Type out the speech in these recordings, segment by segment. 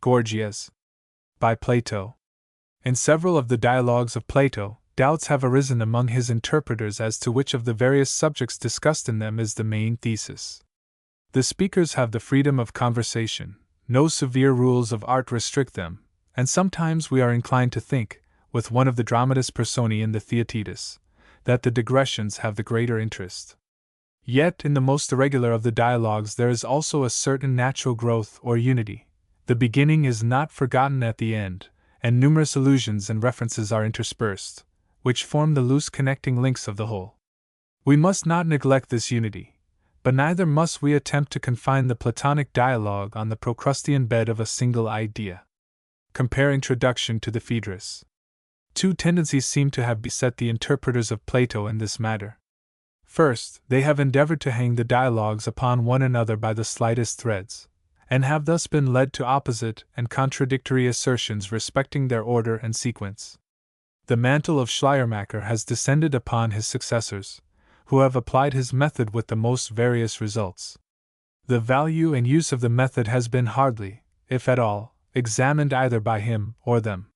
Gorgias. By Plato. In several of the dialogues of Plato, doubts have arisen among his interpreters as to which of the various subjects discussed in them is the main thesis. The speakers have the freedom of conversation, no severe rules of art restrict them, and sometimes we are inclined to think, with one of the dramatis personae in the Theaetetus, that the digressions have the greater interest. Yet in the most irregular of the dialogues there is also a certain natural growth or unity. The beginning is not forgotten at the end, and numerous allusions and references are interspersed, which form the loose connecting links of the whole. We must not neglect this unity, but neither must we attempt to confine the Platonic dialogue on the Procrustean bed of a single idea. Compare Introduction to the Phaedrus. Two tendencies seem to have beset the interpreters of Plato in this matter. First, they have endeavored to hang the dialogues upon one another by the slightest threads, and have thus been led to opposite and contradictory assertions respecting their order and sequence. The mantle of Schleiermacher has descended upon his successors, who have applied his method with the most various results. The value and use of the method has been hardly, if at all, examined either by him or them.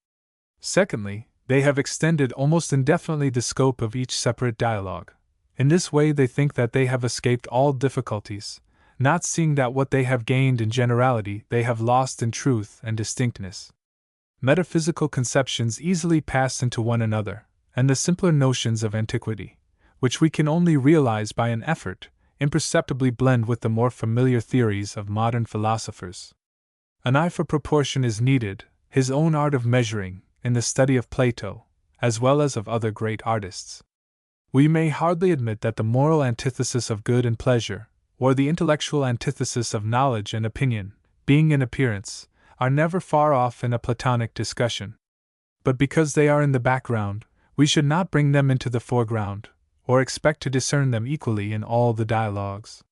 Secondly, they have extended almost indefinitely the scope of each separate dialogue. In this way they think that they have escaped all difficulties, not seeing that what they have gained in generality they have lost in truth and distinctness. Metaphysical conceptions easily pass into one another, and the simpler notions of antiquity, which we can only realize by an effort, imperceptibly blend with the more familiar theories of modern philosophers. An eye for proportion is needed, his own art of measuring, in the study of Plato, as well as of other great artists. We may hardly admit that the moral antithesis of good and pleasure, or the intellectual antithesis of knowledge and opinion, being in appearance, are never far off in a Platonic discussion. But because they are in the background, we should not bring them into the foreground, or expect to discern them equally in all the dialogues.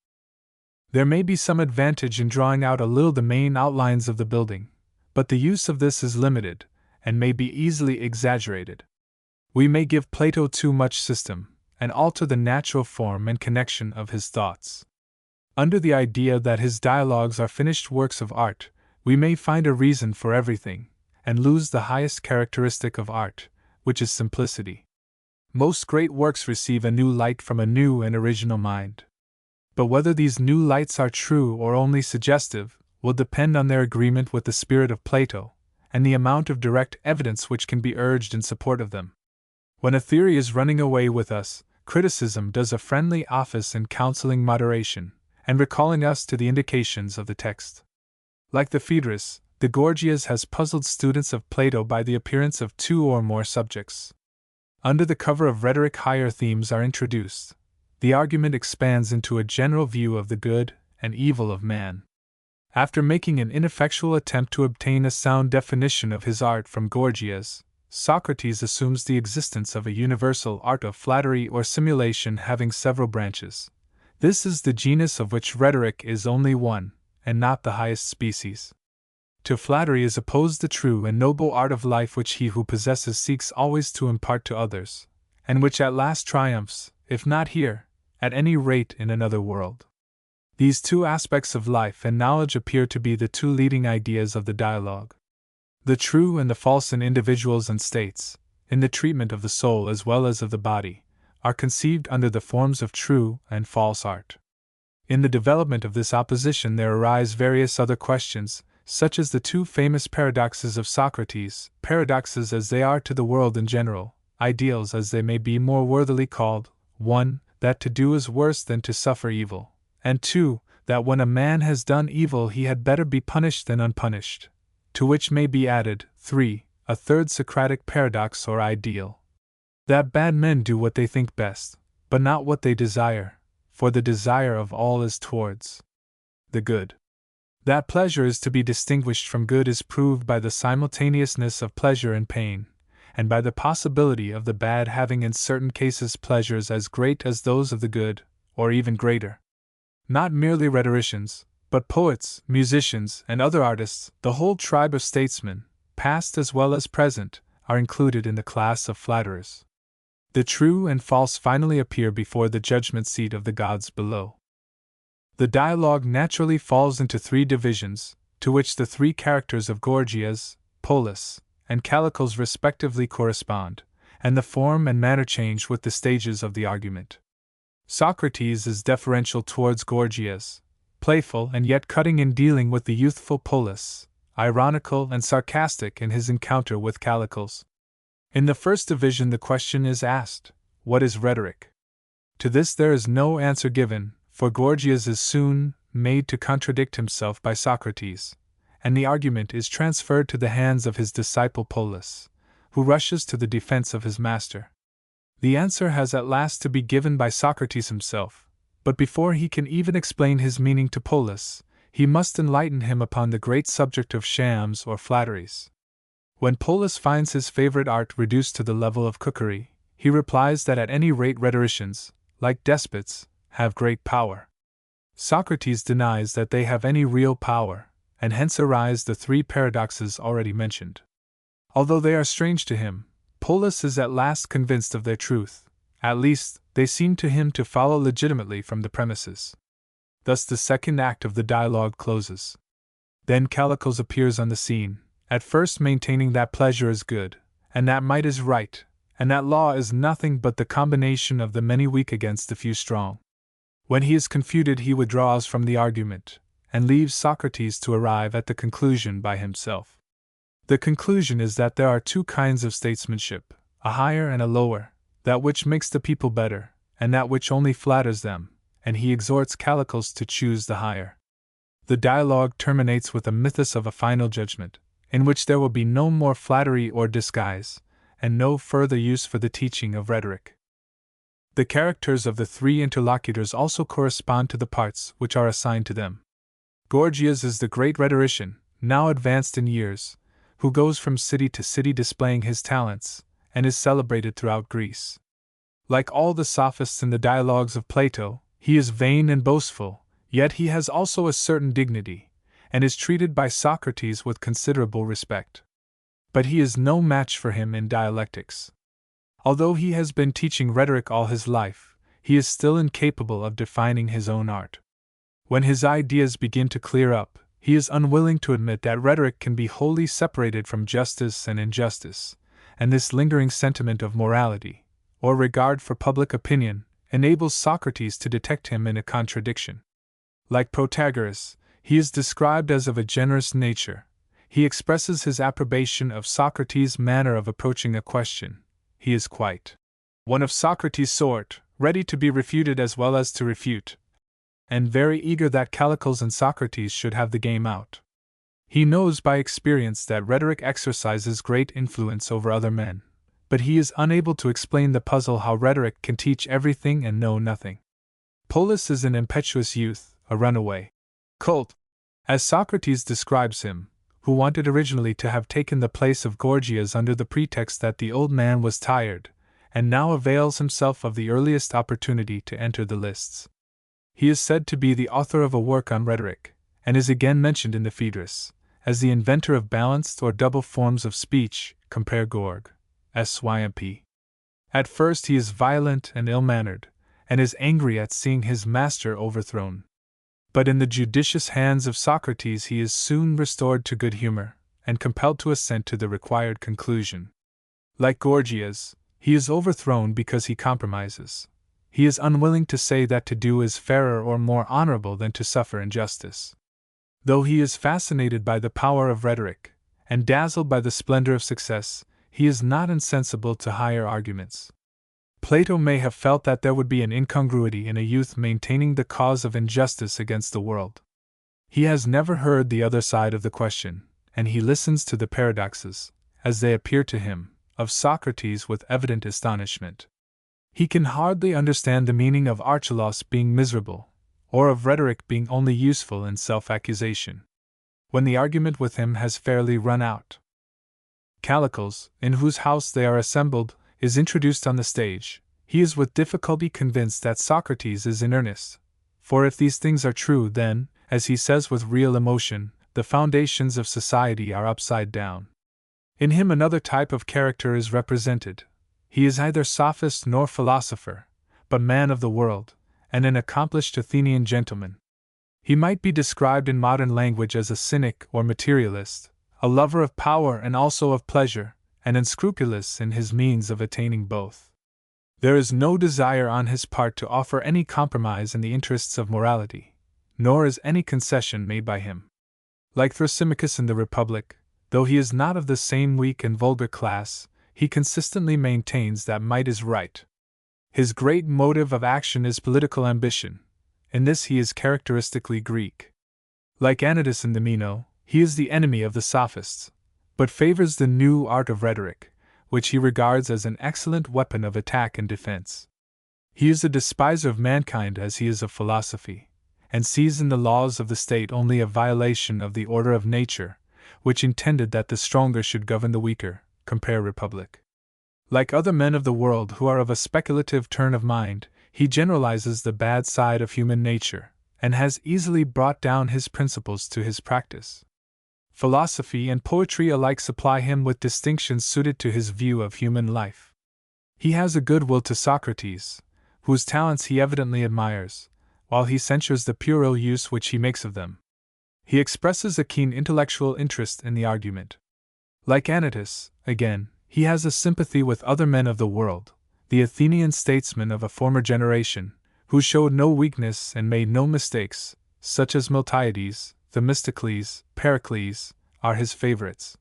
There may be some advantage in drawing out a little the main outlines of the building, but the use of this is limited, and may be easily exaggerated. We may give Plato too much system, and alter the natural form and connection of his thoughts. Under the idea that his dialogues are finished works of art, we may find a reason for everything, and lose the highest characteristic of art, which is simplicity. Most great works receive a new light from a new and original mind. But whether these new lights are true or only suggestive, will depend on their agreement with the spirit of Plato, and the amount of direct evidence which can be urged in support of them. When a theory is running away with us, criticism does a friendly office in counseling moderation, and recalling us to the indications of the text. Like the Phaedrus, the Gorgias has puzzled students of Plato by the appearance of two or more subjects. Under the cover of rhetoric higher themes are introduced. The argument expands into a general view of the good and evil of man. After making an ineffectual attempt to obtain a sound definition of his art from Gorgias, Socrates assumes the existence of a universal art of flattery or simulation having several branches. This is the genus of which rhetoric is only one, and not the highest species. To flattery is opposed the true and noble art of life which he who possesses seeks always to impart to others, and which at last triumphs, if not here, at any rate in another world. These two aspects of life and knowledge appear to be the two leading ideas of the dialogue. The true and the false in individuals and states, in the treatment of the soul as well as of the body, are conceived under the forms of true and false art. In the development of this opposition there arise various other questions, such as the two famous paradoxes of Socrates, paradoxes as they are to the world in general, ideals as they may be more worthily called, 1. That to do is worse than to suffer evil, and 2. That when a man has done evil he had better be punished than unpunished. To which may be added, 3. A third Socratic paradox or ideal. That bad men do what they think best, but not what they desire, for the desire of all is towards the good. That pleasure is to be distinguished from good is proved by the simultaneousness of pleasure and pain, and by the possibility of the bad having in certain cases pleasures as great as those of the good, or even greater. Not merely rhetoricians, but poets, musicians, and other artists, the whole tribe of statesmen, past as well as present, are included in the class of flatterers. The true and false finally appear before the judgment seat of the gods below. The dialogue naturally falls into three divisions, to which the three characters of Gorgias, Polus, and Callicles respectively correspond, and the form and manner change with the stages of the argument. Socrates is deferential towards Gorgias, playful and yet cutting in dealing with the youthful Polus, ironical and sarcastic in his encounter with Callicles. In the first division the question is asked, what is rhetoric? To this there is no answer given, for Gorgias is soon made to contradict himself by Socrates, and the argument is transferred to the hands of his disciple Polus, who rushes to the defense of his master. The answer has at last to be given by Socrates himself, but before he can even explain his meaning to Polus, he must enlighten him upon the great subject of shams or flatteries. When Polus finds his favorite art reduced to the level of cookery, he replies that at any rate rhetoricians, like despots, have great power. Socrates denies that they have any real power, and hence arise the three paradoxes already mentioned. Although they are strange to him, Polus is at last convinced of their truth, at least, they seem to him to follow legitimately from the premises. Thus the second act of the dialogue closes. Then Callicles appears on the scene, at first maintaining that pleasure is good, and that might is right, and that law is nothing but the combination of the many weak against the few strong. When he is confuted he withdraws from the argument, and leaves Socrates to arrive at the conclusion by himself. The conclusion is that there are two kinds of statesmanship, a higher and a lower, that which makes the people better, and that which only flatters them, and he exhorts Callicles to choose the higher. The dialogue terminates with a mythus of a final judgment, in which there will be no more flattery or disguise, and no further use for the teaching of rhetoric. The characters of the three interlocutors also correspond to the parts which are assigned to them. Gorgias is the great rhetorician, now advanced in years, who goes from city to city displaying his talents, and is celebrated throughout Greece. Like all the sophists in the dialogues of Plato, he is vain and boastful, yet he has also a certain dignity, and is treated by Socrates with considerable respect. But he is no match for him in dialectics. Although he has been teaching rhetoric all his life, he is still incapable of defining his own art. When his ideas begin to clear up, he is unwilling to admit that rhetoric can be wholly separated from justice and injustice, and this lingering sentiment of morality, or regard for public opinion, enables Socrates to detect him in a contradiction. Like Protagoras, he is described as of a generous nature. He expresses his approbation of Socrates' manner of approaching a question. He is quite one of Socrates' sort, ready to be refuted as well as to refute, and very eager that Callicles and Socrates should have the game out. He knows by experience that rhetoric exercises great influence over other men, but he is unable to explain the puzzle how rhetoric can teach everything and know nothing. Polus is an impetuous youth, a runaway colt, as Socrates describes him, who wanted originally to have taken the place of Gorgias under the pretext that the old man was tired, and now avails himself of the earliest opportunity to enter the lists. He is said to be the author of a work on rhetoric, and is again mentioned in the Phaedrus, as the inventor of balanced or double forms of speech, compare Gorg. Symp. At first he is violent and ill-mannered, and is angry at seeing his master overthrown. But in the judicious hands of Socrates he is soon restored to good humor, and compelled to assent to the required conclusion. Like Gorgias, he is overthrown because he compromises. He is unwilling to say that to do is fairer or more honorable than to suffer injustice. Though he is fascinated by the power of rhetoric, and dazzled by the splendor of success, he is not insensible to higher arguments. Plato may have felt that there would be an incongruity in a youth maintaining the cause of injustice against the world. He has never heard the other side of the question, and he listens to the paradoxes, as they appear to him, of Socrates with evident astonishment. He can hardly understand the meaning of Archelaus being miserable, or of rhetoric being only useful in self-accusation. When the argument with him has fairly run out, Callicles, in whose house they are assembled, is introduced on the stage. He is with difficulty convinced that Socrates is in earnest, for if these things are true, then, as he says with real emotion, the foundations of society are upside down. In him another type of character is represented. He is neither sophist nor philosopher, but man of the world, and an accomplished Athenian gentleman. He might be described in modern language as a cynic or materialist, a lover of power and also of pleasure, and unscrupulous in his means of attaining both. There is no desire on his part to offer any compromise in the interests of morality, nor is any concession made by him. Like Thrasymachus in the Republic, though he is not of the same weak and vulgar class, he consistently maintains that might is right. His great motive of action is political ambition. In this he is characteristically Greek. Like Anytus in the Meno, he is the enemy of the sophists, but favors the new art of rhetoric, which he regards as an excellent weapon of attack and defense. He is a despiser of mankind as he is of philosophy, and sees in the laws of the state only a violation of the order of nature, which intended that the stronger should govern the weaker. Compare Republic. Like other men of the world who are of a speculative turn of mind, he generalizes the bad side of human nature, and has easily brought down his principles to his practice. Philosophy and poetry alike supply him with distinctions suited to his view of human life. He has a good will to Socrates, whose talents he evidently admires, while he censures the puerile use which he makes of them. He expresses a keen intellectual interest in the argument. Like Anytus, again, he has a sympathy with other men of the world, the Athenian statesmen of a former generation, who showed no weakness and made no mistakes, such as Miltiades, Themistocles, Pericles, are his favorites.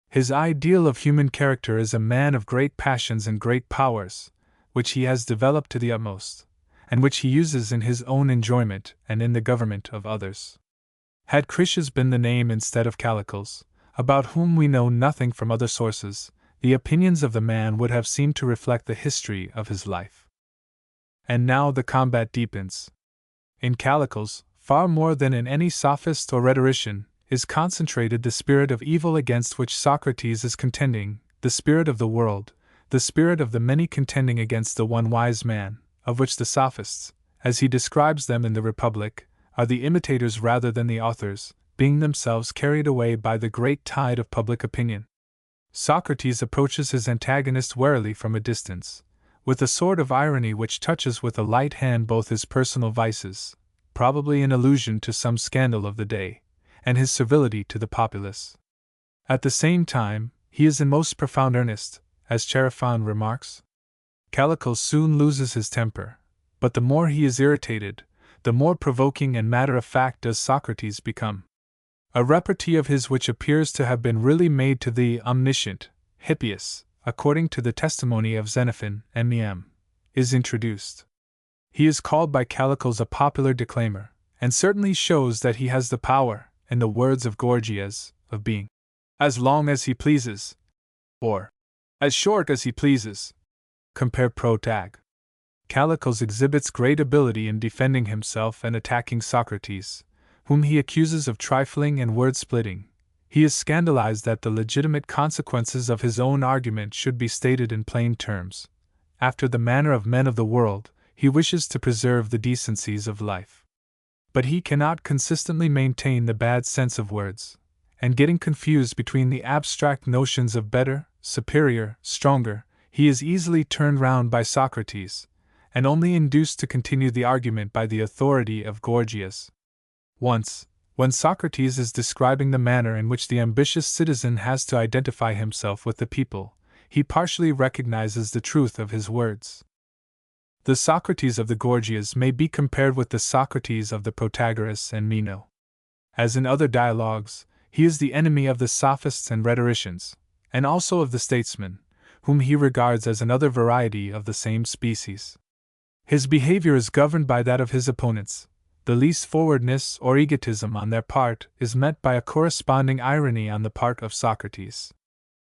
His ideal of human character is a man of great passions and great powers, which he has developed to the utmost, and which he uses in his own enjoyment and in the government of others. Had Critias been the name instead of Callicles, about whom we know nothing from other sources, the opinions of the man would have seemed to reflect the history of his life. And now the combat deepens. In Callicles, far more than in any sophist or rhetorician, is concentrated the spirit of evil against which Socrates is contending, the spirit of the world, the spirit of the many contending against the one wise man, of which the sophists, as he describes them in the Republic, are the imitators rather than the authors, being themselves carried away by the great tide of public opinion. Socrates approaches his antagonist warily from a distance, with a sort of irony which touches with a light hand both his personal vices, probably in allusion to some scandal of the day, and his servility to the populace. At the same time, he is in most profound earnest, as Chaerephon remarks. Callicles soon loses his temper, but the more he is irritated, the more provoking and matter-of-fact does Socrates become. A repartee of his which appears to have been really made to the omniscient Hippias, according to the testimony of Xenophon and M. is introduced. He is called by Callicles a popular declaimer, and certainly shows that he has the power, in the words of Gorgias, of being as long as he pleases, or as short as he pleases. Compare Protag. Callicles exhibits great ability in defending himself and attacking Socrates, whom he accuses of trifling and word-splitting. He is scandalized that the legitimate consequences of his own argument should be stated in plain terms. After the manner of men of the world, he wishes to preserve the decencies of life. But he cannot consistently maintain the bad sense of words, and getting confused between the abstract notions of better, superior, stronger, he is easily turned round by Socrates, and only induced to continue the argument by the authority of Gorgias. Once, when Socrates is describing the manner in which the ambitious citizen has to identify himself with the people, he partially recognizes the truth of his words. The Socrates of the Gorgias may be compared with the Socrates of the Protagoras and Meno. As in other dialogues, he is the enemy of the sophists and rhetoricians, and also of the statesmen, whom he regards as another variety of the same species. His behavior is governed by that of his opponents. The least forwardness or egotism on their part is met by a corresponding irony on the part of Socrates.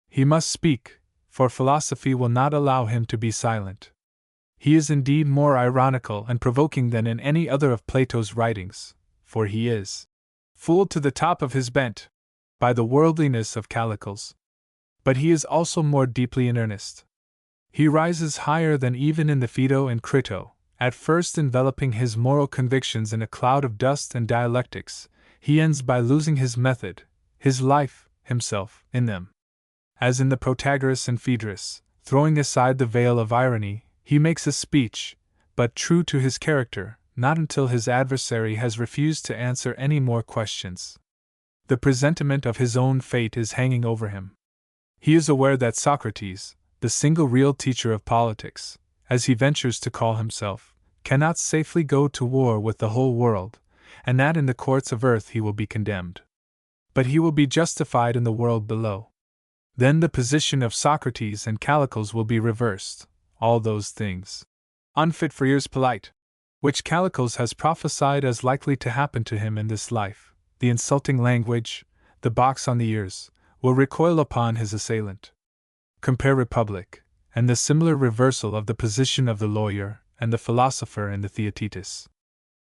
He must speak, for philosophy will not allow him to be silent. He is indeed more ironical and provoking than in any other of Plato's writings, for he is fooled to the top of his bent by the worldliness of Callicles. But he is also more deeply in earnest. He rises higher than even in the Phaedo and Crito, at first enveloping his moral convictions in a cloud of dust and dialectics. He ends by losing his method, his life, himself, in them. As in the Protagoras and Phaedrus, throwing aside the veil of irony, he makes a speech, but true to his character, not until his adversary has refused to answer any more questions. The presentiment of his own fate is hanging over him. He is aware that Socrates, the single real teacher of politics, as he ventures to call himself, cannot safely go to war with the whole world, and that in the courts of earth he will be condemned. But he will be justified in the world below. Then the position of Socrates and Callicles will be reversed, all those things, unfit for ears polite, which Callicles has prophesied as likely to happen to him in this life, the insulting language, the box on the ears, will recoil upon his assailant. Compare Republic, and the similar reversal of the position of the lawyer and the philosopher in the Theaetetus.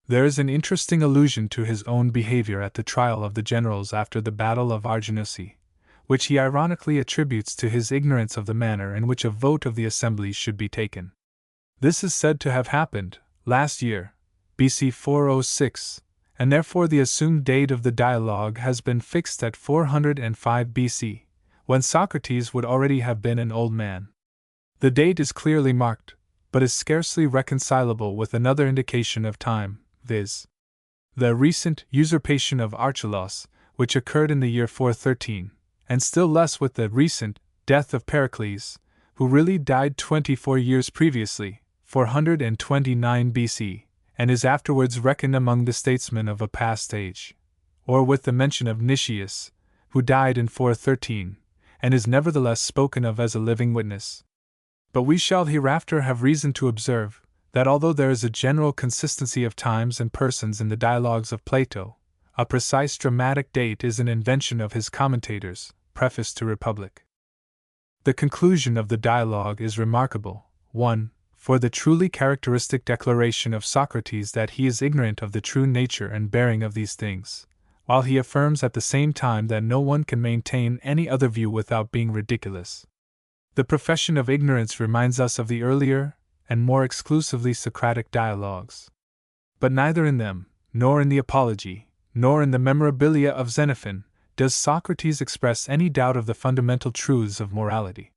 There is an interesting allusion to his own behavior at the trial of the generals after the Battle of Arginusi, which he ironically attributes to his ignorance of the manner in which a vote of the assembly should be taken. This is said to have happened last year, BC 406, and therefore the assumed date of the dialogue has been fixed at 405 BC, when Socrates would already have been an old man. The date is clearly marked, but is scarcely reconcilable with another indication of time, viz. the recent usurpation of Archelaus, which occurred in the year 413, and still less with the recent death of Pericles, who really died 24 years previously, 429 BC, and is afterwards reckoned among the statesmen of a past age, or with the mention of Nicias, who died in 413, and is nevertheless spoken of as a living witness. But we shall hereafter have reason to observe that although there is a general consistency of times and persons in the dialogues of Plato, a precise dramatic date is an invention of his commentators. Preface to Republic. The conclusion of the dialogue is remarkable, 1. For the truly characteristic declaration of Socrates that he is ignorant of the true nature and bearing of these things, while he affirms at the same time that no one can maintain any other view without being ridiculous. The profession of ignorance reminds us of the earlier, and more exclusively Socratic dialogues. But neither in them, nor in the Apology, nor in the Memorabilia of Xenophon, does Socrates express any doubt of the fundamental truths of morality.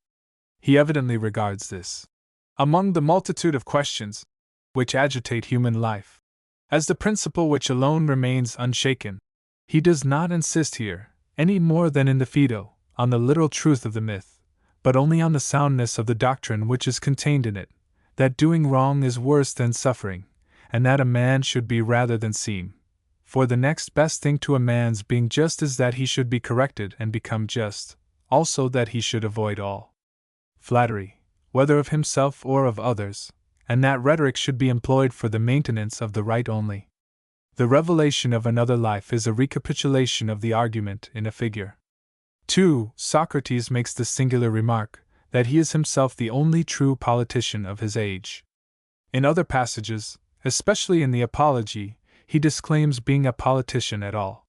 He evidently regards this, among the multitude of questions which agitate human life, as the principle which alone remains unshaken. He does not insist here, any more than in the Phaedo, on the literal truth of the myth, but only on the soundness of the doctrine which is contained in it, that doing wrong is worse than suffering, and that a man should be rather than seem. For the next best thing to a man's being just is that he should be corrected and become just, also that he should avoid all flattery, whether of himself or of others, and that rhetoric should be employed for the maintenance of the right only. The revelation of another life is a recapitulation of the argument in a figure. 2. Socrates makes the singular remark that he is himself the only true politician of his age. In other passages, especially in the Apology, he disclaims being a politician at all.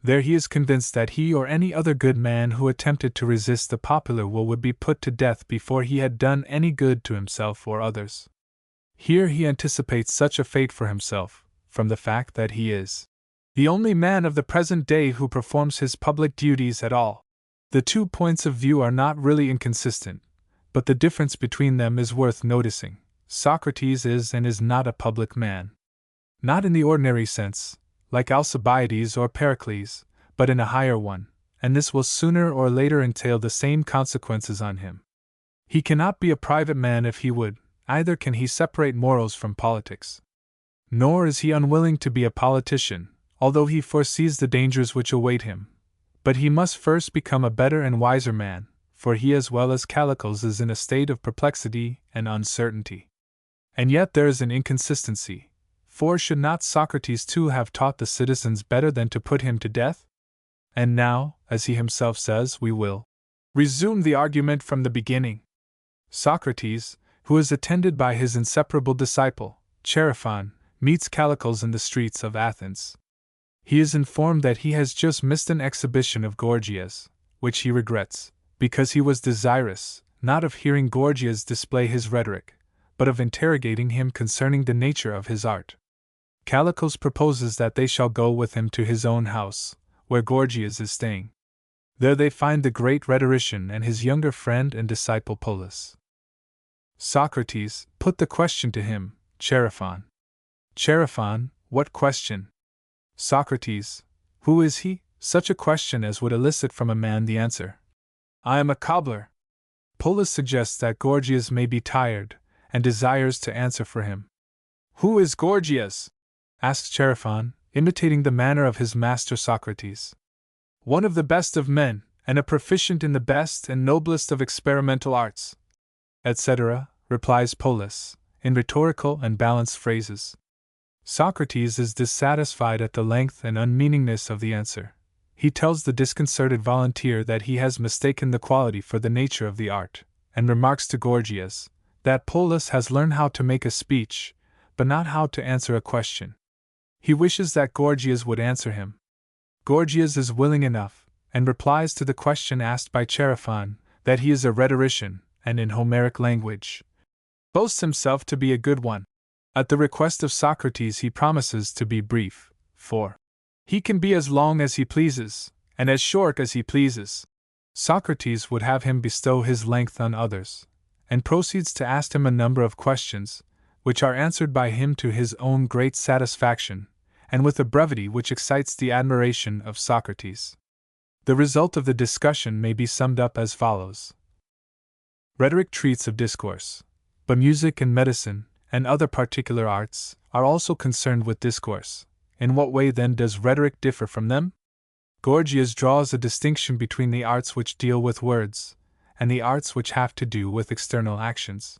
There he is convinced that he or any other good man who attempted to resist the popular will would be put to death before he had done any good to himself or others. Here he anticipates such a fate for himself, from the fact that he is the only man of the present day who performs his public duties at all. The 2 points of view are not really inconsistent, but the difference between them is worth noticing. Socrates is and is not a public man. Not in the ordinary sense, like Alcibiades or Pericles, but in a higher one, and this will sooner or later entail the same consequences on him. He cannot be a private man if he would, either can he separate morals from politics. Nor is he unwilling to be a politician, although he foresees the dangers which await him. But he must first become a better and wiser man, for he as well as Callicles is in a state of perplexity and uncertainty. And yet there is an inconsistency. For should not Socrates too have taught the citizens better than to put him to death? And now, as he himself says, we will resume the argument from the beginning. Socrates, who is attended by his inseparable disciple, Chaerephon, meets Callicles in the streets of Athens. He is informed that he has just missed an exhibition of Gorgias, which he regrets, because he was desirous, not of hearing Gorgias display his rhetoric, but of interrogating him concerning the nature of his art. Callicles proposes that they shall go with him to his own house, where Gorgias is staying. There they find the great rhetorician and his younger friend and disciple Polus. Socrates put the question to him, Chaerephon. Chaerephon, what question? Socrates, who is he? Such a question as would elicit from a man the answer, I am a cobbler. Polus suggests that Gorgias may be tired, and desires to answer for him. Who is Gorgias? asks Chaerephon, imitating the manner of his master Socrates. One of the best of men, and a proficient in the best and noblest of experimental arts, etc., replies Polus, in rhetorical and balanced phrases. Socrates is dissatisfied at the length and unmeaningness of the answer. He tells the disconcerted volunteer that he has mistaken the quality for the nature of the art, and remarks to Gorgias that Polus has learned how to make a speech, but not how to answer a question. He wishes that Gorgias would answer him. Gorgias is willing enough, and replies to the question asked by Chaerephon that he is a rhetorician, and in Homeric language boasts himself to be a good one. At the request of Socrates he promises to be brief, for he can be as long as he pleases, and as short as he pleases. Socrates would have him bestow his length on others, and proceeds to ask him a number of questions, which are answered by him to his own great satisfaction, and with a brevity which excites the admiration of Socrates. The result of the discussion may be summed up as follows. Rhetoric treats of discourse, but music and medicine, and other particular arts, are also concerned with discourse. In what way then does rhetoric differ from them? Gorgias draws a distinction between the arts which deal with words, and the arts which have to do with external actions.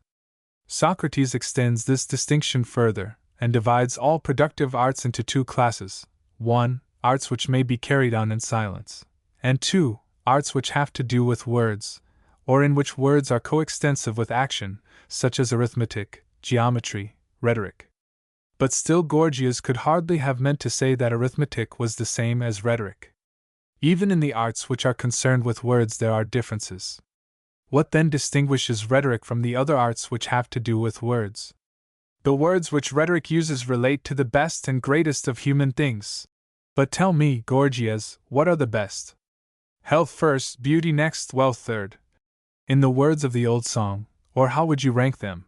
Socrates extends this distinction further, and divides all productive arts into two classes: 1. Arts which may be carried on in silence, and 2. Arts which have to do with words, or in which words are coextensive with action, such as arithmetic, geometry, rhetoric. But still Gorgias could hardly have meant to say that arithmetic was the same as rhetoric. Even in the arts which are concerned with words there are differences. What then distinguishes rhetoric from the other arts which have to do with words? The words which rhetoric uses relate to the best and greatest of human things. But tell me, Gorgias, what are the best? Health first, beauty next, wealth third. In the words of the old song, or how would you rank them?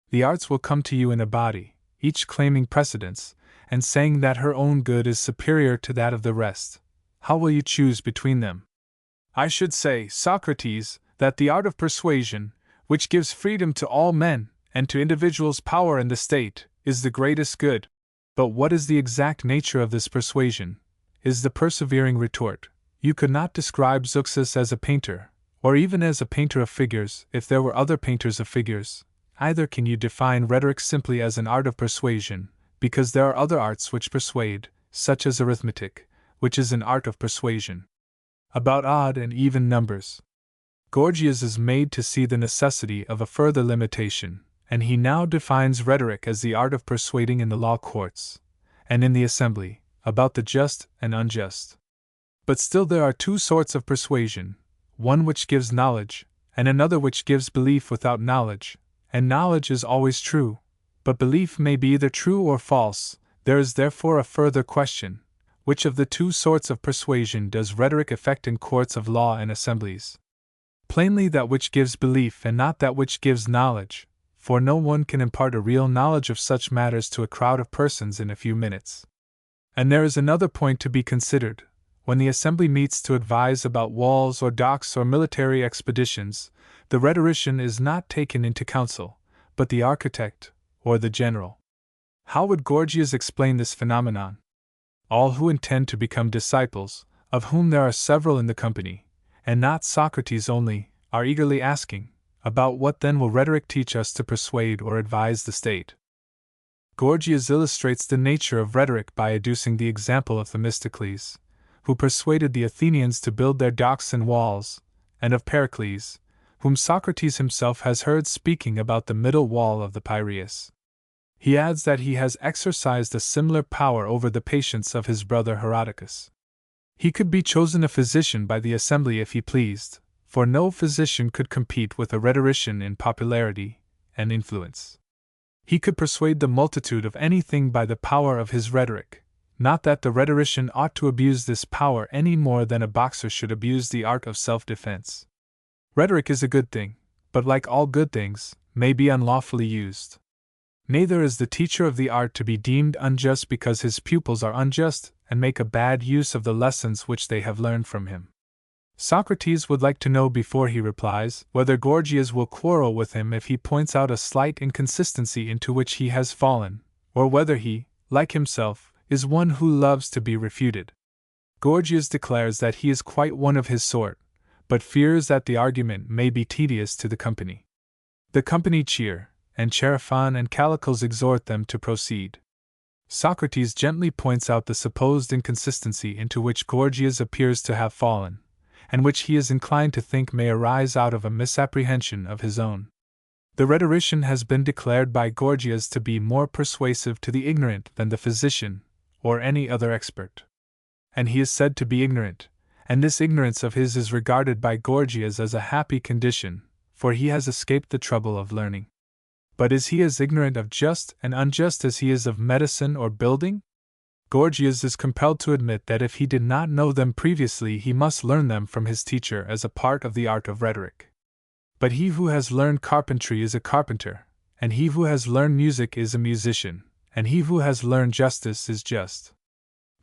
The arts will come to you in a body, each claiming precedence, and saying that her own good is superior to that of the rest. How will you choose between them? I should say, Socrates, that the art of persuasion, which gives freedom to all men, and to individuals power in the state, is the greatest good. But what is the exact nature of this persuasion? Is the persevering retort. You could not describe Zeuxis as a painter, or even as a painter of figures, if there were other painters of figures. Either can you define rhetoric simply as an art of persuasion, because there are other arts which persuade, such as arithmetic, which is an art of persuasion about odd and even numbers. Gorgias is made to see the necessity of a further limitation, and he now defines rhetoric as the art of persuading in the law courts, and in the assembly, about the just and unjust. But still there are two sorts of persuasion, one which gives knowledge, and another which gives belief without knowledge, and knowledge is always true, but belief may be either true or false. There is therefore a further question: which of the two sorts of persuasion does rhetoric effect in courts of law and assemblies? Plainly that which gives belief and not that which gives knowledge, for no one can impart a real knowledge of such matters to a crowd of persons in a few minutes. And there is another point to be considered. When the assembly meets to advise about walls or docks or military expeditions, the rhetorician is not taken into counsel, but the architect, or the general. How would Gorgias explain this phenomenon? All who intend to become disciples, of whom there are several in the company, and not Socrates only, are eagerly asking, about what then will rhetoric teach us to persuade or advise the state? Gorgias illustrates the nature of rhetoric by adducing the example of Themistocles, who persuaded the Athenians to build their docks and walls, and of Pericles, whom Socrates himself has heard speaking about the middle wall of the Piraeus. He adds that he has exercised a similar power over the patients of his brother Herodicus. He could be chosen a physician by the assembly if he pleased, for no physician could compete with a rhetorician in popularity and influence. He could persuade the multitude of anything by the power of his rhetoric, not that the rhetorician ought to abuse this power any more than a boxer should abuse the art of self-defense. Rhetoric is a good thing, but like all good things, may be unlawfully used. Neither is the teacher of the art to be deemed unjust because his pupils are unjust and make a bad use of the lessons which they have learned from him. Socrates would like to know before he replies whether Gorgias will quarrel with him if he points out a slight inconsistency into which he has fallen, or whether he, like himself, is one who loves to be refuted. Gorgias declares that he is quite one of his sort, but fears that the argument may be tedious to the company. The company cheer, and Chaerephon and Callicles exhort them to proceed. Socrates gently points out the supposed inconsistency into which Gorgias appears to have fallen, and which he is inclined to think may arise out of a misapprehension of his own. The rhetorician has been declared by Gorgias to be more persuasive to the ignorant than the physician, or any other expert. And he is said to be ignorant, and this ignorance of his is regarded by Gorgias as a happy condition, for he has escaped the trouble of learning. But is he as ignorant of just and unjust as he is of medicine or building? Gorgias is compelled to admit that if he did not know them previously, he must learn them from his teacher as a part of the art of rhetoric. But he who has learned carpentry is a carpenter, and he who has learned music is a musician, and he who has learned justice is just.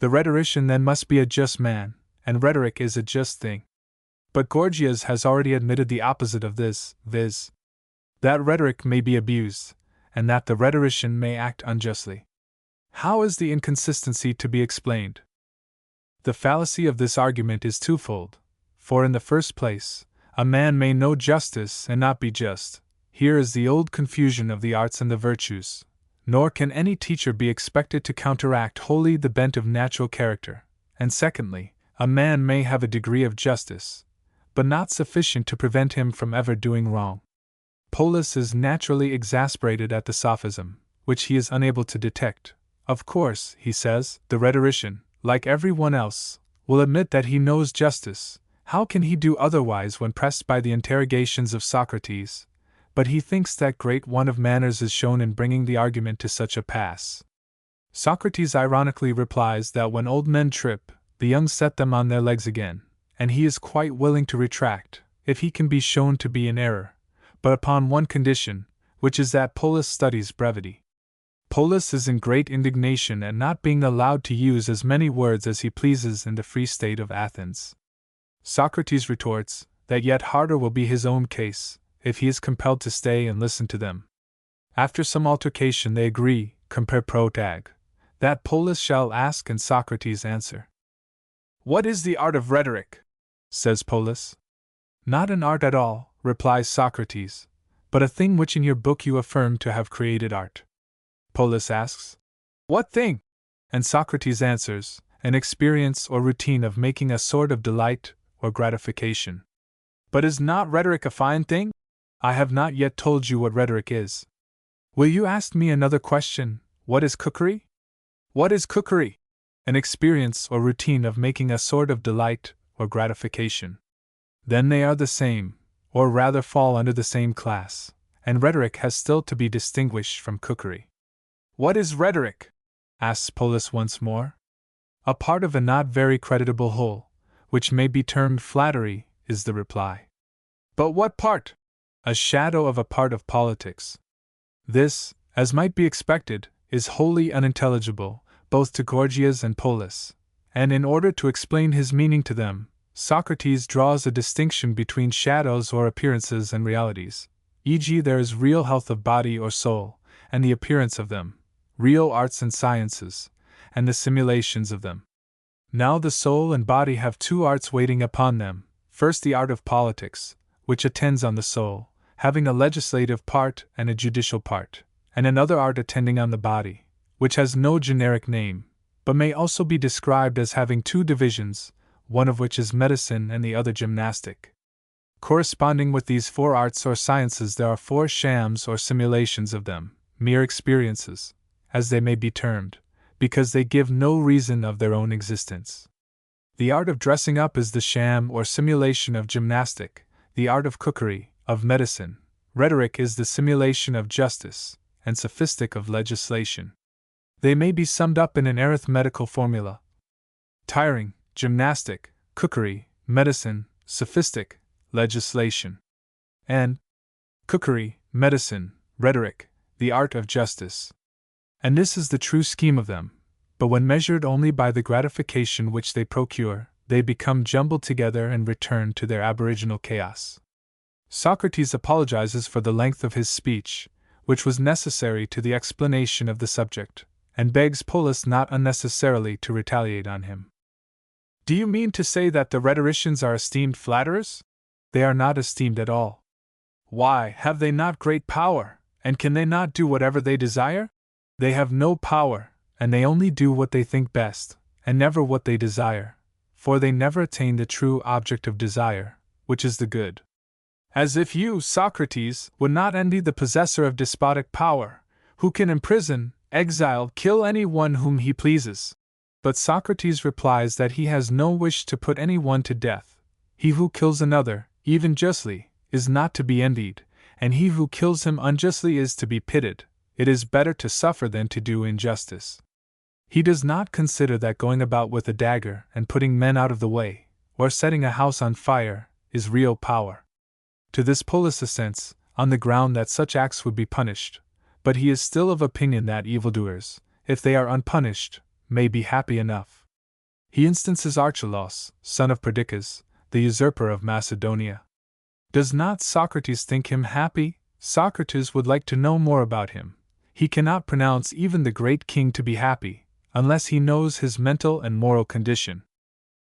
The rhetorician then must be a just man, and rhetoric is a just thing. But Gorgias has already admitted the opposite of this, viz., that rhetoric may be abused, and that the rhetorician may act unjustly. How is the inconsistency to be explained? The fallacy of this argument is twofold, for in the first place, a man may know justice and not be just. Here is the old confusion of the arts and the virtues, nor can any teacher be expected to counteract wholly the bent of natural character. And secondly, a man may have a degree of justice, but not sufficient to prevent him from ever doing wrong. Polus is naturally exasperated at the sophism, which he is unable to detect. Of course, he says, the rhetorician, like everyone else, will admit that he knows justice. How can he do otherwise when pressed by the interrogations of Socrates? But he thinks that great want of manners is shown in bringing the argument to such a pass. Socrates ironically replies that when old men trip, the young set them on their legs again, and he is quite willing to retract, if he can be shown to be in error, but upon one condition, which is that Polus studies brevity. Polus is in great indignation at not being allowed to use as many words as he pleases in the free state of Athens. Socrates retorts that yet harder will be his own case, if he is compelled to stay and listen to them. After some altercation they agree, compare protag, that Polus shall ask and Socrates answer. What is the art of rhetoric? Says Polus. Not an art at all, replies Socrates, but a thing which in your book you affirm to have created art. Polus asks, what thing? And Socrates answers, an experience or routine of making a sort of delight or gratification. But is not rhetoric a fine thing? I have not yet told you what rhetoric is. Will you ask me another question? What is cookery? What is cookery? An experience or routine of making a sort of delight or gratification. Then they are the same, or rather fall under the same class, and rhetoric has still to be distinguished from cookery. What is rhetoric? Asks Polus once more. A part of a not very creditable whole, which may be termed flattery, is the reply. But what part? A shadow of a part of politics. This, as might be expected, is wholly unintelligible, both to Gorgias and Polus, and in order to explain his meaning to them, Socrates draws a distinction between shadows or appearances and realities, e.g., there is real health of body or soul, and the appearance of them, real arts and sciences, and the simulations of them. Now the soul and body have two arts waiting upon them, first the art of politics, which attends on the soul, having a legislative part and a judicial part, and another art attending on the body, which has no generic name, but may also be described as having two divisions, one of which is medicine and the other gymnastic. Corresponding with these four arts or sciences there are four shams or simulations of them, mere experiences, as they may be termed, because they give no reason of their own existence. The art of dressing up is the sham or simulation of gymnastic, the art of cookery, of medicine, rhetoric is the simulation of justice, and sophistic of legislation. They may be summed up in an arithmetical formula. Tiring, gymnastic, cookery, medicine, sophistic, legislation. And cookery, medicine, rhetoric, the art of justice. And this is the true scheme of them, but when measured only by the gratification which they procure, they become jumbled together and return to their aboriginal chaos. Socrates apologizes for the length of his speech, which was necessary to the explanation of the subject, and begs Polus not unnecessarily to retaliate on him. Do you mean to say that the rhetoricians are esteemed flatterers? They are not esteemed at all. Why, have they not great power, and can they not do whatever they desire? They have no power, and they only do what they think best, and never what they desire, for they never attain the true object of desire, which is the good. As if you, Socrates, would not envy the possessor of despotic power, who can imprison, exile, kill any one whom he pleases. But Socrates replies that he has no wish to put any one to death. He who kills another, even justly, is not to be envied, and he who kills him unjustly is to be pitied. It is better to suffer than to do injustice. He does not consider that going about with a dagger and putting men out of the way, or setting a house on fire, is real power. To this Polus assents, on the ground that such acts would be punished, but he is still of opinion that evildoers, if they are unpunished, may be happy enough. He instances Archelaus, son of Perdiccas, the usurper of Macedonia. Does not Socrates think him happy? Socrates would like to know more about him. He cannot pronounce even the great king to be happy, unless he knows his mental and moral condition.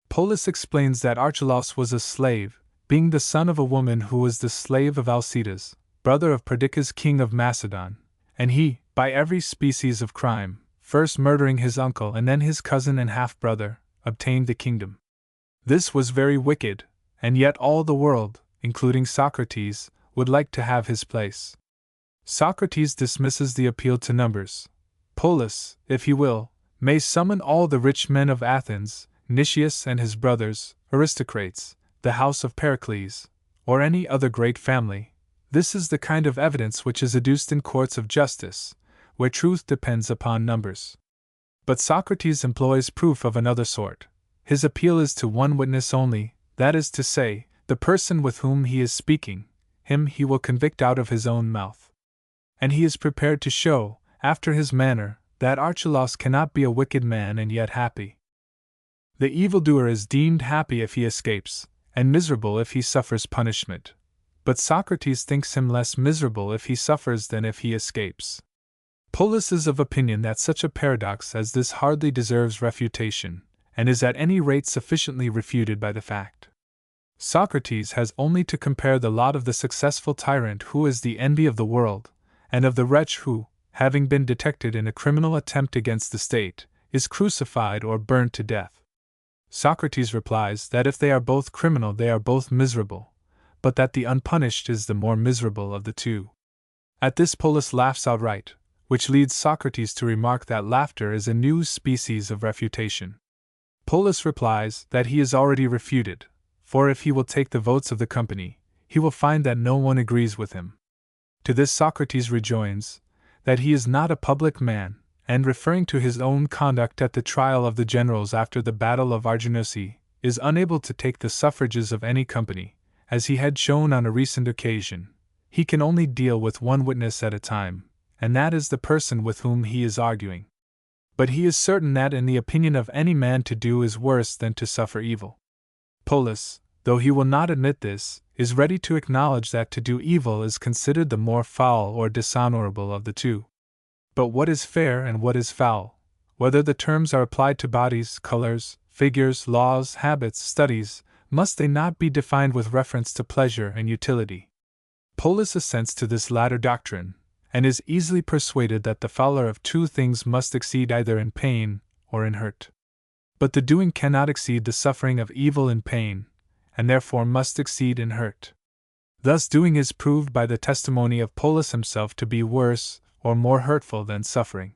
Polus explains that Archelaus was a slave, being the son of a woman who was the slave of Alcidas, brother of Perdiccas, king of Macedon, and he, by every species of crime, first murdering his uncle and then his cousin and half-brother, obtained the kingdom. This was very wicked, and yet all the world, including Socrates, would like to have his place. Socrates dismisses the appeal to numbers. Polus, if he will, may summon all the rich men of Athens, Nicias and his brothers, aristocrates, the house of Pericles, or any other great family. This is the kind of evidence which is adduced in courts of justice, where truth depends upon numbers. But Socrates employs proof of another sort. His appeal is to one witness only, that is to say, the person with whom he is speaking. Him he will convict out of his own mouth. And he is prepared to show, after his manner, that Archelaus cannot be a wicked man and yet happy. The evildoer is deemed happy if he escapes, and miserable if he suffers punishment. But Socrates thinks him less miserable if he suffers than if he escapes. Polus is of opinion that such a paradox as this hardly deserves refutation, and is at any rate sufficiently refuted by the fact. Socrates has only to compare the lot of the successful tyrant who is the envy of the world, and of the wretch who, having been detected in a criminal attempt against the state, is crucified or burned to death. Socrates replies that if they are both criminal they are both miserable, but that the unpunished is the more miserable of the two. At this Polus laughs outright, which leads Socrates to remark that laughter is a new species of refutation. Polus replies that he is already refuted, for if he will take the votes of the company, he will find that no one agrees with him. To this Socrates rejoins that he is not a public man, and referring to his own conduct at the trial of the generals after the battle of Argianosi, is unable to take the suffrages of any company, as he had shown on a recent occasion. He can only deal with one witness at a time, and that is the person with whom he is arguing. But he is certain that in the opinion of any man to do is worse than to suffer evil. Polus, though he will not admit this, is ready to acknowledge that to do evil is considered the more foul or dishonorable of the two. But what is fair and what is foul? Whether the terms are applied to bodies, colors, figures, laws, habits, studies, must they not be defined with reference to pleasure and utility? Polus assents to this latter doctrine, and is easily persuaded that the fouler of two things must exceed either in pain or in hurt. But the doing cannot exceed the suffering of evil in pain, and therefore must exceed in hurt. Thus doing is proved by the testimony of Polus himself to be worse or more hurtful than suffering.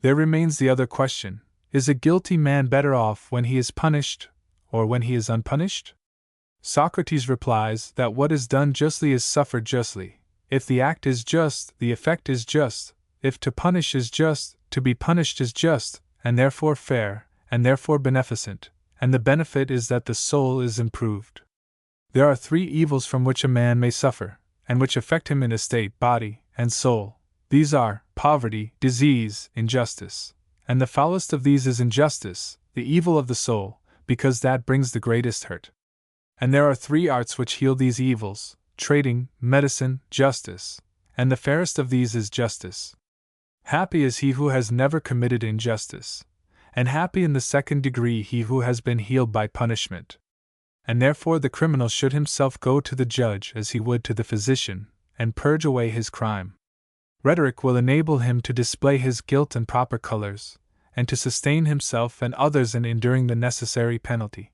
There remains the other question: is a guilty man better off when he is punished, or when he is unpunished? Socrates replies that what is done justly is suffered justly. If the act is just, the effect is just. If to punish is just, to be punished is just, and therefore fair, and therefore beneficent, and the benefit is that the soul is improved. There are three evils from which a man may suffer, and which affect him in estate, body, and soul. These are poverty, disease, injustice. And the foulest of these is injustice, the evil of the soul, because that brings the greatest hurt. And there are 3 arts which heal these evils: trading, medicine, justice, and the fairest of these is justice. Happy is he who has never committed injustice, and happy in the 2nd degree he who has been healed by punishment. And therefore the criminal should himself go to the judge as he would to the physician, and purge away his crime. Rhetoric will enable him to display his guilt in proper colors, and to sustain himself and others in enduring the necessary penalty.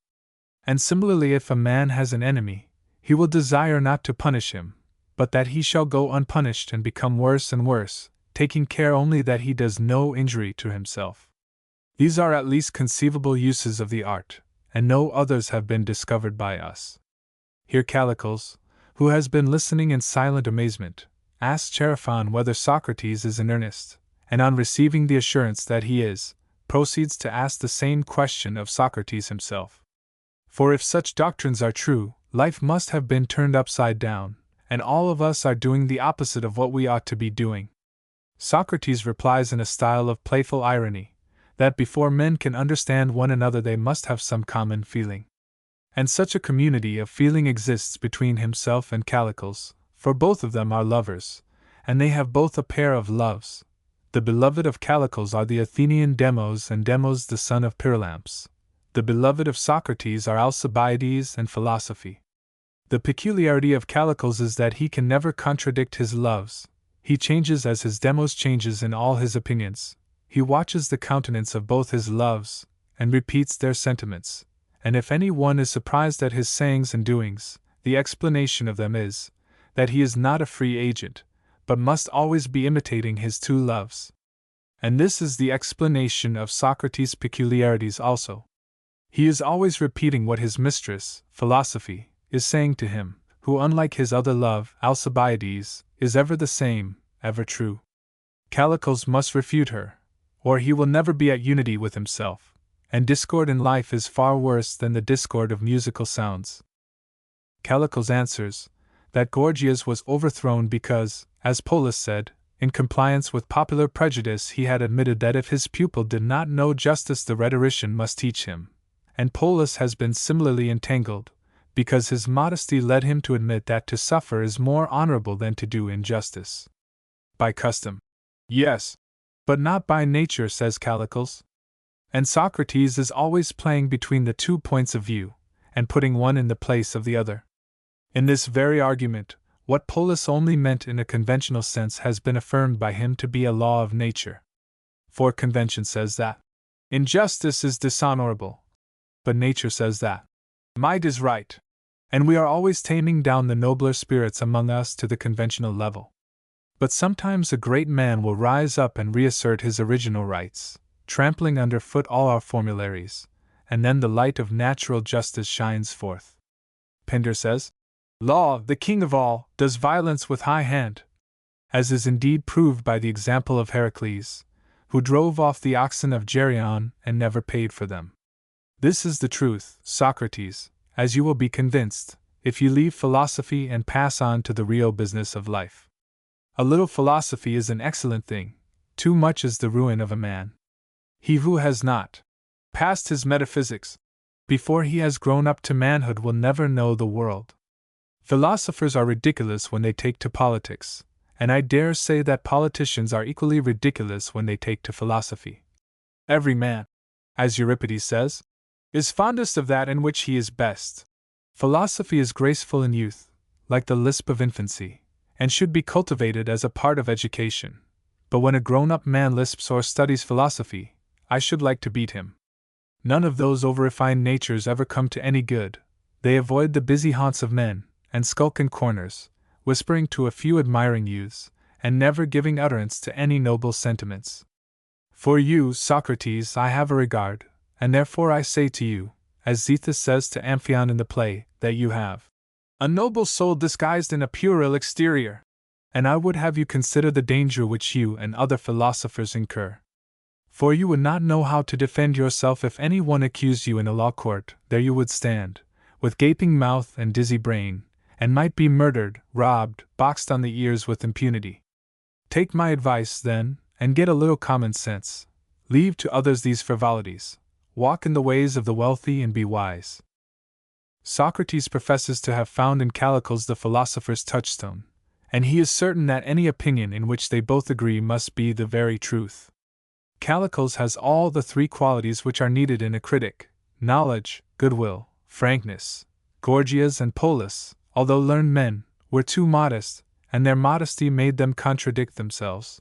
And similarly, if a man has an enemy, he will desire not to punish him, but that he shall go unpunished and become worse and worse, taking care only that he does no injury to himself. These are at least conceivable uses of the art, and no others have been discovered by us. Here Callicles, who has been listening in silent amazement, asks Chaerephon whether Socrates is in earnest, and on receiving the assurance that he is, proceeds to ask the same question of Socrates himself. For if such doctrines are true, life must have been turned upside down, and all of us are doing the opposite of what we ought to be doing. Socrates replies in a style of playful irony, that before men can understand one another they must have some common feeling. And such a community of feeling exists between himself and Callicles, for both of them are lovers, and they have both a pair of loves. The beloved of Callicles are the Athenian Demos and Demos the son of Pyrilampes. The beloved of Socrates are Alcibiades and Philosophy. The peculiarity of Callicles is that he can never contradict his loves. He changes as his Demos changes in all his opinions. He watches the countenance of both his loves, and repeats their sentiments. And if any one is surprised at his sayings and doings, the explanation of them is, that he is not a free agent, but must always be imitating his 2 loves. And this is the explanation of Socrates' peculiarities also. He is always repeating what his mistress, Philosophy, is saying to him, who, unlike his other love, Alcibiades, is ever the same, ever true. Callicles must refute her, or he will never be at unity with himself, and discord in life is far worse than the discord of musical sounds. Callicles answers that Gorgias was overthrown because, as Polus said, in compliance with popular prejudice he had admitted that if his pupil did not know justice the rhetorician must teach him, and Polus has been similarly entangled, because his modesty led him to admit that to suffer is more honorable than to do injustice. By custom. Yes, but not by nature, says Callicles. And Socrates is always playing between the 2 points of view, and putting one in the place of the other. In this very argument, what Polus only meant in a conventional sense has been affirmed by him to be a law of nature. For convention says that injustice is dishonorable, but nature says that might is right, and we are always taming down the nobler spirits among us to the conventional level. But sometimes a great man will rise up and reassert his original rights, trampling underfoot all our formularies, and then the light of natural justice shines forth. Pindar says, Law, the king of all, does violence with high hand, as is indeed proved by the example of Heracles, who drove off the oxen of Geryon and never paid for them. This is the truth, Socrates, as you will be convinced, if you leave philosophy and pass on to the real business of life. A little philosophy is an excellent thing, too much is the ruin of a man. He who has not passed his metaphysics before he has grown up to manhood will never know the world. Philosophers are ridiculous when they take to politics, and I dare say that politicians are equally ridiculous when they take to philosophy. Every man, as Euripides says, is fondest of that in which he is best. Philosophy is graceful in youth, like the lisp of infancy, and should be cultivated as a part of education. But when a grown-up man lisps or studies philosophy, I should like to beat him. None of those over-refined natures ever come to any good. They avoid the busy haunts of men, and skulk in corners, whispering to a few admiring youths, and never giving utterance to any noble sentiments. For you, Socrates, I have a regard, and therefore I say to you, as Zethus says to Amphion in the play, that you have a noble soul disguised in a puerile exterior, and I would have you consider the danger which you and other philosophers incur. For you would not know how to defend yourself if any one accused you in a law court. There you would stand, with gaping mouth and dizzy brain, and might be murdered, robbed, boxed on the ears with impunity. Take my advice, then, and get a little common sense. Leave to others these frivolities. Walk in the ways of the wealthy and be wise. Socrates professes to have found in Callicles the philosopher's touchstone, and he is certain that any opinion in which they both agree must be the very truth. Callicles has all the three qualities which are needed in a critic: knowledge, goodwill, frankness. Gorgias and Polus, although learned men, were too modest, and their modesty made them contradict themselves.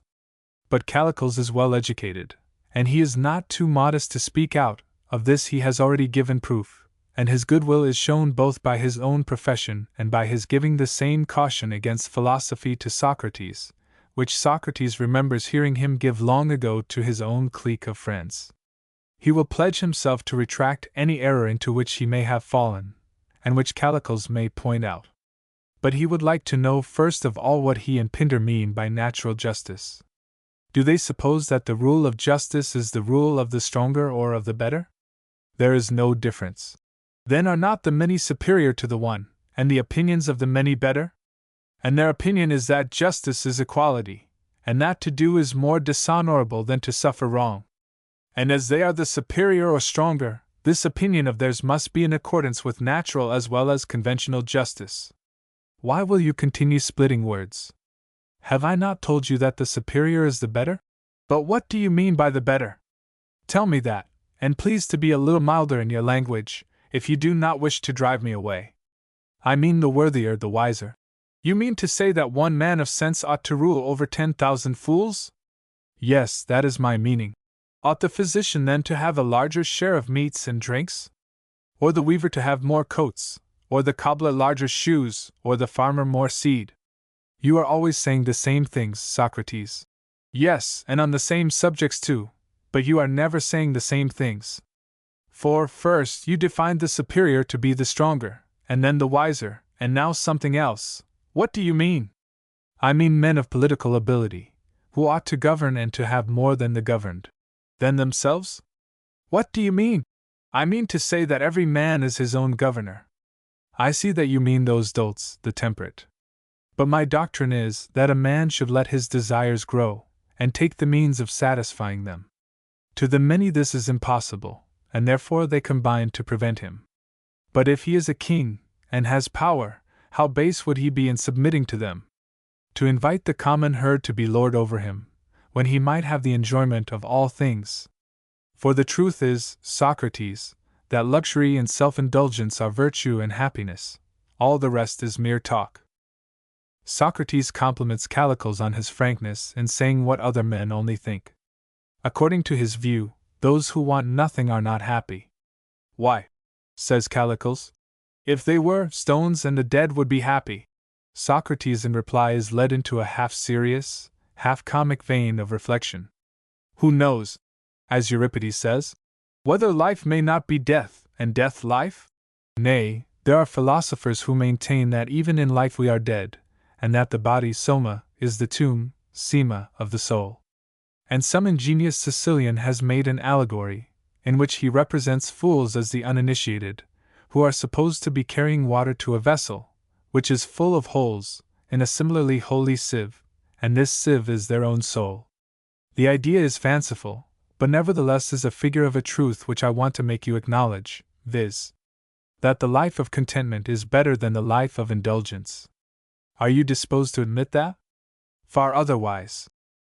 But Callicles is well educated, and he is not too modest to speak out. Of this he has already given proof, and his goodwill is shown both by his own profession and by his giving the same caution against philosophy to Socrates, which Socrates remembers hearing him give long ago to his own clique of friends. He will pledge himself to retract any error into which he may have fallen, and which Callicles may point out. But he would like to know first of all what he and Pindar mean by natural justice. Do they suppose that the rule of justice is the rule of the stronger or of the better? There is no difference. Then are not the many superior to the one, and the opinions of the many better? And their opinion is that justice is equality, and that to do is more dishonorable than to suffer wrong. And as they are the superior or stronger, this opinion of theirs must be in accordance with natural as well as conventional justice. Why will you continue splitting words? Have I not told you that the superior is the better? But what do you mean by the better? Tell me that, and please to be a little milder in your language, if you do not wish to drive me away. I mean the worthier the wiser. You mean to say that one man of sense ought to rule over 10,000 fools? Yes, that is my meaning. Ought the physician then to have a larger share of meats and drinks? Or the weaver to have more coats? Or the cobbler larger shoes, or the farmer more seed? You are always saying the same things, Socrates. Yes, and on the same subjects too, but you are never saying the same things. For, first, you defined the superior to be the stronger, and then the wiser, and now something else. What do you mean? I mean men of political ability, who ought to govern and to have more than the governed. Than themselves? What do you mean? I mean to say that every man is his own governor. I see that you mean those dolts, the temperate. But my doctrine is that a man should let his desires grow, and take the means of satisfying them. To the many this is impossible, and therefore they combine to prevent him. But if he is a king, and has power, how base would he be in submitting to them? To invite the common herd to be lord over him, when he might have the enjoyment of all things. For the truth is, Socrates, that luxury and self-indulgence are virtue and happiness. All the rest is mere talk. Socrates compliments Callicles on his frankness in saying what other men only think. According to his view, those who want nothing are not happy. Why? Says Callicles. If they were, stones and the dead would be happy. Socrates in reply is led into a half-serious, half-comic vein of reflection. Who knows, as Euripides says, whether life may not be death, and death life? Nay, there are philosophers who maintain that even in life we are dead, and that the body soma is the tomb, sema, of the soul. And some ingenious Sicilian has made an allegory, in which he represents fools as the uninitiated, who are supposed to be carrying water to a vessel, which is full of holes, in a similarly holy sieve, and this sieve is their own soul. The idea is fanciful, but nevertheless is a figure of a truth which I want to make you acknowledge, viz., that the life of contentment is better than the life of indulgence. Are you disposed to admit that? Far otherwise.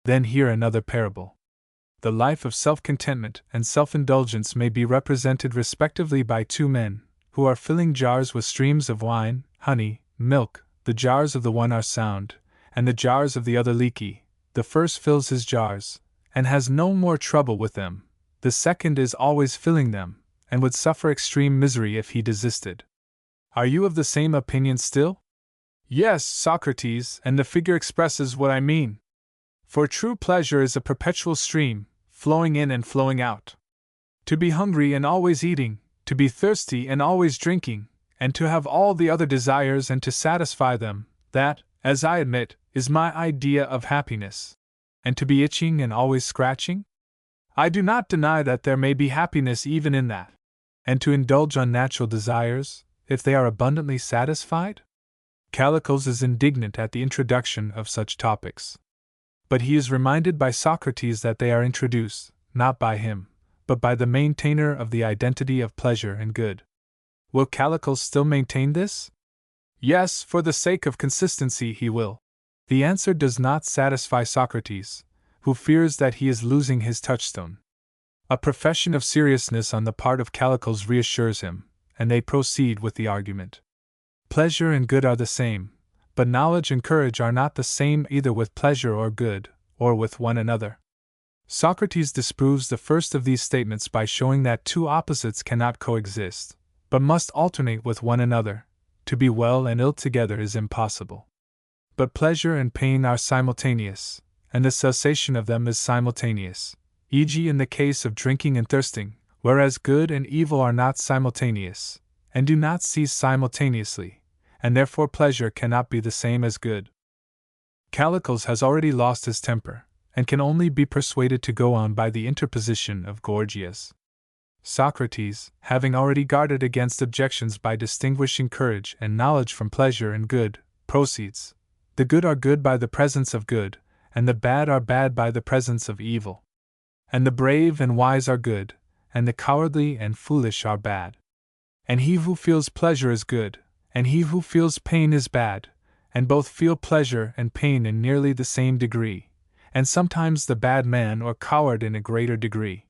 Then hear another parable. The life of self-contentment and self-indulgence may be represented respectively by two men, who are filling jars with streams of wine, honey, milk. The jars of the one are sound, and the jars of the other leaky. The first fills his jars, and has no more trouble with them. The second is always filling them, and would suffer extreme misery if he desisted. Are you of the same opinion still? Yes, Socrates, and the figure expresses what I mean. For true pleasure is a perpetual stream, flowing in and flowing out. To be hungry and always eating, to be thirsty and always drinking, and to have all the other desires and to satisfy them, that, as I admit, is my idea of happiness. And to be itching and always scratching? I do not deny that there may be happiness even in that. And to indulge unnatural desires, if they are abundantly satisfied? Callicles is indignant at the introduction of such topics. But he is reminded by Socrates that they are introduced, not by him, but by the maintainer of the identity of pleasure and good. Will Callicles still maintain this? Yes, for the sake of consistency he will. The answer does not satisfy Socrates, who fears that he is losing his touchstone. A profession of seriousness on the part of Callicles reassures him, and they proceed with the argument. Pleasure and good are the same, but knowledge and courage are not the same either with pleasure or good, or with one another. Socrates disproves the first of these statements by showing that two opposites cannot coexist, but must alternate with one another. To be well and ill together is impossible. But pleasure and pain are simultaneous, and the cessation of them is simultaneous, e.g., in the case of drinking and thirsting, whereas good and evil are not simultaneous, and do not cease simultaneously, and therefore pleasure cannot be the same as good. Callicles has already lost his temper, and can only be persuaded to go on by the interposition of Gorgias. Socrates, having already guarded against objections by distinguishing courage and knowledge from pleasure and good, proceeds. The good are good by the presence of good, and the bad are bad by the presence of evil. And the brave and wise are good, and the cowardly and foolish are bad. And he who feels pleasure is good, and he who feels pain is bad, and both feel pleasure and pain in nearly the same degree, and sometimes the bad man or coward in a greater degree.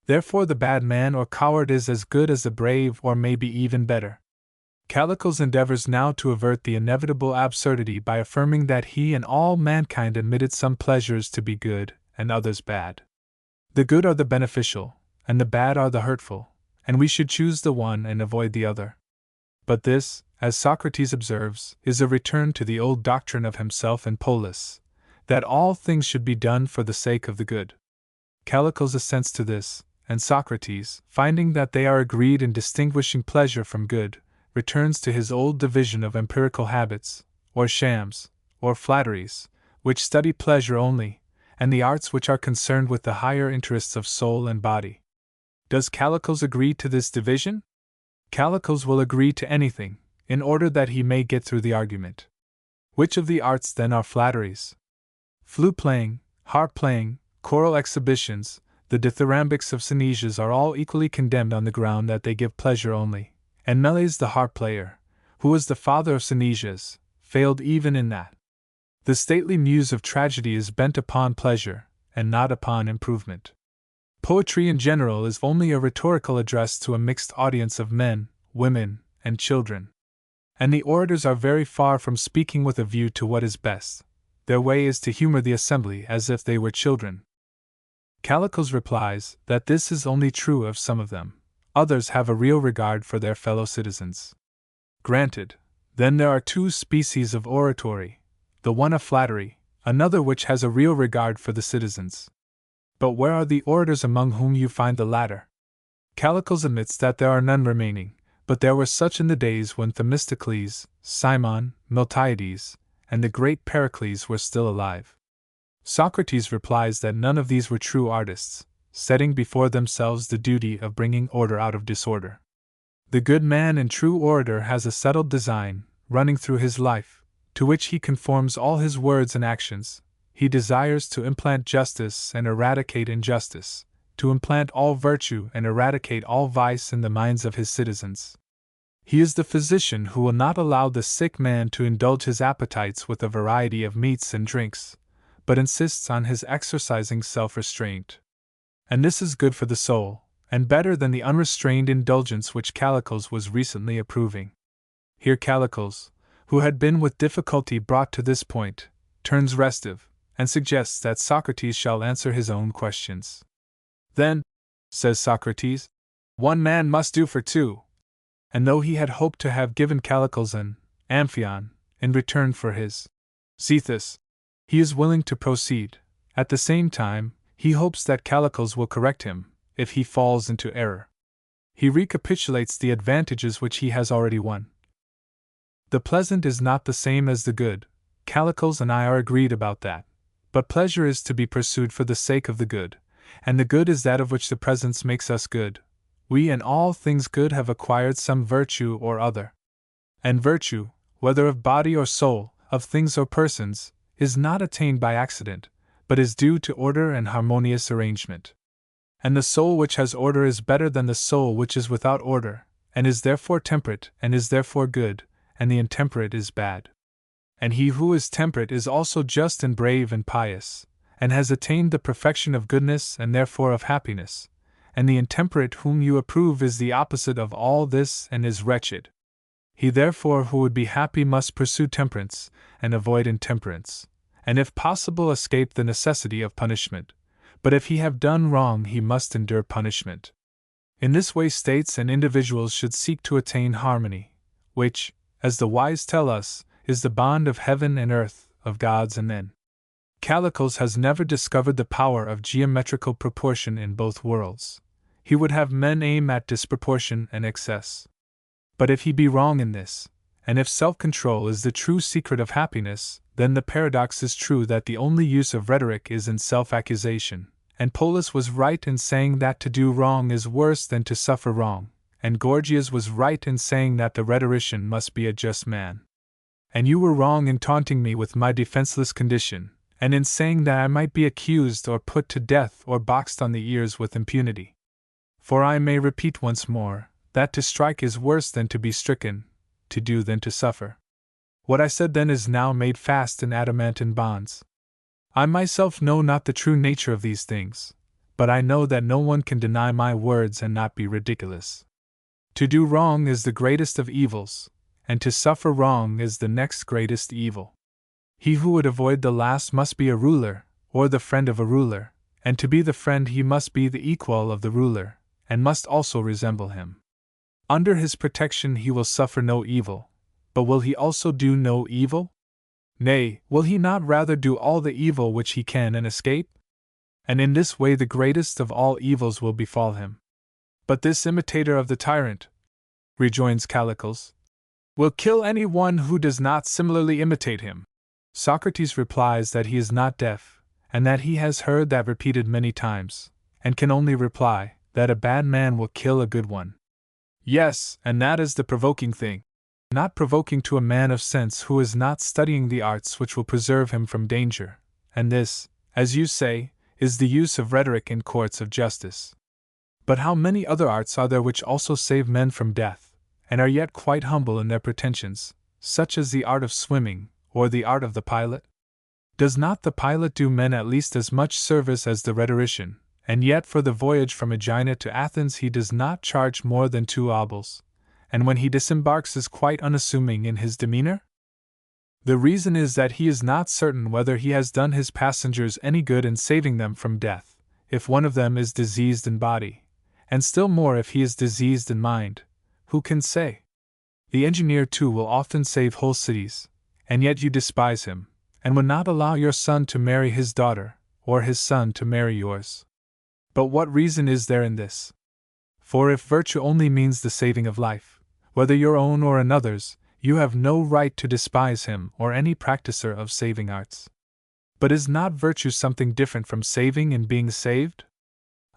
Therefore the bad man or coward is as good as the brave, or maybe even better. Callicles endeavors now to avert the inevitable absurdity by affirming that he and all mankind admitted some pleasures to be good and others bad. The good are the beneficial, and the bad are the hurtful, and we should choose the one and avoid the other. But this, as Socrates observes, is a return to the old doctrine of himself and Polus, that all things should be done for the sake of the good. Callicles assents to this, and Socrates, finding that they are agreed in distinguishing pleasure from good, returns to his old division of empirical habits, or shams, or flatteries, which study pleasure only, and the arts which are concerned with the higher interests of soul and body. Does Callicles agree to this division? Callicles will agree to anything, in order that he may get through the argument. Which of the arts then are flatteries? Flute playing, harp playing, choral exhibitions, the dithyrambics of Synesius are all equally condemned on the ground that they give pleasure only, and Meles the harp player, who was the father of Synesius, failed even in that. The stately muse of tragedy is bent upon pleasure, and not upon improvement. Poetry in general is only a rhetorical address to a mixed audience of men, women, and children. And the orators are very far from speaking with a view to what is best. Their way is to humor the assembly as if they were children. Callicles replies that this is only true of some of them. Others have a real regard for their fellow citizens. Granted. Then there are two species of oratory, the one of flattery, another which has a real regard for the citizens. But where are the orators among whom you find the latter? Callicles admits that there are none remaining, but there were such in the days when Themistocles, Cimon, Miltiades, and the great Pericles were still alive. Socrates replies that none of these were true artists, setting before themselves the duty of bringing order out of disorder. The good man and true orator has a settled design, running through his life, to which he conforms all his words and actions. He desires to implant justice and eradicate injustice, to implant all virtue and eradicate all vice in the minds of his citizens. He is the physician who will not allow the sick man to indulge his appetites with a variety of meats and drinks, but insists on his exercising self-restraint. And this is good for the soul, and better than the unrestrained indulgence which Callicles was recently approving. Here Callicles, who had been with difficulty brought to this point, turns restive, and suggests that Socrates shall answer his own questions. Then, says Socrates, one man must do for two. And though he had hoped to have given Callicles an Amphion in return for his Zethus, he is willing to proceed. At the same time, he hopes that Callicles will correct him, if he falls into error. He recapitulates the advantages which he has already won. The pleasant is not the same as the good. Callicles and I are agreed about that. But pleasure is to be pursued for the sake of the good, and the good is that of which the presence makes us good. We and all things good have acquired some virtue or other. And virtue, whether of body or soul, of things or persons, is not attained by accident, but is due to order and harmonious arrangement. And the soul which has order is better than the soul which is without order, and is therefore temperate, and is therefore good, and the intemperate is bad. And he who is temperate is also just and brave and pious, and has attained the perfection of goodness and therefore of happiness, and the intemperate whom you approve is the opposite of all this and is wretched. He therefore who would be happy must pursue temperance, and avoid intemperance, and if possible escape the necessity of punishment, but if he have done wrong he must endure punishment. In this way states and individuals should seek to attain harmony, which, as the wise tell us, is the bond of heaven and earth, of gods and men. Callicles has never discovered the power of geometrical proportion in both worlds. He would have men aim at disproportion and excess. But if he be wrong in this, and if self-control is the true secret of happiness, then the paradox is true that the only use of rhetoric is in self-accusation, and Polus was right in saying that to do wrong is worse than to suffer wrong, and Gorgias was right in saying that the rhetorician must be a just man. And you were wrong in taunting me with my defenseless condition, and in saying that I might be accused or put to death or boxed on the ears with impunity. For I may repeat once more, that to strike is worse than to be stricken, to do than to suffer. What I said then is now made fast in adamantine bonds. I myself know not the true nature of these things, but I know that no one can deny my words and not be ridiculous. To do wrong is the greatest of evils, and to suffer wrong is the next greatest evil. He who would avoid the last must be a ruler, or the friend of a ruler, and to be the friend he must be the equal of the ruler, and must also resemble him. Under his protection he will suffer no evil, but will he also do no evil? Nay, will he not rather do all the evil which he can and escape? And in this way the greatest of all evils will befall him. But this imitator of the tyrant, rejoins Callicles, will kill any one who does not similarly imitate him. Socrates replies that he is not deaf, and that he has heard that repeated many times, and can only reply that a bad man will kill a good one. Yes, and that is the provoking thing. Not provoking to a man of sense who is not studying the arts which will preserve him from danger, and this, as you say, is the use of rhetoric in courts of justice. But how many other arts are there which also save men from death, and are yet quite humble in their pretensions, such as the art of swimming, or the art of the pilot? Does not the pilot do men at least as much service as the rhetorician, and yet for the voyage from Aegina to Athens he does not charge more than 2 obols, and when he disembarks is quite unassuming in his demeanor? The reason is that he is not certain whether he has done his passengers any good in saving them from death, if one of them is diseased in body, and still more if he is diseased in mind. Who can say? The engineer too will often save whole cities, and yet you despise him, and would not allow your son to marry his daughter, or his son to marry yours. But what reason is there in this? For if virtue only means the saving of life, whether your own or another's, you have no right to despise him or any practicer of saving arts. But is not virtue something different from saving and being saved?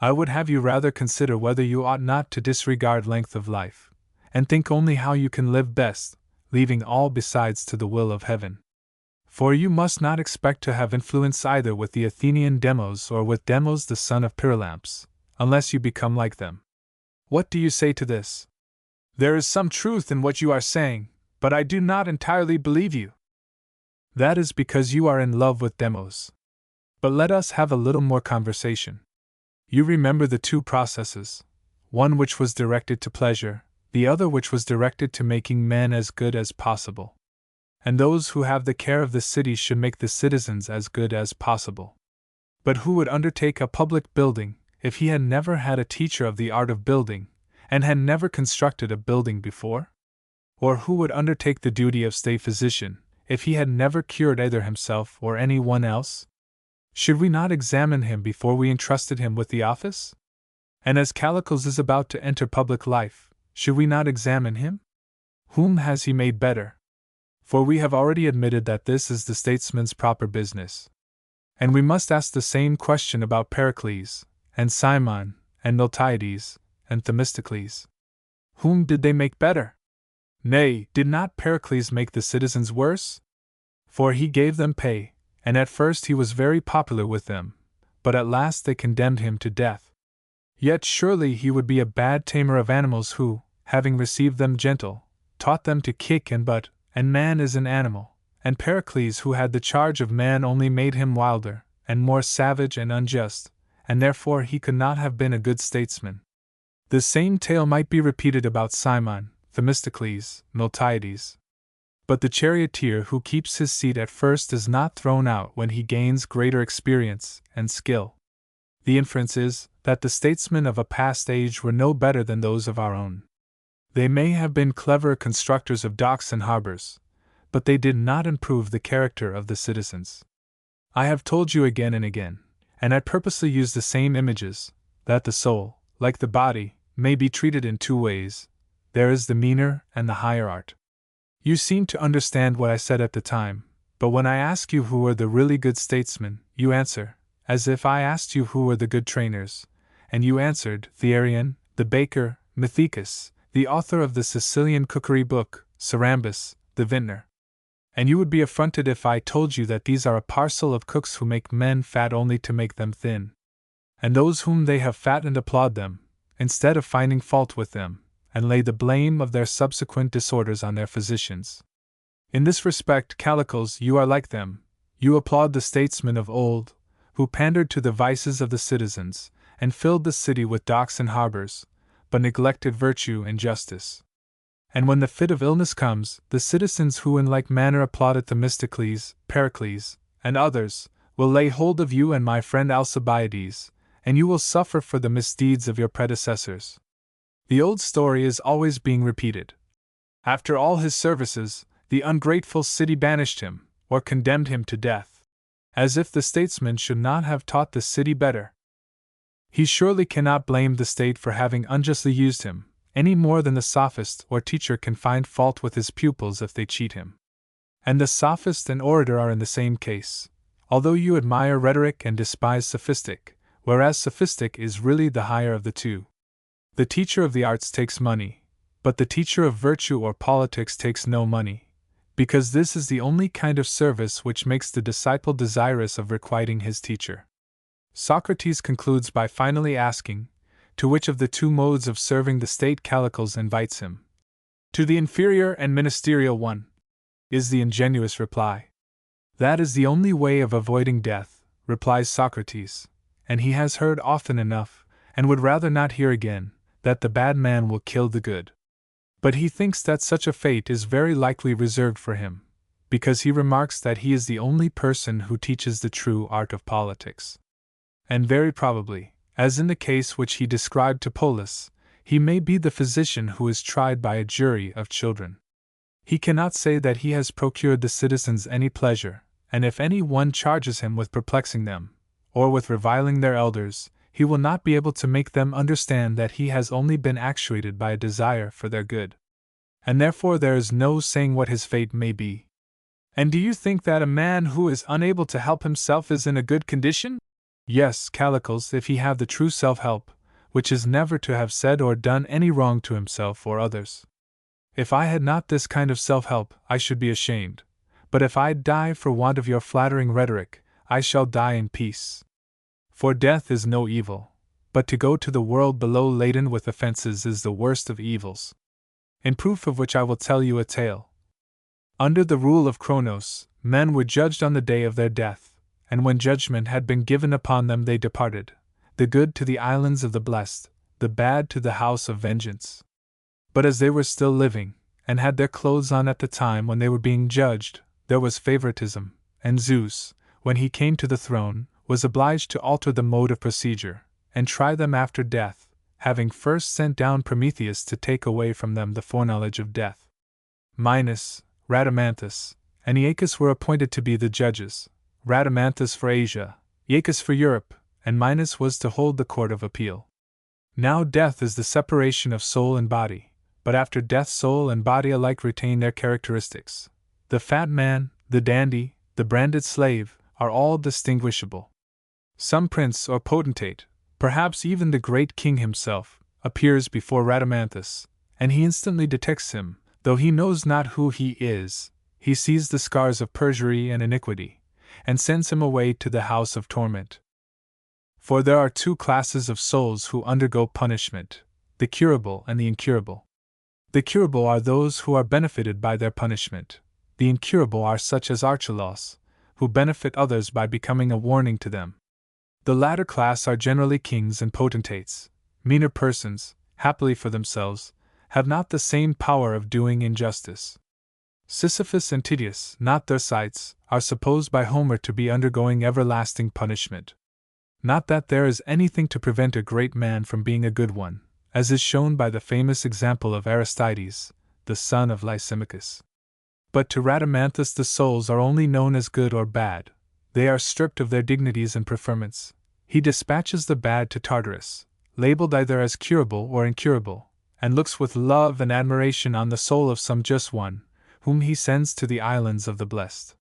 I would have you rather consider whether you ought not to disregard length of life, and think only how you can live best, leaving all besides to the will of heaven. For you must not expect to have influence either with the Athenian Demos or with Demos the son of Pyrilampes, unless you become like them. What do you say to this? There is some truth in what you are saying, but I do not entirely believe you. That is because you are in love with Demos. But let us have a little more conversation. You remember the 2 processes, one which was directed to pleasure, the other which was directed to making men as good as possible. And those who have the care of the city should make the citizens as good as possible. But who would undertake a public building, if he had never had a teacher of the art of building, and had never constructed a building before? Or who would undertake the duty of state physician, if he had never cured either himself or any one else? Should we not examine him before we entrusted him with the office? And as Callicles is about to enter public life, should we not examine him? Whom has he made better? For we have already admitted that this is the statesman's proper business. And we must ask the same question about Pericles, and Cimon, and Miltiades, and Themistocles. Whom did they make better? Nay, did not Pericles make the citizens worse? For he gave them pay, and at first he was very popular with them, but at last they condemned him to death. Yet surely he would be a bad tamer of animals who, having received them gentle, taught them to kick and butt, and man is an animal, and Pericles who had the charge of man only made him wilder, and more savage and unjust, and therefore he could not have been a good statesman. The same tale might be repeated about Cimon, Themistocles, Miltiades. But the charioteer who keeps his seat at first is not thrown out when he gains greater experience and skill. The inference is that the statesmen of a past age were no better than those of our own. They may have been clever constructors of docks and harbors, but they did not improve the character of the citizens. I have told you again and again, and I purposely use the same images, that the soul, like the body, may be treated in two ways. There is the meaner and the higher art. You seem to understand what I said at the time, but when I ask you who were the really good statesmen, you answer, as if I asked you who were the good trainers, and you answered Thearion, the baker, Methicus, the author of the Sicilian cookery book, Sarambus, the vintner. And you would be affronted if I told you that these are a parcel of cooks who make men fat only to make them thin. And those whom they have fattened applaud them, instead of finding fault with them, and lay the blame of their subsequent disorders on their physicians. In this respect, Calicles, you are like them. You applaud the statesmen of old, who pandered to the vices of the citizens, and filled the city with docks and harbors, but neglected virtue and justice. And when the fit of illness comes, the citizens who in like manner applauded Themistocles, Pericles, and others, will lay hold of you and my friend Alcibiades, and you will suffer for the misdeeds of your predecessors. The old story is always being repeated. After all his services, the ungrateful city banished him, or condemned him to death. As if the statesman should not have taught the city better. He surely cannot blame the state for having unjustly used him, any more than the sophist or teacher can find fault with his pupils if they cheat him. And the sophist and orator are in the same case, although you admire rhetoric and despise sophistic, whereas sophistic is really the higher of the two. The teacher of the arts takes money, but the teacher of virtue or politics takes no money, because this is the only kind of service which makes the disciple desirous of requiting his teacher. Socrates concludes by finally asking, to which of the two modes of serving the state Calicles invites him. To the inferior and ministerial one, is the ingenuous reply. That is the only way of avoiding death, replies Socrates, and he has heard often enough, and would rather not hear again, that the bad man will kill the good. But he thinks that such a fate is very likely reserved for him, because he remarks that he is the only person who teaches the true art of politics. And very probably, as in the case which he described to Polus, he may be the physician who is tried by a jury of children. He cannot say that he has procured the citizens any pleasure, and if any one charges him with perplexing them, or with reviling their elders, he will not be able to make them understand that he has only been actuated by a desire for their good. And therefore there is no saying what his fate may be. And do you think that a man who is unable to help himself is in a good condition? Yes, Calicles, if he have the true self-help, which is never to have said or done any wrong to himself or others. If I had not this kind of self-help, I should be ashamed, but if I die for want of your flattering rhetoric, I shall die in peace. For death is no evil, but to go to the world below laden with offenses is the worst of evils. In proof of which I will tell you a tale. Under the rule of Cronos, men were judged on the day of their death, and when judgment had been given upon them they departed, the good to the islands of the blessed, the bad to the house of vengeance. But as they were still living, and had their clothes on at the time when they were being judged, there was favoritism, and Zeus, when he came to the throne, was obliged to alter the mode of procedure, and try them after death, having first sent down Prometheus to take away from them the foreknowledge of death. Minos, Rhadamanthus, and Aeacus were appointed to be the judges, Rhadamanthus for Asia, Aeacus for Europe, and Minos was to hold the court of appeal. Now death is the separation of soul and body, but after death soul and body alike retain their characteristics. The fat man, the dandy, the branded slave, are all distinguishable. Some prince or potentate, perhaps even the great king himself, appears before Rhadamanthus, and he instantly detects him, though he knows not who he is. He sees the scars of perjury and iniquity, and sends him away to the house of torment. For there are two classes of souls who undergo punishment, the curable and the incurable. The curable are those who are benefited by their punishment. The incurable are such as Archelaus, who benefit others by becoming a warning to them. The latter class are generally kings and potentates. Meaner persons, happily for themselves, have not the same power of doing injustice. Sisyphus and Tydeus, not Thersites, are supposed by Homer to be undergoing everlasting punishment. Not that there is anything to prevent a great man from being a good one, as is shown by the famous example of Aristides, the son of Lysimachus. But to Rhadamanthus the souls are only known as good or bad. They are stripped of their dignities and preferments. He dispatches the bad to Tartarus, labeled either as curable or incurable, and looks with love and admiration on the soul of some just one, whom he sends to the islands of the blessed.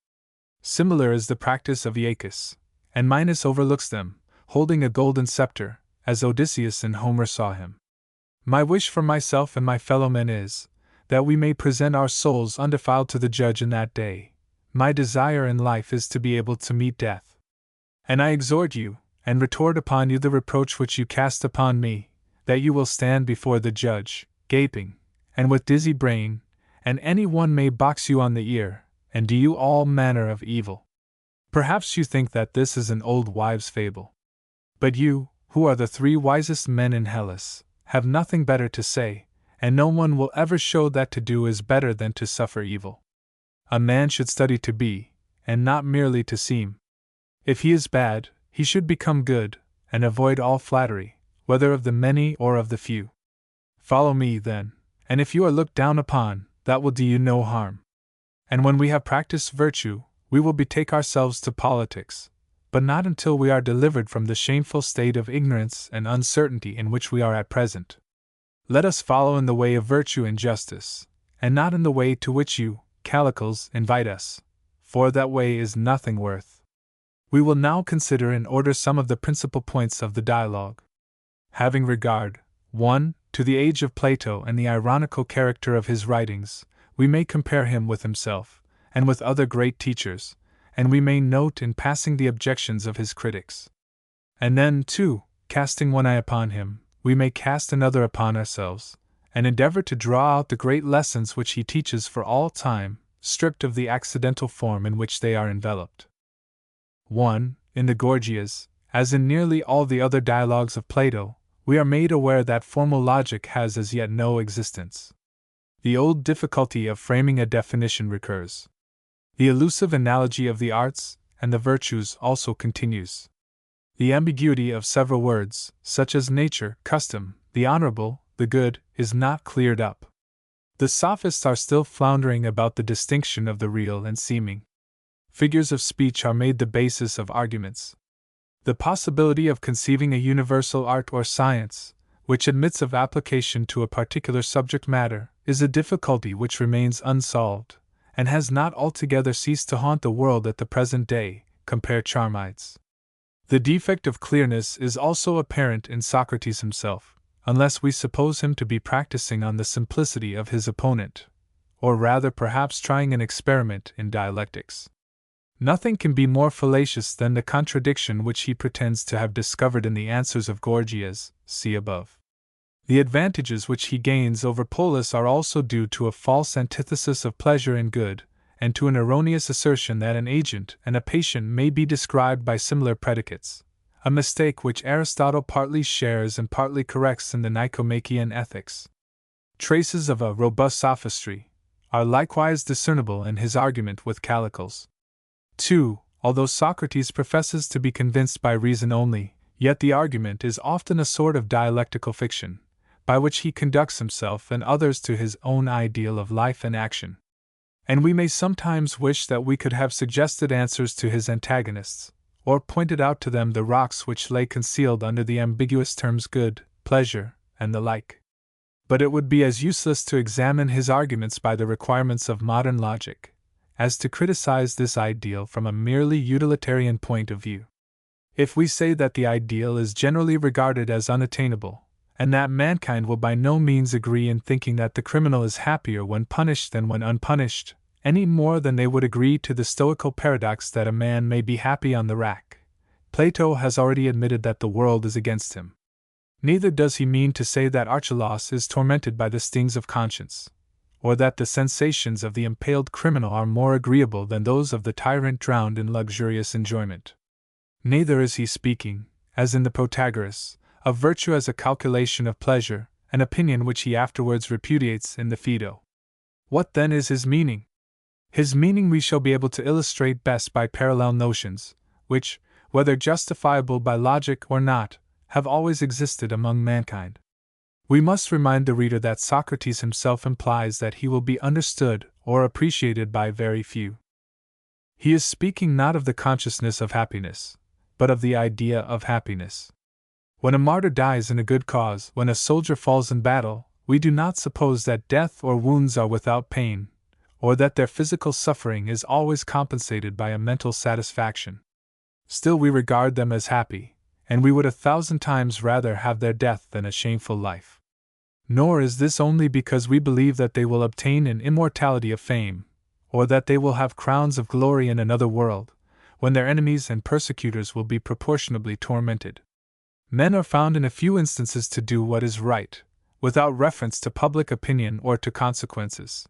Similar is the practice of Aeacus, and Minos overlooks them, holding a golden scepter, as Odysseus in Homer saw him. My wish for myself and my fellow men is, that we may present our souls undefiled to the judge in that day. My desire in life is to be able to meet death. And I exhort you, and retort upon you the reproach which you cast upon me, that you will stand before the judge, gaping, and with dizzy brain, and any one may box you on the ear, and do you all manner of evil. Perhaps you think that this is an old wives' fable. But you, who are the three wisest men in Hellas, have nothing better to say, and no one will ever show that to do is better than to suffer evil. A man should study to be, and not merely to seem. If he is bad, he should become good, and avoid all flattery, whether of the many or of the few. Follow me, then, and if you are looked down upon, that will do you no harm. And when we have practiced virtue, we will betake ourselves to politics, but not until we are delivered from the shameful state of ignorance and uncertainty in which we are at present. Let us follow in the way of virtue and justice, and not in the way to which you, Callicles, invite us, for that way is nothing worth. We will now consider in order some of the principal points of the dialogue. Having regard, 1. To the age of Plato and the ironical character of his writings, we may compare him with himself, and with other great teachers, and we may note in passing the objections of his critics. And then, 2. Casting one eye upon him, we may cast another upon ourselves, and endeavor to draw out the great lessons which he teaches for all time, stripped of the accidental form in which they are enveloped. 1. In the Gorgias, as in nearly all the other dialogues of Plato, we are made aware that formal logic has as yet no existence. The old difficulty of framing a definition recurs. The elusive analogy of the arts and the virtues also continues. The ambiguity of several words, such as nature, custom, the honorable, the good, is not cleared up. The sophists are still floundering about the distinction of the real and seeming. Figures of speech are made the basis of arguments. The possibility of conceiving a universal art or science, which admits of application to a particular subject matter, is a difficulty which remains unsolved, and has not altogether ceased to haunt the world at the present day, compare Charmides. The defect of clearness is also apparent in Socrates himself, unless we suppose him to be practicing on the simplicity of his opponent, or rather perhaps trying an experiment in dialectics. Nothing can be more fallacious than the contradiction which he pretends to have discovered in the answers of Gorgias, see above. The advantages which he gains over Polus are also due to a false antithesis of pleasure and good, and to an erroneous assertion that an agent and a patient may be described by similar predicates, a mistake which Aristotle partly shares and partly corrects in the Nicomachean Ethics. Traces of a robust sophistry are likewise discernible in his argument with Callicles. 2. Although Socrates professes to be convinced by reason only, yet the argument is often a sort of dialectical fiction, by which he conducts himself and others to his own ideal of life and action. And we may sometimes wish that we could have suggested answers to his antagonists, or pointed out to them the rocks which lay concealed under the ambiguous terms good, pleasure, and the like. But it would be as useless to examine his arguments by the requirements of modern logic, as to criticize this ideal from a merely utilitarian point of view. If we say that the ideal is generally regarded as unattainable, and that mankind will by no means agree in thinking that the criminal is happier when punished than when unpunished, any more than they would agree to the Stoical paradox that a man may be happy on the rack. Plato has already admitted that the world is against him. Neither does he mean to say that Archelaus is tormented by the stings of conscience, or that the sensations of the impaled criminal are more agreeable than those of the tyrant drowned in luxurious enjoyment. Neither is he speaking, as in the Protagoras, of virtue as a calculation of pleasure, an opinion which he afterwards repudiates in the Phaedo. What then is his meaning? His meaning we shall be able to illustrate best by parallel notions, which, whether justifiable by logic or not, have always existed among mankind. We must remind the reader that Socrates himself implies that he will be understood or appreciated by very few. He is speaking not of the consciousness of happiness, but of the idea of happiness. When a martyr dies in a good cause, when a soldier falls in battle, we do not suppose that death or wounds are without pain, or that their physical suffering is always compensated by a mental satisfaction. Still we regard them as happy, and we would 1,000 times rather have their death than a shameful life. Nor is this only because we believe that they will obtain an immortality of fame, or that they will have crowns of glory in another world, when their enemies and persecutors will be proportionably tormented. Men are found in a few instances to do what is right, without reference to public opinion or to consequences.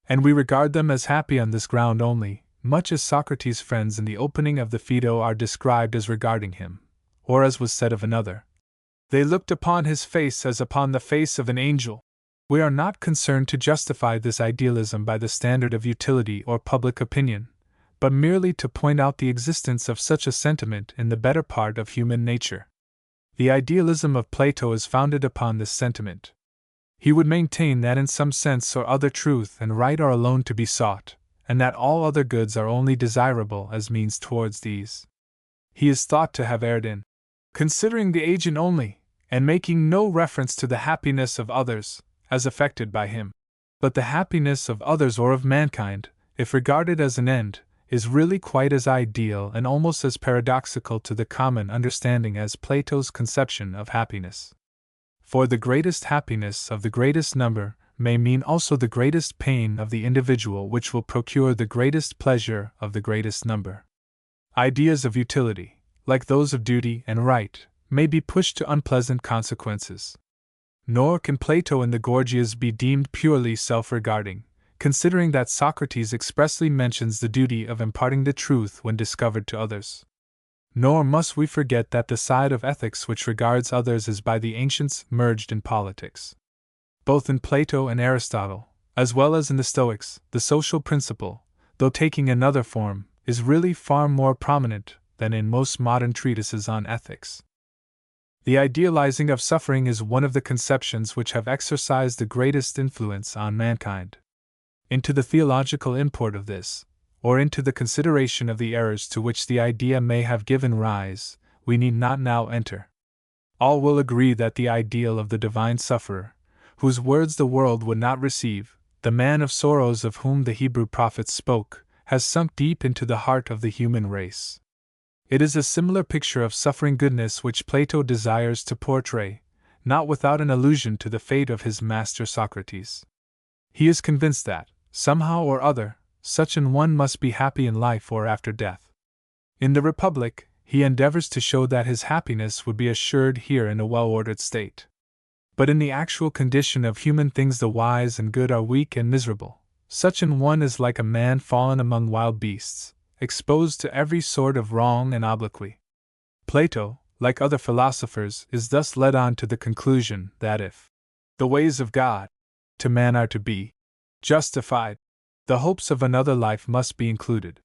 And we regard them as happy on this ground only, much as Socrates' friends in the opening of the Phaedo are described as regarding him, or as was said of another, "They looked upon his face as upon the face of an angel." We are not concerned to justify this idealism by the standard of utility or public opinion, but merely to point out the existence of such a sentiment in the better part of human nature. The idealism of Plato is founded upon this sentiment. He would maintain that in some sense or other truth and right are alone to be sought, and that all other goods are only desirable as means towards these. He is thought to have erred in considering the agent only, and making no reference to the happiness of others, as affected by him. But the happiness of others or of mankind, if regarded as an end, is really quite as ideal and almost as paradoxical to the common understanding as Plato's conception of happiness. For the greatest happiness of the greatest number may mean also the greatest pain of the individual, which will procure the greatest pleasure of the greatest number. Ideas of utility, like those of duty and right, may be pushed to unpleasant consequences. Nor can Plato in the Gorgias be deemed purely self-regarding, considering that Socrates expressly mentions the duty of imparting the truth when discovered to others. Nor must we forget that the side of ethics which regards others is by the ancients merged in politics. Both in Plato and Aristotle, as well as in the Stoics, the social principle, though taking another form, is really far more prominent than in most modern treatises on ethics. The idealizing of suffering is one of the conceptions which have exercised the greatest influence on mankind. Into the theological import of this, or into the consideration of the errors to which the idea may have given rise, we need not now enter. All will agree that the ideal of the divine sufferer, whose words the world would not receive, the man of sorrows of whom the Hebrew prophets spoke, has sunk deep into the heart of the human race. It is a similar picture of suffering goodness which Plato desires to portray, not without an allusion to the fate of his master Socrates. He is convinced that, somehow or other, such an one must be happy in life or after death. In the Republic, he endeavors to show that his happiness would be assured here in a well-ordered state. But in the actual condition of human things the wise and good are weak and miserable. Such an one is like a man fallen among wild beasts, exposed to every sort of wrong and obloquy. Plato, like other philosophers, is thus led on to the conclusion that if the ways of God to man are to be justified, the hopes of another life must be included.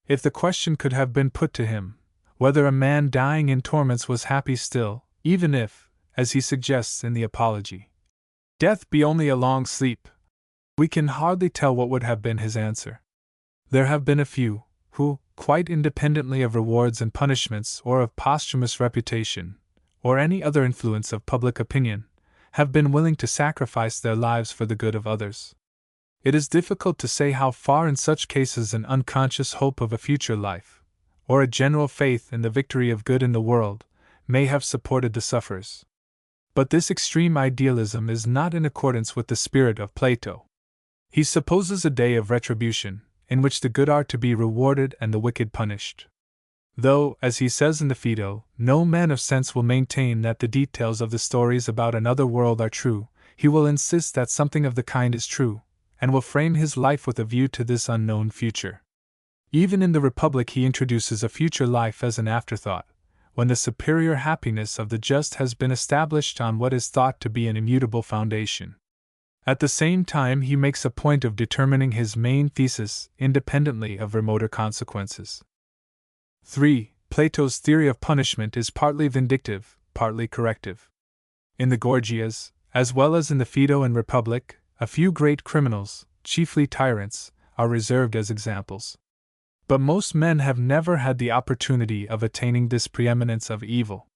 If the question could have been put to him, whether a man dying in torments was happy still, even if, as he suggests in the Apology, death be only a long sleep, we can hardly tell what would have been his answer. There have been a few who, quite independently of rewards and punishments or of posthumous reputation, or any other influence of public opinion, have been willing to sacrifice their lives for the good of others. It is difficult to say how far in such cases an unconscious hope of a future life, or a general faith in the victory of good in the world, may have supported the sufferers. But this extreme idealism is not in accordance with the spirit of Plato. He supposes a day of retribution, in which the good are to be rewarded and the wicked punished. Though, as he says in the Phaedo, no man of sense will maintain that the details of the stories about another world are true, he will insist that something of the kind is true, and will frame his life with a view to this unknown future. Even in the Republic he introduces a future life as an afterthought, when the superior happiness of the just has been established on what is thought to be an immutable foundation. At the same time he makes a point of determining his main thesis independently of remoter consequences. 3. Plato's theory of punishment is partly vindictive, partly corrective. In the Gorgias, as well as in the Phaedo and Republic, a few great criminals, chiefly tyrants, are reserved as examples. But most men have never had the opportunity of attaining this preeminence of evil.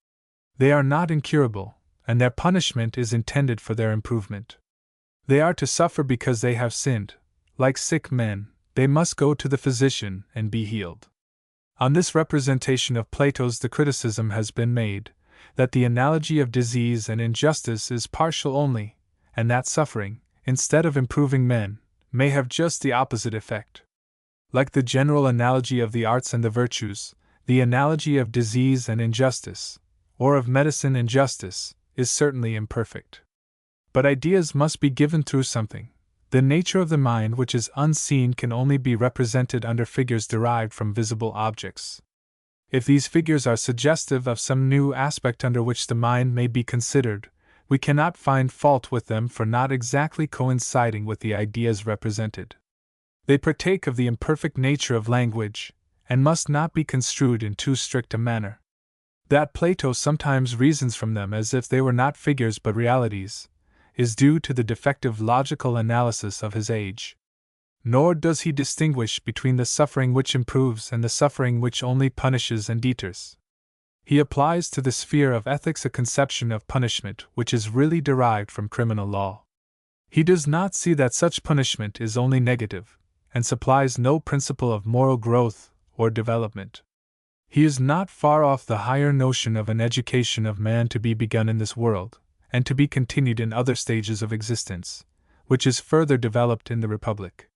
They are not incurable, and their punishment is intended for their improvement. They are to suffer because they have sinned. Like sick men, they must go to the physician and be healed. On this representation of Plato's the criticism has been made, that the analogy of disease and injustice is partial only, and that suffering, instead of improving men, may have just the opposite effect. Like the general analogy of the arts and the virtues, the analogy of disease and injustice, or of medicine and justice, is certainly imperfect. But ideas must be given through something. The nature of the mind which is unseen can only be represented under figures derived from visible objects. If these figures are suggestive of some new aspect under which the mind may be considered, we cannot find fault with them for not exactly coinciding with the ideas represented. They partake of the imperfect nature of language, and must not be construed in too strict a manner. That Plato sometimes reasons from them as if they were not figures but realities, is due to the defective logical analysis of his age. Nor does he distinguish between the suffering which improves and the suffering which only punishes and deters. He applies to the sphere of ethics a conception of punishment which is really derived from criminal law. He does not see that such punishment is only negative, and supplies no principle of moral growth or development. He is not far off the higher notion of an education of man to be begun in this world, and to be continued in other stages of existence, which is further developed in the Republic.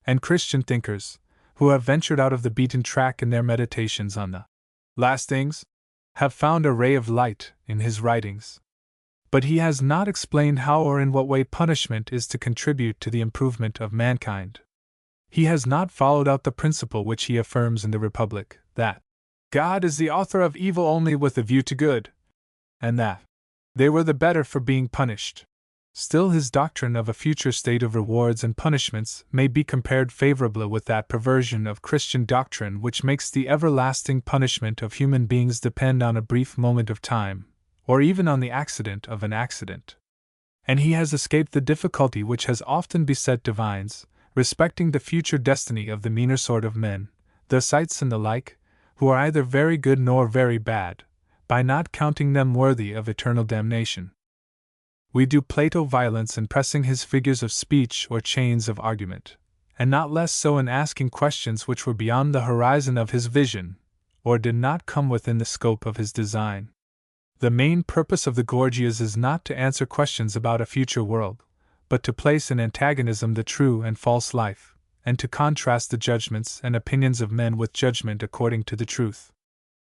And Christian thinkers, who have ventured out of the beaten track in their meditations on the last things, have found a ray of light in his writings. But he has not explained how or in what way punishment is to contribute to the improvement of mankind. He has not followed out the principle which he affirms in the Republic, that God is the author of evil only with a view to good, and that they were the better for being punished. Still, his doctrine of a future state of rewards and punishments may be compared favorably with that perversion of Christian doctrine which makes the everlasting punishment of human beings depend on a brief moment of time, or even on the accident of an accident. And he has escaped the difficulty which has often beset divines, respecting the future destiny of the meaner sort of men, the Scythes and the like, who are either very good nor very bad, by not counting them worthy of eternal damnation. We do Plato violence in pressing his figures of speech or chains of argument, and not less so in asking questions which were beyond the horizon of his vision, or did not come within the scope of his design. The main purpose of the Gorgias is not to answer questions about a future world, but to place in antagonism the true and false life, and to contrast the judgments and opinions of men with judgment according to the truth.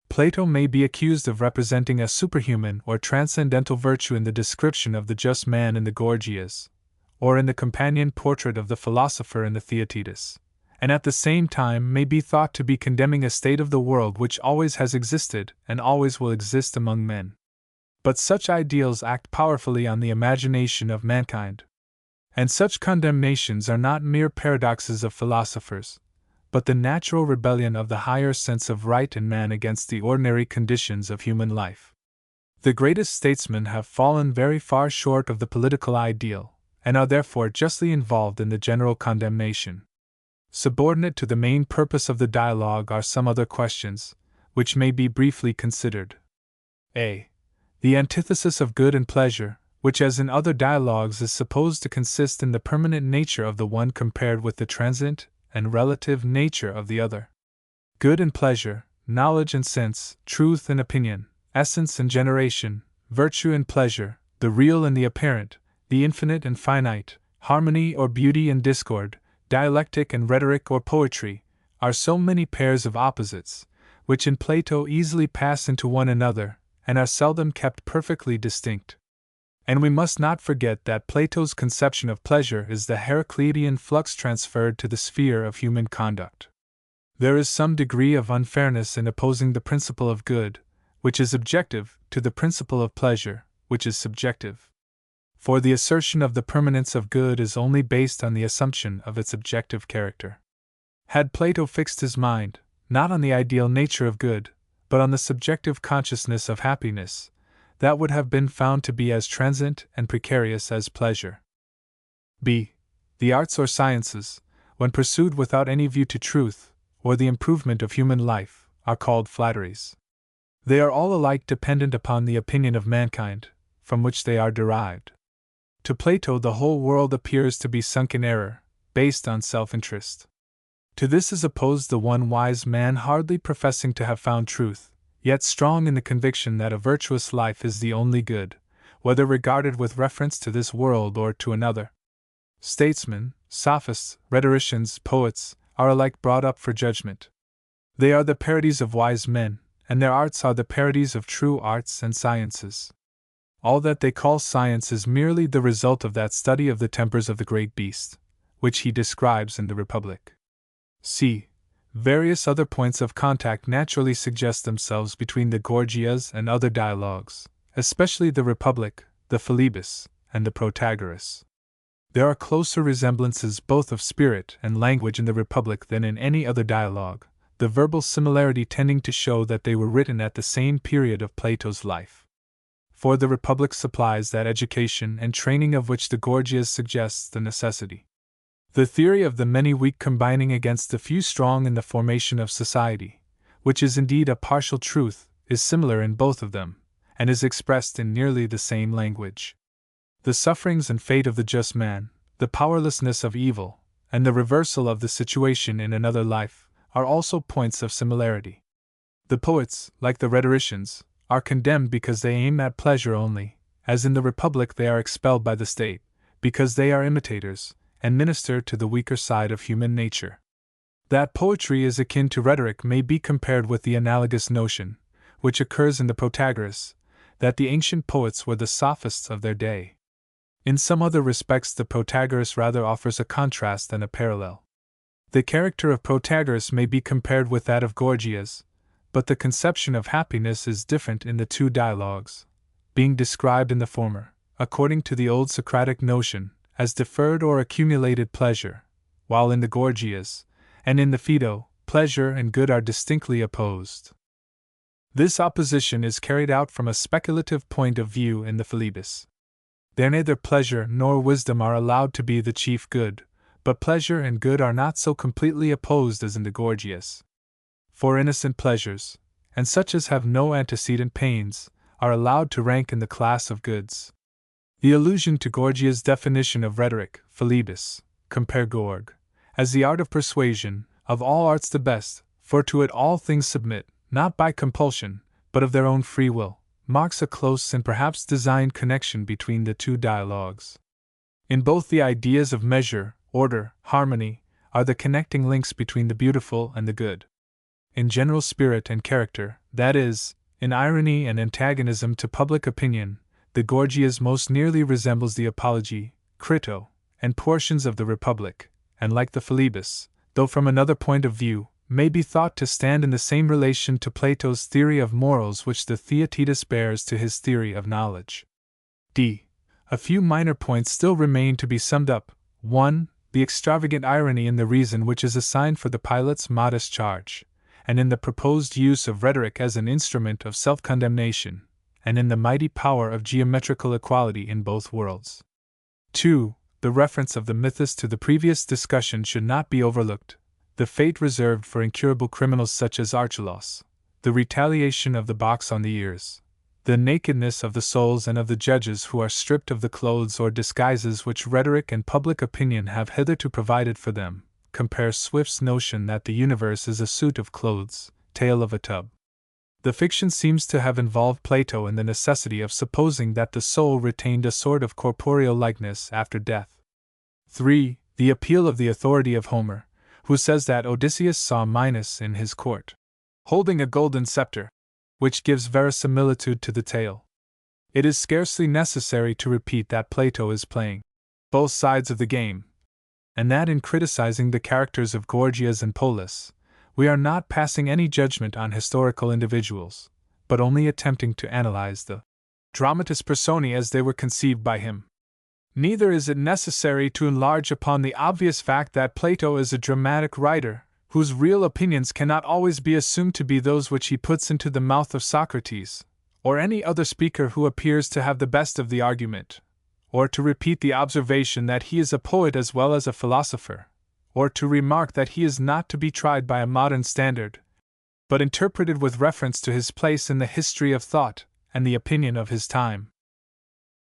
Plato may be accused of representing a superhuman or transcendental virtue in the description of the just man in the Gorgias, or in the companion portrait of the philosopher in the Theaetetus, and at the same time may be thought to be condemning a state of the world which always has existed and always will exist among men. But such ideals act powerfully on the imagination of mankind, and such condemnations are not mere paradoxes of philosophers, but the natural rebellion of the higher sense of right in man against the ordinary conditions of human life. The greatest statesmen have fallen very far short of the political ideal, and are therefore justly involved in the general condemnation. Subordinate to the main purpose of the dialogue are some other questions, which may be briefly considered. A. The antithesis of good and pleasure, which as in other dialogues is supposed to consist in the permanent nature of the one compared with the transient and relative nature of the other. Good and pleasure, knowledge and sense, truth and opinion, essence and generation, virtue and pleasure, the real and the apparent, the infinite and finite, harmony or beauty and discord, dialectic and rhetoric or poetry, are so many pairs of opposites, which in Plato easily pass into one another, and are seldom kept perfectly distinct. And we must not forget that Plato's conception of pleasure is the Heraclitean flux transferred to the sphere of human conduct. There is some degree of unfairness in opposing the principle of good, which is objective, to the principle of pleasure, which is subjective. For the assertion of the permanence of good is only based on the assumption of its objective character. Had Plato fixed his mind, not on the ideal nature of good, but on the subjective consciousness of happiness, that would have been found to be as transient and precarious as pleasure. b. The arts or sciences, when pursued without any view to truth, or the improvement of human life, are called flatteries. They are all alike dependent upon the opinion of mankind, from which they are derived. To Plato the whole world appears to be sunk in error, based on self-interest. To this is opposed the one wise man hardly professing to have found truth, yet strong in the conviction that a virtuous life is the only good, whether regarded with reference to this world or to another. Statesmen, sophists, rhetoricians, poets, are alike brought up for judgment. They are the parodies of wise men, and their arts are the parodies of true arts and sciences. All that they call science is merely the result of that study of the tempers of the great beast, which he describes in the Republic. c. Various other points of contact naturally suggest themselves between the Gorgias and other dialogues, especially the Republic, the Philebus, and the Protagoras. There are closer resemblances both of spirit and language in the Republic than in any other dialogue, the verbal similarity tending to show that they were written at the same period of Plato's life. For the Republic supplies that education and training of which the Gorgias suggests the necessity. The theory of the many weak combining against the few strong in the formation of society, which is indeed a partial truth, is similar in both of them, and is expressed in nearly the same language. The sufferings and fate of the just man, the powerlessness of evil, and the reversal of the situation in another life, are also points of similarity. The poets, like the rhetoricians, are condemned because they aim at pleasure only, as in the Republic they are expelled by the state, because they are imitators, and minister to the weaker side of human nature. That poetry is akin to rhetoric may be compared with the analogous notion, which occurs in the Protagoras, that the ancient poets were the sophists of their day. In some other respects the Protagoras rather offers a contrast than a parallel. The character of Protagoras may be compared with that of Gorgias, but the conception of happiness is different in the two dialogues, being described in the former, according to the old Socratic notion, as deferred or accumulated pleasure, while in the Gorgias, and in the Phaedo, pleasure and good are distinctly opposed. This opposition is carried out from a speculative point of view in the Philebus. There neither pleasure nor wisdom are allowed to be the chief good, but pleasure and good are not so completely opposed as in the Gorgias. For innocent pleasures, and such as have no antecedent pains, are allowed to rank in the class of goods. The allusion to Gorgias' definition of rhetoric, Philebus, compare Gorg, as the art of persuasion, of all arts the best, for to it all things submit, not by compulsion, but of their own free will, marks a close and perhaps designed connection between the two dialogues. In both the ideas of measure, order, harmony, are the connecting links between the beautiful and the good. In general spirit and character, that is, in irony and antagonism to public opinion, the Gorgias most nearly resembles the Apology, Crito, and portions of the Republic, and like the Philebus, though from another point of view, may be thought to stand in the same relation to Plato's theory of morals which the Theaetetus bears to his theory of knowledge. d. A few minor points still remain to be summed up. 1. The extravagant irony in the reason which is assigned for the pilot's modest charge, and in the proposed use of rhetoric as an instrument of self-condemnation, and in the mighty power of geometrical equality in both worlds. 2. The reference of the mythos to the previous discussion should not be overlooked, the fate reserved for incurable criminals such as Archelaus, the retaliation of the box on the ears, the nakedness of the souls and of the judges who are stripped of the clothes or disguises which rhetoric and public opinion have hitherto provided for them. Compare Swift's notion that the universe is a suit of clothes, Tale of a Tub. The fiction seems to have involved Plato in the necessity of supposing that the soul retained a sort of corporeal likeness after death. 3. The appeal of the authority of Homer, who says that Odysseus saw Minos in his court, holding a golden scepter, which gives verisimilitude to the tale. It is scarcely necessary to repeat that Plato is playing both sides of the game, and that in criticizing the characters of Gorgias and Polus, we are not passing any judgment on historical individuals, but only attempting to analyze the dramatis personae as they were conceived by him. Neither is it necessary to enlarge upon the obvious fact that Plato is a dramatic writer, whose real opinions cannot always be assumed to be those which he puts into the mouth of Socrates, or any other speaker who appears to have the best of the argument, or to repeat the observation that he is a poet as well as a philosopher, or to remark that he is not to be tried by a modern standard, but interpreted with reference to his place in the history of thought and the opinion of his time.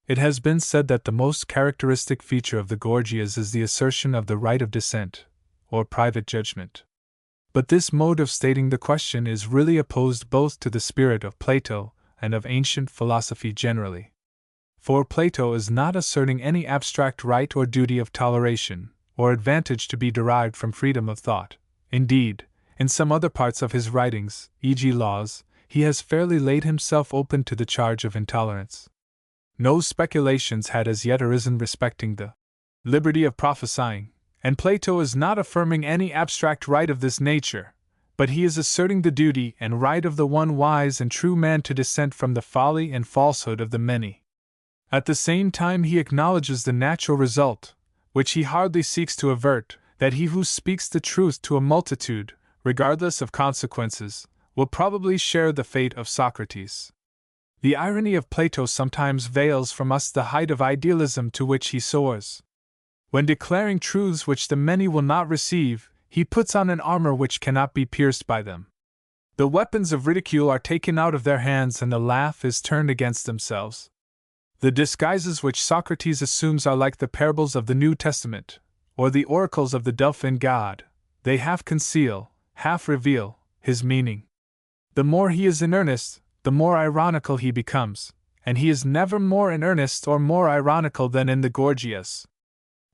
It has been said that the most characteristic feature of the Gorgias is the assertion of the right of dissent, or private judgment. But this mode of stating the question is really opposed both to the spirit of Plato and of ancient philosophy generally. For Plato is not asserting any abstract right or duty of toleration, or advantage to be derived from freedom of thought. Indeed, in some other parts of his writings, e.g. Laws, he has fairly laid himself open to the charge of intolerance. No speculations had as yet arisen respecting the liberty of prophesying, and Plato is not affirming any abstract right of this nature, but he is asserting the duty and right of the one wise and true man to dissent from the folly and falsehood of the many. At the same time he acknowledges the natural result, which he hardly seeks to avert, that he who speaks the truth to a multitude, regardless of consequences, will probably share the fate of Socrates. The irony of Plato sometimes veils from us the height of idealism to which he soars. When declaring truths which the many will not receive, he puts on an armor which cannot be pierced by them. The weapons of ridicule are taken out of their hands and the laugh is turned against themselves. The disguises which Socrates assumes are like the parables of the New Testament, or the oracles of the Delphian god. They half conceal, half reveal, his meaning. The more he is in earnest, the more ironical he becomes, and he is never more in earnest or more ironical than in the Gorgias.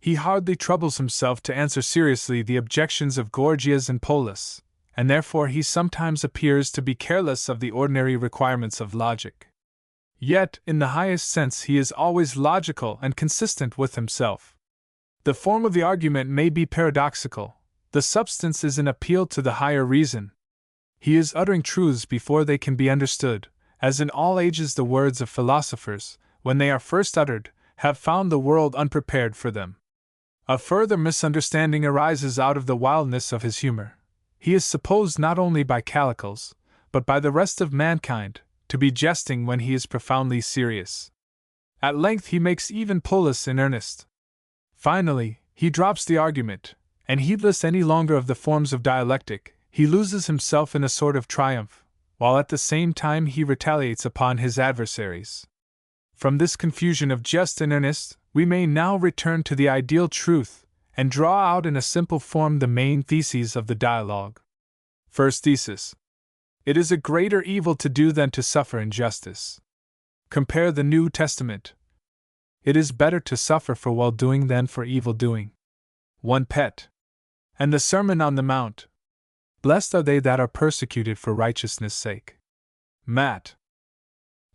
He hardly troubles himself to answer seriously the objections of Gorgias and Polus, and therefore he sometimes appears to be careless of the ordinary requirements of logic. Yet, in the highest sense, he is always logical and consistent with himself. The form of the argument may be paradoxical, the substance is an appeal to the higher reason. He is uttering truths before they can be understood, as in all ages the words of philosophers, when they are first uttered, have found the world unprepared for them. A further misunderstanding arises out of the wildness of his humor. He is supposed not only by Calicles, but by the rest of mankind, to be jesting when he is profoundly serious. At length he makes even Polus in earnest. Finally, he drops the argument, and heedless any longer of the forms of dialectic, he loses himself in a sort of triumph, while at the same time he retaliates upon his adversaries. From this confusion of jest and earnest, we may now return to the ideal truth, and draw out in a simple form the main theses of the dialogue. First thesis. It is a greater evil to do than to suffer injustice. Compare the New Testament. It is better to suffer for well-doing than for evil-doing. 1 Pet. And the Sermon on the Mount. Blessed are they that are persecuted for righteousness' sake. Matt.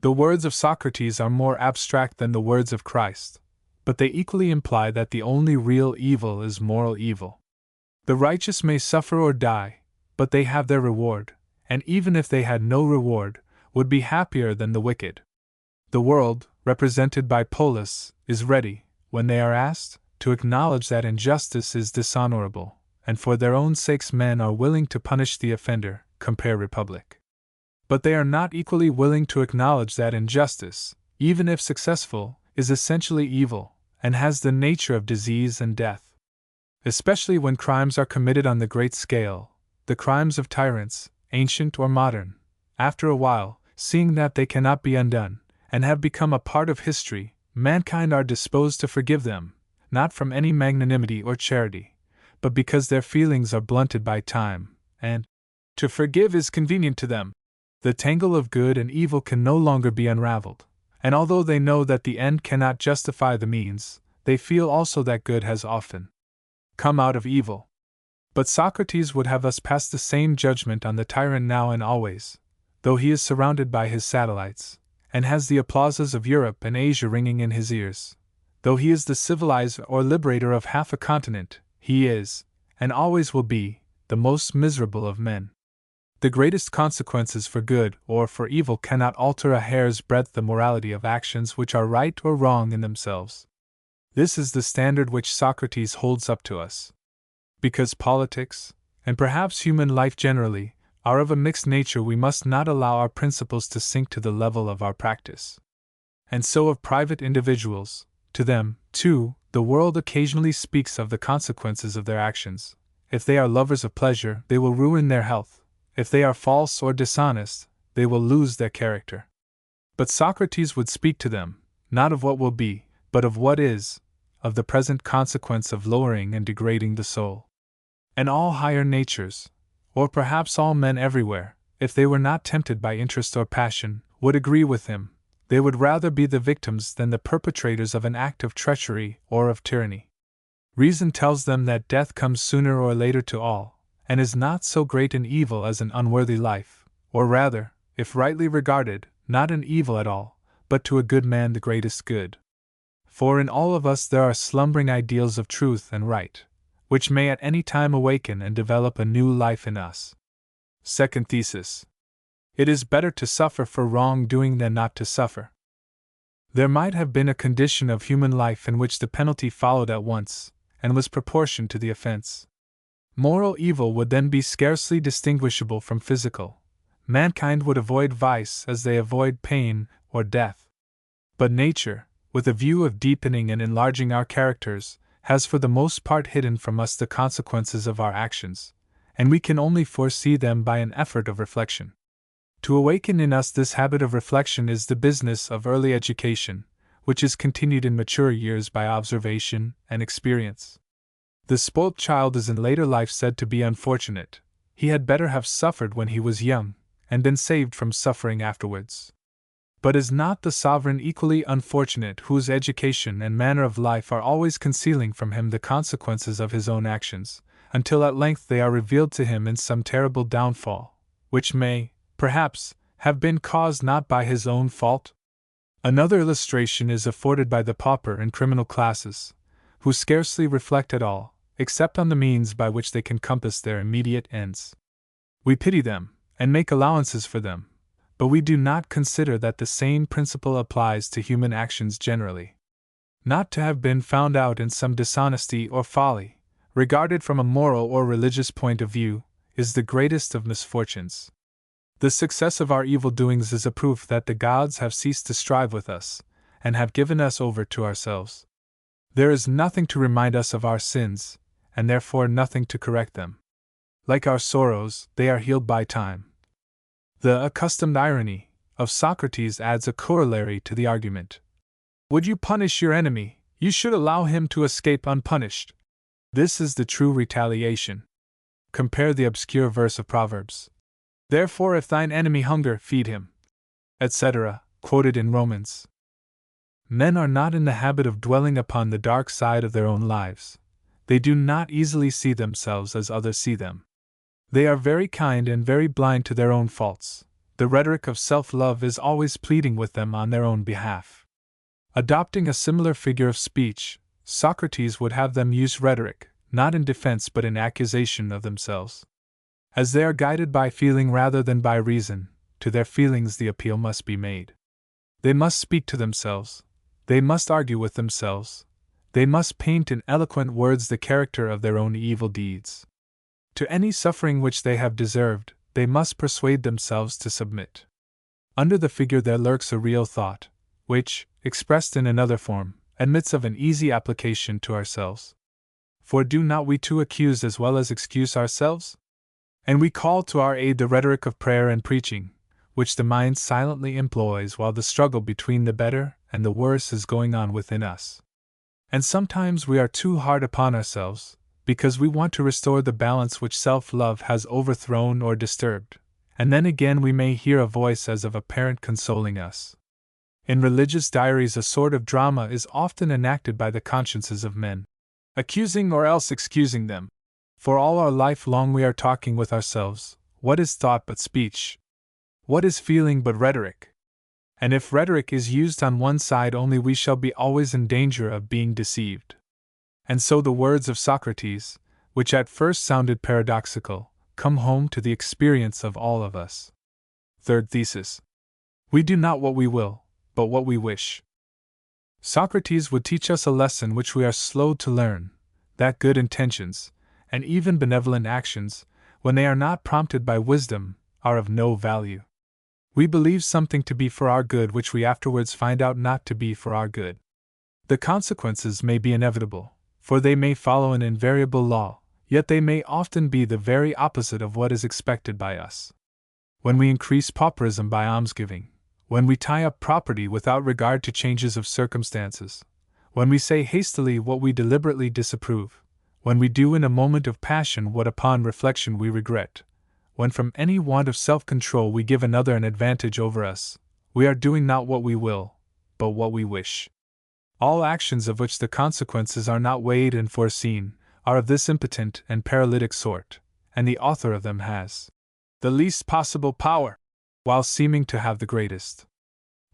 The words of Socrates are more abstract than the words of Christ, but they equally imply that the only real evil is moral evil. The righteous may suffer or die, but they have their reward, and even if they had no reward, would be happier than the wicked. The world, represented by Polus, is ready, when they are asked, to acknowledge that injustice is dishonorable, and for their own sakes men are willing to punish the offender, compare Republic. But they are not equally willing to acknowledge that injustice, even if successful, is essentially evil, and has the nature of disease and death. Especially when crimes are committed on the great scale, the crimes of tyrants, ancient or modern. After a while, seeing that they cannot be undone, and have become a part of history, mankind are disposed to forgive them, not from any magnanimity or charity, but because their feelings are blunted by time, and to forgive is convenient to them. The tangle of good and evil can no longer be unraveled, and although they know that the end cannot justify the means, they feel also that good has often come out of evil. But Socrates would have us pass the same judgment on the tyrant now and always, though he is surrounded by his satellites, and has the applauses of Europe and Asia ringing in his ears. Though he is the civilizer or liberator of half a continent, he is, and always will be, the most miserable of men. The greatest consequences for good or for evil cannot alter a hair's breadth the morality of actions which are right or wrong in themselves. This is the standard which Socrates holds up to us. Because politics, and perhaps human life generally, are of a mixed nature, we must not allow our principles to sink to the level of our practice. And so of private individuals, to them, too, the world occasionally speaks of the consequences of their actions. If they are lovers of pleasure, they will ruin their health. If they are false or dishonest, they will lose their character. But Socrates would speak to them, not of what will be, but of what is, of the present consequence of lowering and degrading the soul. And all higher natures, or perhaps all men everywhere, if they were not tempted by interest or passion, would agree with him. They would rather be the victims than the perpetrators of an act of treachery or of tyranny. Reason tells them that death comes sooner or later to all, and is not so great an evil as an unworthy life, or rather, if rightly regarded, not an evil at all, but to a good man the greatest good. For in all of us there are slumbering ideals of truth and right, which may at any time awaken and develop a new life in us. Second thesis. It is better to suffer for wrongdoing than not to suffer. There might have been a condition of human life in which the penalty followed at once, and was proportioned to the offense. Moral evil would then be scarcely distinguishable from physical. Mankind would avoid vice as they avoid pain or death. But nature, with a view of deepening and enlarging our characters, has for the most part hidden from us the consequences of our actions, and we can only foresee them by an effort of reflection. To awaken in us this habit of reflection is the business of early education, which is continued in mature years by observation and experience. The spoilt child is in later life said to be unfortunate. He had better have suffered when he was young, and been saved from suffering afterwards. But is not the sovereign equally unfortunate whose education and manner of life are always concealing from him the consequences of his own actions, until at length they are revealed to him in some terrible downfall, which may, perhaps, have been caused not by his own fault? Another illustration is afforded by the pauper and criminal classes, who scarcely reflect at all, except on the means by which they can compass their immediate ends. We pity them, and make allowances for them, but we do not consider that the same principle applies to human actions generally. Not to have been found out in some dishonesty or folly, regarded from a moral or religious point of view, is the greatest of misfortunes. The success of our evil doings is a proof that the gods have ceased to strive with us, and have given us over to ourselves. There is nothing to remind us of our sins, and therefore nothing to correct them. Like our sorrows, they are healed by time. The accustomed irony of Socrates adds a corollary to the argument. Would you punish your enemy, you should allow him to escape unpunished. This is the true retaliation. Compare the obscure verse of Proverbs. Therefore, if thine enemy hunger, feed him, etc., quoted in Romans. Men are not in the habit of dwelling upon the dark side of their own lives. They do not easily see themselves as others see them. They are very kind and very blind to their own faults. The rhetoric of self-love is always pleading with them on their own behalf. Adopting a similar figure of speech, Socrates would have them use rhetoric, not in defense but in accusation of themselves. As they are guided by feeling rather than by reason, to their feelings the appeal must be made. They must speak to themselves. They must argue with themselves. They must paint in eloquent words the character of their own evil deeds. To any suffering which they have deserved, they must persuade themselves to submit. Under the figure there lurks a real thought, which, expressed in another form, admits of an easy application to ourselves. For do not we too accuse as well as excuse ourselves? And we call to our aid the rhetoric of prayer and preaching, which the mind silently employs while the struggle between the better and the worse is going on within us. And sometimes we are too hard upon ourselves, because we want to restore the balance which self-love has overthrown or disturbed, and then again we may hear a voice as of a parent consoling us. In religious diaries, a sort of drama is often enacted by the consciences of men, accusing or else excusing them. For all our life long we are talking with ourselves. What is thought but speech? What is feeling but rhetoric? And if rhetoric is used on one side only, we shall be always in danger of being deceived. And so the words of Socrates, which at first sounded paradoxical, come home to the experience of all of us. Third thesis. We do not what we will, but what we wish. Socrates would teach us a lesson which we are slow to learn, that good intentions, and even benevolent actions, when they are not prompted by wisdom, are of no value. We believe something to be for our good which we afterwards find out not to be for our good. The consequences may be inevitable, for they may follow an invariable law, yet they may often be the very opposite of what is expected by us. When we increase pauperism by almsgiving, when we tie up property without regard to changes of circumstances, when we say hastily what we deliberately disapprove, when we do in a moment of passion what upon reflection we regret, when from any want of self-control we give another an advantage over us, we are doing not what we will, but what we wish. All actions of which the consequences are not weighed and foreseen are of this impotent and paralytic sort, and the author of them has the least possible power, while seeming to have the greatest.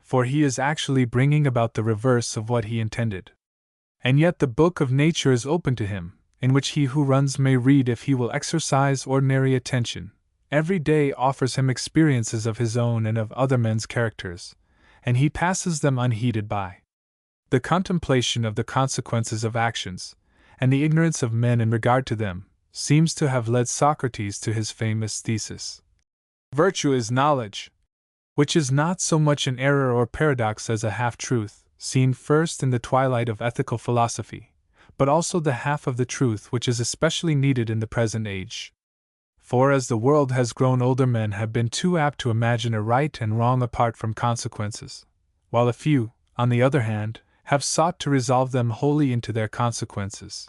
For he is actually bringing about the reverse of what he intended. And yet the book of nature is open to him, in which he who runs may read if he will exercise ordinary attention. Every day offers him experiences of his own and of other men's characters, and he passes them unheeded by. The contemplation of the consequences of actions, and the ignorance of men in regard to them, seems to have led Socrates to his famous thesis. Virtue is knowledge, which is not so much an error or paradox as a half-truth, seen first in the twilight of ethical philosophy, but also the half of the truth which is especially needed in the present age. For as the world has grown older, men have been too apt to imagine a right and wrong apart from consequences, while a few, on the other hand, have sought to resolve them wholly into their consequences.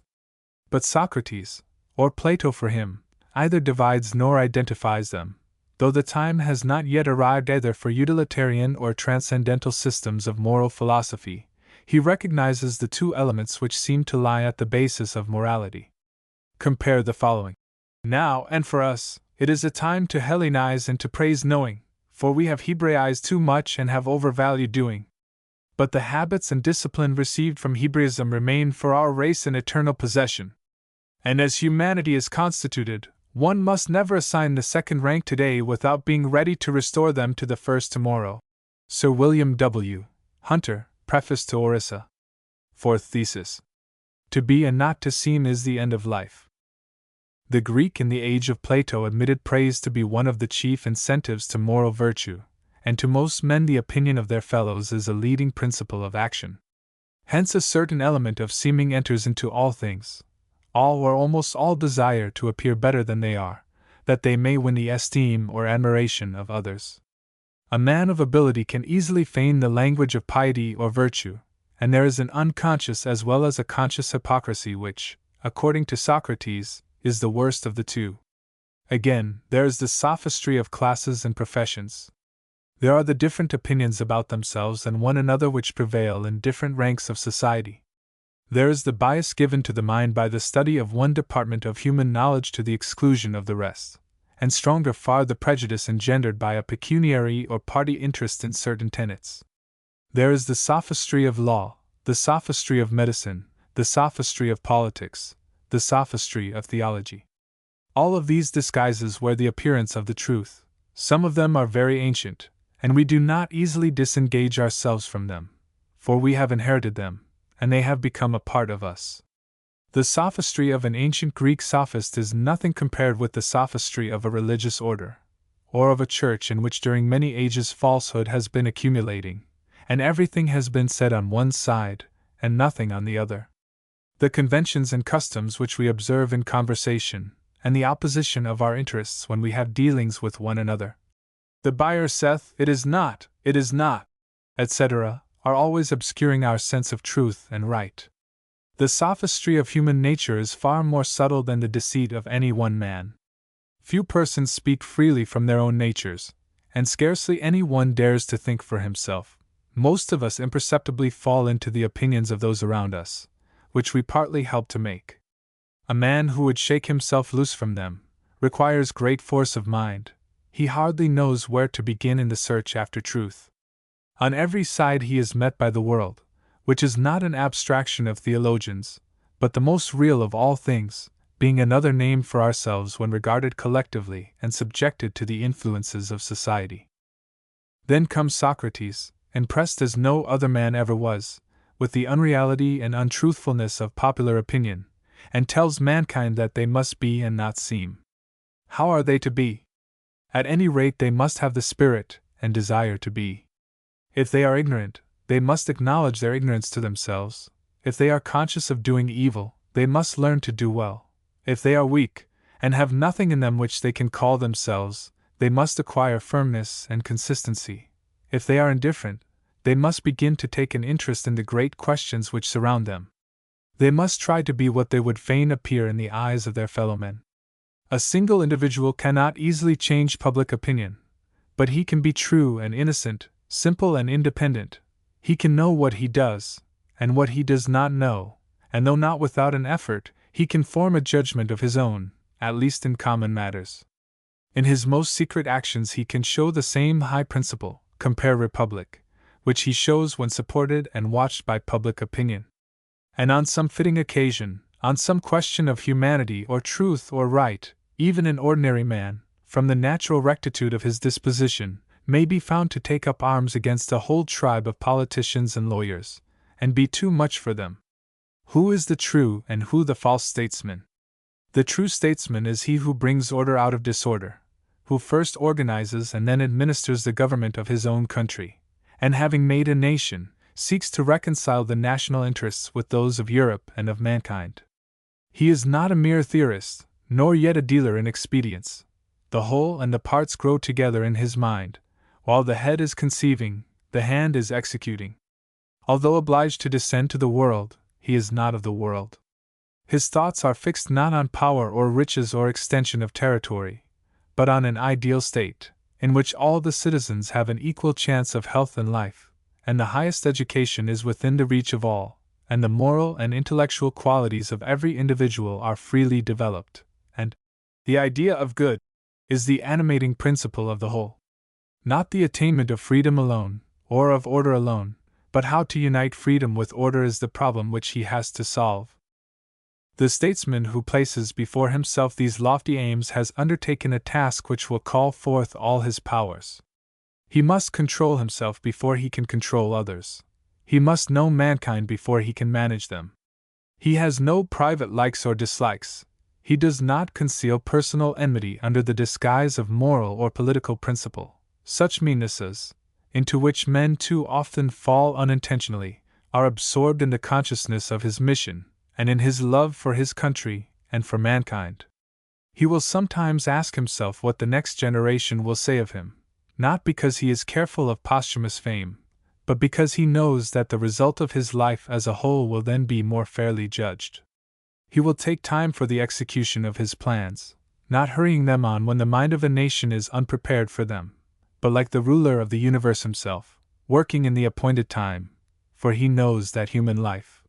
But Socrates, or Plato for him, either divides nor identifies them, though the time has not yet arrived either for utilitarian or transcendental systems of moral philosophy. He recognizes the two elements which seem to lie at the basis of morality. Compare the following. Now, and for us, it is a time to Hellenize and to praise knowing, for we have Hebraized too much and have overvalued doing. But the habits and discipline received from Hebraism remain for our race an eternal possession. And as humanity is constituted, one must never assign the second rank today without being ready to restore them to the first tomorrow. Sir William W. Hunter, Preface to Orissa. Fourth thesis. To be and not to seem is the end of life. The Greek in the age of Plato admitted praise to be one of the chief incentives to moral virtue, and to most men the opinion of their fellows is a leading principle of action. Hence a certain element of seeming enters into all things. All or almost all desire to appear better than they are, that they may win the esteem or admiration of others. A man of ability can easily feign the language of piety or virtue, and there is an unconscious as well as a conscious hypocrisy which, according to Socrates, is the worst of the two. Again, there is the sophistry of classes and professions. There are the different opinions about themselves and one another which prevail in different ranks of society. There is the bias given to the mind by the study of one department of human knowledge to the exclusion of the rest, and stronger far the prejudice engendered by a pecuniary or party interest in certain tenets. There is the sophistry of law, the sophistry of medicine, the sophistry of politics, the sophistry of theology. All of these disguises wear the appearance of the truth. Some of them are very ancient, and we do not easily disengage ourselves from them, for we have inherited them, and they have become a part of us. The sophistry of an ancient Greek sophist is nothing compared with the sophistry of a religious order, or of a church in which during many ages falsehood has been accumulating, and everything has been said on one side, and nothing on the other. The conventions and customs which we observe in conversation, and the opposition of our interests when we have dealings with one another. The buyer saith, it is not, etc., are always obscuring our sense of truth and right. The sophistry of human nature is far more subtle than the deceit of any one man. Few persons speak freely from their own natures, and scarcely any one dares to think for himself, most of us imperceptibly fall into the opinions of those around us, which we partly help to make. A man who would shake himself loose from them requires great force of mind. He hardly knows where to begin in the search after truth. On every side he is met by the world, which is not an abstraction of theologians, but the most real of all things, being another name for ourselves when regarded collectively and subjected to the influences of society. Then comes Socrates, impressed as no other man ever was, with the unreality and untruthfulness of popular opinion, and tells mankind that they must be and not seem. How are they to be? At any rate, they must have the spirit and desire to be. If they are ignorant, they must acknowledge their ignorance to themselves. If they are conscious of doing evil, they must learn to do well. If they are weak, and have nothing in them which they can call themselves, they must acquire firmness and consistency. If they are indifferent, they must begin to take an interest in the great questions which surround them. They must try to be what they would fain appear in the eyes of their fellowmen. A single individual cannot easily change public opinion, but he can be true and innocent, simple and independent. He can know what he does, and what he does not know, and though not without an effort, he can form a judgment of his own, at least in common matters. In his most secret actions he can show the same high principle, compare Republic, which he shows when supported and watched by public opinion. And on some fitting occasion, on some question of humanity or truth or right, even an ordinary man, from the natural rectitude of his disposition, may be found to take up arms against a whole tribe of politicians and lawyers, and be too much for them. Who is the true and who the false statesman? The true statesman is he who brings order out of disorder, who first organizes and then administers the government of his own country, and having made a nation, seeks to reconcile the national interests with those of Europe and of mankind. He is not a mere theorist, nor yet a dealer in expedients. The whole and the parts grow together in his mind. While the head is conceiving, the hand is executing. Although obliged to descend to the world, he is not of the world. His thoughts are fixed not on power or riches or extension of territory, but on an ideal state, in which all the citizens have an equal chance of health and life, and the highest education is within the reach of all, and the moral and intellectual qualities of every individual are freely developed, and the idea of good is the animating principle of the whole. Not the attainment of freedom alone, or of order alone, but how to unite freedom with order is the problem which he has to solve. The statesman who places before himself these lofty aims has undertaken a task which will call forth all his powers. He must control himself before he can control others. He must know mankind before he can manage them. He has no private likes or dislikes. He does not conceal personal enmity under the disguise of moral or political principle. Such meannesses, into which men too often fall unintentionally, are absorbed in the consciousness of his mission, and in his love for his country and for mankind. He will sometimes ask himself what the next generation will say of him, not because he is careful of posthumous fame, but because he knows that the result of his life as a whole will then be more fairly judged. He will take time for the execution of his plans, not hurrying them on when the mind of a nation is unprepared for them, but like the ruler of the universe himself, working in the appointed time, for he knows that human life,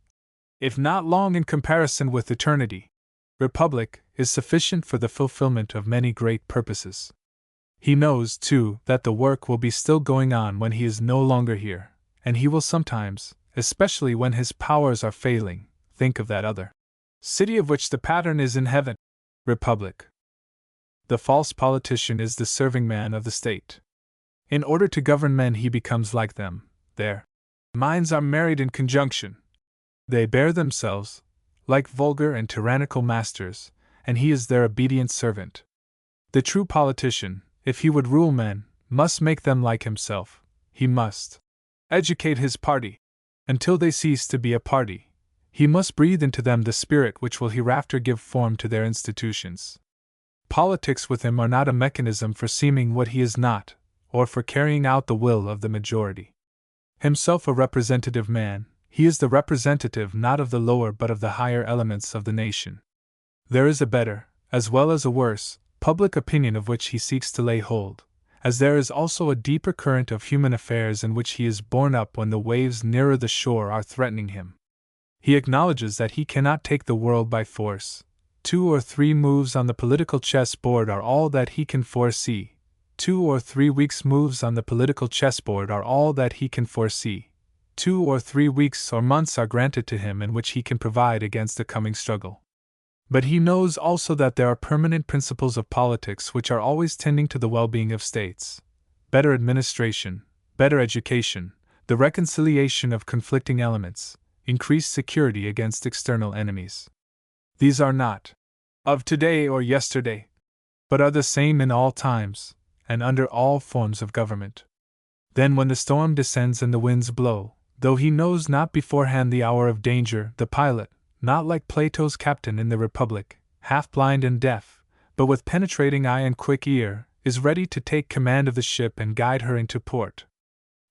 if not long in comparison with eternity, Republic, is sufficient for the fulfillment of many great purposes. He knows, too, that the work will be still going on when he is no longer here, and he will sometimes, especially when his powers are failing, think of that other city of which the pattern is in heaven, Republic. The false politician is the serving man of the state. In order to govern men he becomes like them. Their minds are married in conjunction. They bear themselves like vulgar and tyrannical masters, and he is their obedient servant. The true politician, if he would rule men, must make them like himself. He must educate his party until they cease to be a party. He must breathe into them the spirit which will hereafter give form to their institutions. Politics with him are not a mechanism for seeming what he is not, or for carrying out the will of the majority. Himself a representative man, he is the representative not of the lower but of the higher elements of the nation. There is a better, as well as a worse, public opinion of which he seeks to lay hold, as there is also a deeper current of human affairs in which he is borne up when the waves nearer the shore are threatening him. He acknowledges that he cannot take the world by force. 2 or 3 moves on the political chessboard are all that he can foresee. 2 or 3 weeks' moves on the political chessboard are all that he can foresee. 2 or 3 weeks or months are granted to him in which he can provide against the coming struggle. But he knows also that there are permanent principles of politics which are always tending to the well-being of states: better administration, better education, the reconciliation of conflicting elements, increased security against external enemies. These are not of today or yesterday, but are the same in all times, and under all forms of government. Then when the storm descends and the winds blow, though he knows not beforehand the hour of danger, the pilot, not like Plato's captain in the Republic, half blind and deaf, but with penetrating eye and quick ear, is ready to take command of the ship and guide her into port.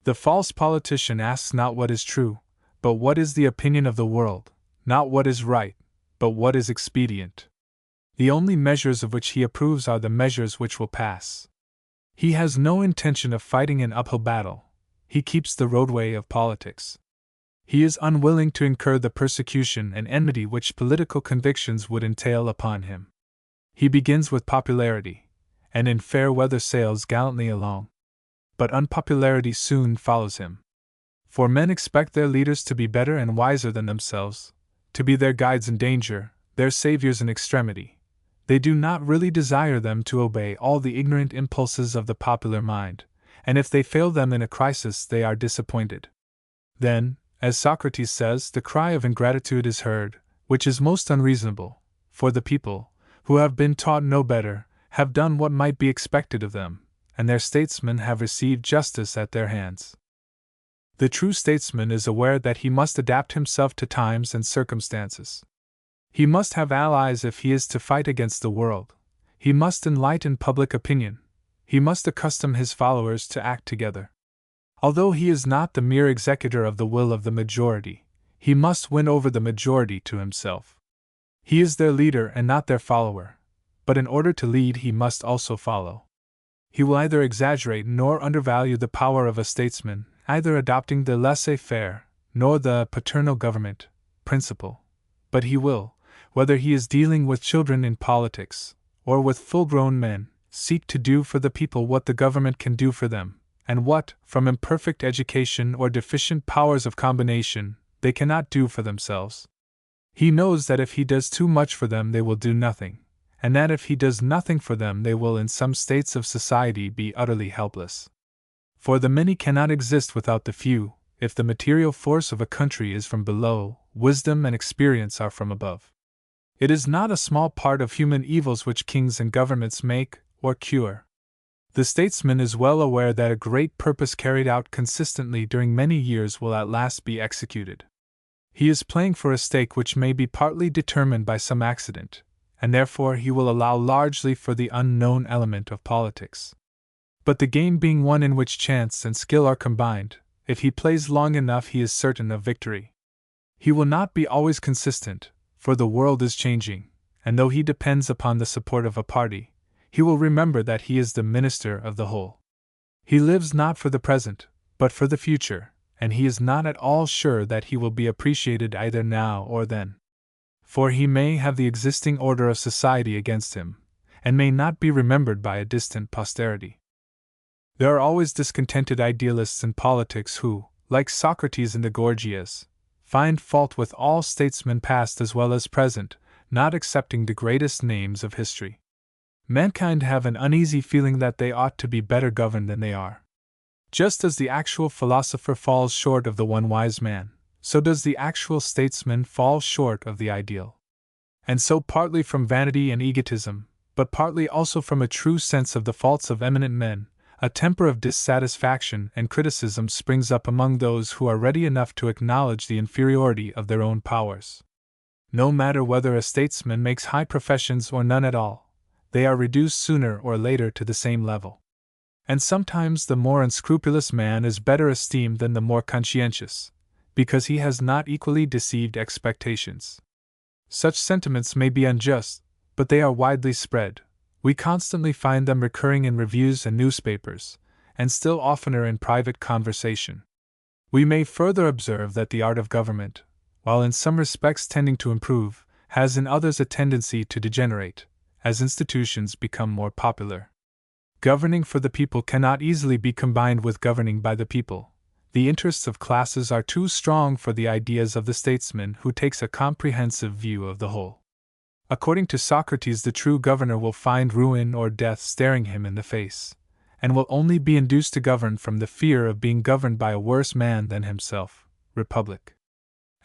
The false politician asks not what is true, but what is the opinion of the world, not what is right, but what is expedient. The only measures of which he approves are the measures which will pass. He has no intention of fighting an uphill battle. He keeps the roadway of politics. He is unwilling to incur the persecution and enmity which political convictions would entail upon him. He begins with popularity, and in fair weather sails gallantly along. But unpopularity soon follows him. For men expect their leaders to be better and wiser than themselves, to be their guides in danger, their saviors in extremity. They do not really desire them to obey all the ignorant impulses of the popular mind, and if they fail them in a crisis they are disappointed. Then, as Socrates says, the cry of ingratitude is heard, which is most unreasonable, for the people, who have been taught no better, have done what might be expected of them, and their statesmen have received justice at their hands. The true statesman is aware that he must adapt himself to times and circumstances. He must have allies if he is to fight against the world. He must enlighten public opinion. He must accustom his followers to act together. Although he is not the mere executor of the will of the majority, he must win over the majority to himself. He is their leader and not their follower, but in order to lead he must also follow. He will neither exaggerate nor undervalue the power of a statesman, either adopting the laissez-faire, nor the paternal government principle, but he will, whether he is dealing with children in politics, or with full-grown men, seek to do for the people what the government can do for them, and what, from imperfect education or deficient powers of combination, they cannot do for themselves. He knows that if he does too much for them they will do nothing, and that if he does nothing for them they will in some states of society be utterly helpless. For the many cannot exist without the few. If the material force of a country is from below, wisdom and experience are from above. It is not a small part of human evils which kings and governments make or cure. The statesman is well aware that a great purpose carried out consistently during many years will at last be executed. He is playing for a stake which may be partly determined by some accident, and therefore he will allow largely for the unknown element of politics. But the game being one in which chance and skill are combined, if he plays long enough he is certain of victory. He will not be always consistent, for the world is changing, and though he depends upon the support of a party, he will remember that he is the minister of the whole. He lives not for the present, but for the future, and he is not at all sure that he will be appreciated either now or then. For he may have the existing order of society against him, and may not be remembered by a distant posterity. There are always discontented idealists in politics who, like Socrates in the Gorgias, find fault with all statesmen past as well as present, not excepting the greatest names of history. Mankind have an uneasy feeling that they ought to be better governed than they are. Just as the actual philosopher falls short of the one wise man, so does the actual statesman fall short of the ideal. And so partly from vanity and egotism, but partly also from a true sense of the faults of eminent men, a temper of dissatisfaction and criticism springs up among those who are ready enough to acknowledge the inferiority of their own powers. No matter whether a statesman makes high professions or none at all, they are reduced sooner or later to the same level. And sometimes the more unscrupulous man is better esteemed than the more conscientious, because he has not equally deceived expectations. Such sentiments may be unjust, but they are widely spread, We constantly find them recurring in reviews and newspapers, and still oftener in private conversation. We may further observe that the art of government, while in some respects tending to improve, has in others a tendency to degenerate, as institutions become more popular. Governing for the people cannot easily be combined with governing by the people. The interests of classes are too strong for the ideas of the statesman who takes a comprehensive view of the whole. According to Socrates, the true governor will find ruin or death staring him in the face, and will only be induced to govern from the fear of being governed by a worse man than himself. Republic.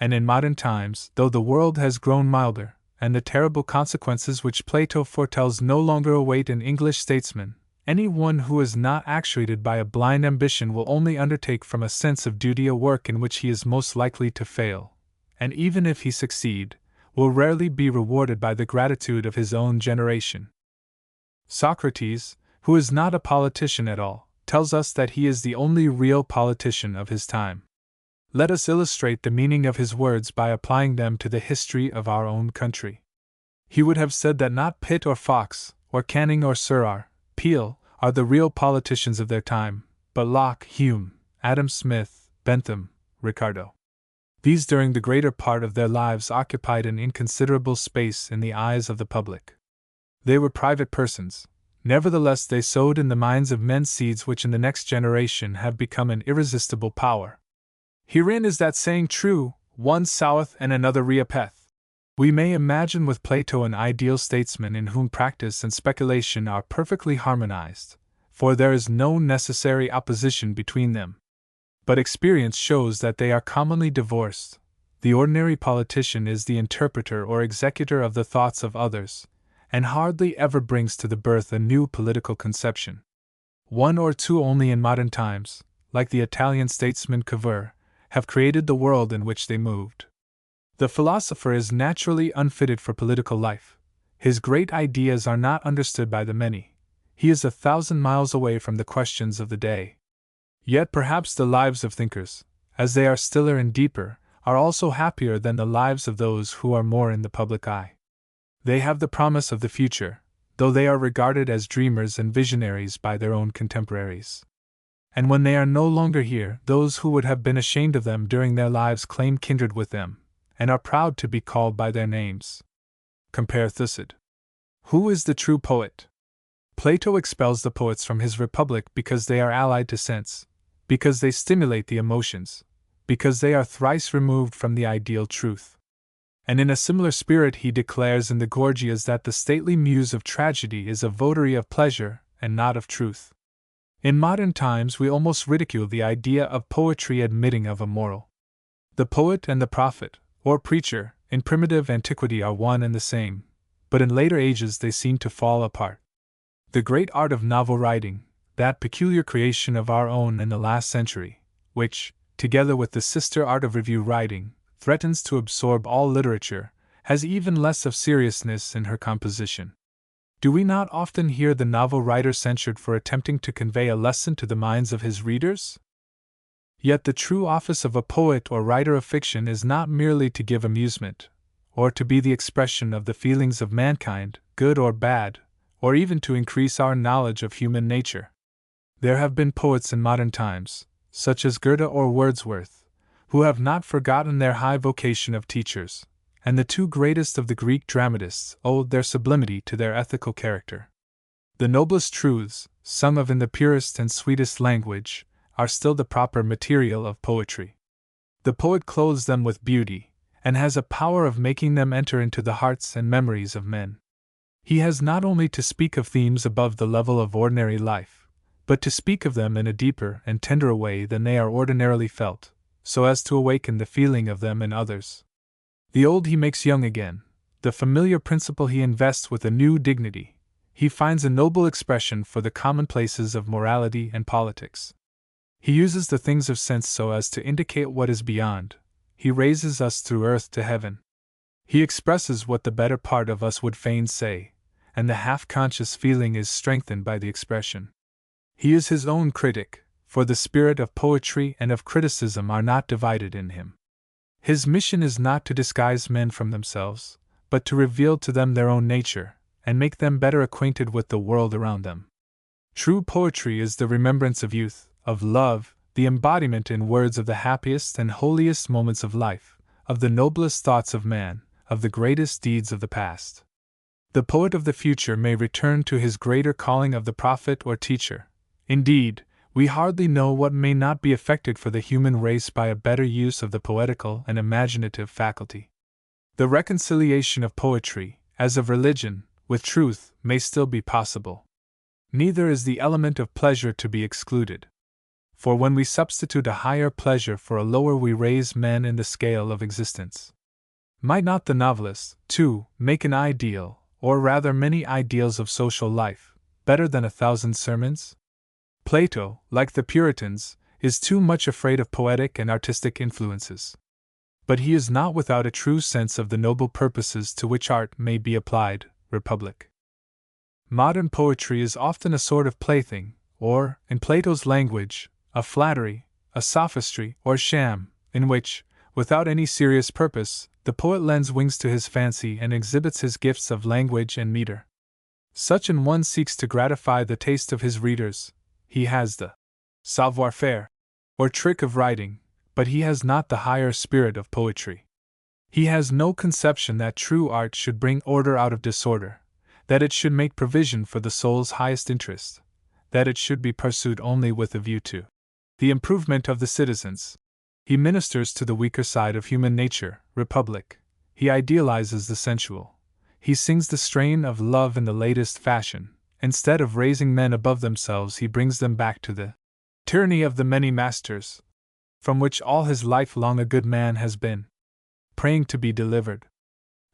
And in modern times, though the world has grown milder, and the terrible consequences which Plato foretells no longer await an English statesman, any one who is not actuated by a blind ambition will only undertake from a sense of duty a work in which he is most likely to fail, and even if he succeed, will rarely be rewarded by the gratitude of his own generation. Socrates, who is not a politician at all, tells us that he is the only real politician of his time. Let us illustrate the meaning of his words by applying them to the history of our own country. He would have said that not Pitt or Fox, or Canning or Sirr, Peel, are the real politicians of their time, but Locke, Hume, Adam Smith, Bentham, Ricardo. These during the greater part of their lives occupied an inconsiderable space in the eyes of the public. They were private persons, nevertheless they sowed in the minds of men seeds which in the next generation have become an irresistible power. Herein is that saying true, one soweth and another reapeth. We may imagine with Plato an ideal statesman in whom practice and speculation are perfectly harmonized, for there is no necessary opposition between them. But experience shows that they are commonly divorced. The ordinary politician is the interpreter or executor of the thoughts of others, and hardly ever brings to the birth a new political conception. One or two only in modern times, like the Italian statesman Cavour, have created the world in which they moved. The philosopher is naturally unfitted for political life. His great ideas are not understood by the many. He is 1,000 miles away from the questions of the day. Yet perhaps the lives of thinkers, as they are stiller and deeper, are also happier than the lives of those who are more in the public eye. They have the promise of the future, though they are regarded as dreamers and visionaries by their own contemporaries. And when they are no longer here, those who would have been ashamed of them during their lives claim kindred with them, and are proud to be called by their names. Compare Thucyd. Who is the true poet? Plato expels the poets from his Republic because they are allied to sense, because they stimulate the emotions, because they are thrice removed from the ideal truth. And in a similar spirit he declares in the Gorgias that the stately muse of tragedy is a votary of pleasure and not of truth. In modern times we almost ridicule the idea of poetry admitting of a moral. The poet and the prophet, or preacher, in primitive antiquity are one and the same, but in later ages they seem to fall apart. The great art of novel writing, that peculiar creation of our own in the last century, which, together with the sister art of review writing, threatens to absorb all literature, has even less of seriousness in her composition. Do we not often hear the novel writer censured for attempting to convey a lesson to the minds of his readers? Yet the true office of a poet or writer of fiction is not merely to give amusement, or to be the expression of the feelings of mankind, good or bad, or even to increase our knowledge of human nature. There have been poets in modern times, such as Goethe or Wordsworth, who have not forgotten their high vocation of teachers, and the two greatest of the Greek dramatists owed their sublimity to their ethical character. The noblest truths, sung of in the purest and sweetest language, are still the proper material of poetry. The poet clothes them with beauty, and has a power of making them enter into the hearts and memories of men. He has not only to speak of themes above the level of ordinary life, but to speak of them in a deeper and tenderer way than they are ordinarily felt, so as to awaken the feeling of them in others. The old he makes young again, the familiar principle he invests with a new dignity. He finds a noble expression for the commonplaces of morality and politics. He uses the things of sense so as to indicate what is beyond. He raises us through earth to heaven. He expresses what the better part of us would fain say, and the half-conscious feeling is strengthened by the expression. He is his own critic, for the spirit of poetry and of criticism are not divided in him. His mission is not to disguise men from themselves, but to reveal to them their own nature, and make them better acquainted with the world around them. True poetry is the remembrance of youth, of love, the embodiment in words of the happiest and holiest moments of life, of the noblest thoughts of man, of the greatest deeds of the past. The poet of the future may return to his greater calling of the prophet or teacher. Indeed, we hardly know what may not be effected for the human race by a better use of the poetical and imaginative faculty. The reconciliation of poetry, as of religion, with truth, may still be possible. Neither is the element of pleasure to be excluded. For when we substitute a higher pleasure for a lower, we raise men in the scale of existence. Might not the novelist, too, make an ideal, or rather many ideals of social life, better than 1,000 sermons? Plato, like the Puritans, is too much afraid of poetic and artistic influences. But he is not without a true sense of the noble purposes to which art may be applied. Republic. Modern poetry is often a sort of plaything, or, in Plato's language, a flattery, a sophistry, or sham, in which, without any serious purpose, the poet lends wings to his fancy and exhibits his gifts of language and meter. Such an one seeks to gratify the taste of his readers. He has the savoir-faire, or trick of writing, but he has not the higher spirit of poetry. He has no conception that true art should bring order out of disorder, that it should make provision for the soul's highest interest, that it should be pursued only with a view to the improvement of the citizens. He ministers to the weaker side of human nature. Republic. He idealizes the sensual. He sings the strain of love in the latest fashion. Instead of raising men above themselves, he brings them back to the tyranny of the many masters, from which all his life long a good man has been praying to be delivered.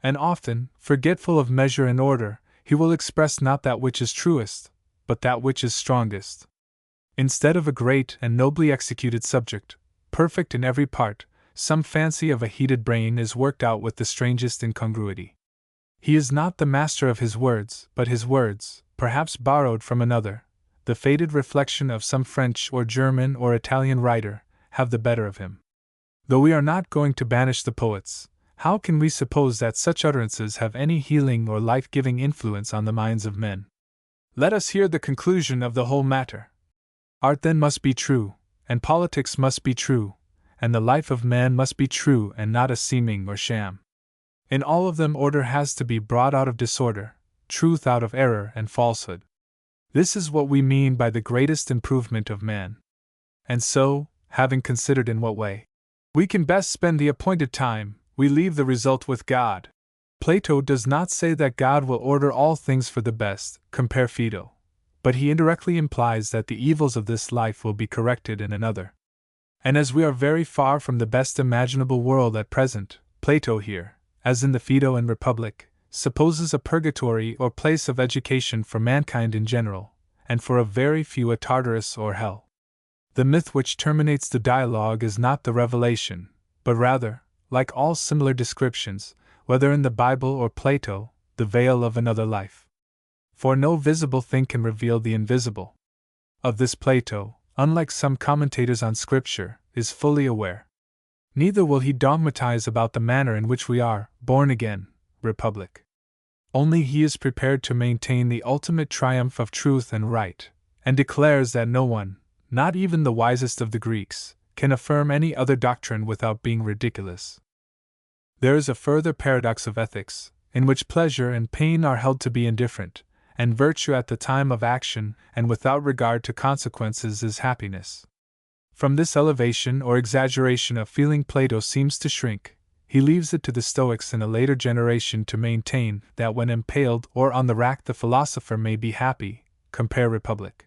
And often, forgetful of measure and order, he will express not that which is truest, but that which is strongest. Instead of a great and nobly executed subject, perfect in every part, some fancy of a heated brain is worked out with the strangest incongruity. He is not the master of his words, but his words, perhaps borrowed from another, the faded reflection of some French or German or Italian writer, have the better of him. Though we are not going to banish the poets, how can we suppose that such utterances have any healing or life-giving influence on the minds of men? Let us hear the conclusion of the whole matter. Art then must be true, and politics must be true, and the life of man must be true and not a seeming or sham. In all of them order has to be brought out of disorder, truth out of error and falsehood. This is what we mean by the greatest improvement of man. And so, having considered in what way we can best spend the appointed time, we leave the result with God. Plato does not say that God will order all things for the best, compare Phaedo, but he indirectly implies that the evils of this life will be corrected in another. And as we are very far from the best imaginable world at present, Plato here, as in the Phaedo and Republic, supposes a purgatory or place of education for mankind in general, and for a very few a Tartarus or hell. The myth which terminates the dialogue is not the revelation, but rather, like all similar descriptions, whether in the Bible or Plato, the veil of another life. For no visible thing can reveal the invisible. Of this Plato, unlike some commentators on Scripture, is fully aware. Neither will he dogmatize about the manner in which we are born again. Republic. Only he is prepared to maintain the ultimate triumph of truth and right, and declares that no one, not even the wisest of the Greeks, can affirm any other doctrine without being ridiculous. There is a further paradox of ethics, in which pleasure and pain are held to be indifferent, and virtue at the time of action and without regard to consequences is happiness. From this elevation or exaggeration of feeling Plato seems to shrink. He leaves it to the Stoics in a later generation to maintain that when impaled or on the rack the philosopher may be happy. Compare Republic.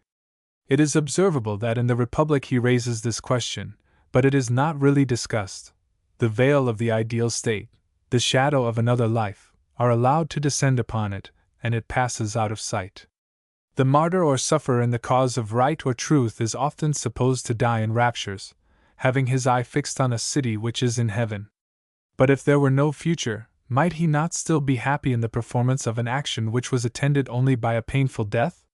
It is observable that in the Republic he raises this question, but it is not really discussed. The veil of the ideal state, the shadow of another life, are allowed to descend upon it, and it passes out of sight. The martyr or sufferer in the cause of right or truth is often supposed to die in raptures, having his eye fixed on a city which is in heaven. But if there were no future, might he not still be happy in the performance of an action which was attended only by a painful death?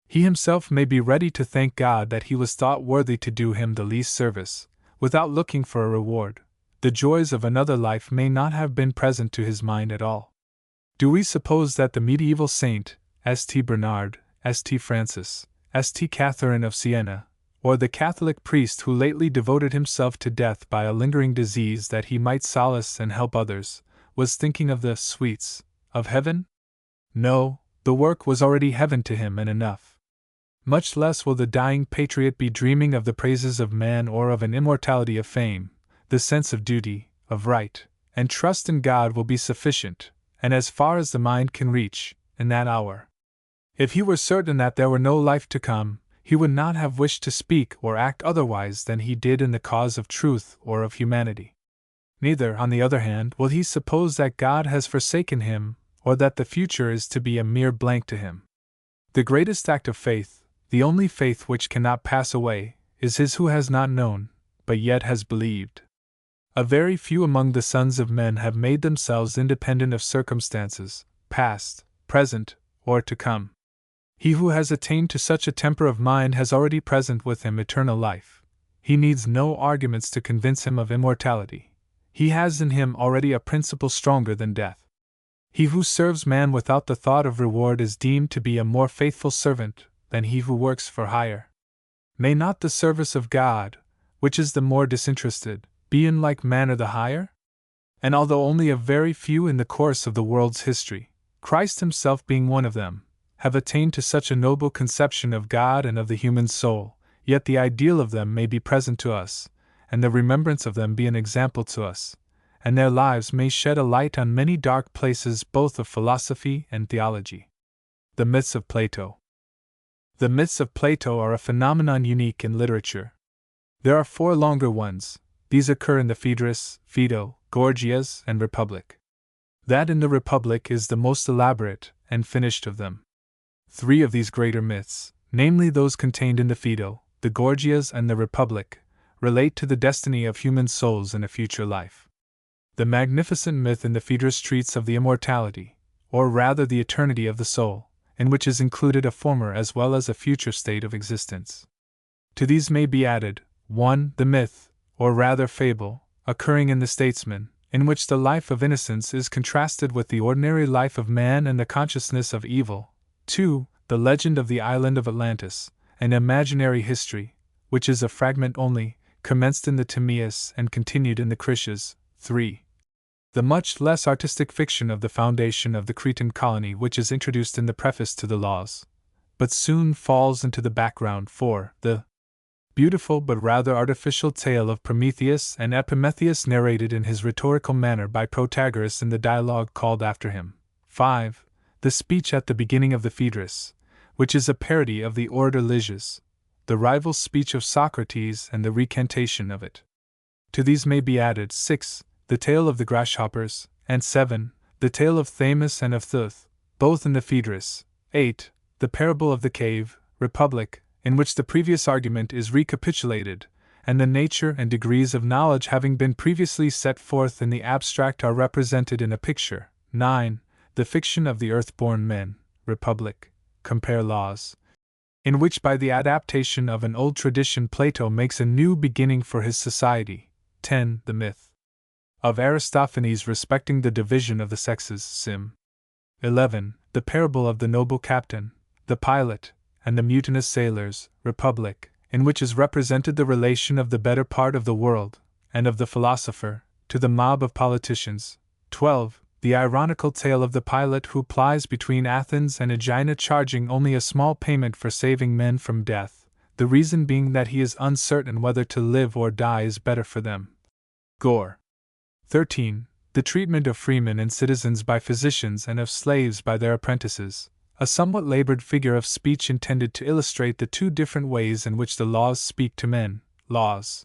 He himself may be ready to thank God that he was thought worthy to do him the least service, without looking for a reward. The joys of another life may not have been present to his mind at all. Do we suppose that the medieval saint, St. Bernard, St. Francis, St. Catherine of Siena, or the Catholic priest who lately devoted himself to death by a lingering disease that he might solace and help others, was thinking of the sweets of heaven? No, the work was already heaven to him and enough. Much less will the dying patriot be dreaming of the praises of man or of an immortality of fame. The sense of duty, of right, and trust in God will be sufficient, and as far as the mind can reach, in that hour. If he were certain that there were no life to come, he would not have wished to speak or act otherwise than he did in the cause of truth or of humanity. Neither, on the other hand, will he suppose that God has forsaken him, or that the future is to be a mere blank to him. The greatest act of faith, the only faith which cannot pass away, is his who has not known, but yet has believed. A very few among the sons of men have made themselves independent of circumstances, past, present, or to come. He who has attained to such a temper of mind has already present with him eternal life. He needs no arguments to convince him of immortality. He has in him already a principle stronger than death. He who serves man without the thought of reward is deemed to be a more faithful servant than he who works for hire. May not the service of God, which is the more disinterested, be in like manner the higher? And although only a very few in the course of the world's history, Christ himself being one of them, have attained to such a noble conception of God and of the human soul, yet the ideal of them may be present to us, and the remembrance of them be an example to us, and their lives may shed a light on many dark places both of philosophy and theology. The myths of Plato. The myths of Plato are a phenomenon unique in literature. There are 4 longer ones. These occur in the Phaedrus, Phaedo, Gorgias, and Republic. That in the Republic is the most elaborate and finished of them. 3 of these greater myths, namely those contained in the Phaedo, the Gorgias, and the Republic, relate to the destiny of human souls in a future life. The magnificent myth in the Phaedrus treats of the immortality, or rather the eternity of the soul, in which is included a former as well as a future state of existence. To these may be added, 1. The myth, or rather fable, occurring in the Statesman, in which the life of innocence is contrasted with the ordinary life of man and the consciousness of evil. 2. The legend of the island of Atlantis, an imaginary history, which is a fragment only, commenced in the Timaeus and continued in the Critias. 3. The much less artistic fiction of the foundation of the Cretan colony, which is introduced in the preface to the Laws, but soon falls into the background. 4. The beautiful but rather artificial tale of Prometheus and Epimetheus narrated in his rhetorical manner by Protagoras in the dialogue called after him. 5. The speech at the beginning of the Phaedrus, which is a parody of the orator Lysias, the rival speech of Socrates and the recantation of it. To these may be added 6. The tale of the grasshoppers, and 7. The tale of Thamus and of Thuth, both in the Phaedrus. 8. The parable of the cave, Republic, in which the previous argument is recapitulated, and the nature and degrees of knowledge having been previously set forth in the abstract are represented in a picture. 9. The fiction of the earth-born men, Republic, compare Laws, in which by the adaptation of an old tradition Plato makes a new beginning for his society. 10. The myth of Aristophanes respecting the division of the sexes, Sim. 11. The parable of the noble captain, the pilot, and the mutinous sailors, Republic, in which is represented the relation of the better part of the world, and of the philosopher, to the mob of politicians. 12. The ironical tale of the pilot who plies between Athens and Aegina charging only a small payment for saving men from death, the reason being that he is uncertain whether to live or die is better for them. Gore. 13. The treatment of freemen and citizens by physicians and of slaves by their apprentices, a somewhat labored figure of speech intended to illustrate the 2 different ways in which the laws speak to men. Laws.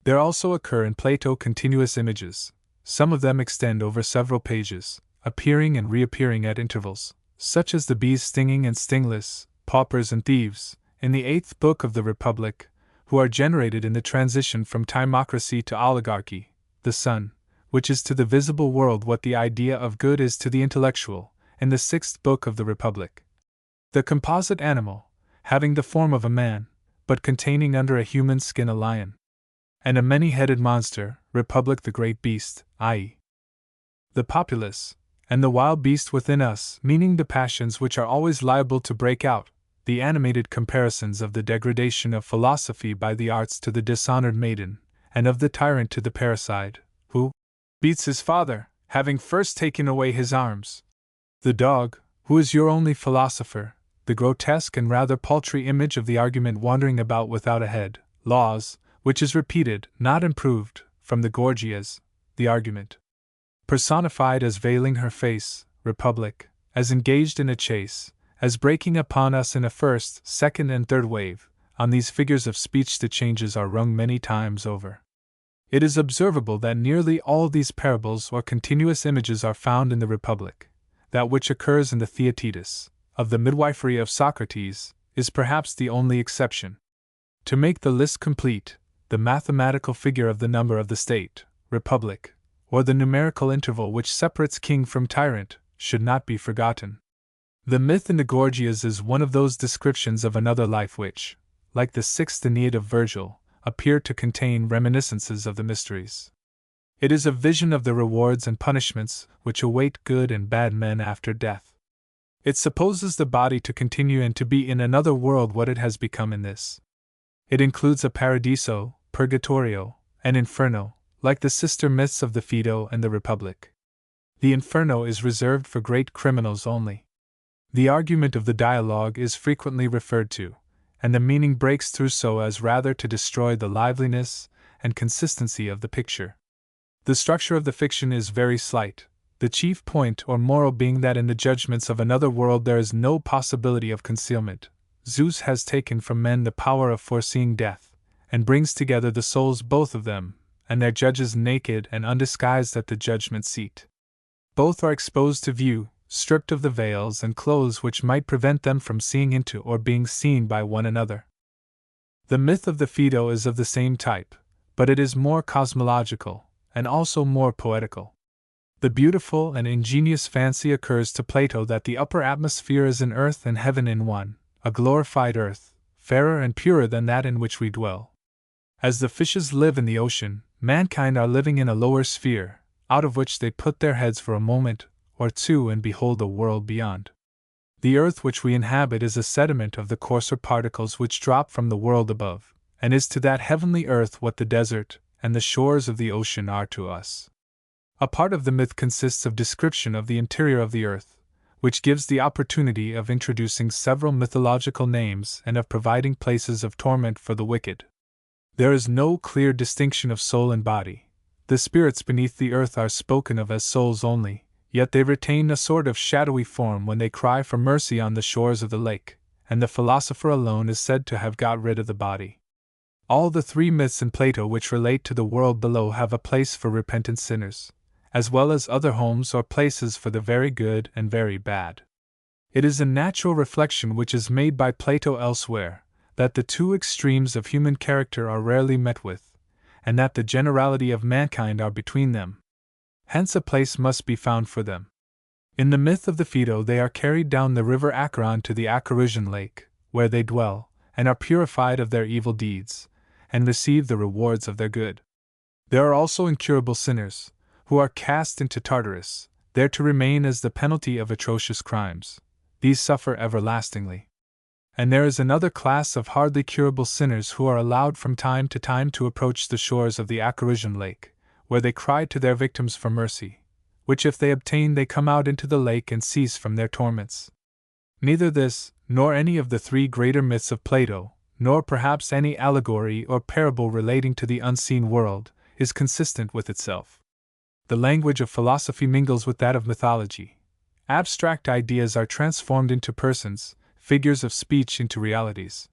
There also occur in Plato continuous images. Some of them extend over several pages, appearing and reappearing at intervals, such as the bees stinging and stingless, paupers and thieves, in the 8th book of the Republic, who are generated in the transition from timocracy to oligarchy, the sun, which is to the visible world what the idea of good is to the intellectual, in the 6th book of the Republic. The composite animal, having the form of a man, but containing under a human skin a lion, and a many-headed monster, Republic the great beast, i.e. the populace, and the wild beast within us, meaning the passions which are always liable to break out, the animated comparisons of the degradation of philosophy by the arts to the dishonored maiden, and of the tyrant to the parricide, who beats his father, having first taken away his arms. The dog, who is your only philosopher, the grotesque and rather paltry image of the argument wandering about without a head, laws, which is repeated, not improved, from the Gorgias, the argument personified as veiling her face, republic, as engaged in a chase, as breaking upon us in a first, second, and third wave. On these figures of speech the changes are rung many times over. It is observable that nearly all these parables or continuous images are found in the Republic. That which occurs in the Theaetetus, of the midwifery of Socrates, is perhaps the only exception. To make the list complete, the mathematical figure of the number of the state, republic, or the numerical interval which separates king from tyrant, should not be forgotten. The myth in the Gorgias is one of those descriptions of another life which, like the sixth Aeneid of Virgil, appear to contain reminiscences of the mysteries. It is a vision of the rewards and punishments which await good and bad men after death. It supposes the body to continue and to be in another world what it has become in this. It includes a paradiso, purgatorio, and inferno, like the sister myths of the Phaedo and the Republic. The inferno is reserved for great criminals only. The argument of the dialogue is frequently referred to, and the meaning breaks through so as rather to destroy the liveliness and consistency of the picture. The structure of the fiction is very slight, the chief point or moral being that in the judgments of another world there is no possibility of concealment. Zeus has taken from men the power of foreseeing death, and brings together the souls both of them, and their judges naked and undisguised at the judgment seat. Both are exposed to view, stripped of the veils and clothes which might prevent them from seeing into or being seen by one another. The myth of the Phaedo is of the same type, but it is more cosmological, and also more poetical. The beautiful and ingenious fancy occurs to Plato that the upper atmosphere is an earth and heaven in one, a glorified earth, fairer and purer than that in which we dwell. As the fishes live in the ocean, mankind are living in a lower sphere, out of which they put their heads for a moment or two and behold the world beyond. The earth which we inhabit is a sediment of the coarser particles which drop from the world above, and is to that heavenly earth what the desert and the shores of the ocean are to us. A part of the myth consists of description of the interior of the earth, which gives the opportunity of introducing several mythological names and of providing places of torment for the wicked. There is no clear distinction of soul and body. The spirits beneath the earth are spoken of as souls only, yet they retain a sort of shadowy form when they cry for mercy on the shores of the lake, and the philosopher alone is said to have got rid of the body. All the three myths in Plato which relate to the world below have a place for repentant sinners, as well as other homes or places for the very good and very bad. It is a natural reflection which is made by Plato elsewhere, that the two extremes of human character are rarely met with, and that the generality of mankind are between them. Hence a place must be found for them. In the myth of the Phaedo they are carried down the river Acheron to the Acherusian lake, where they dwell, and are purified of their evil deeds, and receive the rewards of their good. There are also incurable sinners, who are cast into Tartarus, there to remain as the penalty of atrocious crimes. These suffer everlastingly. And there is another class of hardly curable sinners who are allowed from time to time to approach the shores of the Acherusian lake, where they cry to their victims for mercy, which if they obtain they come out into the lake and cease from their torments. Neither this, nor any of the three greater myths of Plato, nor perhaps any allegory or parable relating to the unseen world, is consistent with itself. The language of philosophy mingles with that of mythology. Abstract ideas are transformed into persons, figures of speech into realities.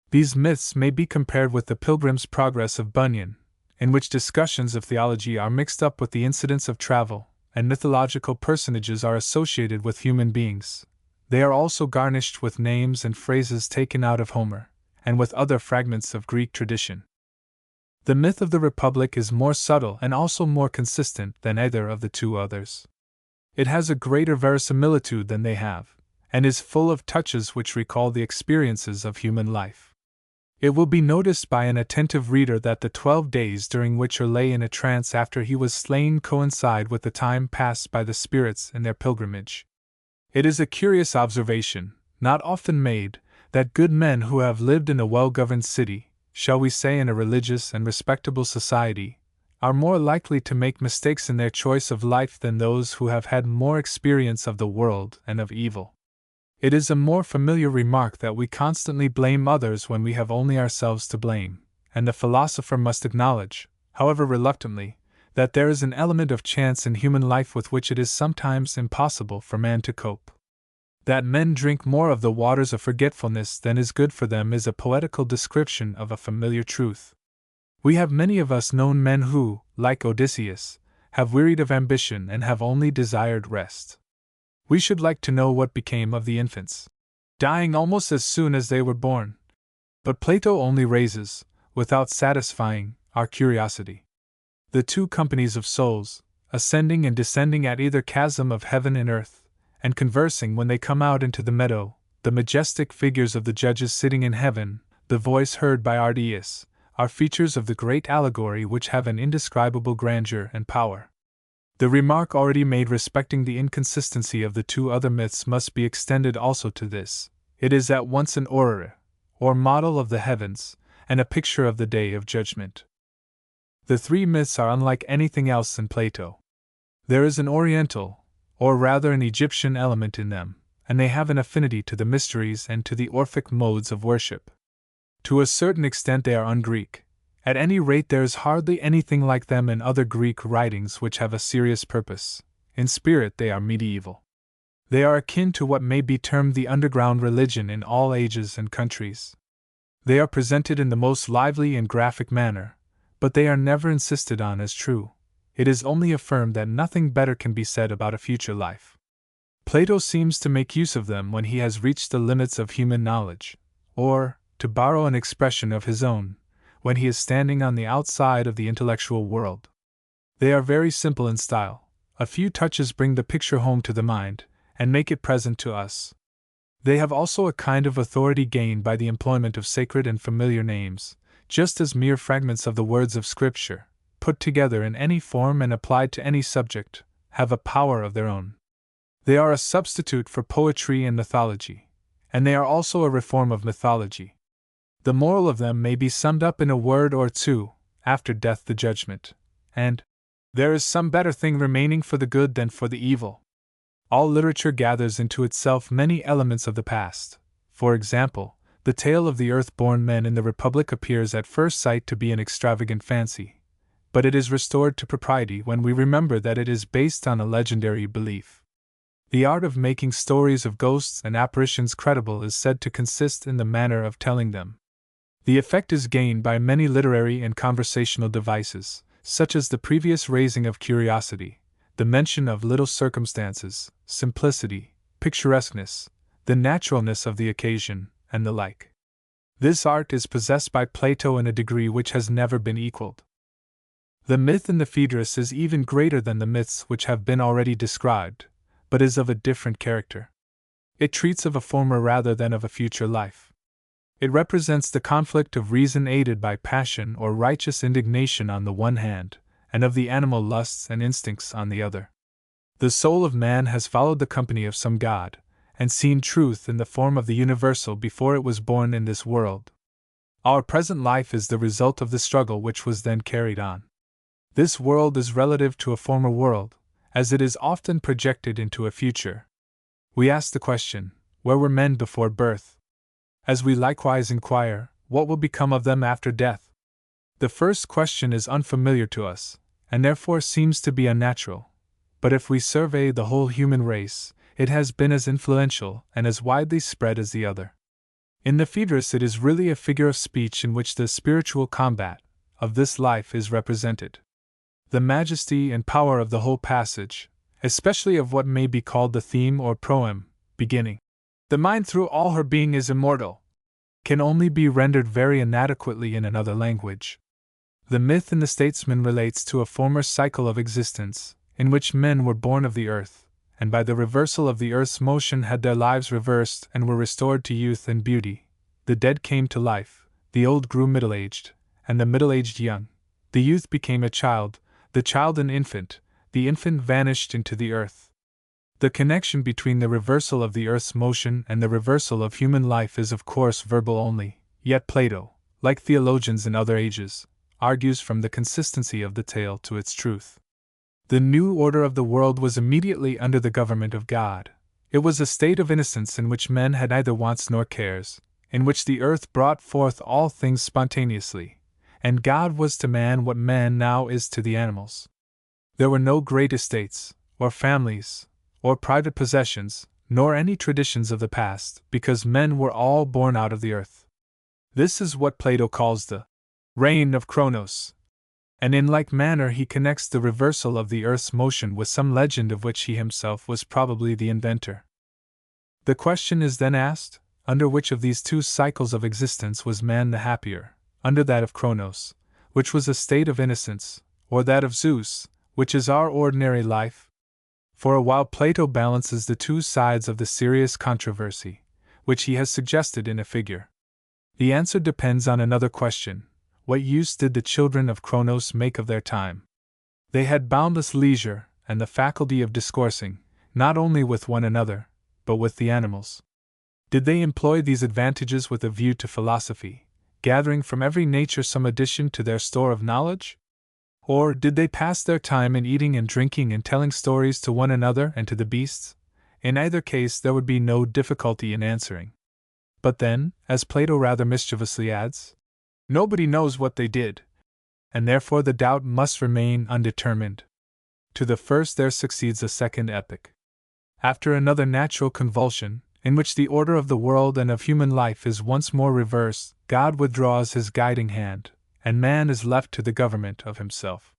These myths may be compared with the Pilgrim's Progress of Bunyan, in which discussions of theology are mixed up with the incidents of travel, and mythological personages are associated with human beings. They are also garnished with names and phrases taken out of Homer, and with other fragments of Greek tradition. The myth of the Republic is more subtle and also more consistent than either of the two others. It has a greater verisimilitude than they have, and is full of touches which recall the experiences of human life. It will be noticed by an attentive reader that the 12 days during which he lay in a trance after he was slain coincide with the time passed by the spirits in their pilgrimage. It is a curious observation, not often made, that good men who have lived in a well-governed city, shall we say in a religious and respectable society, are more likely to make mistakes in their choice of life than those who have had more experience of the world and of evil. It is a more familiar remark that we constantly blame others when we have only ourselves to blame, and the philosopher must acknowledge, however reluctantly, that there is an element of chance in human life with which it is sometimes impossible for man to cope. That men drink more of the waters of forgetfulness than is good for them is a poetical description of a familiar truth. We have many of us known men who, like Odysseus, have wearied of ambition and have only desired rest. We should like to know what became of the infants, dying almost as soon as they were born. But Plato only raises, without satisfying, our curiosity. The two companies of souls, ascending and descending at either chasm of heaven and earth, and conversing when they come out into the meadow, the majestic figures of the judges sitting in heaven, the voice heard by Gorgias, are features of the great allegory which have an indescribable grandeur and power. The remark already made respecting the inconsistency of the two other myths must be extended also to this. It is at once an aurora, or model of the heavens, and a picture of the day of judgment. The three myths are unlike anything else in Plato. There is an Oriental, or rather an Egyptian element in them, and they have an affinity to the mysteries and to the Orphic modes of worship. To a certain extent they are un-Greek. At any rate, there is hardly anything like them in other Greek writings which have a serious purpose. In spirit they are medieval. They are akin to what may be termed the underground religion in all ages and countries. They are presented in the most lively and graphic manner, but they are never insisted on as true. It is only affirmed that nothing better can be said about a future life. Plato seems to make use of them when he has reached the limits of human knowledge, or, to borrow an expression of his own, when he is standing on the outside of the intellectual world. They are very simple in style. A few touches bring the picture home to the mind, and make it present to us. They have also a kind of authority gained by the employment of sacred and familiar names, just as mere fragments of the words of Scripture, put together in any form and applied to any subject, have a power of their own. They are a substitute for poetry and mythology, and they are also a reform of mythology. The moral of them may be summed up in a word or two: after death the judgment, and there is some better thing remaining for the good than for the evil. All literature gathers into itself many elements of the past. For example, the tale of the earth-born men in the Republic appears at first sight to be an extravagant fancy, but it is restored to propriety when we remember that it is based on a legendary belief. The art of making stories of ghosts and apparitions credible is said to consist in the manner of telling them. The effect is gained by many literary and conversational devices, such as the previous raising of curiosity, the mention of little circumstances, simplicity, picturesqueness, the naturalness of the occasion, and the like. This art is possessed by Plato in a degree which has never been equaled. The myth in the Phaedrus is even greater than the myths which have been already described, but is of a different character. It treats of a former rather than of a future life. It represents the conflict of reason aided by passion or righteous indignation on the one hand, and of the animal lusts and instincts on the other. The soul of man has followed the company of some god, and seen truth in the form of the universal before it was born in this world. Our present life is the result of the struggle which was then carried on. This world is relative to a former world, as it is often projected into a future. We ask the question, where were men before birth? As we likewise inquire, what will become of them after death? The first question is unfamiliar to us, and therefore seems to be unnatural, but if we survey the whole human race, it has been as influential and as widely spread as the other. In the Phaedrus it is really a figure of speech in which the spiritual combat of this life is represented. The majesty and power of the whole passage, especially of what may be called the theme or proem, beginning, "The mind through all her being is immortal," can only be rendered very inadequately in another language. The myth in the Statesman relates to a former cycle of existence, in which men were born of the earth, and by the reversal of the earth's motion had their lives reversed and were restored to youth and beauty. The dead came to life, the old grew middle-aged, and the middle-aged young. The youth became a child, the child an infant, the infant vanished into the earth. The connection between the reversal of the earth's motion and the reversal of human life is of course verbal only, yet Plato, like theologians in other ages, argues from the consistency of the tale to its truth. The new order of the world was immediately under the government of God. It was a state of innocence in which men had neither wants nor cares, in which the earth brought forth all things spontaneously, and God was to man what man now is to the animals. There were no great estates, or families, or private possessions, nor any traditions of the past, because men were all born out of the earth. This is what Plato calls the reign of Kronos, and in like manner he connects the reversal of the earth's motion with some legend of which he himself was probably the inventor. The question is then asked, under which of these two cycles of existence was man the happier, under that of Kronos, which was a state of innocence, or that of Zeus, which is our ordinary life? For a while Plato balances the two sides of the serious controversy, which he has suggested in a figure. The answer depends on another question: what use did the children of Kronos make of their time? They had boundless leisure, and the faculty of discoursing, not only with one another, but with the animals. Did they employ these advantages with a view to philosophy, gathering from every nature some addition to their store of knowledge? Or did they pass their time in eating and drinking and telling stories to one another and to the beasts? In either case there would be no difficulty in answering. But then, as Plato rather mischievously adds, nobody knows what they did, and therefore the doubt must remain undetermined. To the first there succeeds a second epoch. After another natural convulsion, in which the order of the world and of human life is once more reversed, God withdraws his guiding hand, and man is left to the government of himself.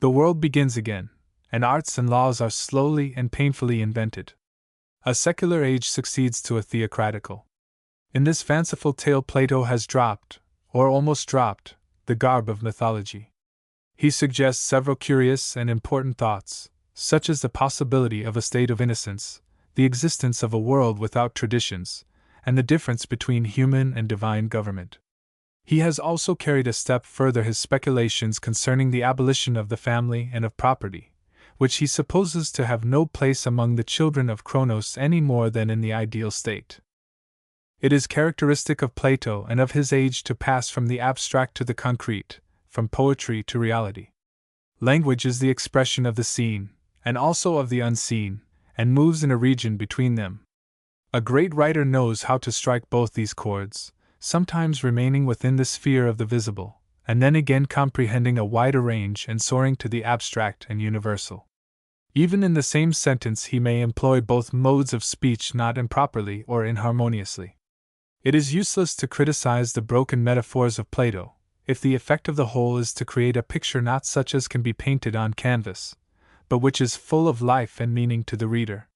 The world begins again, and arts and laws are slowly and painfully invented. A secular age succeeds to a theocratical. In this fanciful tale Plato has dropped, or almost dropped, the garb of mythology. He suggests several curious and important thoughts, such as the possibility of a state of innocence, the existence of a world without traditions, and the difference between human and divine government. He has also carried a step further his speculations concerning the abolition of the family and of property, which he supposes to have no place among the children of Kronos any more than in the ideal state. It is characteristic of Plato and of his age to pass from the abstract to the concrete, from poetry to reality. Language is the expression of the seen, and also of the unseen, and moves in a region between them. A great writer knows how to strike both these chords, sometimes remaining within the sphere of the visible, and then again comprehending a wider range and soaring to the abstract and universal. Even in the same sentence he may employ both modes of speech not improperly or inharmoniously. It is useless to criticize the broken metaphors of Plato, if the effect of the whole is to create a picture not such as can be painted on canvas, but which is full of life and meaning to the reader.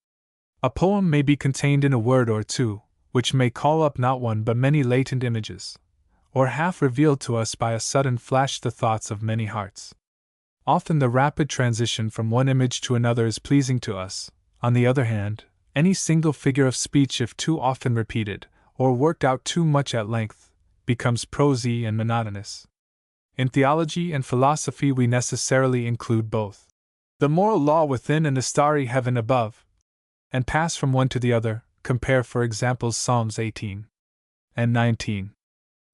A poem may be contained in a word or two, which may call up not one but many latent images, or half revealed to us by a sudden flash the thoughts of many hearts. Often the rapid transition from one image to another is pleasing to us. On the other hand, any single figure of speech, if too often repeated, or worked out too much at length, becomes prosy and monotonous. In theology and philosophy we necessarily include both the moral law within and the starry heaven above, and pass from one to the other. Compare for example Psalms 18 and 19.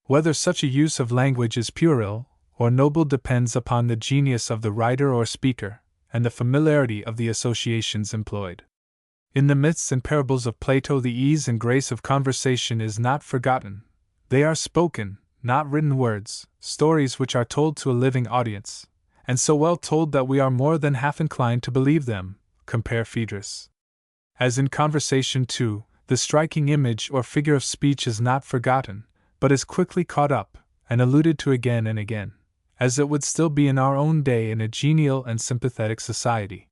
Whether such a use of language is puerile or noble depends upon the genius of the writer or speaker, and the familiarity of the associations employed. In the myths and parables of Plato the ease and grace of conversation is not forgotten. They are spoken, not written words, stories which are told to a living audience, and so well told that we are more than half inclined to believe them. Compare Phaedrus. As in conversation too, the striking image or figure of speech is not forgotten, but is quickly caught up, and alluded to again and again, as it would still be in our own day in a genial and sympathetic society.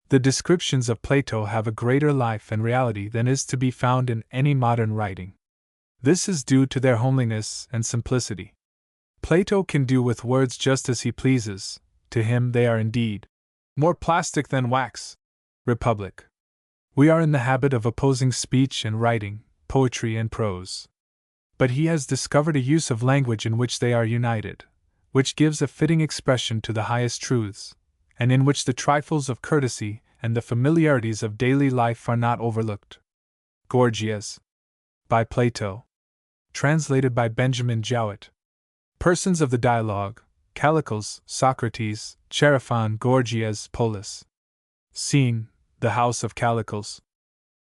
The descriptions of Plato have a greater life and reality than is to be found in any modern writing. This is due to their homeliness and simplicity. Plato can do with words just as he pleases. To him they are indeed more plastic than wax. Republic. We are in the habit of opposing speech and writing, poetry and prose. But he has discovered a use of language in which they are united, which gives a fitting expression to the highest truths, and in which the trifles of courtesy and the familiarities of daily life are not overlooked. Gorgias. By Plato. Translated by Benjamin Jowett. Persons of the dialogue: Callicles, Socrates, Chaerephon, Gorgias, Polus. Scene: the house of Callicles.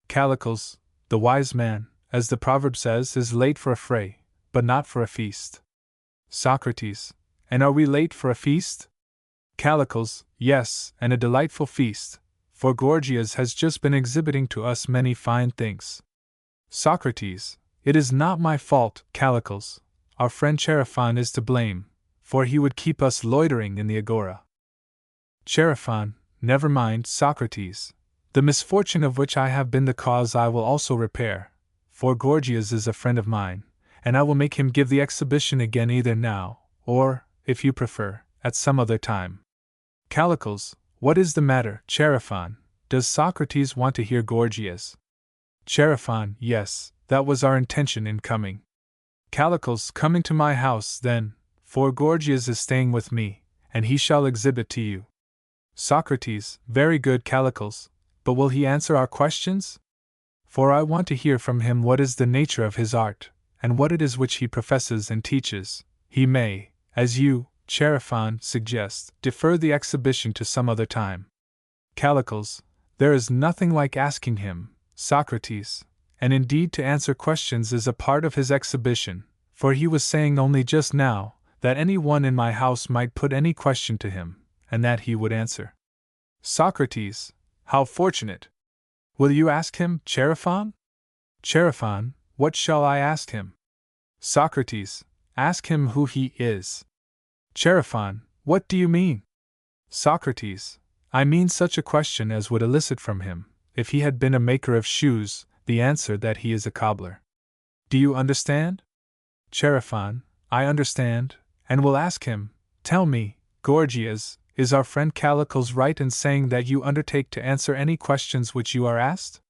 Callicles, the wise man, as the proverb says, is late for a fray, but not for a feast. Socrates: and are we late for a feast? Callicles: yes, and a delightful feast, for Gorgias has just been exhibiting to us many fine things. Socrates: it is not my fault, Callicles. Our friend Chaerephon is to blame, for he would keep us loitering in the agora. Chaerephon: never mind, Socrates. The misfortune of which I have been the cause I will also repair, for Gorgias is a friend of mine, and I will make him give the exhibition again either now, or, if you prefer, at some other time. Callicles: what is the matter, Chaerephon? Does Socrates want to hear Gorgias? Chaerephon: yes, that was our intention in coming. Callicles: coming to my house, then, for Gorgias is staying with me, and he shall exhibit to you. Socrates: very good, Callicles, but will he answer our questions? For I want to hear from him what is the nature of his art, and what it is which he professes and teaches. He may, as you, Chaerephon, suggest, defer the exhibition to some other time. Callicles: there is nothing like asking him, Socrates, and indeed to answer questions is a part of his exhibition, for he was saying only just now that any one in my house might put any question to him, and that he would answer. Socrates: how fortunate! Will you ask him, Chaerephon? Chaerephon: what shall I ask him? Socrates: ask him who he is. Chaerephon: what do you mean? Socrates: I mean such a question as would elicit from him, if he had been a maker of shoes, the answer that he is a cobbler. Do you understand? Chaerephon: I understand, and will ask him. Tell me, Gorgias, is our friend Callicles right in saying that you undertake to answer any questions which you are asked?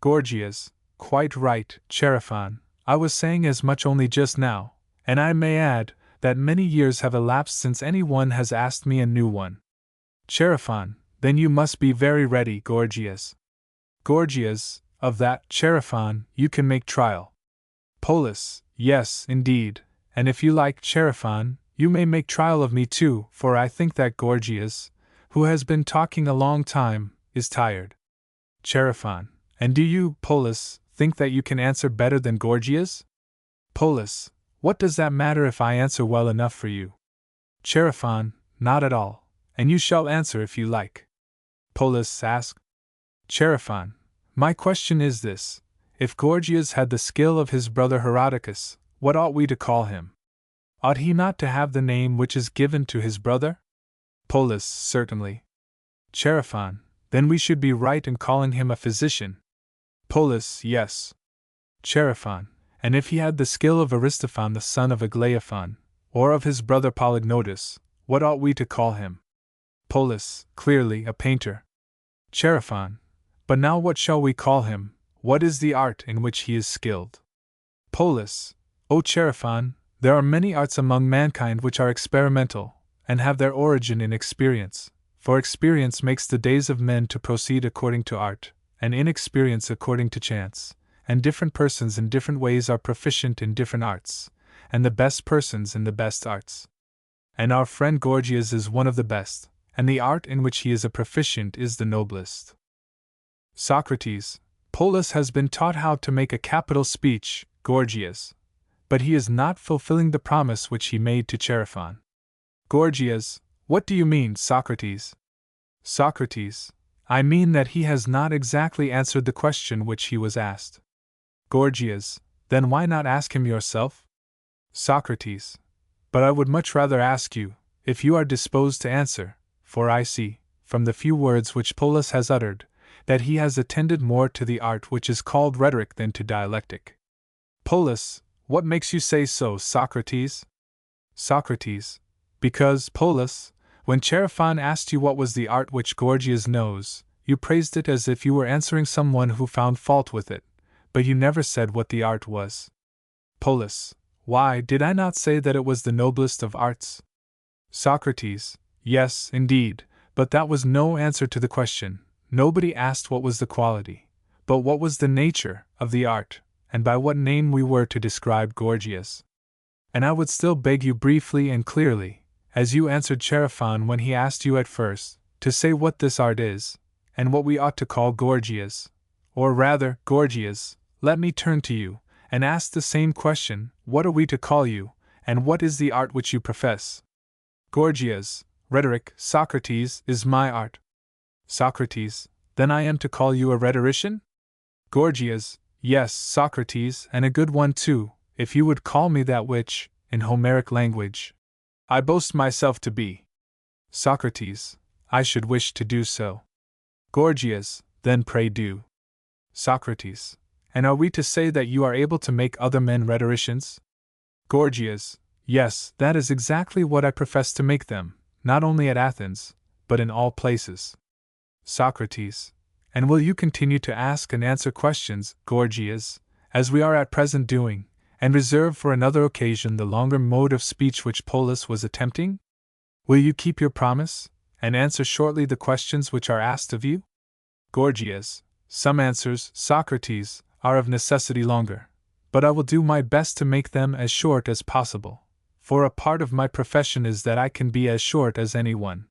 Gorgias: quite right, Chaerephon. I was saying as much only just now, and I may add that many years have elapsed since any one has asked me a new one. Chaerephon: then you must be very ready, Gorgias. Gorgias: of that, Chaerephon, you can make trial. Polus: yes, indeed, and if you like, Chaerephon, you may make trial of me too, for I think that Gorgias, who has been talking a long time, is tired. Chaerephon: and do you, Polus, think that you can answer better than Gorgias? Polus: what does that matter if I answer well enough for you? Chaerephon: not at all, and you shall answer if you like. Polus asked. Chaerephon: my question is this: if Gorgias had the skill of his brother Herodicus, what ought we to call him? Ought he not to have the name which is given to his brother? Polus: certainly. Chaerephon: then we should be right in calling him a physician. Polus: yes. Chaerephon: and if he had the skill of Aristophon the son of Aglaophon, or of his brother Polygnotus, what ought we to call him? Polus: clearly, a painter. Chaerephon: but now what shall we call him? What is the art in which he is skilled? Polus: O Chaerephon, there are many arts among mankind which are experimental, and have their origin in experience, for experience makes the days of men to proceed according to art, and inexperience according to chance, and different persons in different ways are proficient in different arts, and the best persons in the best arts. And our friend Gorgias is one of the best, and the art in which he is a proficient is the noblest. Socrates: Polus has been taught how to make a capital speech, Gorgias, but he is not fulfilling the promise which he made to Chaerephon. Gorgias: what do you mean, Socrates? Socrates: I mean that he has not exactly answered the question which he was asked. Gorgias: then why not ask him yourself? Socrates: but I would much rather ask you, if you are disposed to answer, for I see, from the few words which Polus has uttered, that he has attended more to the art which is called rhetoric than to dialectic. Polus: what makes you say so, Socrates? Socrates: because, Polus, when Chaerephon asked you what was the art which Gorgias knows, you praised it as if you were answering someone who found fault with it, but you never said what the art was. Polus, why did I not say that it was the noblest of arts? Socrates, yes, indeed, but that was no answer to the question. Nobody asked what was the quality, but what was the nature, of the art, and by what name we were to describe Gorgias. And I would still beg you briefly and clearly, as you answered Chaerephon when he asked you at first, to say what this art is, and what we ought to call Gorgias. Or rather, Gorgias, let me turn to you, and ask the same question, what are we to call you, and what is the art which you profess? Gorgias, rhetoric, Socrates, is my art. Socrates, then I am to call you a rhetorician? Gorgias, yes, Socrates, and a good one too, if you would call me that which, in Homeric language, I boast myself to be. Socrates, I should wish to do so. Gorgias, then pray do. Socrates, and are we to say that you are able to make other men rhetoricians? Gorgias, yes, that is exactly what I profess to make them, not only at Athens, but in all places. Socrates, and will you continue to ask and answer questions, Gorgias, as we are at present doing, and reserve for another occasion the longer mode of speech which Polus was attempting? Will you keep your promise, and answer shortly the questions which are asked of you? Gorgias, some answers, Socrates, are of necessity longer, but I will do my best to make them as short as possible, for a part of my profession is that I can be as short as anyone.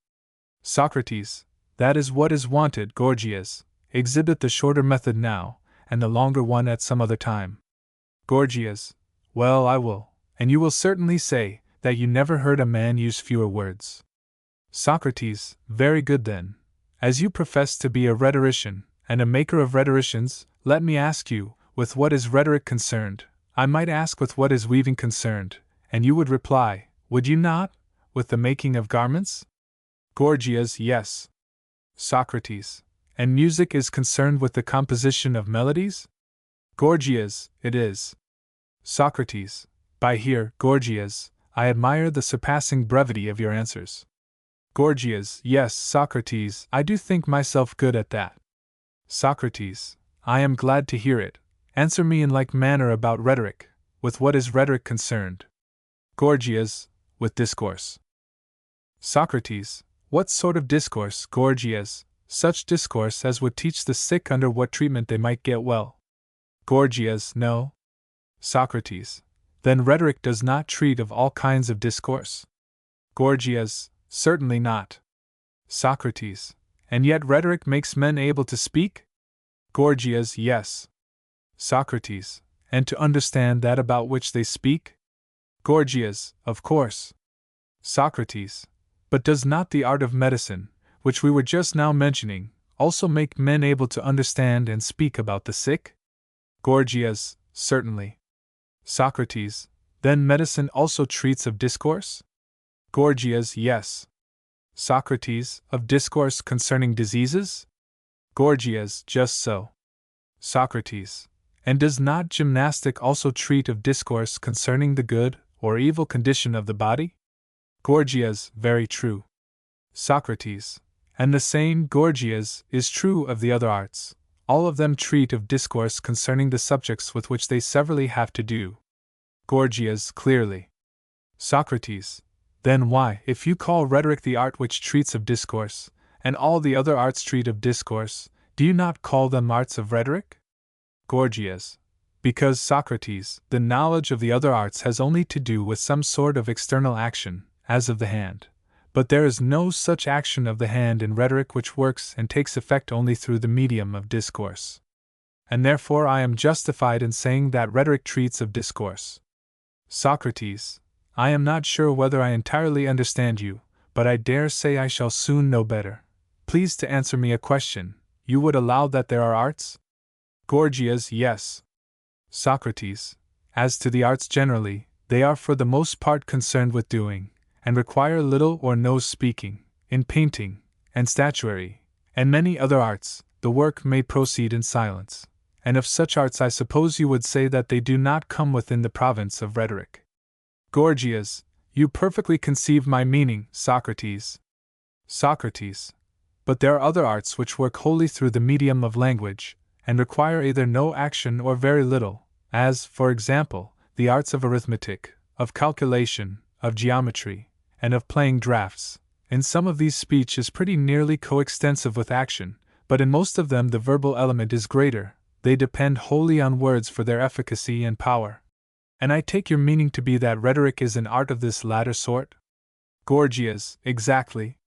Socrates, that is what is wanted, Gorgias. Exhibit the shorter method now, and the longer one at some other time. Gorgias, well, I will, and you will certainly say that you never heard a man use fewer words. Socrates, very good then. As you profess to be a rhetorician, and a maker of rhetoricians, let me ask you, with what is rhetoric concerned? I might ask with what is weaving concerned, and you would reply, would you not, with the making of garments? Gorgias, yes. Socrates, and music is concerned with the composition of melodies? Gorgias, it is. Socrates, by here, Gorgias, I admire the surpassing brevity of your answers. Gorgias, yes, Socrates, I do think myself good at that. Socrates, I am glad to hear it. Answer me in like manner about rhetoric, with what is rhetoric concerned? Gorgias, with discourse. Socrates, what sort of discourse, Gorgias? Such discourse as would teach the sick under what treatment they might get well. Gorgias, no. Socrates, then rhetoric does not treat of all kinds of discourse? Gorgias, certainly not. Socrates, and yet rhetoric makes men able to speak? Gorgias, yes. Socrates, and to understand that about which they speak? Gorgias, of course. Socrates, but does not the art of medicine, which we were just now mentioning, also make men able to understand and speak about the sick? Gorgias, certainly. Socrates, then medicine also treats of discourse? Gorgias, yes. Socrates, of discourse concerning diseases? Gorgias, just so. Socrates, and does not gymnastic also treat of discourse concerning the good or evil condition of the body? Gorgias, very true. Socrates, and the same, Gorgias, is true of the other arts. All of them treat of discourse concerning the subjects with which they severally have to do. Gorgias, clearly. Socrates, then why, if you call rhetoric the art which treats of discourse, and all the other arts treat of discourse, do you not call them arts of rhetoric? Gorgias, because, Socrates, the knowledge of the other arts has only to do with some sort of external action, as of the hand. But there is no such action of the hand in rhetoric which works and takes effect only through the medium of discourse. And therefore I am justified in saying that rhetoric treats of discourse. Socrates, I am not sure whether I entirely understand you, but I dare say I shall soon know better. Please to answer me a question. You would allow that there are arts? Gorgias, yes. Socrates, as to the arts generally, they are for the most part concerned with doing, and require little or no speaking. In painting, and statuary, and many other arts, the work may proceed in silence, and of such arts I suppose you would say that they do not come within the province of rhetoric. Gorgias, you perfectly conceive my meaning, Socrates. Socrates, but there are other arts which work wholly through the medium of language, and require either no action or very little, as, for example, the arts of arithmetic, of calculation, of geometry, and of playing draughts. In some of these speech is pretty nearly coextensive with action, but in most of them the verbal element is greater. They depend wholly on words for their efficacy and power. And I take your meaning to be that rhetoric is an art of this latter sort? Gorgias, exactly.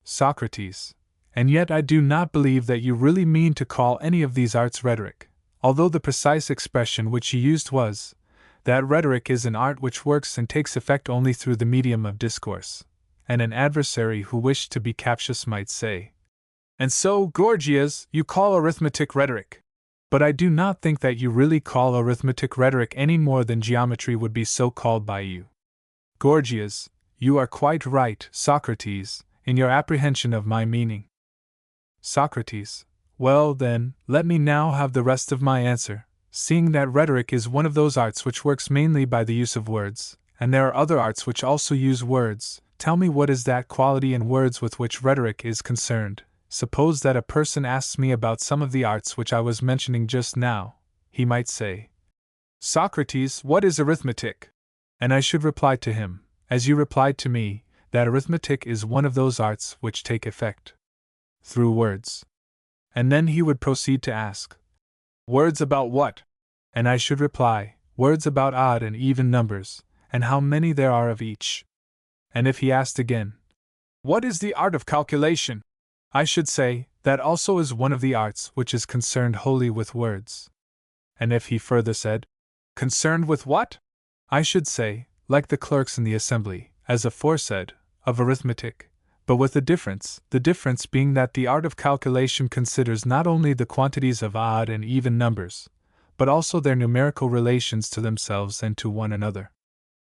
Socrates. And yet I do not believe that you really mean to call any of these arts rhetoric, although the precise expression which you used was, that rhetoric is an art which works and takes effect only through the medium of discourse. And an adversary who wished to be captious might say, "And so, Gorgias, you call arithmetic rhetoric." But I do not think that you really call arithmetic rhetoric any more than geometry would be so called by you. Gorgias, you are quite right, Socrates, in your apprehension of my meaning. Socrates. Well, then, let me now have the rest of my answer. Seeing that rhetoric is one of those arts which works mainly by the use of words, and there are other arts which also use words, tell me what is that quality in words with which rhetoric is concerned. Suppose that a person asks me about some of the arts which I was mentioning just now. He might say, "Socrates, what is arithmetic?" And I should reply to him, as you replied to me, that arithmetic is one of those arts which take effect through words. And then he would proceed to ask, "Words about what?" And I should reply, "Words about odd and even numbers, and how many there are of each." And if he asked again, "What is the art of calculation?" I should say, that also is one of the arts which is concerned wholly with words. And if he further said, "Concerned with what?" I should say, like the clerks in the assembly, as aforesaid, of arithmetic, but with a difference, the difference being that the art of calculation considers not only the quantities of odd and even numbers, but also their numerical relations to themselves and to one another.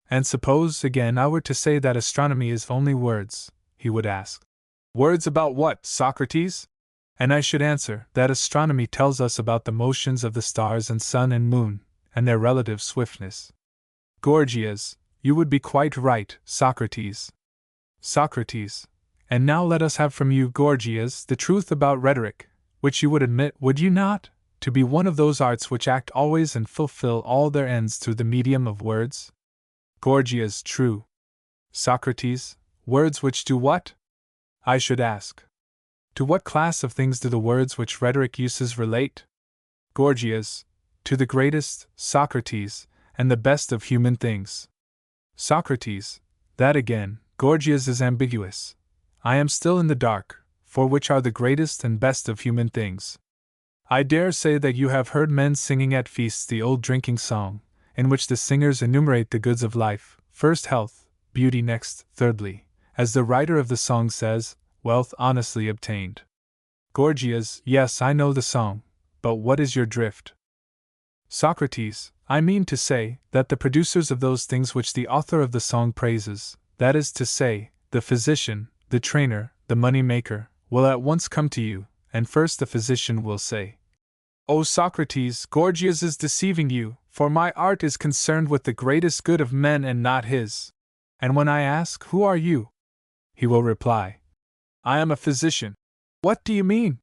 And suppose, again, I were to say that astronomy is only words, he would ask, "Words about what, Socrates?" And I should answer, that astronomy tells us about the motions of the stars and sun and moon, and their relative swiftness. Gorgias, you would be quite right, Socrates. Socrates. And now let us have from you, Gorgias, the truth about rhetoric, which you would admit, would you not, to be one of those arts which act always and fulfill all their ends through the medium of words? Gorgias. True. Socrates. Words which do what? I should ask. To what class of things do the words which rhetoric uses relate? Gorgias. To the greatest, Socrates, and the best of human things. Socrates. That again, Gorgias, is ambiguous. I am still in the dark, for which are the greatest and best of human things? I dare say that you have heard men singing at feasts the old drinking song, in which the singers enumerate the goods of life, first health, beauty next, thirdly, as the writer of the song says, wealth honestly obtained. Gorgias. Yes, I know the song, but what is your drift? Socrates. I mean to say, that the producers of those things which the author of the song praises, that is to say, the physician, the trainer, the money-maker, will at once come to you, and first the physician will say, "O Socrates, Gorgias is deceiving you, for my art is concerned with the greatest good of men and not his." And when I ask, "Who are you?" he will reply, "I am a physician." "What do you mean?"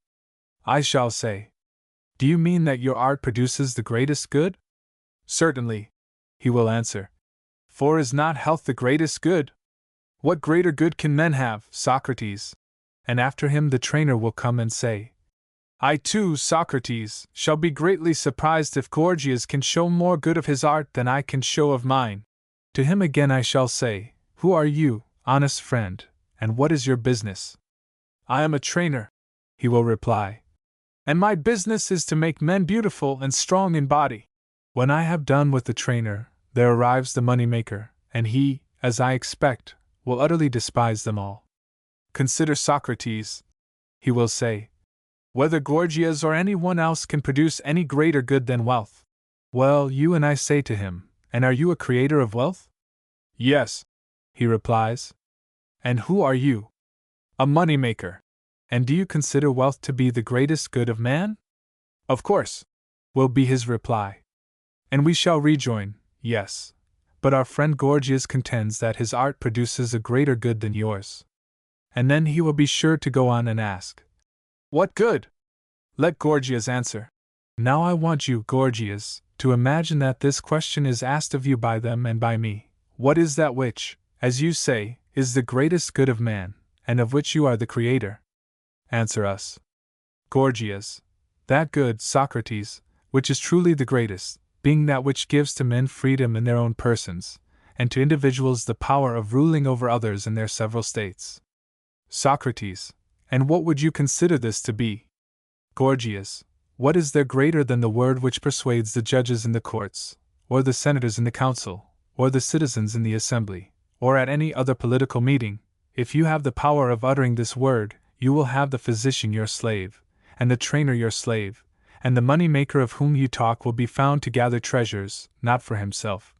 I shall say, "Do you mean that your art produces the greatest good?" "Certainly," he will answer, "for is not health the greatest good?" "What greater good can men have, Socrates?" And after him the trainer will come and say, "I too, Socrates, shall be greatly surprised if Gorgias can show more good of his art than I can show of mine." To him again I shall say, "Who are you, honest friend, and what is your business?" "I am a trainer," he will reply, "and my business is to make men beautiful and strong in body." When I have done with the trainer, there arrives the money-maker, and he, as I expect, will utterly despise them all. "Consider, Socrates," he will say, "whether Gorgias or anyone else can produce any greater good than wealth." "Well, you and I say to him, and are you a creator of wealth?" "Yes," he replies. "And who are you?" "A money-maker." "And do you consider wealth to be the greatest good of man?" "Of course," will be his reply. And we shall rejoin, "Yes, but our friend Gorgias contends that his art produces a greater good than yours." And then he will be sure to go on and ask, "What good?" Let Gorgias answer. Now I want you, Gorgias, to imagine that this question is asked of you by them and by me. What is that which, as you say, is the greatest good of man, and of which you are the creator? Answer us. Gorgias. That good, Socrates, which is truly the greatest, being that which gives to men freedom in their own persons, and to individuals the power of ruling over others in their several states. Socrates. And what would you consider this to be? Gorgias. What is there greater than the word which persuades the judges in the courts, or the senators in the council, or the citizens in the assembly, or at any other political meeting? If you have the power of uttering this word, you will have the physician your slave, and the trainer your slave, and the money-maker of whom you talk will be found to gather treasures, not for himself,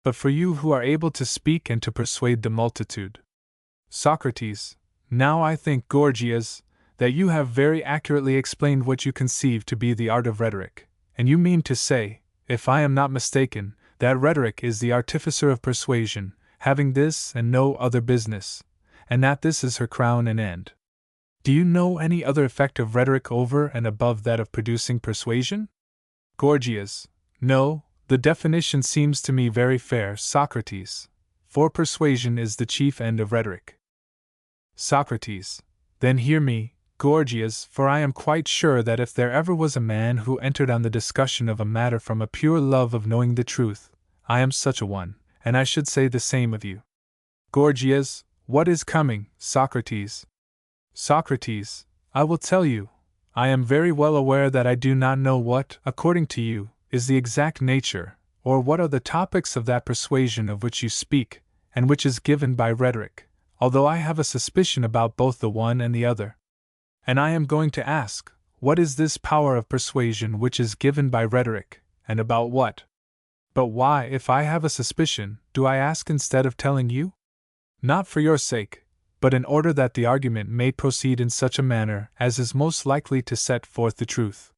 but for you who are able to speak and to persuade the multitude. Socrates. Now I think, Gorgias, that you have very accurately explained what you conceive to be the art of rhetoric, and you mean to say, if I am not mistaken, that rhetoric is the artificer of persuasion, having this and no other business, and that this is her crown and end. Do you know any other effect of rhetoric over and above that of producing persuasion? Gorgias. No, the definition seems to me very fair, Socrates, for persuasion is the chief end of rhetoric. Socrates. Then hear me, Gorgias, for I am quite sure that if there ever was a man who entered on the discussion of a matter from a pure love of knowing the truth, I am such a one, and I should say the same of you. Gorgias. What is coming, Socrates? Socrates. I will tell you. I am very well aware that I do not know what, according to you, is the exact nature, or what are the topics of that persuasion of which you speak, and which is given by rhetoric, although I have a suspicion about both the one and the other. And I am going to ask, what is this power of persuasion which is given by rhetoric, and about what? But why, if I have a suspicion, do I ask instead of telling you? Not for your sake, but in order that the argument may proceed in such a manner as is most likely to set forth the truth.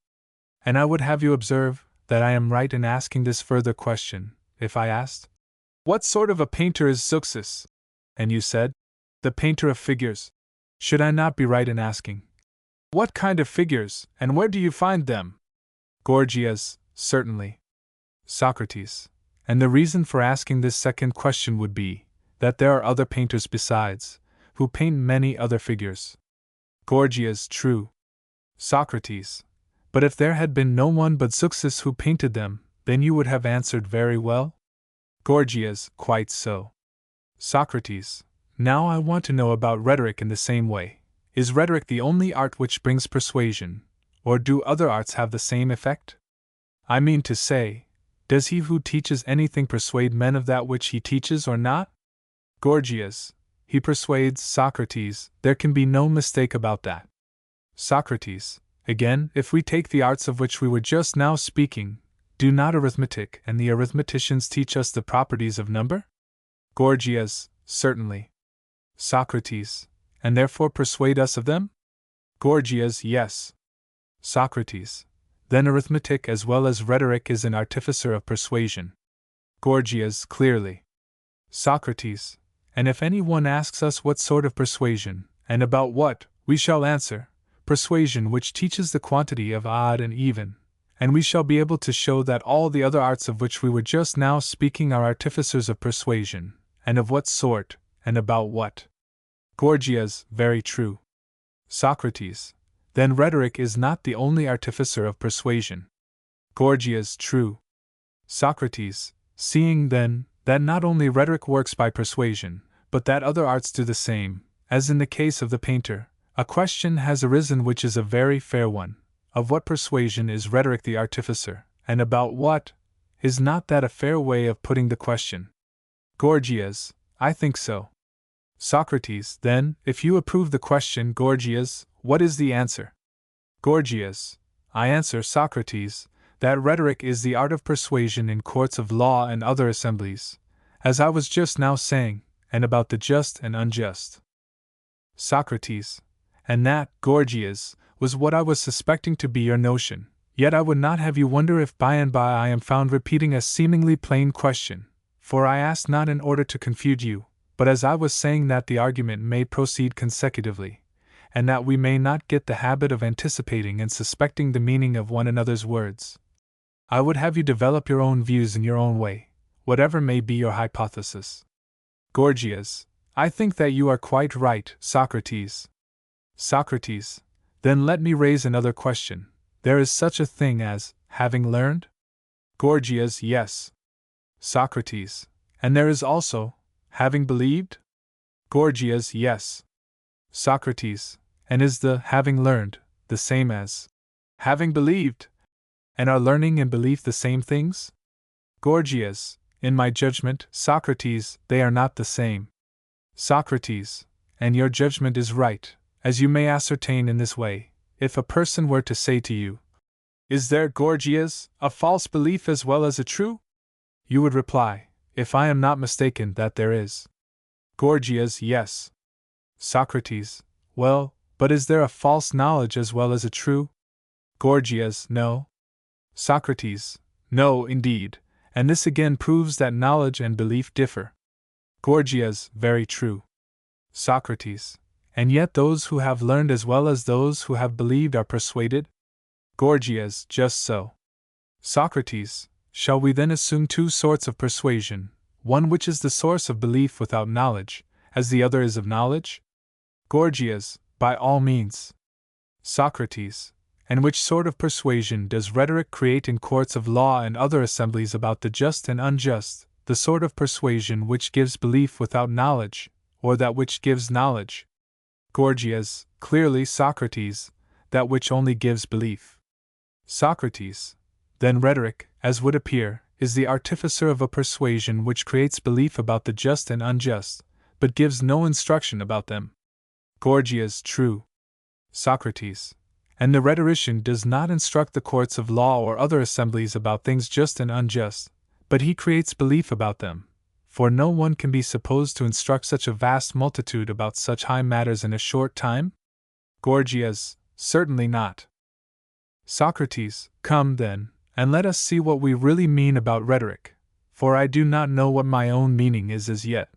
And I would have you observe that I am right in asking this further question, if I asked, what sort of a painter is Zeuxis? And you said, the painter of figures. Should I not be right in asking, what kind of figures, and where do you find them? Gorgias. Certainly. Socrates. And the reason for asking this second question would be, that there are other painters besides, who paint many other figures. Gorgias. True. Socrates. But if there had been no one but Zeuxis who painted them, then you would have answered very well? Gorgias. Quite so. Socrates. Now I want to know about rhetoric in the same way. Is rhetoric the only art which brings persuasion, or do other arts have the same effect? I mean to say, does he who teaches anything persuade men of that which he teaches or not? Gorgias. He persuades, Socrates, there can be no mistake about that. Socrates. Again, if we take the arts of which we were just now speaking, do not arithmetic and the arithmeticians teach us the properties of number? Gorgias. Certainly. Socrates. And therefore persuade us of them? Gorgias. Yes. Socrates. Then arithmetic as well as rhetoric is an artificer of persuasion. Gorgias. Clearly. Socrates. And if any one asks us what sort of persuasion, and about what, we shall answer, persuasion which teaches the quantity of odd and even, and we shall be able to show that all the other arts of which we were just now speaking are artificers of persuasion, and of what sort, and about what. Gorgias. Very true. Socrates. Then rhetoric is not the only artificer of persuasion. Gorgias. True. Socrates. Seeing, then, that not only rhetoric works by persuasion, but that other arts do the same, as in the case of the painter, a question has arisen which is a very fair one. Of what persuasion is rhetoric the artificer, and about what? Is not that a fair way of putting the question? Gorgias. I think so. Socrates. Then, if you approve the question, Gorgias, what is the answer? Gorgias. I answer, Socrates, that rhetoric is the art of persuasion in courts of law and other assemblies, as I was just now saying, and about the just and unjust. Socrates. And that, Gorgias, was what I was suspecting to be your notion, yet I would not have you wonder if by and by I am found repeating a seemingly plain question, for I asked not in order to confuse you, but as I was saying that the argument may proceed consecutively, and that we may not get the habit of anticipating and suspecting the meaning of one another's words. I would have you develop your own views in your own way, whatever may be your hypothesis. Gorgias, I think that you are quite right, Socrates. Socrates, then let me raise another question. There is such a thing as having learned? Gorgias, yes. Socrates, and there is also having believed? Gorgias, yes. Socrates, and is the having learned the same as having believed? And are learning and belief the same things? Gorgias, in my judgment, Socrates, they are not the same. Socrates, and your judgment is right, as you may ascertain in this way. If a person were to say to you, "Is there, Gorgias, a false belief as well as a true?" you would reply, if I am not mistaken, that there is. Gorgias, yes. Socrates, well, but is there a false knowledge as well as a true? Gorgias, no. Socrates, no, indeed, and this again proves that knowledge and belief differ. Gorgias, very true. Socrates, and yet those who have learned as well as those who have believed are persuaded? Gorgias, just so. Socrates, shall we then assume two sorts of persuasion, one which is the source of belief without knowledge, as the other is of knowledge? Gorgias, by all means. Socrates, and which sort of persuasion does rhetoric create in courts of law and other assemblies about the just and unjust, the sort of persuasion which gives belief without knowledge, or that which gives knowledge? Gorgias, clearly, Socrates, that which only gives belief. Socrates, then rhetoric, as would appear, is the artificer of a persuasion which creates belief about the just and unjust, but gives no instruction about them. Gorgias, true. Socrates, and the rhetorician does not instruct the courts of law or other assemblies about things just and unjust, but he creates belief about them, for no one can be supposed to instruct such a vast multitude about such high matters in a short time? Gorgias, certainly not. Socrates, come then, and let us see what we really mean about rhetoric, for I do not know what my own meaning is as yet.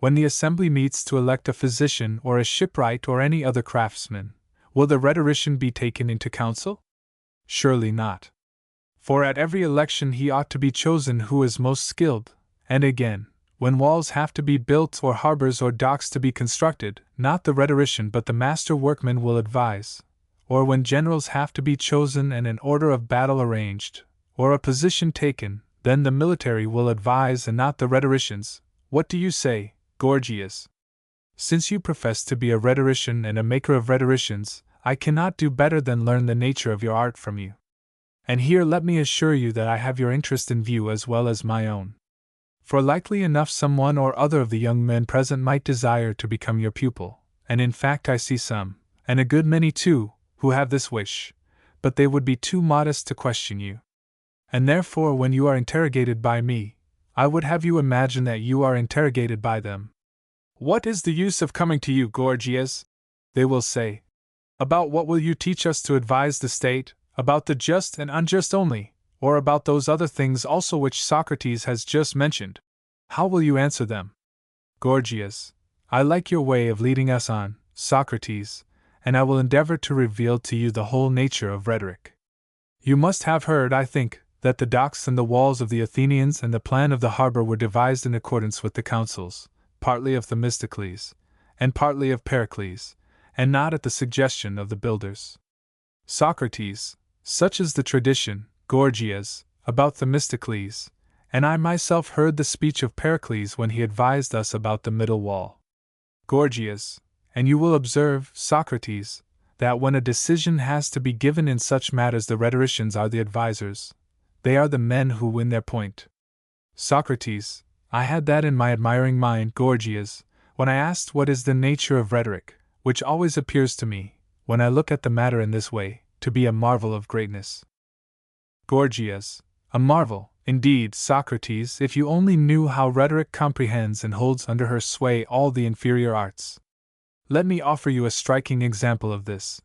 When the assembly meets to elect a physician or a shipwright or any other craftsman, will the rhetorician be taken into counsel? Surely not. For at every election he ought to be chosen who is most skilled, and again, when walls have to be built or harbors or docks to be constructed, not the rhetorician but the master workman will advise, or when generals have to be chosen and an order of battle arranged, or a position taken, then the military will advise and not the rhetoricians. What do you say, Gorgias? Since you profess to be a rhetorician and a maker of rhetoricians, I cannot do better than learn the nature of your art from you. And here let me assure you that I have your interest in view as well as my own. For likely enough some one or other of the young men present might desire to become your pupil, and in fact I see some, and a good many too, who have this wish, but they would be too modest to question you. And therefore when you are interrogated by me, I would have you imagine that you are interrogated by them. What is the use of coming to you, Gorgias? They will say. About what will you teach us to advise the state, about the just and unjust only, or about those other things also which Socrates has just mentioned? How will you answer them? Gorgias, I like your way of leading us on, Socrates, and I will endeavor to reveal to you the whole nature of rhetoric. You must have heard, I think, that the docks and the walls of the Athenians and the plan of the harbor were devised in accordance with the counsels, partly of Themistocles, and partly of Pericles, and not at the suggestion of the builders. Socrates, such is the tradition, Gorgias, about Themistocles, and I myself heard the speech of Pericles when he advised us about the middle wall. Gorgias, and you will observe, Socrates, that when a decision has to be given in such matters the rhetoricians are the advisers, they are the men who win their point. Socrates, I had that in my admiring mind, Gorgias, when I asked what is the nature of rhetoric, which always appears to me, when I look at the matter in this way, to be a marvel of greatness. Gorgias, a marvel, indeed, Socrates, if you only knew how rhetoric comprehends and holds under her sway all the inferior arts. Let me offer you a striking example of this.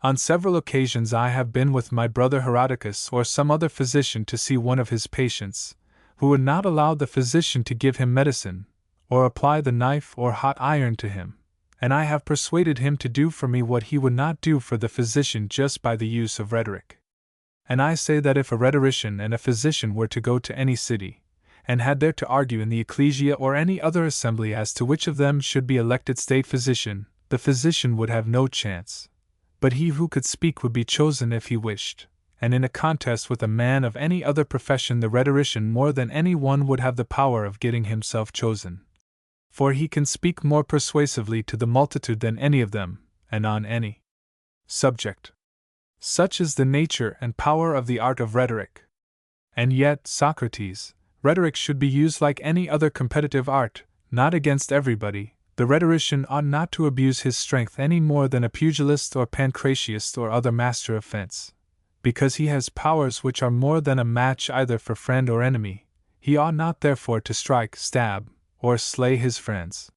On several occasions I have been with my brother Herodicus or some other physician to see one of his patients, who would not allow the physician to give him medicine, or apply the knife or hot iron to him, and I have persuaded him to do for me what he would not do for the physician just by the use of rhetoric. And I say that if a rhetorician and a physician were to go to any city, and had there to argue in the ecclesia or any other assembly as to which of them should be elected state physician, the physician would have no chance. But he who could speak would be chosen if he wished, and in a contest with a man of any other profession the rhetorician more than any one would have the power of getting himself chosen. For he can speak more persuasively to the multitude than any of them, and on any subject. Such is the nature and power of the art of rhetoric. And yet, Socrates, rhetoric should be used like any other competitive art, not against everybody. The rhetorician ought not to abuse his strength any more than a pugilist or pancratiast or other master of fence. Because he has powers which are more than a match either for friend or enemy, he ought not therefore to strike, stab, or slay his friends.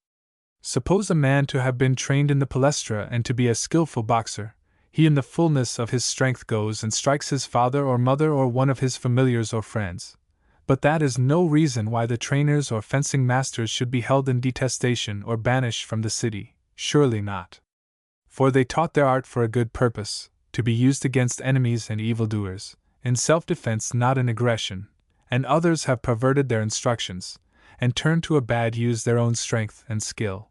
Suppose a man to have been trained in the palestra and to be a skillful boxer, he in the fullness of his strength goes and strikes his father or mother or one of his familiars or friends. But that is no reason why the trainers or fencing masters should be held in detestation or banished from the city, surely not. For they taught their art for a good purpose, to be used against enemies and evildoers, in self-defense not in aggression, and others have perverted their instructions, and turned to a bad use their own strength and skill.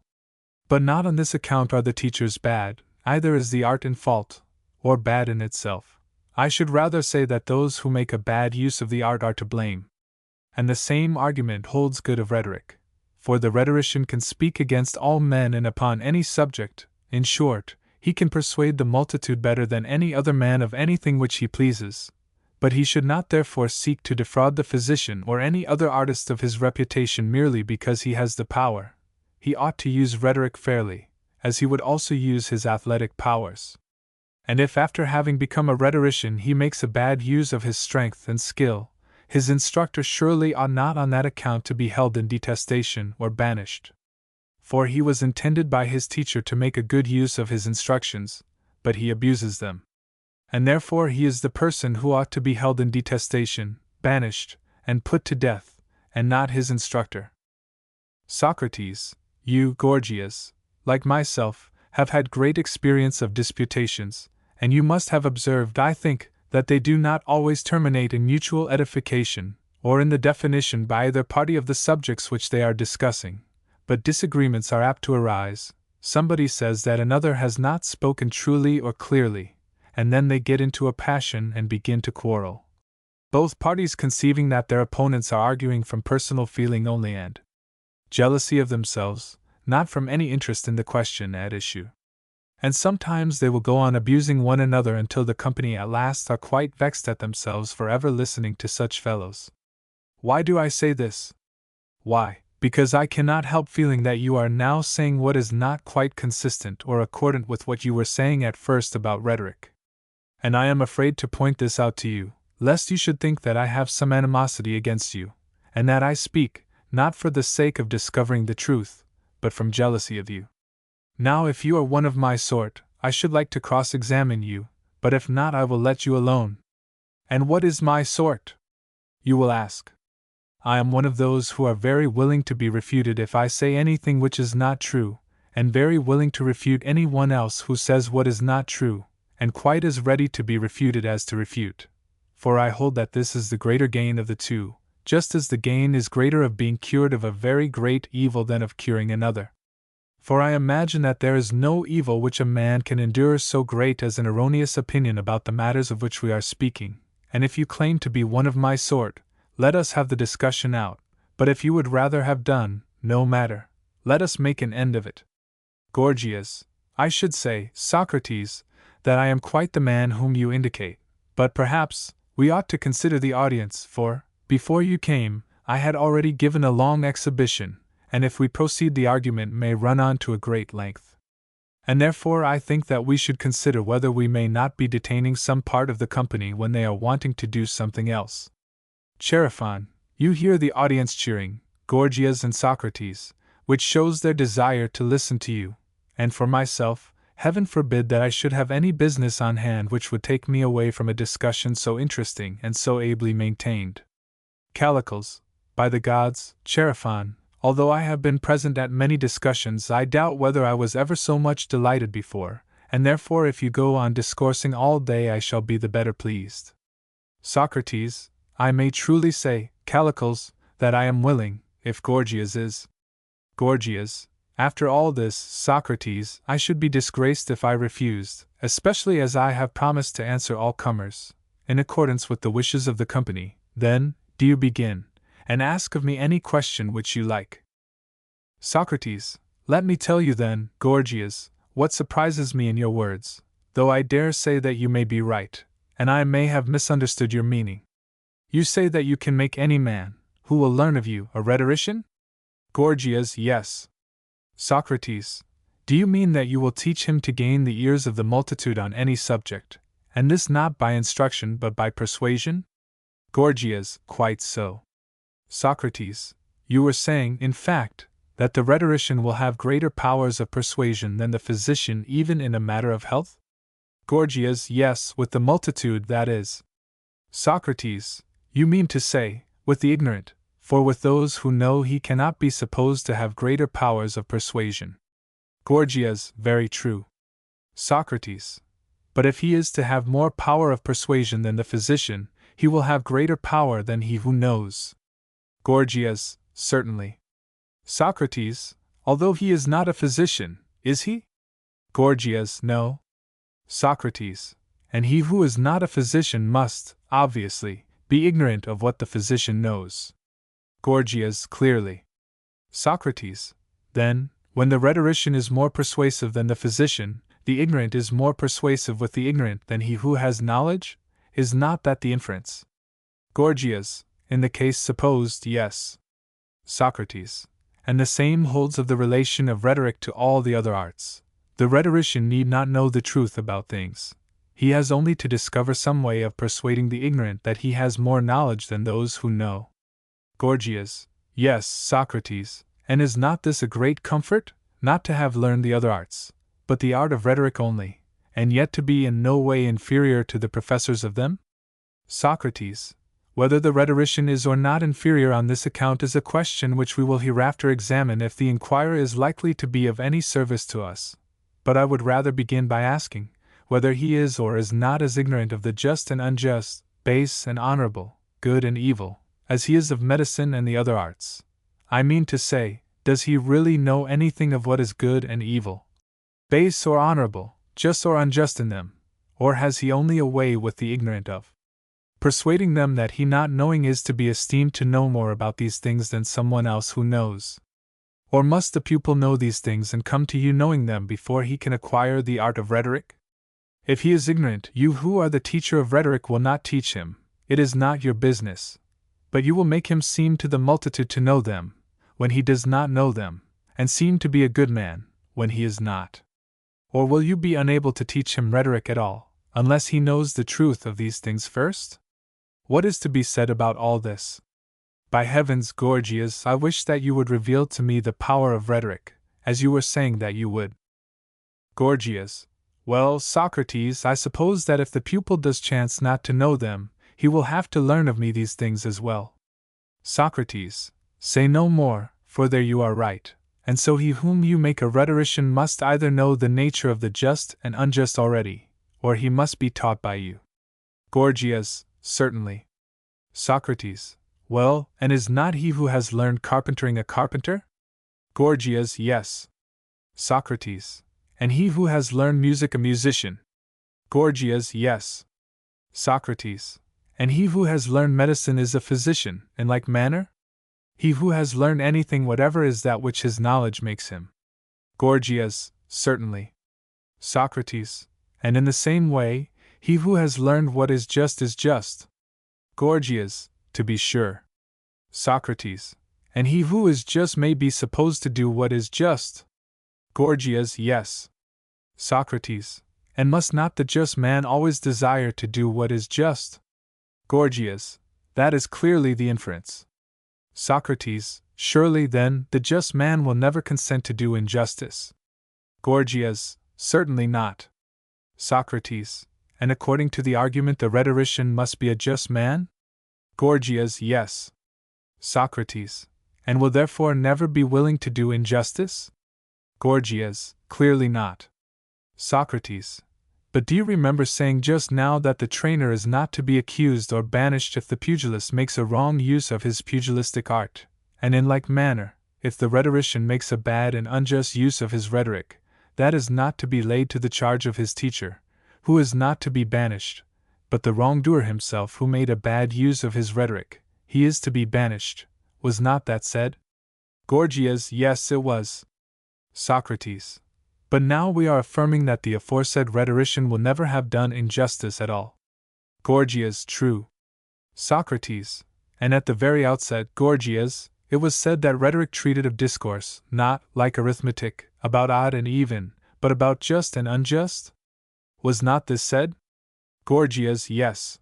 But not on this account are the teachers bad, either is the art in fault, or bad in itself. I should rather say that those who make a bad use of the art are to blame. And the same argument holds good of rhetoric. For the rhetorician can speak against all men and upon any subject. In short, he can persuade the multitude better than any other man of anything which he pleases. But he should not therefore seek to defraud the physician or any other artist of his reputation merely because he has the power. He ought to use rhetoric fairly, as he would also use his athletic powers. And if after having become a rhetorician he makes a bad use of his strength and skill, his instructor surely ought not on that account to be held in detestation or banished. For he was intended by his teacher to make a good use of his instructions, but he abuses them. And therefore he is the person who ought to be held in detestation, banished, and put to death, and not his instructor. Socrates, you, Gorgias, like myself, have had great experience of disputations, and you must have observed, I think, that they do not always terminate in mutual edification, or in the definition by either party of the subjects which they are discussing, but disagreements are apt to arise. Somebody says that another has not spoken truly or clearly, and then they get into a passion and begin to quarrel. Both parties conceiving that their opponents are arguing from personal feeling only and jealousy of themselves, not from any interest in the question at issue. And sometimes they will go on abusing one another until the company at last are quite vexed at themselves for ever listening to such fellows. Why do I say this? Why, because I cannot help feeling that you are now saying what is not quite consistent or accordant with what you were saying at first about rhetoric. And I am afraid to point this out to you, lest you should think that I have some animosity against you, and that I speak, not for the sake of discovering the truth, but from jealousy of you. Now if you are one of my sort, I should like to cross-examine you, but if not I will let you alone. And what is my sort? You will ask. I am one of those who are very willing to be refuted if I say anything which is not true, and very willing to refute any one else who says what is not true, and quite as ready to be refuted as to refute. For I hold that this is the greater gain of the two, just as the gain is greater of being cured of a very great evil than of curing another. For I imagine that there is no evil which a man can endure so great as an erroneous opinion about the matters of which we are speaking, and if you claim to be one of my sort, let us have the discussion out, but if you would rather have done, no matter, let us make an end of it. Gorgias, I should say, Socrates, that I am quite the man whom you indicate, but perhaps we ought to consider the audience, for, before you came, I had already given a long exhibition, and if we proceed the argument may run on to a great length. And therefore I think that we should consider whether we may not be detaining some part of the company when they are wanting to do something else. Chaerephon, you hear the audience cheering, Gorgias and Socrates, which shows their desire to listen to you, and for myself, heaven forbid that I should have any business on hand which would take me away from a discussion so interesting and so ably maintained. Callicles, by the gods, Chaerephon, although I have been present at many discussions, I doubt whether I was ever so much delighted before, and therefore if you go on discoursing all day I shall be the better pleased. Socrates, I may truly say, Callicles, that I am willing, if Gorgias is. Gorgias, after all this, Socrates, I should be disgraced if I refused, especially as I have promised to answer all comers, in accordance with the wishes of the company. Then, do you begin, and ask of me any question which you like. Socrates, let me tell you then, Gorgias, what surprises me in your words, though I dare say that you may be right, and I may have misunderstood your meaning. You say that you can make any man, who will learn of you, a rhetorician? Gorgias, yes. Socrates, do you mean that you will teach him to gain the ears of the multitude on any subject, and this not by instruction but by persuasion? Gorgias, quite so. Socrates, you were saying, in fact, that the rhetorician will have greater powers of persuasion than the physician even in a matter of health? Gorgias, yes, with the multitude, that is. Socrates, you mean to say, with the ignorant, for with those who know he cannot be supposed to have greater powers of persuasion. Gorgias, very true. Socrates, but if he is to have more power of persuasion than the physician, he will have greater power than he who knows. Gorgias, certainly. Socrates, although he is not a physician, is he? Gorgias, no. Socrates, and he who is not a physician must, obviously, be ignorant of what the physician knows. Gorgias, clearly. Socrates, then, when the rhetorician is more persuasive than the physician, the ignorant is more persuasive with the ignorant than he who has knowledge? Is not that the inference? Gorgias, in the case supposed, yes. Socrates, and the same holds of the relation of rhetoric to all the other arts. The rhetorician need not know the truth about things. He has only to discover some way of persuading the ignorant that he has more knowledge than those who know. Gorgias, yes, Socrates, and is not this a great comfort, not to have learned the other arts, but the art of rhetoric only, and yet to be in no way inferior to the professors of them? Socrates, whether the rhetorician is or not inferior on this account is a question which we will hereafter examine if the inquirer is likely to be of any service to us. But I would rather begin by asking, whether he is or is not as ignorant of the just and unjust, base and honorable, good and evil, as he is of medicine and the other arts. I mean to say, does he really know anything of what is good and evil, base or honorable, just or unjust in them, or has he only a way with the ignorant of persuading them that he not knowing is to be esteemed to know more about these things than someone else who knows? Or must the pupil know these things and come to you knowing them before he can acquire the art of rhetoric? If he is ignorant, you who are the teacher of rhetoric will not teach him, it is not your business, but you will make him seem to the multitude to know them, when he does not know them, and seem to be a good man, when he is not. Or will you be unable to teach him rhetoric at all, unless he knows the truth of these things first? What is to be said about all this? By heavens, Gorgias, I wish that you would reveal to me the power of rhetoric, as you were saying that you would. Gorgias, well, Socrates, I suppose that if the pupil does chance not to know them, he will have to learn of me these things as well. Socrates, say no more, for there you are right, and so he whom you make a rhetorician must either know the nature of the just and unjust already, or he must be taught by you. Gorgias, certainly. Socrates, well, and is not he who has learned carpentering a carpenter? Gorgias, yes. Socrates, and he who has learned music a musician? Gorgias, yes. Socrates, and he who has learned medicine is a physician, in like manner? He who has learned anything whatever is that which his knowledge makes him. Gorgias, certainly. Socrates, and in the same way, he who has learned what is just. Gorgias, to be sure. Socrates, and he who is just may be supposed to do what is just? Gorgias, yes. Socrates, and must not the just man always desire to do what is just? Gorgias, that is clearly the inference. Socrates, surely then the just man will never consent to do injustice. Gorgias, certainly not. Socrates, and according to the argument the rhetorician must be a just man? Gorgias, yes. Socrates, and will therefore never be willing to do injustice? Gorgias, clearly not. Socrates, But do you remember saying just now that the trainer is not to be accused or banished if the pugilist makes a wrong use of his pugilistic art, and in like manner, if the rhetorician makes a bad and unjust use of his rhetoric, that is not to be laid to the charge of his teacher, who is not to be banished, but the wrongdoer himself who made a bad use of his rhetoric, he is to be banished. Was not that said? Gorgias: Yes, it was. Socrates: But now we are affirming that the aforesaid rhetorician will never have done injustice at all. Gorgias: True. Socrates: And at the very outset, Gorgias, it was said that rhetoric treated of discourse, not, like arithmetic, about odd and even, but about just and unjust? Was not this said? Gorgias: Yes.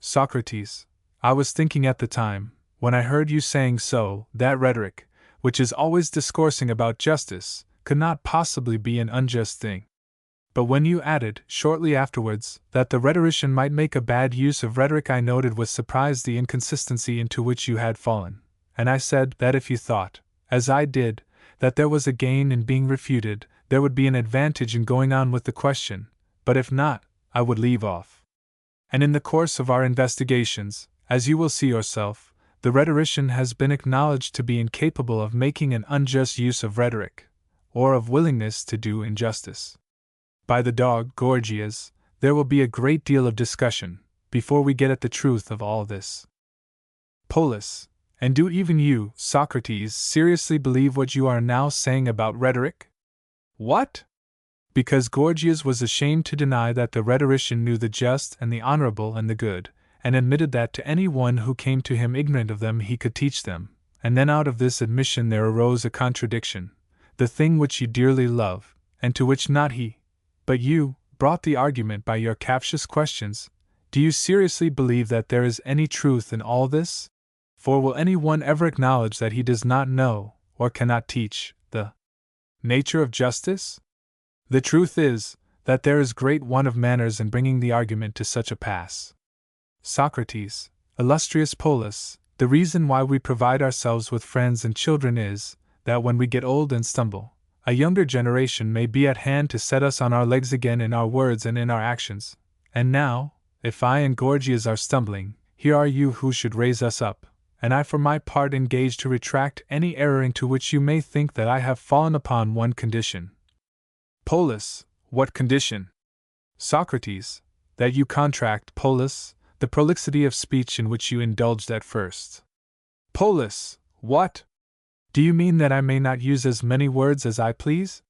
Socrates: I was thinking at the time, when I heard you saying so, that rhetoric, which is always discoursing about justice, could not possibly be an unjust thing. But when you added, shortly afterwards, that the rhetorician might make a bad use of rhetoric, I noted with surprise the inconsistency into which you had fallen, and I said that if you thought, as I did, that there was a gain in being refuted, there would be an advantage in going on with the question, but if not, I would leave off. And in the course of our investigations, as you will see yourself, the rhetorician has been acknowledged to be incapable of making an unjust use of rhetoric, or of willingness to do injustice. By the dog, Gorgias, there will be a great deal of discussion, before we get at the truth of all this. Polus: And do even you, Socrates, seriously believe what you are now saying about rhetoric? What? Because Gorgias was ashamed to deny that the rhetorician knew the just and the honorable and the good, and admitted that to any one who came to him ignorant of them he could teach them, and then out of this admission there arose a contradiction, the thing which you dearly love, and to which not he, but you, brought the argument by your captious questions. Do you seriously believe that there is any truth in all this? For will any one ever acknowledge that he does not know, or cannot teach, the nature of justice? The truth is, that there is great want of manners in bringing the argument to such a pass. Socrates: Illustrious Polus, the reason why we provide ourselves with friends and children is, that when we get old and stumble, a younger generation may be at hand to set us on our legs again in our words and in our actions. And now, if I and Gorgias are stumbling, here are you who should raise us up, and I for my part engage to retract any error into which you may think that I have fallen upon one condition. Polus: What condition? Socrates: That you contract, Polus, the prolixity of speech in which you indulged at first. Polus: What? Do you mean that I may not use as many words as I please?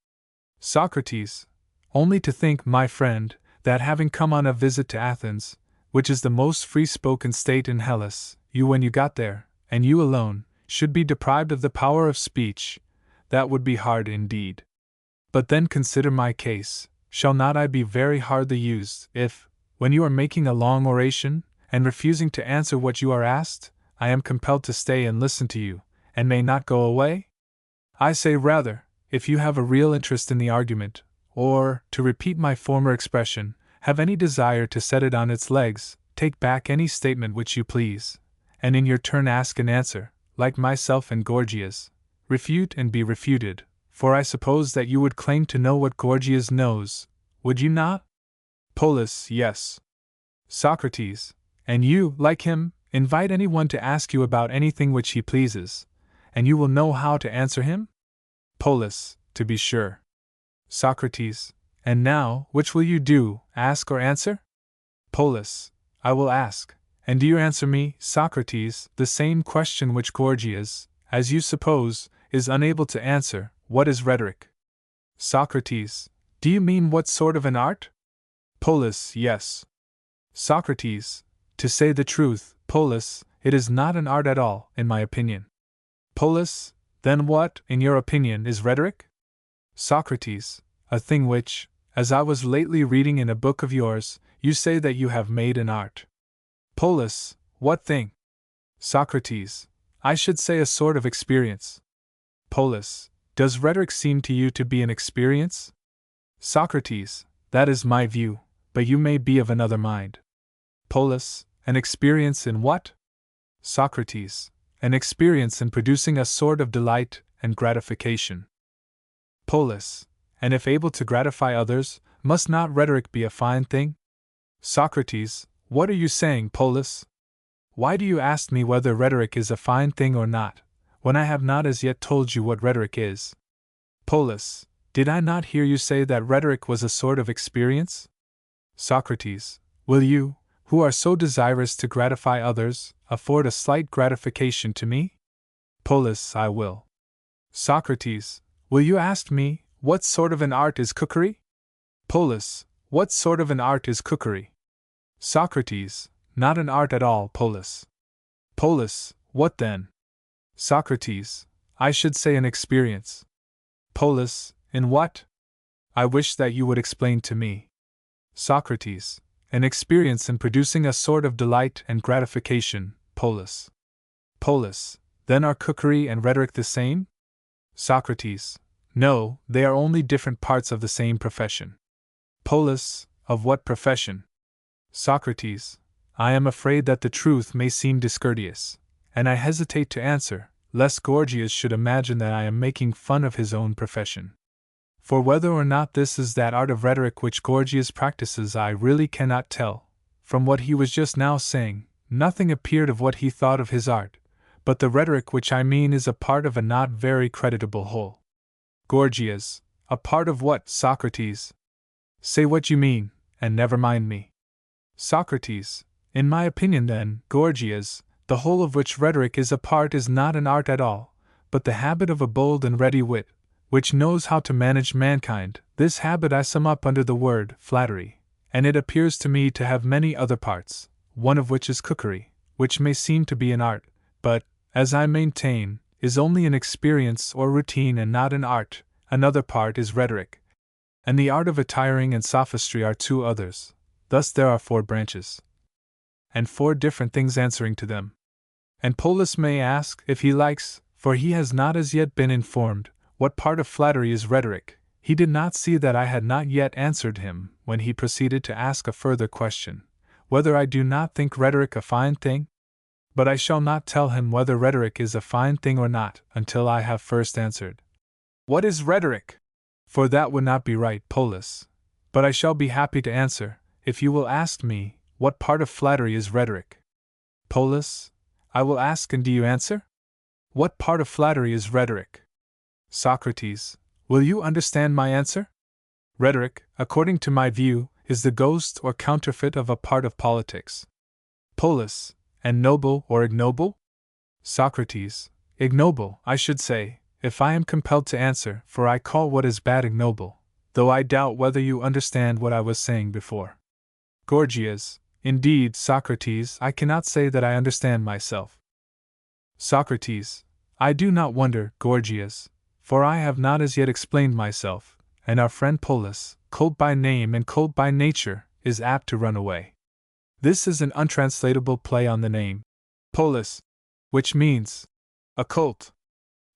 Socrates: Only to think, my friend, that having come on a visit to Athens, which is the most free-spoken state in Hellas, you when you got there, and you alone, should be deprived of the power of speech, that would be hard indeed. But then consider my case. Shall not I be very hardly used, if, when you are making a long oration, and refusing to answer what you are asked, I am compelled to stay and listen to you, and may not go away? I say rather, if you have a real interest in the argument, or, to repeat my former expression, have any desire to set it on its legs, take back any statement which you please, and in your turn ask and answer, like myself and Gorgias. Refute and be refuted, for I suppose that you would claim to know what Gorgias knows, would you not? Polus: Yes. Socrates: And you, like him, invite anyone to ask you about anything which he pleases, and you will know how to answer him? Polus: To be sure. Socrates: And now, which will you do, ask or answer? Polus: I will ask. And do you answer me, Socrates, the same question which Gorgias, as you suppose, is unable to answer: What is rhetoric? Socrates: Do you mean what sort of an art? Polus: Yes. Socrates: To say the truth, Polus, it is not an art at all, in my opinion. Polus: Then what, in your opinion, is rhetoric? Socrates: A thing which, as I was lately reading in a book of yours, you say that you have made an art. Polus: What thing? Socrates: I should say a sort of experience. Polus: Does rhetoric seem to you to be an experience? Socrates: That is my view, but you may be of another mind. Polus: An experience in what? Socrates: An experience in producing a sort of delight and gratification. Polus: And if able to gratify others, Must not rhetoric be a fine thing? Socrates, what are you saying, Polus? Why do you ask me whether rhetoric is a fine thing or not, when I have not as yet told you what rhetoric is? Polus, did I not hear you say that rhetoric was a sort of experience? Socrates, will you, who are so desirous to gratify others, afford a slight gratification to me? Polus, I will. Socrates, will you ask me, what sort of an art is cookery? Polus, what sort of an art is cookery? Socrates, not an art at all, Polus. Polus, what then? Socrates, I should say an experience. Polus, in what? I wish that you would explain to me. Socrates, an experience in producing a sort of delight and gratification, Polus. Polus, then are cookery and rhetoric the same? Socrates, no, they are only different parts of the same profession. Polus, of what profession? Socrates, I am afraid that the truth may seem discourteous, and I hesitate to answer, lest Gorgias should imagine that I am making fun of his own profession. For whether or not this is that art of rhetoric which Gorgias practices I really cannot tell. From what he was just now saying, nothing appeared of what he thought of his art, but the rhetoric which I mean is a part of a not very creditable whole. Gorgias, a part of what, Socrates? Say what you mean, and never mind me. Socrates, in my opinion then, Gorgias, the whole of which rhetoric is a part is not an art at all, but the habit of a bold and ready wit, which knows how to manage mankind. This habit I sum up under the word flattery, and it appears to me to have many other parts, one of which is cookery, which may seem to be an art, but, as I maintain, is only an experience or routine and not an art. Another part is rhetoric, and the art of attiring and sophistry are two others. Thus there are 4 branches, and 4 different things answering to them. And Polus may ask, if he likes, for he has not as yet been informed, what part of flattery is rhetoric. He did not see that I had not yet answered him when he proceeded to ask a further question, whether I do not think rhetoric a fine thing? But I shall not tell him whether rhetoric is a fine thing or not until I have first answered. What is rhetoric? For that would not be right, Polus. But I shall be happy to answer, if you will ask me, what part of flattery is rhetoric? Polus, I will ask, and do you answer? What part of flattery is rhetoric? Socrates, will you understand my answer? Rhetoric, according to my view, is the ghost or counterfeit of a part of politics. Polus, and noble or ignoble? Socrates, ignoble, I should say, if I am compelled to answer, for I call what is bad ignoble, though I doubt whether you understand what I was saying before. Gorgias, indeed, Socrates, I cannot say that I understand myself. Socrates, I do not wonder, Gorgias, for I have not as yet explained myself, and our friend Polus, cold by name and cold by nature, is apt to run away. This is an untranslatable play on the name, Polus, which means a colt.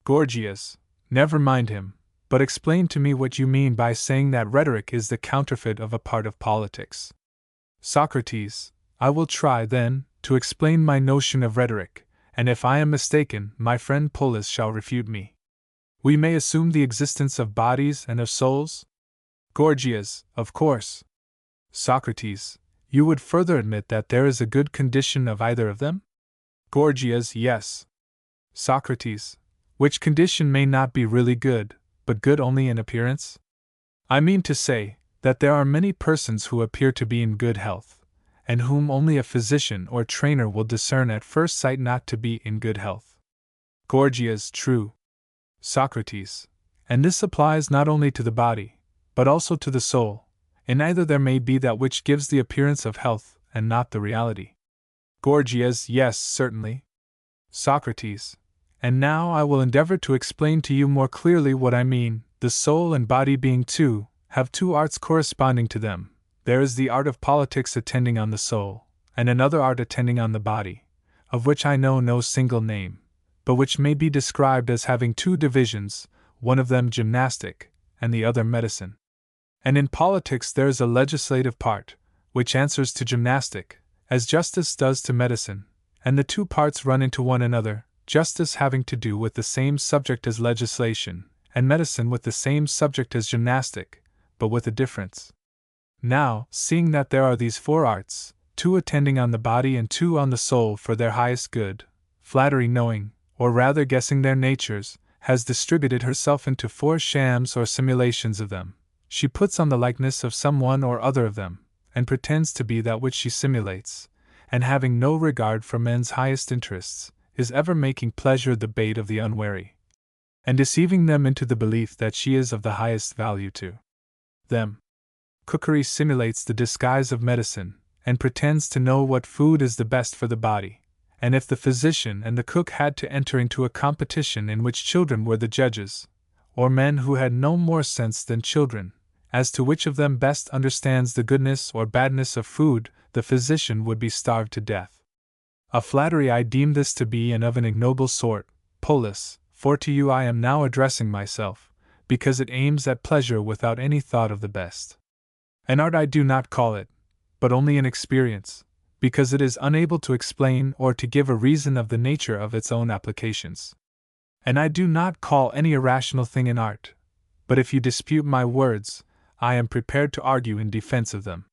Gorgias, never mind him, but explain to me what you mean by saying that rhetoric is the counterfeit of a part of politics. Socrates, I will try, then, to explain my notion of rhetoric, and if I am mistaken, my friend Polus shall refute me. We may assume the existence of bodies and of souls? Gorgias, of course. Socrates, you would further admit that there is a good condition of either of them? Gorgias, yes. Socrates, which condition may not be really good, but good only in appearance? I mean to say, that there are many persons who appear to be in good health, and whom only a physician or trainer will discern at first sight not to be in good health. Gorgias, true. Socrates, and this applies not only to the body, but also to the soul. In either there may be that which gives the appearance of health, and not the reality. Gorgias, yes, certainly. Socrates, and now I will endeavor to explain to you more clearly what I mean. The soul and body being two, have 2 arts corresponding to them. There is the art of politics attending on the soul, and another art attending on the body, of which I know no single name, but which may be described as having 2 divisions, one of them gymnastic, and the other medicine. And in politics there is a legislative part, which answers to gymnastic, as justice does to medicine, and the 2 parts run into one another, justice having to do with the same subject as legislation, and medicine with the same subject as gymnastic, but with a difference. Now, seeing that there are these 4 arts, 2 attending on the body and 2 on the soul for their highest good, flattery, knowing, or rather guessing their natures, has distributed herself into 4 shams or simulations of them. She puts on the likeness of some one or other of them, and pretends to be that which she simulates, and having no regard for men's highest interests, is ever making pleasure the bait of the unwary, and deceiving them into the belief that she is of the highest value to them. Cookery simulates the disguise of medicine, and pretends to know what food is the best for the body, and if the physician and the cook had to enter into a competition in which children were the judges, or men who had no more sense than children, as to which of them best understands the goodness or badness of food, the physician would be starved to death. A flattery I deem this to be, and of an ignoble sort, Polus, for to you I am now addressing myself, because it aims at pleasure without any thought of the best. An art I do not call it, but only an experience, because it is unable to explain or to give a reason of the nature of its own applications. And I do not call any irrational thing an art, but if you dispute my words, I am prepared to argue in defense of them.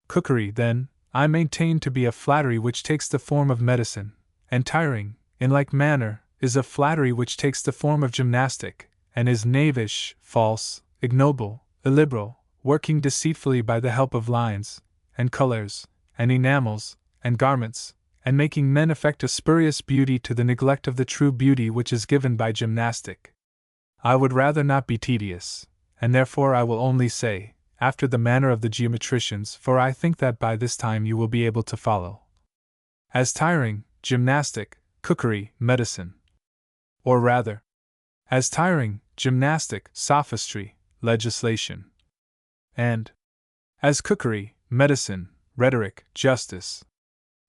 Cookery, then, I maintain to be a flattery which takes the form of medicine, and tiring, in like manner, is a flattery which takes the form of gymnastic, and is knavish, false, ignoble, illiberal, working deceitfully by the help of lines, and colors, and enamels, and garments, and making men affect a spurious beauty to the neglect of the true beauty which is given by gymnastic. I would rather not be tedious, and therefore I will only say, after the manner of the geometricians, for I think that by this time you will be able to follow. As tiring, gymnastic, cookery, medicine. Or rather, as tiring, gymnastic, sophistry, legislation. And as cookery, medicine, rhetoric, justice.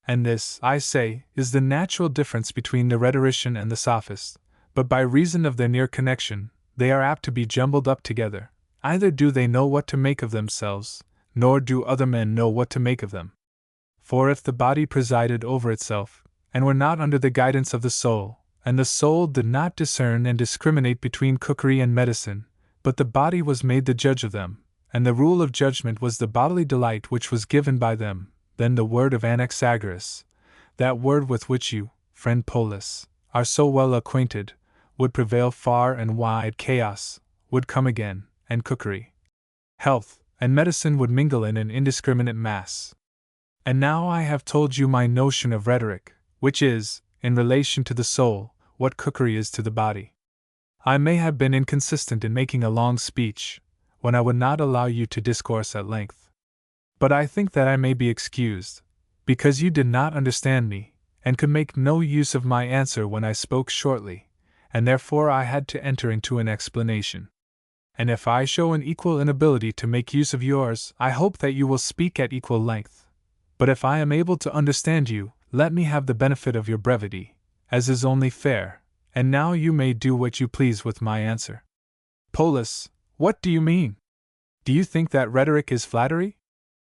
And this, I say, is the natural difference between the rhetorician and the sophist, but by reason of their near connection, they are apt to be jumbled up together. Either do they know what to make of themselves, nor do other men know what to make of them. For if the body presided over itself, and were not under the guidance of the soul, and the soul did not discern and discriminate between cookery and medicine, but the body was made the judge of them, and the rule of judgment was the bodily delight which was given by them, then the word of Anaxagoras, that word with which you, friend Polus, are so well acquainted, would prevail far and wide. Chaos would come again, and cookery, health, and medicine would mingle in an indiscriminate mass. And now I have told you my notion of rhetoric, which is, in relation to the soul, what cookery is to the body. I may have been inconsistent in making a long speech, when I would not allow you to discourse at length. But I think that I may be excused, because you did not understand me, and could make no use of my answer when I spoke shortly, and therefore I had to enter into an explanation. And if I show an equal inability to make use of yours, I hope that you will speak at equal length. But if I am able to understand you, let me have the benefit of your brevity, as is only fair, and now you may do what you please with my answer. Polus, what do you mean? Do you think that rhetoric is flattery?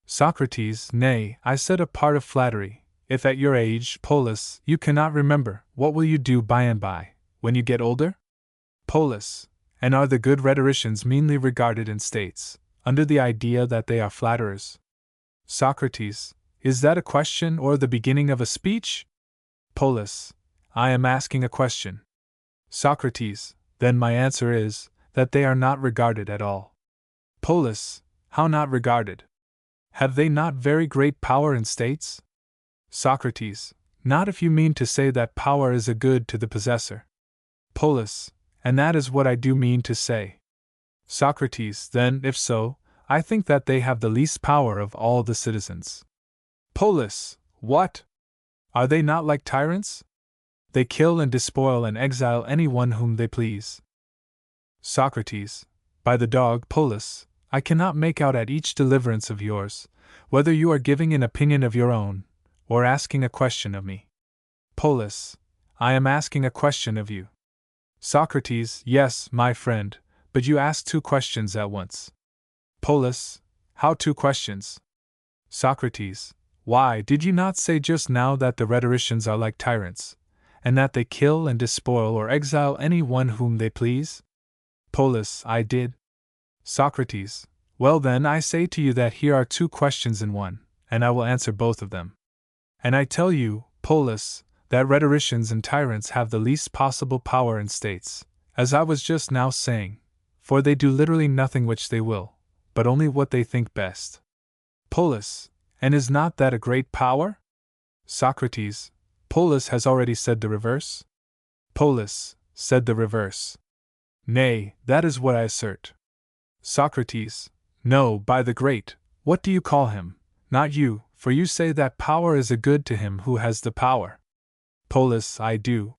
Socrates, nay, I said a part of flattery. If at your age, Polus, you cannot remember, what will you do by and by, when you get older? Polus, and are the good rhetoricians meanly regarded in states, under the idea that they are flatterers? Socrates, is that a question or the beginning of a speech? Polus, I am asking a question. Socrates, then my answer is, that they are not regarded at all. Polus, how not regarded? Have they not very great power in states? Socrates, not if you mean to say that power is a good to the possessor. Polus, and that is what I do mean to say. Socrates, then, if so, I think that they have the least power of all the citizens. Polus, what? Are they not like tyrants? They kill and despoil and exile anyone whom they please. Socrates, by the dog, Polus, I cannot make out at each deliverance of yours, whether you are giving an opinion of your own, or asking a question of me. Polus, I am asking a question of you. Socrates, yes, my friend, but you ask 2 questions at once. Polus, how 2 questions? Socrates, why, did you not say just now that the rhetoricians are like tyrants, and that they kill and despoil or exile any one whom they please? Polus, I did. Socrates, Well then, I say to you that here are two questions in one, and I will answer both of them. And I tell you, Polus, that rhetoricians and tyrants have the least possible power in states, as I was just now saying, for they do literally nothing which they will, but only what they think best. Polus, and is not that a great power? Socrates, Polus has already said the reverse? Polus said the reverse. Nay, that is what I assert. Socrates, no, by the great, what do you call him? Not you, for you say that power is a good to him who has the power. Polus, I do.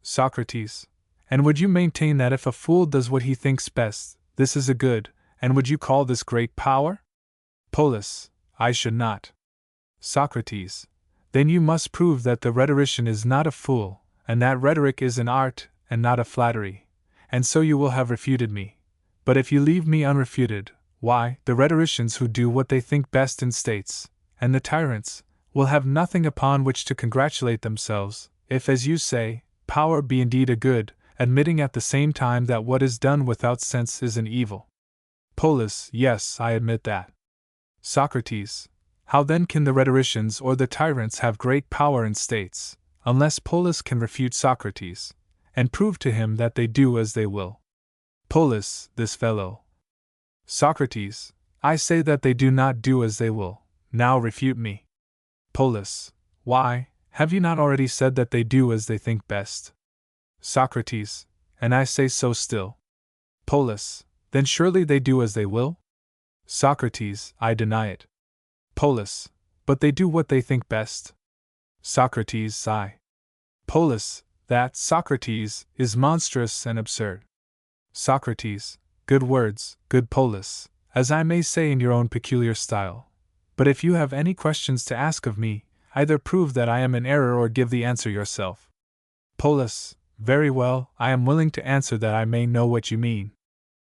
Socrates, and would you maintain that if a fool does what he thinks best, this is a good, and would you call this great power? Polus, I should not. Socrates, then you must prove that the rhetorician is not a fool, and that rhetoric is an art, and not a flattery, and so you will have refuted me. But if you leave me unrefuted, why, the rhetoricians who do what they think best in states, and the tyrants, will have nothing upon which to congratulate themselves, if, as you say, power be indeed a good, admitting at the same time that what is done without sense is an evil. Polus, yes, I admit that. Socrates, how then can the rhetoricians or the tyrants have great power in states, unless Polus can refute Socrates, and prove to him that they do as they will? Polus, this fellow. Socrates, I say that they do not do as they will, now refute me. Polus, why, have you not already said that they do as they think best? Socrates, and I say so still. Polus, then surely they do as they will? Socrates, I deny it. Polus, but they do what they think best. Socrates, I. Polus, that, Socrates, is monstrous and absurd. Socrates, good words, good Polus, as I may say in your own peculiar style. But if you have any questions to ask of me, either prove that I am in error or give the answer yourself. Polus, very well, I am willing to answer that I may know what you mean.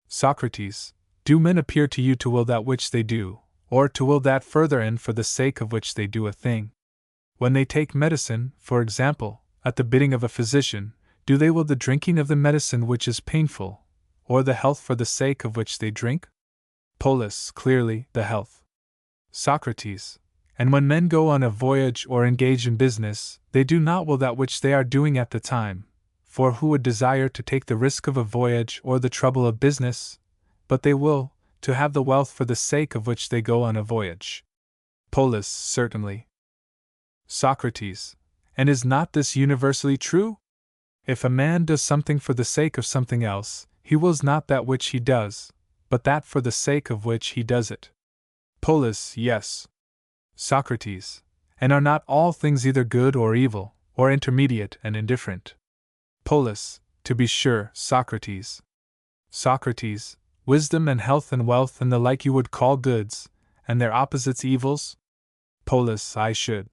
Socrates, do men appear to you to will that which they do, or to will that further and for the sake of which they do a thing? When they take medicine, for example, at the bidding of a physician, do they will the drinking of the medicine which is painful, or the health for the sake of which they drink? Polus, clearly, the health. Socrates, and when men go on a voyage or engage in business, they do not will that which they are doing at the time, for who would desire to take the risk of a voyage or the trouble of business? But they will, to have the wealth for the sake of which they go on a voyage. Polus, certainly. Socrates, and is not this universally true? If a man does something for the sake of something else, he wills not that which he does, but that for the sake of which he does it. Polus, yes. Socrates, and are not all things either good or evil, or intermediate and indifferent? Polus, to be sure, Socrates. Socrates, wisdom and health and wealth and the like you would call goods, and their opposites evils? Polus, I should.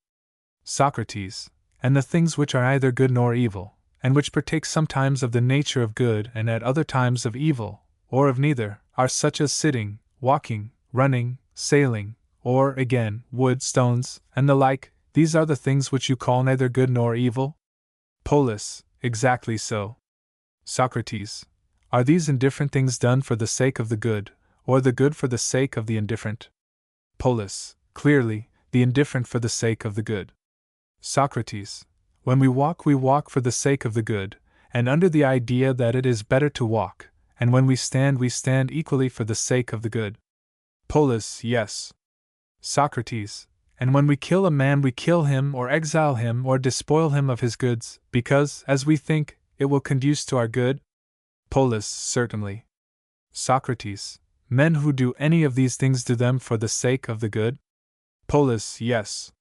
Socrates, and the things which are neither good nor evil, and which partake sometimes of the nature of good and at other times of evil, or of neither, are such as sitting, walking, running, sailing, or, again, wood, stones, and the like. These are the things which you call neither good nor evil? Polus, exactly so. Socrates, are these indifferent things done for the sake of the good, or the good for the sake of the indifferent? Polus, clearly, the indifferent for the sake of the good. Socrates, when we walk for the sake of the good, and under the idea that it is better to walk, and when we stand equally for the sake of the good. Polus, yes. Socrates, and when we kill a man we kill him or exile him or despoil him of his goods, because, as we think, it will conduce to our good? Polus, certainly. Socrates, men who do any of these things do them for the sake of the good? Polus, yes.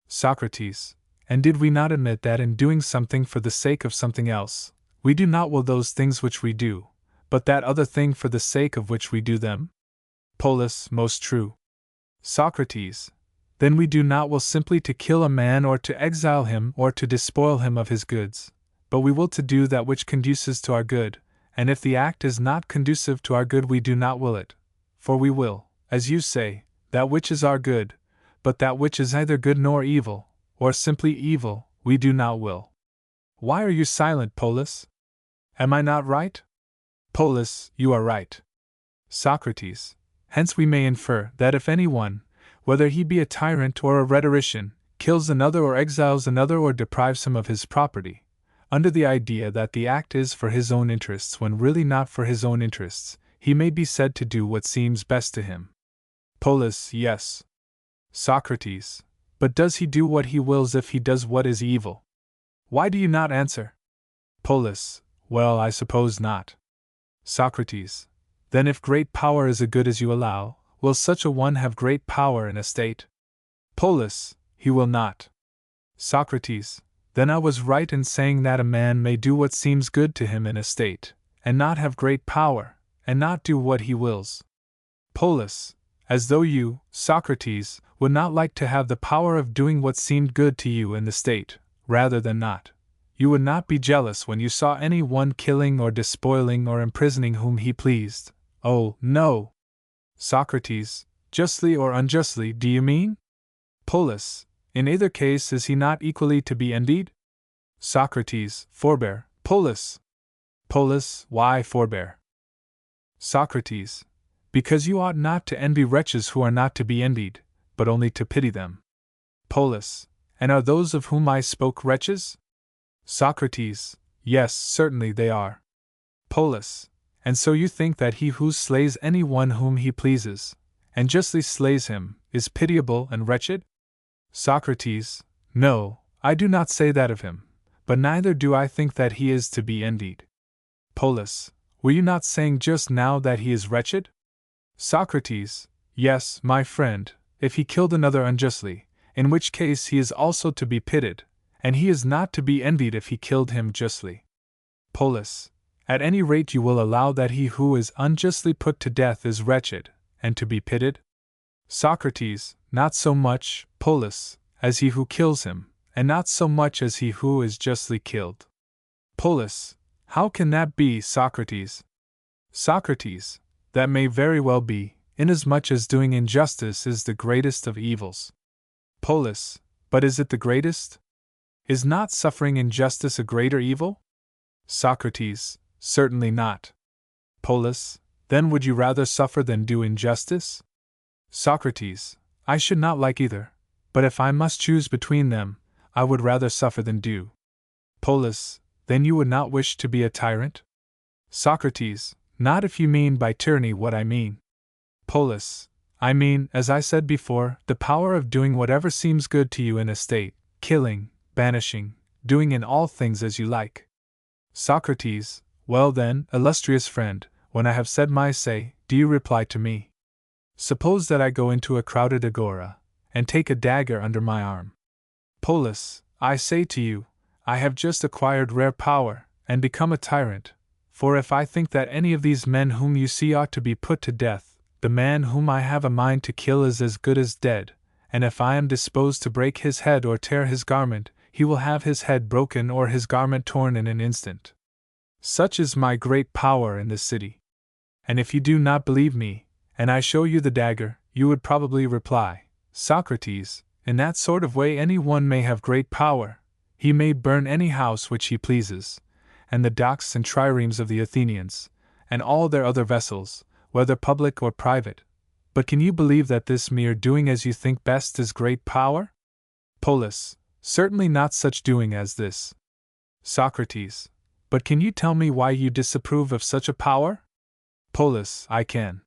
Socrates, and did we not admit that in doing something for the sake of something else, we do not will those things which we do, but that other thing for the sake of which we do them? Polus, most true. Socrates, then we do not will simply to kill a man or to exile him or to despoil him of his goods, but we will to do that which conduces to our good, and if the act is not conducive to our good we do not will it, for we will, as you say, that which is our good, but that which is neither good nor evil, or simply evil, we do not will. Why are you silent, Polus? Am I not right? Polus, you are right. Socrates, Hence we may infer that if any one, whether he be a tyrant or a rhetorician, kills another or exiles another or deprives him of his property, under the idea that the act is for his own interests when really not for his own interests, he may be said to do what seems best to him. Polus: Yes. Socrates: But does he do what he wills if he does what is evil? Why do you not answer? Polus: Well, I suppose not. Socrates: Then if great power is a good as you allow, will such a one have great power in a state? Polus: He will not. Socrates: Then I was right in saying that a man may do what seems good to him in a state, and not have great power, and not do what he wills. Polus: As though you, Socrates, would not like to have the power of doing what seemed good to you in the state, rather than not. You would not be jealous when you saw any one killing or despoiling or imprisoning whom he pleased. Oh, no! Socrates: Justly or unjustly, do you mean? Polus: In either case is he not equally to be envied? Socrates: Forbear, Polus. Polus: Why forbear? Socrates: Because you ought not to envy wretches who are not to be envied, but only to pity them. Polus: And are those of whom I spoke wretches? Socrates: Yes, certainly they are. Polus: And so you think that he who slays any one whom he pleases, and justly slays him, is pitiable and wretched? Socrates: No, I do not say that of him, but neither do I think that he is to be envied. Polus: Were you not saying just now that he is wretched? Socrates: Yes, my friend, if he killed another unjustly, in which case he is also to be pitied, and he is not to be envied if he killed him justly. Polus: At any rate you will allow that he who is unjustly put to death is wretched, and to be pitied? Socrates: Not so much, Polus, as he who kills him, and not so much as he who is justly killed. Polus: How can that be, Socrates? Socrates: That may very well be, inasmuch as doing injustice is the greatest of evils. Polus: But is it the greatest? Is not suffering injustice a greater evil? Socrates: Certainly not. Polus: Then would you rather suffer than do injustice? Socrates: I should not like either, but if I must choose between them, I would rather suffer than do. Polus: Then you would not wish to be a tyrant? Socrates: Not if you mean by tyranny what I mean. Polus: I mean, as I said before, the power of doing whatever seems good to you in a state, killing, banishing, doing in all things as you like. Socrates: Well then, illustrious friend, when I have said my say, do you reply to me? Suppose that I go into a crowded agora, and take a dagger under my arm. Polus: I say to you, I have just acquired rare power, and become a tyrant, for if I think that any of these men whom you see ought to be put to death, the man whom I have a mind to kill is as good as dead, and if I am disposed to break his head or tear his garment, he will have his head broken or his garment torn in an instant. Such is my great power in this city. And if you do not believe me, and I show you the dagger, you would probably reply, Socrates, in that sort of way any one may have great power. He may burn any house which he pleases, and the docks and triremes of the Athenians, and all their other vessels, whether public or private. But can you believe that this mere doing as you think best is great power? Polus: Certainly not such doing as this. Socrates: But can you tell me why you disapprove of such a power? Polus: I can.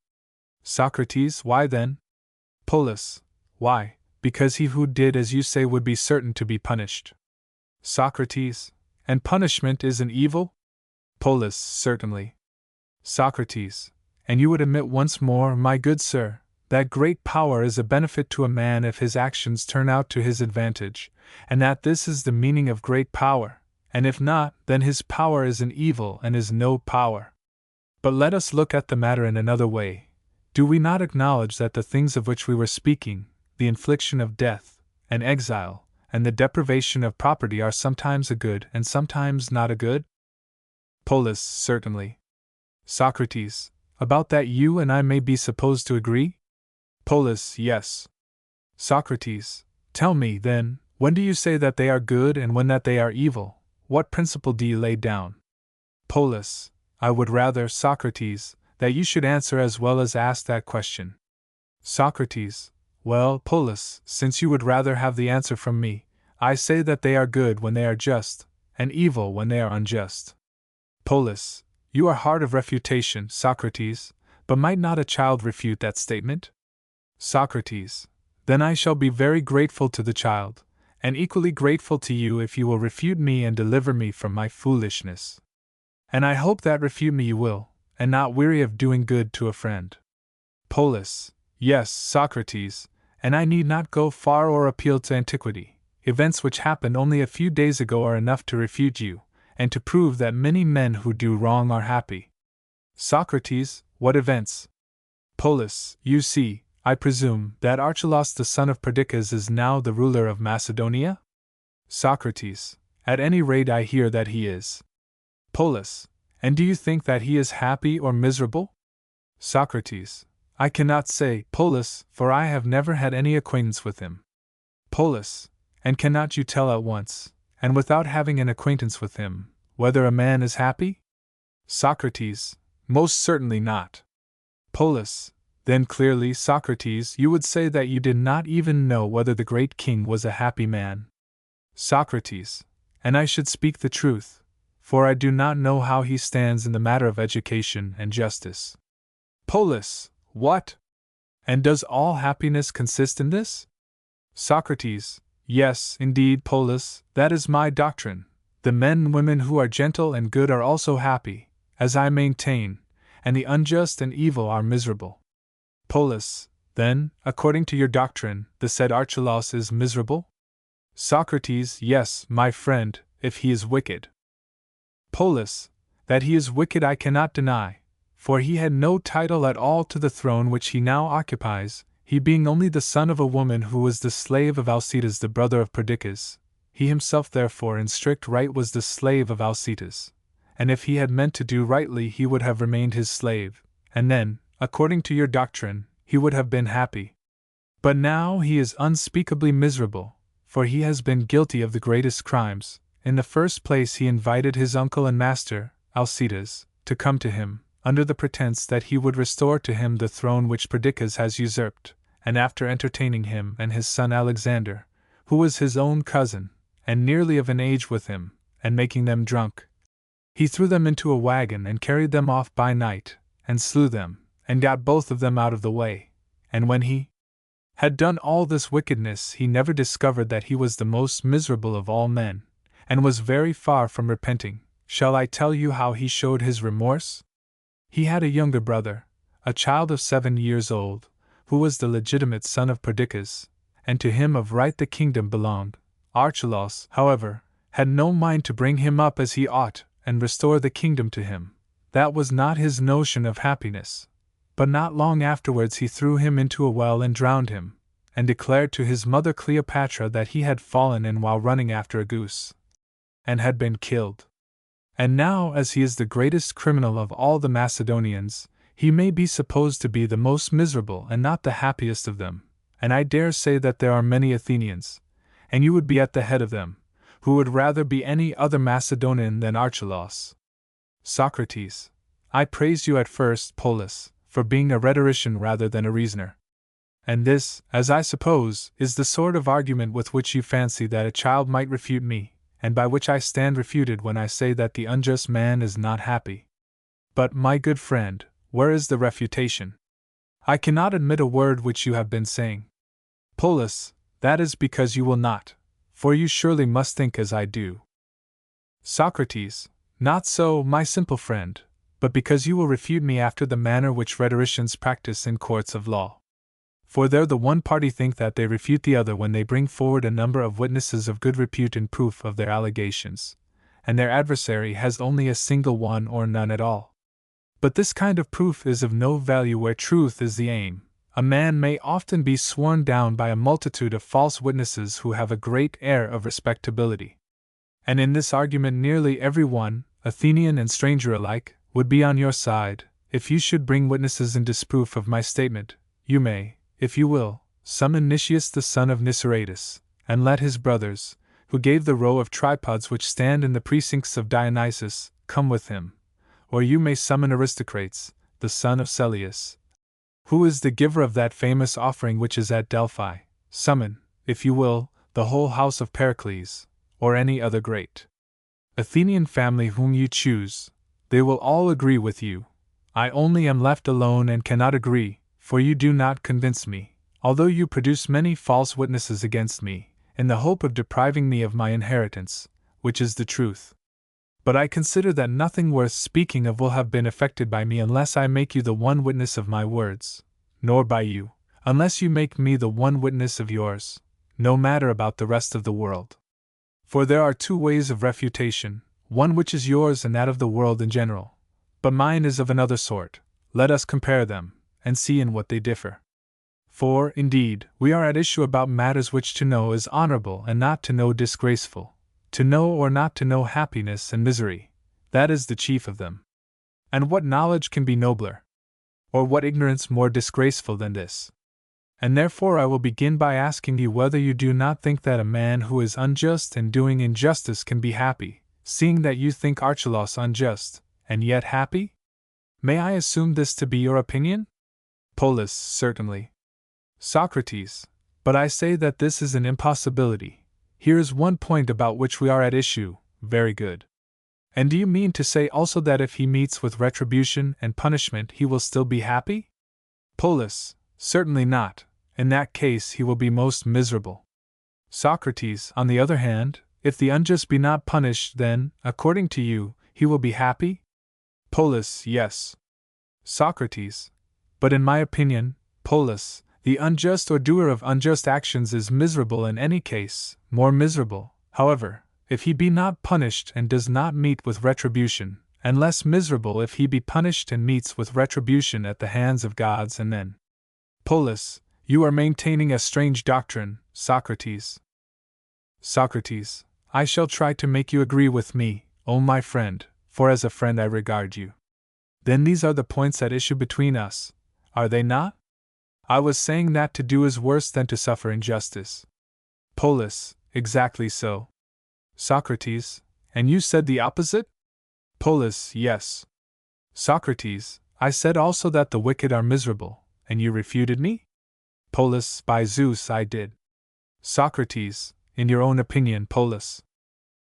Socrates: Why then? Polus: Why, because he who did as you say would be certain to be punished. Socrates: And punishment is an evil? Polus: Certainly. Socrates: And you would admit once more, my good sir, that great power is a benefit to a man if his actions turn out to his advantage, and that this is the meaning of great power, and if not, then his power is an evil and is no power. But let us look at the matter in another way. Do we not acknowledge that the things of which we were speaking, the infliction of death, and exile, and the deprivation of property are sometimes a good and sometimes not a good? Polus: Certainly. Socrates: About that you and I may be supposed to agree? Polus: Yes. Socrates: Tell me, then, when do you say that they are good and when that they are evil? What principle do you lay down? Polus: I would rather, Socrates, that you should answer as well as ask that question. Socrates: Well, Polus, since you would rather have the answer from me, I say that they are good when they are just, and evil when they are unjust. Polus: You are hard of refutation, Socrates, but might not a child refute that statement? Socrates: Then I shall be very grateful to the child, and equally grateful to you if you will refute me and deliver me from my foolishness. And I hope that refute me you will, and not weary of doing good to a friend. Polus: Yes, Socrates, and I need not go far or appeal to antiquity. Events which happened only a few days ago are enough to refute you, and to prove that many men who do wrong are happy. Socrates: What events? Polus: You see, I presume, that Archelaus the son of Perdiccas is now the ruler of Macedonia? Socrates: At any rate I hear that he is. Polus: And do you think that he is happy or miserable? Socrates: I cannot say, Polus, for I have never had any acquaintance with him. Polus: And cannot you tell at once, and without having an acquaintance with him, whether a man is happy? Socrates: Most certainly not. Polus: Then clearly, Socrates, you would say that you did not even know whether the great king was a happy man. Socrates: And I should speak the truth, for I do not know how he stands in the matter of education and justice. Polus: What? And does all happiness consist in this? Socrates: Yes, indeed, Polus, that is my doctrine. The men and women who are gentle and good are also happy, as I maintain, and the unjust and evil are miserable. Polus: Then, according to your doctrine, the said Archelaus is miserable? Socrates: Yes, my friend, if he is wicked. Polus: That he is wicked I cannot deny, for he had no title at all to the throne which he now occupies, he being only the son of a woman who was the slave of Alcetas the brother of Perdiccas. He himself therefore in strict right was the slave of Alcetas, and if he had meant to do rightly he would have remained his slave, and then, according to your doctrine, he would have been happy. But now he is unspeakably miserable, for he has been guilty of the greatest crimes. In the first place he invited his uncle and master, Alcetas, to come to him, under the pretense that he would restore to him the throne which Perdiccas has usurped, and after entertaining him and his son Alexander, who was his own cousin, and nearly of an age with him, and making them drunk, he threw them into a wagon and carried them off by night, and slew them, and got both of them out of the way. And when he had done all this wickedness, he never discovered that he was the most miserable of all men, and was very far from repenting. Shall I tell you how he showed his remorse? He had a younger brother, a child of 7 years old, who was the legitimate son of Perdiccas, and to him of right the kingdom belonged. Archelaus, however, had no mind to bring him up as he ought, and restore the kingdom to him. That was not his notion of happiness. But not long afterwards he threw him into a well and drowned him, and declared to his mother Cleopatra that he had fallen in while running after a goose, and had been killed. And now, as he is the greatest criminal of all the Macedonians, he may be supposed to be the most miserable and not the happiest of them, and I dare say that there are many Athenians, and you would be at the head of them, who would rather be any other Macedonian than Archelaus. Socrates: I praised you at first, Polus, for being a rhetorician rather than a reasoner. And this, as I suppose, is the sort of argument with which you fancy that a child might refute me, and by which I stand refuted when I say that the unjust man is not happy. But, my good friend, where is the refutation? I cannot admit a word which you have been saying. Polus: That is because you will not, for you surely must think as I do. Socrates: Not so, my simple friend, but because you will refute me after the manner which rhetoricians practice in courts of law. For there the one party think that they refute the other when they bring forward a number of witnesses of good repute in proof of their allegations, and their adversary has only a single one or none at all. But this kind of proof is of no value where truth is the aim. A man may often be sworn down by a multitude of false witnesses who have a great air of respectability. And in this argument nearly every one, Athenian and stranger alike, would be on your side. If you should bring witnesses in disproof of my statement, you may, if you will, summon Nicias the son of Niceratus, and let his brothers, who gave the row of tripods which stand in the precincts of Dionysus, come with him. Or you may summon aristocrates, the son of Celeus, who is the giver of that famous offering which is at Delphi, summon, if you will, the whole house of Pericles, or any other great Athenian family whom you choose, they will all agree with you. I only am left alone and cannot agree, for you do not convince me, although you produce many false witnesses against me, in the hope of depriving me of my inheritance, which is the truth. But I consider that nothing worth speaking of will have been effected by me unless I make you the one witness of my words, nor by you, unless you make me the one witness of yours, no matter about the rest of the world. For there are two ways of refutation, one which is yours and that of the world in general. But mine is of another sort. Let us compare them, and see in what they differ. For, indeed, we are at issue about matters which to know is honorable and not to know disgraceful. To know or not to know happiness and misery, that is the chief of them. And what knowledge can be nobler? Or what ignorance more disgraceful than this? And therefore I will begin by asking you whether you do not think that a man who is unjust and doing injustice can be happy, seeing that you think Archelaus unjust, and yet happy? May I assume this to be your opinion? Polus, certainly. Socrates, but I say that this is an impossibility. Here is one point about which we are at issue. Very good. And do you mean to say also that if he meets with retribution and punishment he will still be happy? Polus, certainly not. In that case he will be most miserable. Socrates, on the other hand, if the unjust be not punished, then, according to you, he will be happy? Polus, yes. Socrates, but in my opinion, Polus, the unjust or doer of unjust actions is miserable in any case, more miserable, however, if he be not punished and does not meet with retribution, and less miserable if he be punished and meets with retribution at the hands of gods and men. Polus, you are maintaining a strange doctrine, Socrates. Socrates, I shall try to make you agree with me, O my friend, for as a friend I regard you. Then these are the points at issue between us, are they not? I was saying that to do is worse than to suffer injustice. Polus, exactly so. Socrates, and you said the opposite? Polus, yes. Socrates, I said also that the wicked are miserable, and you refuted me? Polus, by Zeus, I did. Socrates, in your own opinion, Polus.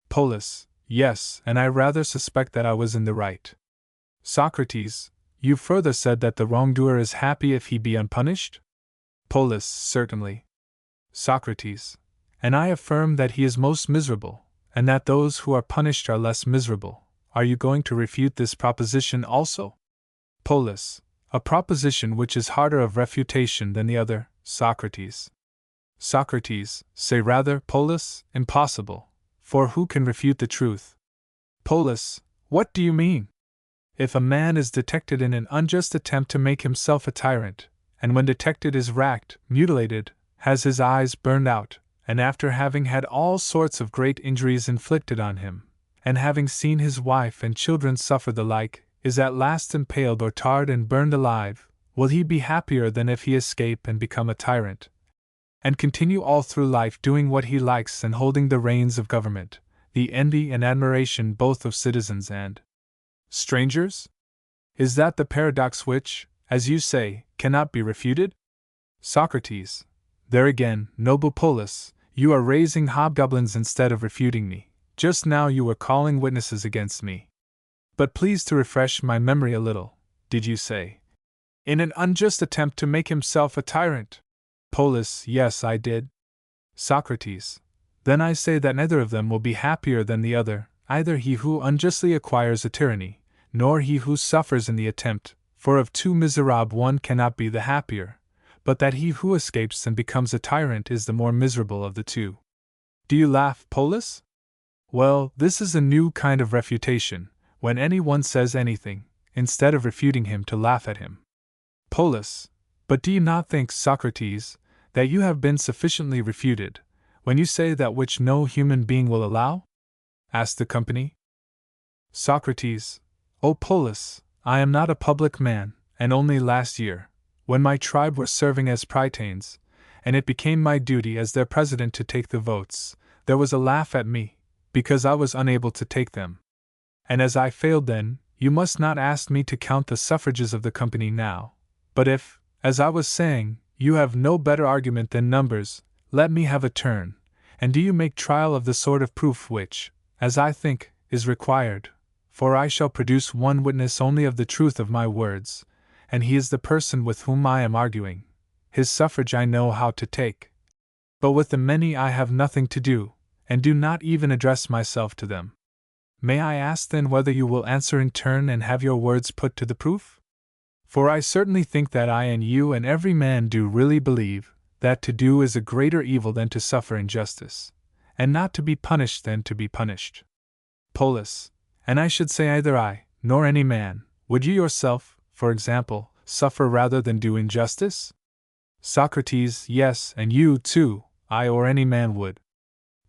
Polus, yes, and I rather suspect that I was in the right. Socrates, you further said that the wrongdoer is happy if he be unpunished? Polus, certainly. Socrates, and I affirm that he is most miserable, and that those who are punished are less miserable. Are you going to refute this proposition also? Polus, a proposition which is harder of refutation than the other, Socrates. Socrates, say rather, Polus, impossible, for who can refute the truth? Polus, what do you mean? If a man is detected in an unjust attempt to make himself a tyrant, and when detected is racked, mutilated, has his eyes burned out, and after having had all sorts of great injuries inflicted on him, and having seen his wife and children suffer the like, is at last impaled or tarred and burned alive, will he be happier than if he escape and become a tyrant, and continue all through life doing what he likes and holding the reins of government, the envy and admiration both of citizens and strangers? Is that the paradox which, as you say, cannot be refuted? Socrates, there again, noble Polus, you are raising hobgoblins instead of refuting me. Just now you were calling witnesses against me. But please to refresh my memory a little, did you say, in an unjust attempt to make himself a tyrant? Polus, yes, I did. Socrates, then I say that neither of them will be happier than the other, either he who unjustly acquires a tyranny, nor he who suffers in the attempt, for of two miserables one cannot be the happier, but that he who escapes and becomes a tyrant is the more miserable of the two. Do you laugh, Polus? Well, this is a new kind of refutation, when any one says anything, instead of refuting him to laugh at him. Polus, but do you not think, Socrates, that you have been sufficiently refuted, when you say that which no human being will allow? Asked the company. Socrates, O Polus, I am not a public man, and only last year, when my tribe were serving as prytanes, and it became my duty as their president to take the votes, there was a laugh at me, because I was unable to take them. And as I failed then, You must not ask me to count the suffrages of the company now, but if, as I was saying, you have no better argument than numbers, let me have a turn, and do you make trial of the sort of proof which, as I think, is required, for I shall produce one witness only of the truth of my words, and he is the person with whom I am arguing. His suffrage I know how to take. But with the many I have nothing to do, and do not even address myself to them. May I ask then whether you will answer in turn and have your words put to the proof? For I certainly think that I and you and every man do really believe that to do is a greater evil than to suffer injustice, and not to be punished than to be punished. Polus, and I should say either I, nor any man, would you yourself, for example, suffer rather than do injustice? Socrates, yes, and you, too, I or any man would.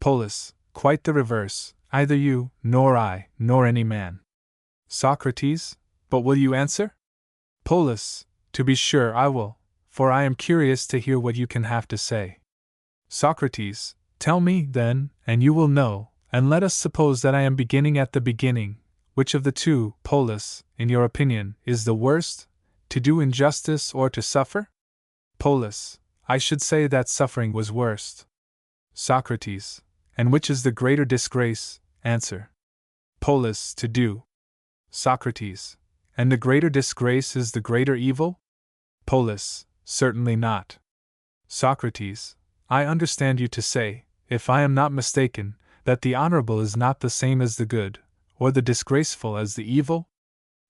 Polus, quite the reverse, either you, nor I, nor any man. Socrates, but will you answer? Polus, to be sure I will, for I am curious to hear what you can have to say. Socrates, tell me, then, and you will know, and let us suppose that I am beginning at the beginning, which of the two, Polus, in your opinion, is the worst, to do injustice or to suffer? Polus, I should say that suffering was worst. Socrates, and which is the greater disgrace? Answer. Polus, to do. Socrates, and the greater disgrace is the greater evil? Polus, certainly not. Socrates, I understand you to say, if I am not mistaken, that the honorable is not the same as the good, or the disgraceful as the evil?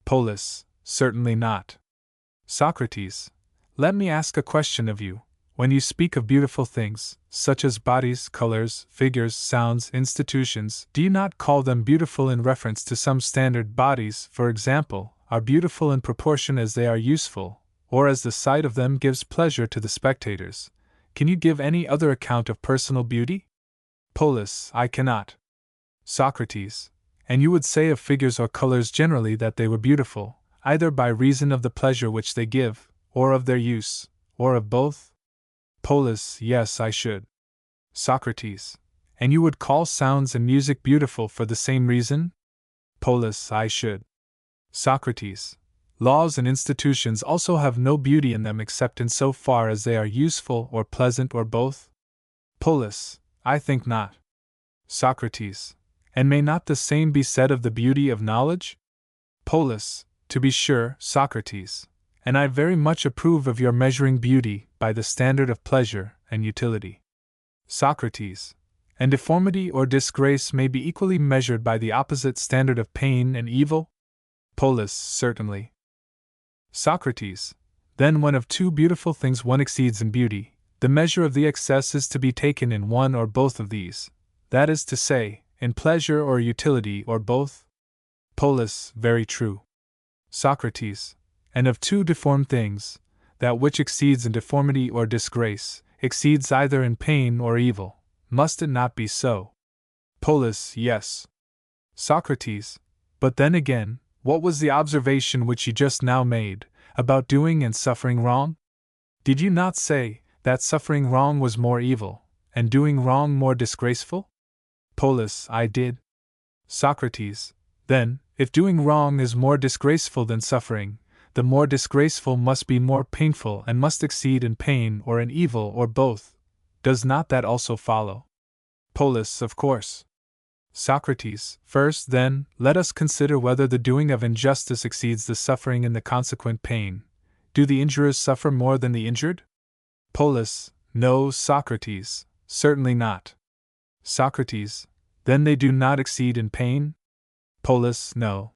Polus, certainly not. Socrates, let me ask a question of you. When you speak of beautiful things, such as bodies, colors, figures, sounds, institutions, do you not call them beautiful in reference to some standard? Bodies, for example, are beautiful in proportion as they are useful, or as the sight of them gives pleasure to the spectators. Can you give any other account of personal beauty? Polus, I cannot. Socrates, and you would say of figures or colors generally that they were beautiful, either by reason of the pleasure which they give, or of their use, or of both? Polus, yes, I should. Socrates, and you would call sounds and music beautiful for the same reason? Polus, I should. Socrates, laws and institutions also have no beauty in them except in so far as they are useful or pleasant or both? Polus, I think not. Socrates, and may not the same be said of the beauty of knowledge? Polus, to be sure, Socrates, and I very much approve of your measuring beauty by the standard of pleasure and utility. Socrates, and deformity or disgrace may be equally measured by the opposite standard of pain and evil? Polus, certainly. Socrates, then when of two beautiful things one exceeds in beauty, the measure of the excess is to be taken in one or both of these, that is to say, in pleasure or utility or both? Polus, very true. Socrates, and of two deformed things, that which exceeds in deformity or disgrace, exceeds either in pain or evil, must it not be so? Polus, yes. Socrates, but then again, what was the observation which you just now made, about doing and suffering wrong? Did you not say that suffering wrong was more evil, and doing wrong more disgraceful? Polus, I did. Socrates, then, if doing wrong is more disgraceful than suffering, the more disgraceful must be more painful and must exceed in pain or in evil or both. Does not that also follow? Polus, of course. Socrates, first, then, let us consider whether the doing of injustice exceeds the suffering and the consequent pain. Do the injurers suffer more than the injured? Polus, no, Socrates, certainly not. Socrates, then they do not exceed in pain? Polus, no.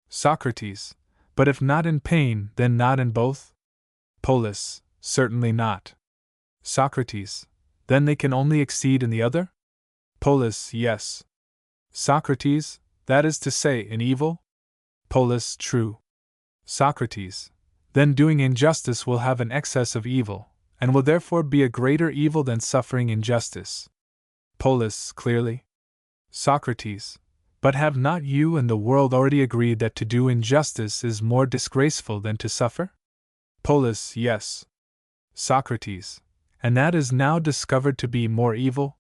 Socrates, but if not in pain, then not in both? Polus, certainly not. Socrates, then they can only exceed in the other? Polus, yes. Socrates, that is to say, in evil? Polus, true. Socrates, then doing injustice will have an excess of evil, and will therefore be a greater evil than suffering injustice. Polus, clearly. Socrates, but have not you and the world already agreed that to do injustice is more disgraceful than to suffer? Polus, yes. Socrates, and that is now discovered to be more evil?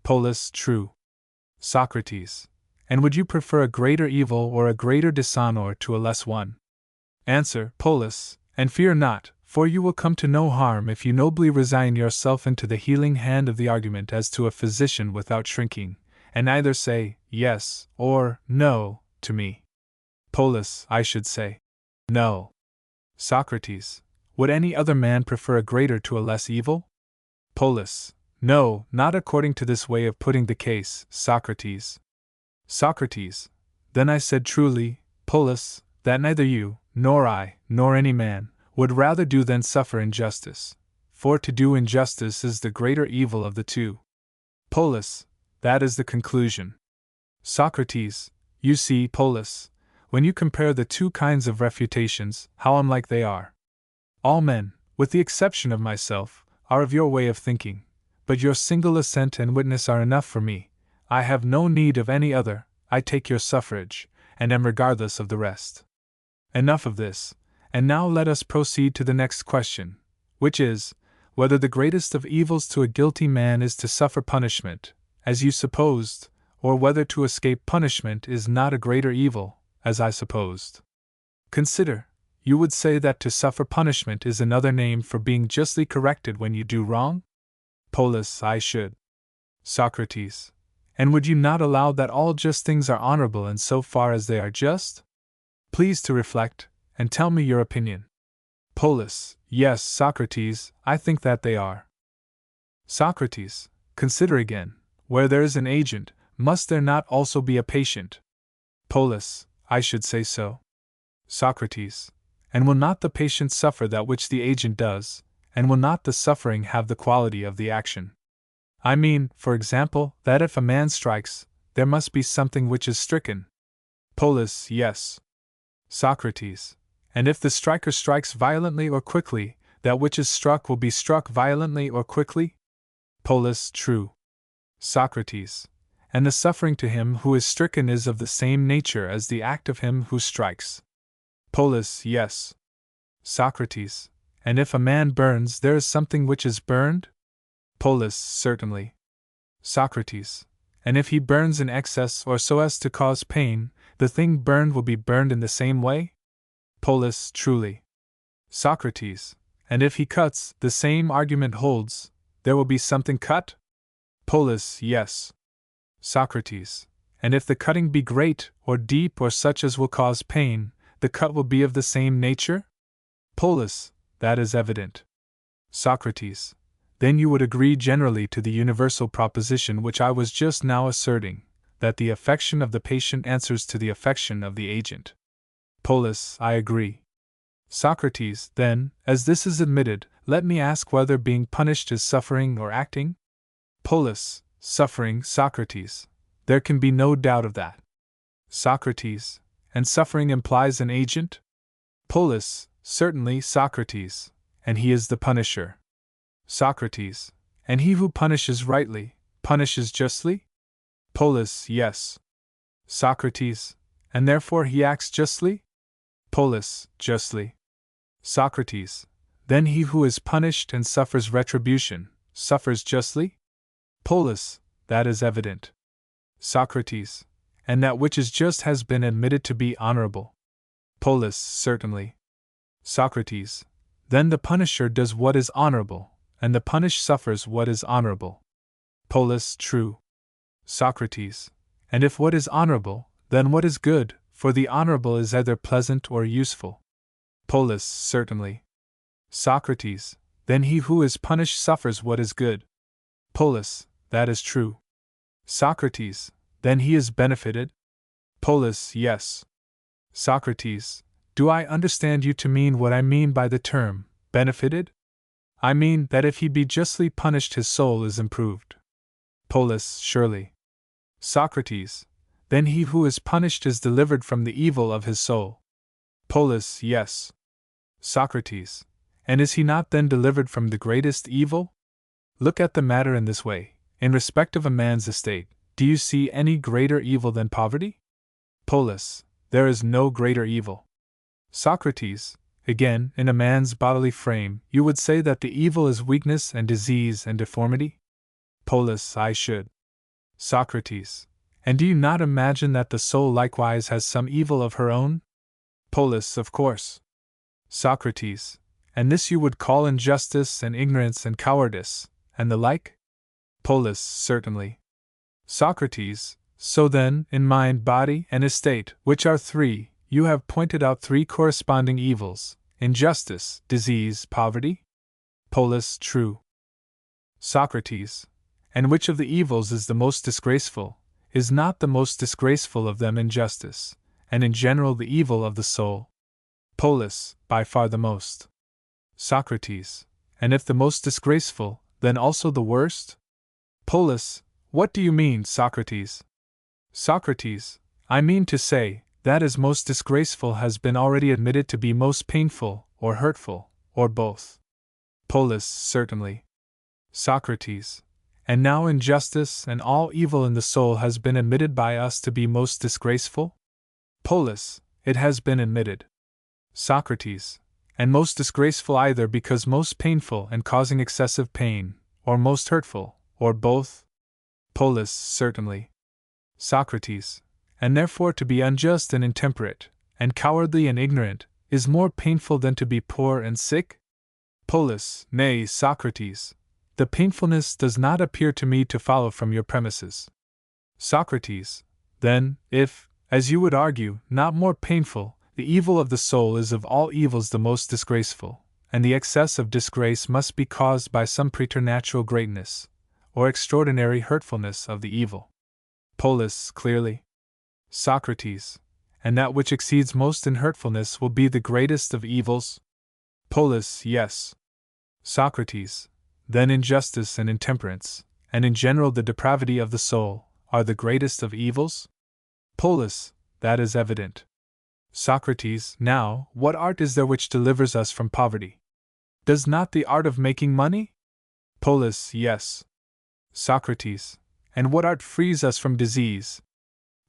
Polus, true. Socrates, And would you prefer a greater evil or a greater dishonor to a less one? Answer, Polus, and fear not, for you will come to no harm if you nobly resign yourself into the healing hand of the argument as to a physician without shrinking, and either say, yes, or no, to me. Polus, I should say, no. Socrates, would any other man prefer a greater to a less evil? Polus, no, not according to this way of putting the case, Socrates. Socrates, then I said truly, Polus, that neither you, nor I, nor any man, would rather do than suffer injustice, for to do injustice is the greater evil of the two. Polus, that is the conclusion. Socrates, you see, Polus, when you compare the two kinds of refutations, how unlike they are. All men, with the exception of myself, are of your way of thinking, but your single assent and witness are enough for me. I have no need of any other, I take your suffrage, and am regardless of the rest. Enough of this, and now let us proceed to the next question, which is, whether the greatest of evils to a guilty man is to suffer punishment, as you supposed, or whether to escape punishment is not a greater evil, as I supposed. Consider, you would say that to suffer punishment is another name for being justly corrected when you do wrong? Polus, I should. Socrates, and would you not allow that all just things are honorable in so far as they are just? Please to reflect, and tell me your opinion. Polus, yes, Socrates, I think that they are. Socrates, consider again, where there is an agent, must there not also be a patient? Polus, I should say so. Socrates, and will not the patient suffer that which the agent does, and will not the suffering have the quality of the action? I mean, for example, that if a man strikes, there must be something which is stricken. Polus, yes. Socrates, and if the striker strikes violently or quickly, that which is struck will be struck violently or quickly? Polus, true. Socrates, and the suffering to him who is stricken is of the same nature as the act of him who strikes. Polus, yes. Socrates, and if a man burns, there is something which is burned? Polus, certainly. Socrates, and if he burns in excess or so as to cause pain, the thing burned will be burned in the same way? Polus, truly. Socrates, and if he cuts, the same argument holds, there will be something cut? Polus, yes. Socrates, and if the cutting be great, or deep, or such as will cause pain, the cut will be of the same nature? Polus, that is evident. Socrates, then you would agree generally to the universal proposition which I was just now asserting, that the affection of the patient answers to the affection of the agent. Polus, I agree. Socrates, then, as this is admitted, let me ask whether being punished is suffering or acting? Polus, suffering, Socrates. There can be no doubt of that. Socrates, and suffering implies an agent? Polus, certainly, Socrates, and he is the punisher. Socrates, and he who punishes rightly, punishes justly? Polus, yes. Socrates, and therefore he acts justly? Polus, justly. Socrates, then he who is punished and suffers retribution, suffers justly? Polus, that is evident. Socrates, and that which is just has been admitted to be honorable? Polus, certainly. Socrates, then the punisher does what is honorable, and the punished suffers what is honorable? Polus, true. Socrates, and if what is honorable, then what is good, for the honorable is either pleasant or useful? Polus, certainly. Socrates, then he who is punished suffers what is good? Polus, that is true. Socrates, then he is benefited? Polus, yes. Socrates, do I understand you to mean what I mean by the term, benefited? I mean that if he be justly punished his soul is improved. Polus, surely. Socrates, then he who is punished is delivered from the evil of his soul. Polus, yes. Socrates, and is he not then delivered from the greatest evil? Look at the matter in this way. In respect of a man's estate, do you see any greater evil than poverty? Polus, there is no greater evil. Socrates, again, in a man's bodily frame, you would say that the evil is weakness and disease and deformity? Polus, I should. Socrates, And do you not imagine that the soul likewise has some evil of her own? Polus, of course. Socrates, and this you would call injustice and ignorance and cowardice, and the like? Polus, certainly. Socrates, so then, in mind, body, and estate, which are three, you have pointed out three corresponding evils: injustice, disease, poverty? Polus, true. Socrates, and which of the evils is the most disgraceful? Is not the most disgraceful of them injustice, and in general the evil of the soul? Polus, by far the most. Socrates, and if the most disgraceful, then also the worst? Polus, what do you mean, Socrates? Socrates, I mean to say, that is most disgraceful has been already admitted to be most painful, or hurtful, or both. Polus, certainly. Socrates, and now injustice and all evil in the soul has been admitted by us to be most disgraceful? Polus, it has been admitted. Socrates, and most disgraceful either because most painful and causing excessive pain, or most hurtful, or both? Polus, certainly. Socrates, and therefore to be unjust and intemperate, and cowardly and ignorant, is more painful than to be poor and sick? Polus, nay, Socrates, the painfulness does not appear to me to follow from your premises. Socrates, then, if, as you would argue, not more painful, the evil of the soul is of all evils the most disgraceful, and the excess of disgrace must be caused by some preternatural greatness, or extraordinary hurtfulness of the evil. Polus, clearly. Socrates, and that which exceeds most in hurtfulness will be the greatest of evils? Polus, yes. Socrates, then injustice and intemperance, and in general the depravity of the soul, are the greatest of evils? Polus, that is evident. Socrates, now, what art is there which delivers us from poverty? Does not the art of making money? Polus, yes. Socrates, and what art frees us from disease?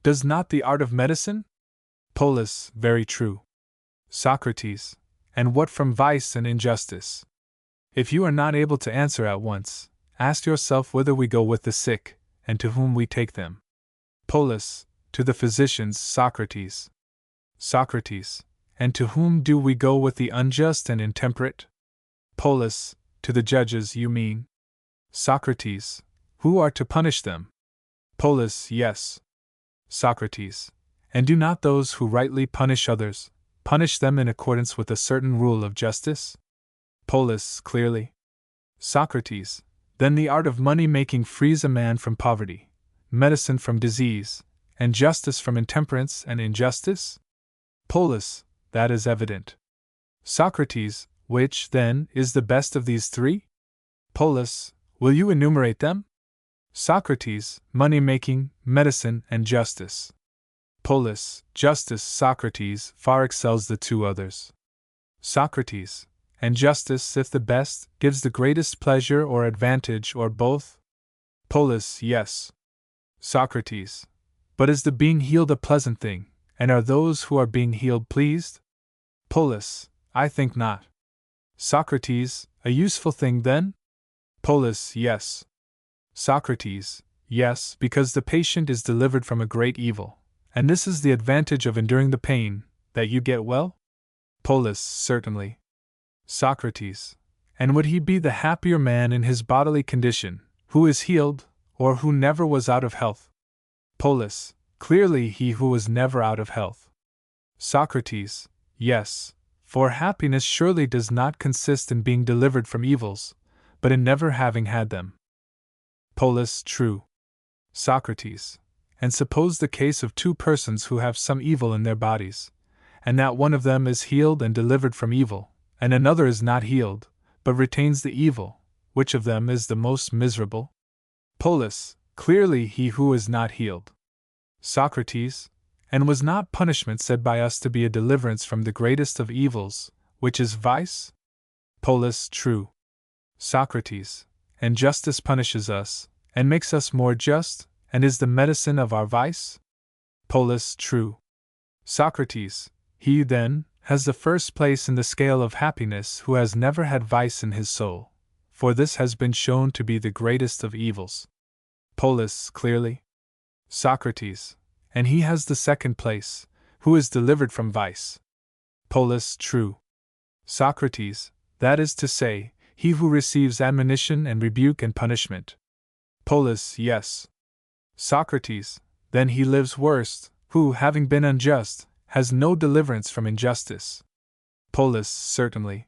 Does not the art of medicine? Polus, very true. Socrates, and what from vice and injustice? If you are not able to answer at once, ask yourself whither we go with the sick, and to whom we take them. Polus, to the physicians, Socrates. Socrates, and to whom do we go with the unjust and intemperate? Polus, to the judges, you mean? Socrates, who are to punish them? Polus, yes. Socrates, and do not those who rightly punish others, punish them in accordance with a certain rule of justice? Polus, clearly. Socrates, then the art of money-making frees a man from poverty, medicine from disease, and justice from intemperance and injustice? Polus, that is evident. Socrates, which, then, is the best of these three? Polus, will you enumerate them? Socrates, money-making, medicine, and justice. Polus, justice, Socrates, far excels the two others. Socrates, and justice, if the best, gives the greatest pleasure or advantage or both? Polus, yes. Socrates, but is the being healed a pleasant thing, and are those who are being healed pleased? Polus, I think not. Socrates, a useful thing then? Polus, yes. Socrates, yes, because the patient is delivered from a great evil, and this is the advantage of enduring the pain, that you get well? Polus, certainly. Socrates, and would he be the happier man in his bodily condition, who is healed, or who never was out of health? Polus, clearly he who was never out of health. Socrates, yes, for happiness surely does not consist in being delivered from evils, but in never having had them. Polus, true. Socrates, and suppose the case of two persons who have some evil in their bodies, and that one of them is healed and delivered from evil, and another is not healed, but retains the evil, which of them is the most miserable? Polus, clearly he who is not healed. Socrates, and was not punishment said by us to be a deliverance from the greatest of evils, which is vice? Polus, true. Socrates, and justice punishes us, and makes us more just, and is the medicine of our vice? Polus, true. Socrates, he, then, has the first place in the scale of happiness who has never had vice in his soul, for this has been shown to be the greatest of evils. Polus, clearly. Socrates. And he has the second place, who is delivered from vice. Polus. True. Socrates. That is to say, he who receives admonition and rebuke and punishment. Polus. Yes. Socrates. Then he lives worst, who, having been unjust, has no deliverance from injustice. Polus. Certainly.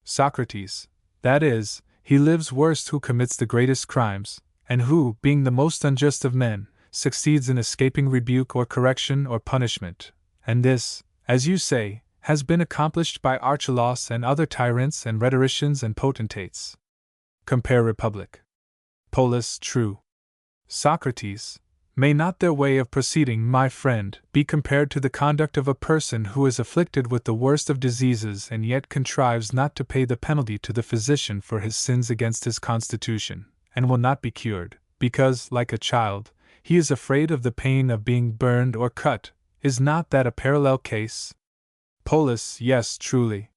Socrates. That is, he lives worst who commits the greatest crimes, and who, being the most unjust of men, succeeds in escaping rebuke or correction or punishment, and this, as you say, has been accomplished by Archelaus and other tyrants and rhetoricians and potentates. Compare Republic. Polus. True. Socrates. May not their way of proceeding, my friend, be compared to the conduct of a person who is afflicted with the worst of diseases and yet contrives not to pay the penalty to the physician for his sins against his constitution, and will not be cured, because, like a child, he is afraid of the pain of being burned or cut? Is not that a parallel case? Polus. Yes, truly.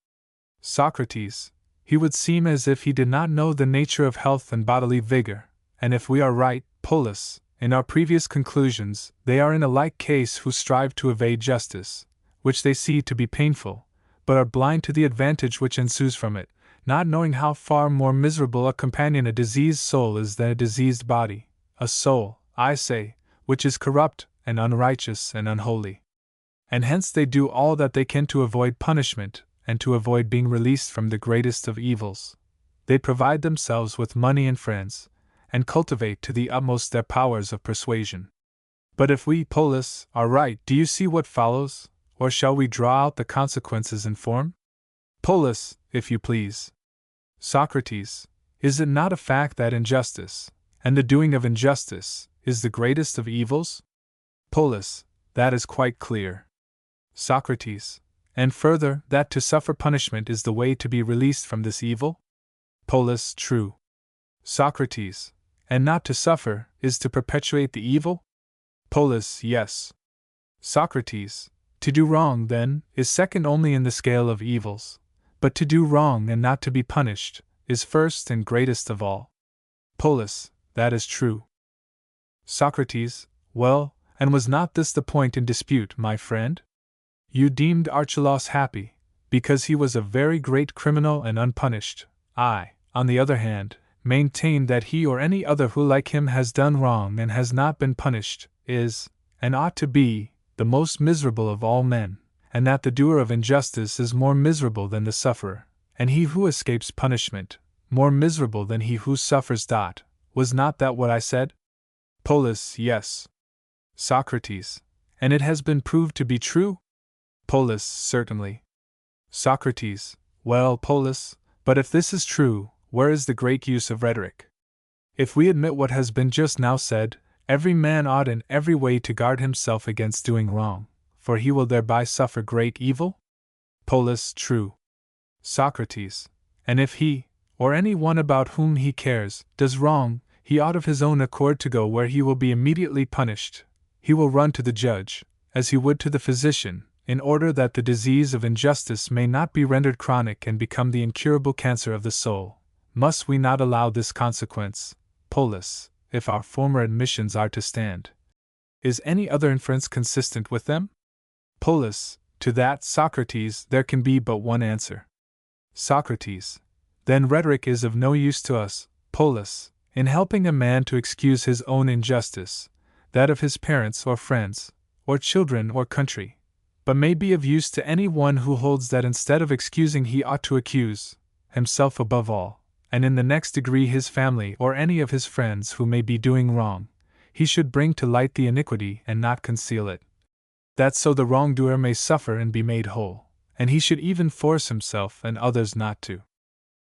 Socrates. He would seem as if he did not know the nature of health and bodily vigor, and if we are right, Polus, in our previous conclusions, they are in a like case who strive to evade justice, which they see to be painful, but are blind to the advantage which ensues from it, not knowing how far more miserable a companion a diseased soul is than a diseased body, a soul, I say, which is corrupt and unrighteous and unholy. And hence they do all that they can to avoid punishment, and to avoid being released from the greatest of evils. They provide themselves with money and friends, and cultivate to the utmost their powers of persuasion. But if we, Polus, are right, do you see what follows, or shall we draw out the consequences in form? Polus, if you please. Socrates. Is it not a fact that injustice, and the doing of injustice, is the greatest of evils? Polus. That is quite clear. Socrates. And further, that to suffer punishment is the way to be released from this evil? Polus. True. Socrates. And not to suffer is to perpetuate the evil? Polus. Yes. Socrates. To do wrong, then, is second only in the scale of evils, but to do wrong and not to be punished is first and greatest of all. Polus. That is true. Socrates. Well, and was not this the point in dispute, my friend? You deemed Archelaus happy, because he was a very great criminal and unpunished. I, on the other hand, maintained that he or any other who like him has done wrong and has not been punished, is, and ought to be, the most miserable of all men, and that the doer of injustice is more miserable than the sufferer, and he who escapes punishment, more miserable than he who suffers. Was not that what I said? Polus. Yes. Socrates. And it has been proved to be true? Polus. Certainly. Socrates. Well, Polus, but if this is true, where is the great use of rhetoric? If we admit what has been just now said, every man ought in every way to guard himself against doing wrong, for he will thereby suffer great evil? Polus. True. Socrates. And if he, or any one about whom he cares, does wrong, he ought of his own accord to go where he will be immediately punished. He will run to the judge, as he would to the physician, in order that the disease of injustice may not be rendered chronic and become the incurable cancer of the soul. Must we not allow this consequence, Polus, if our former admissions are to stand? Is any other inference consistent with them? Polus. To that, Socrates, there can be but one answer. Socrates. Then rhetoric is of no use to us, Polus, in helping a man to excuse his own injustice, that of his parents or friends, or children or country, but may be of use to any one who holds that instead of excusing he ought to accuse, himself above all, and in the next degree his family or any of his friends who may be doing wrong, he should bring to light the iniquity and not conceal it. That so the wrongdoer may suffer and be made whole, and he should even force himself and others not to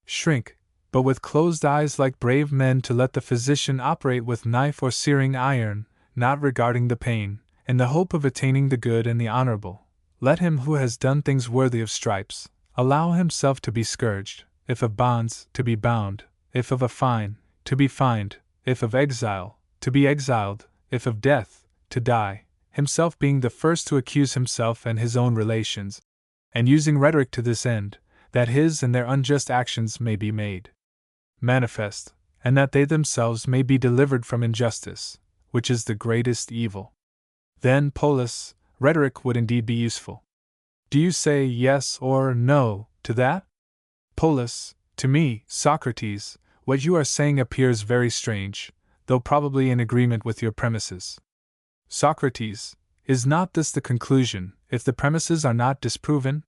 shrink, but with closed eyes like brave men to let the physician operate with knife or searing iron, not regarding the pain, in the hope of attaining the good and the honorable. Let him who has done things worthy of stripes, allow himself to be scourged, if of bonds, to be bound, if of a fine, to be fined, if of exile, to be exiled, if of death, to die, himself being the first to accuse himself and his own relations, and using rhetoric to this end, that his and their unjust actions may be made manifest, and that they themselves may be delivered from injustice, which is the greatest evil. Then, Polus, rhetoric would indeed be useful. Do you say yes or no to that? Polus, to me, Socrates, what you are saying appears very strange, though probably in agreement with your premises. Socrates, is not this the conclusion, if the premises are not disproven?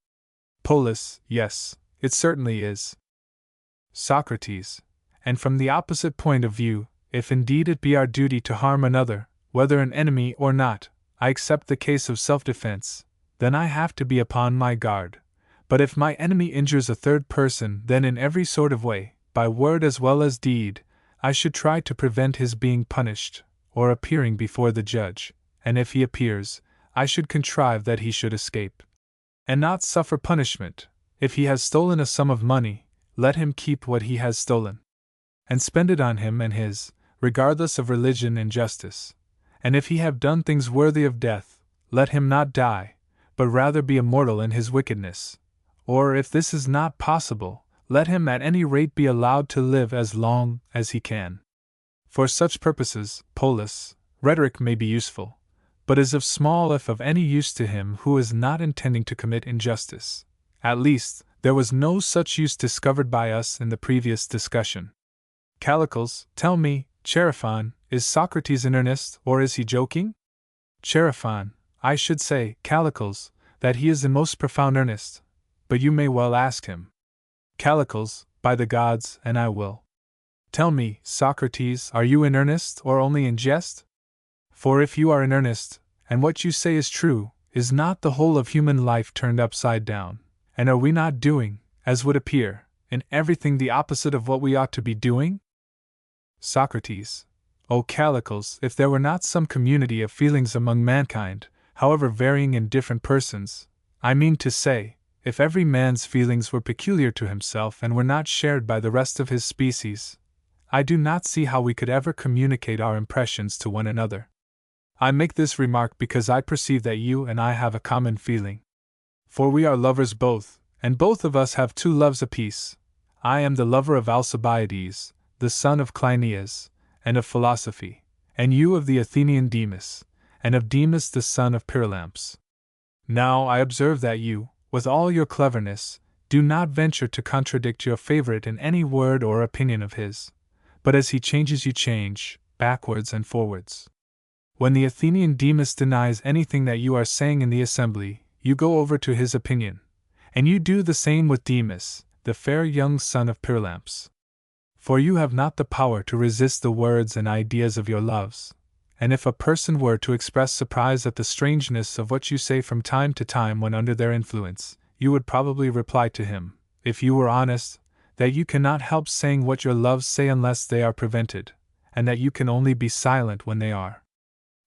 Polus, yes, it certainly is. Socrates, and from the opposite point of view, if indeed it be our duty to harm another, whether an enemy or not, I accept the case of self-defense, then I have to be upon my guard. But if my enemy injures a third person, then in every sort of way, by word as well as deed, I should try to prevent his being punished, or appearing before the judge, and if he appears, I should contrive that he should escape. And not suffer punishment. If he has stolen a sum of money, let him keep what he has stolen, and spend it on him and his, regardless of religion and justice. And if he have done things worthy of death, let him not die, but rather be immortal in his wickedness. Or if this is not possible, let him at any rate be allowed to live as long as he can. For such purposes, Polus, rhetoric may be useful, but is of small if of any use to him who is not intending to commit injustice. At least, there was no such use discovered by us in the previous discussion. Callicles, tell me, Chaerephon, is Socrates in earnest, or is he joking? Chaerephon, I should say, Callicles, that he is in most profound earnest, but you may well ask him. Callicles, by the gods, and I will. Tell me, Socrates, are you in earnest or only in jest? For if you are in earnest, and what you say is true, is not the whole of human life turned upside down, and are we not doing, as would appear, in everything the opposite of what we ought to be doing? Socrates, O Callicles, if there were not some community of feelings among mankind, however varying in different persons, I mean to say, if every man's feelings were peculiar to himself and were not shared by the rest of his species, I do not see how we could ever communicate our impressions to one another. I make this remark because I perceive that you and I have a common feeling. For we are lovers both, and both of us have two loves apiece. I am the lover of Alcibiades, the son of Cleinias, and of philosophy, and you of the Athenian Demas, and of Demas the son of Pyrilampus. Now I observe that you, with all your cleverness, do not venture to contradict your favorite in any word or opinion of his, but as he changes you change, backwards and forwards. When the Athenian Demas denies anything that you are saying in the assembly, you go over to his opinion, and you do the same with Demas, the fair young son of Pyrilampus. For you have not the power to resist the words and ideas of your loves, and if a person were to express surprise at the strangeness of what you say from time to time when under their influence, you would probably reply to him, if you were honest, that you cannot help saying what your loves say unless they are prevented, and that you can only be silent when they are.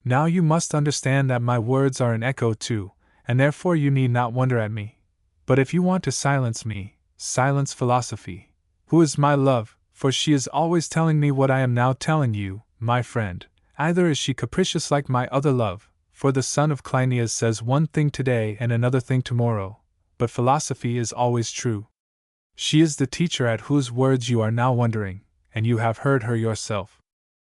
Now you must understand that my words are an echo too, and therefore you need not wonder at me. But if you want to silence me, silence philosophy, who is my love, for she is always telling me what I am now telling you, my friend. Either is she capricious like my other love, for the son of Cleinias says one thing today and another thing tomorrow, but philosophy is always true. She is the teacher at whose words you are now wondering, and you have heard her yourself.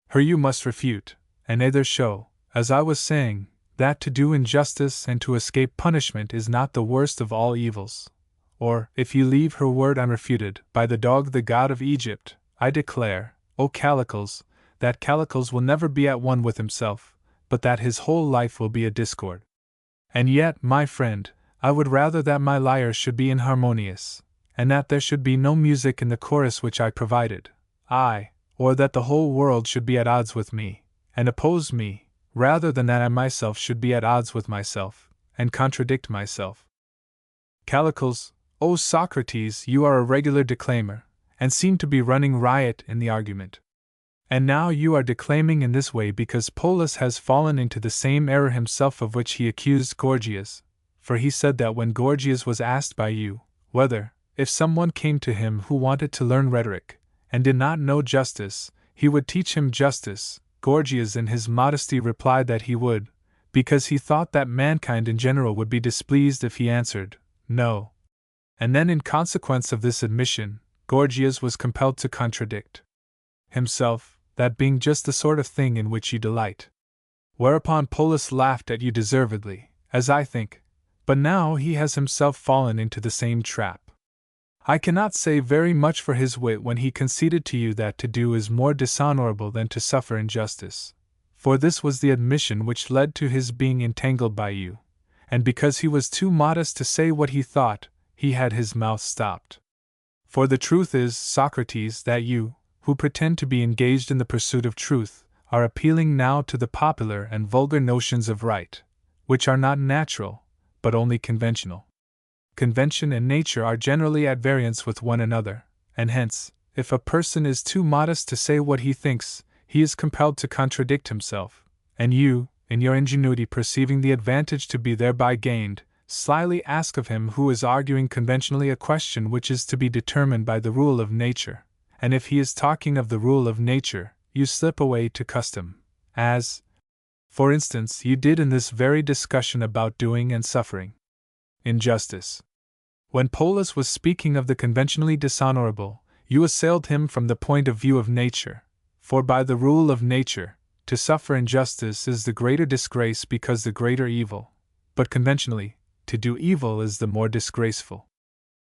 Her you must refute, and either show, as I was saying, that to do injustice and to escape punishment is not the worst of all evils. Or, if you leave her word unrefuted, by the dog the god of Egypt, I declare, O Callicles, that Callicles will never be at one with himself, but that his whole life will be a discord. And yet, my friend, I would rather that my lyre should be inharmonious, and that there should be no music in the chorus which I provided, or that the whole world should be at odds with me, and oppose me, rather than that I myself should be at odds with myself, and contradict myself. Callicles, O Socrates, you are a regular declaimer, and seem to be running riot in the argument. And now you are declaiming in this way because Polus has fallen into the same error himself of which he accused Gorgias, for he said that when Gorgias was asked by you, whether, if someone came to him who wanted to learn rhetoric, and did not know justice, he would teach him justice, Gorgias in his modesty replied that he would, because he thought that mankind in general would be displeased if he answered, no. And then in consequence of this admission, Gorgias was compelled to contradict himself, that being just the sort of thing in which you delight. Whereupon Polus laughed at you deservedly, as I think, but now he has himself fallen into the same trap. I cannot say very much for his wit when he conceded to you that to do is more dishonorable than to suffer injustice, for this was the admission which led to his being entangled by you, and because he was too modest to say what he thought, he had his mouth stopped. For the truth is, Socrates, that you, who pretend to be engaged in the pursuit of truth, are appealing now to the popular and vulgar notions of right, which are not natural, but only conventional. Convention and nature are generally at variance with one another, and hence, if a person is too modest to say what he thinks, he is compelled to contradict himself, and you, in your ingenuity perceiving the advantage to be thereby gained, slyly ask of him who is arguing conventionally a question which is to be determined by the rule of nature, and if he is talking of the rule of nature, you slip away to custom, as, for instance, you did in this very discussion about doing and suffering injustice. When Polus was speaking of the conventionally dishonorable, you assailed him from the point of view of nature, for by the rule of nature, to suffer injustice is the greater disgrace because the greater evil, but conventionally, to do evil is the more disgraceful.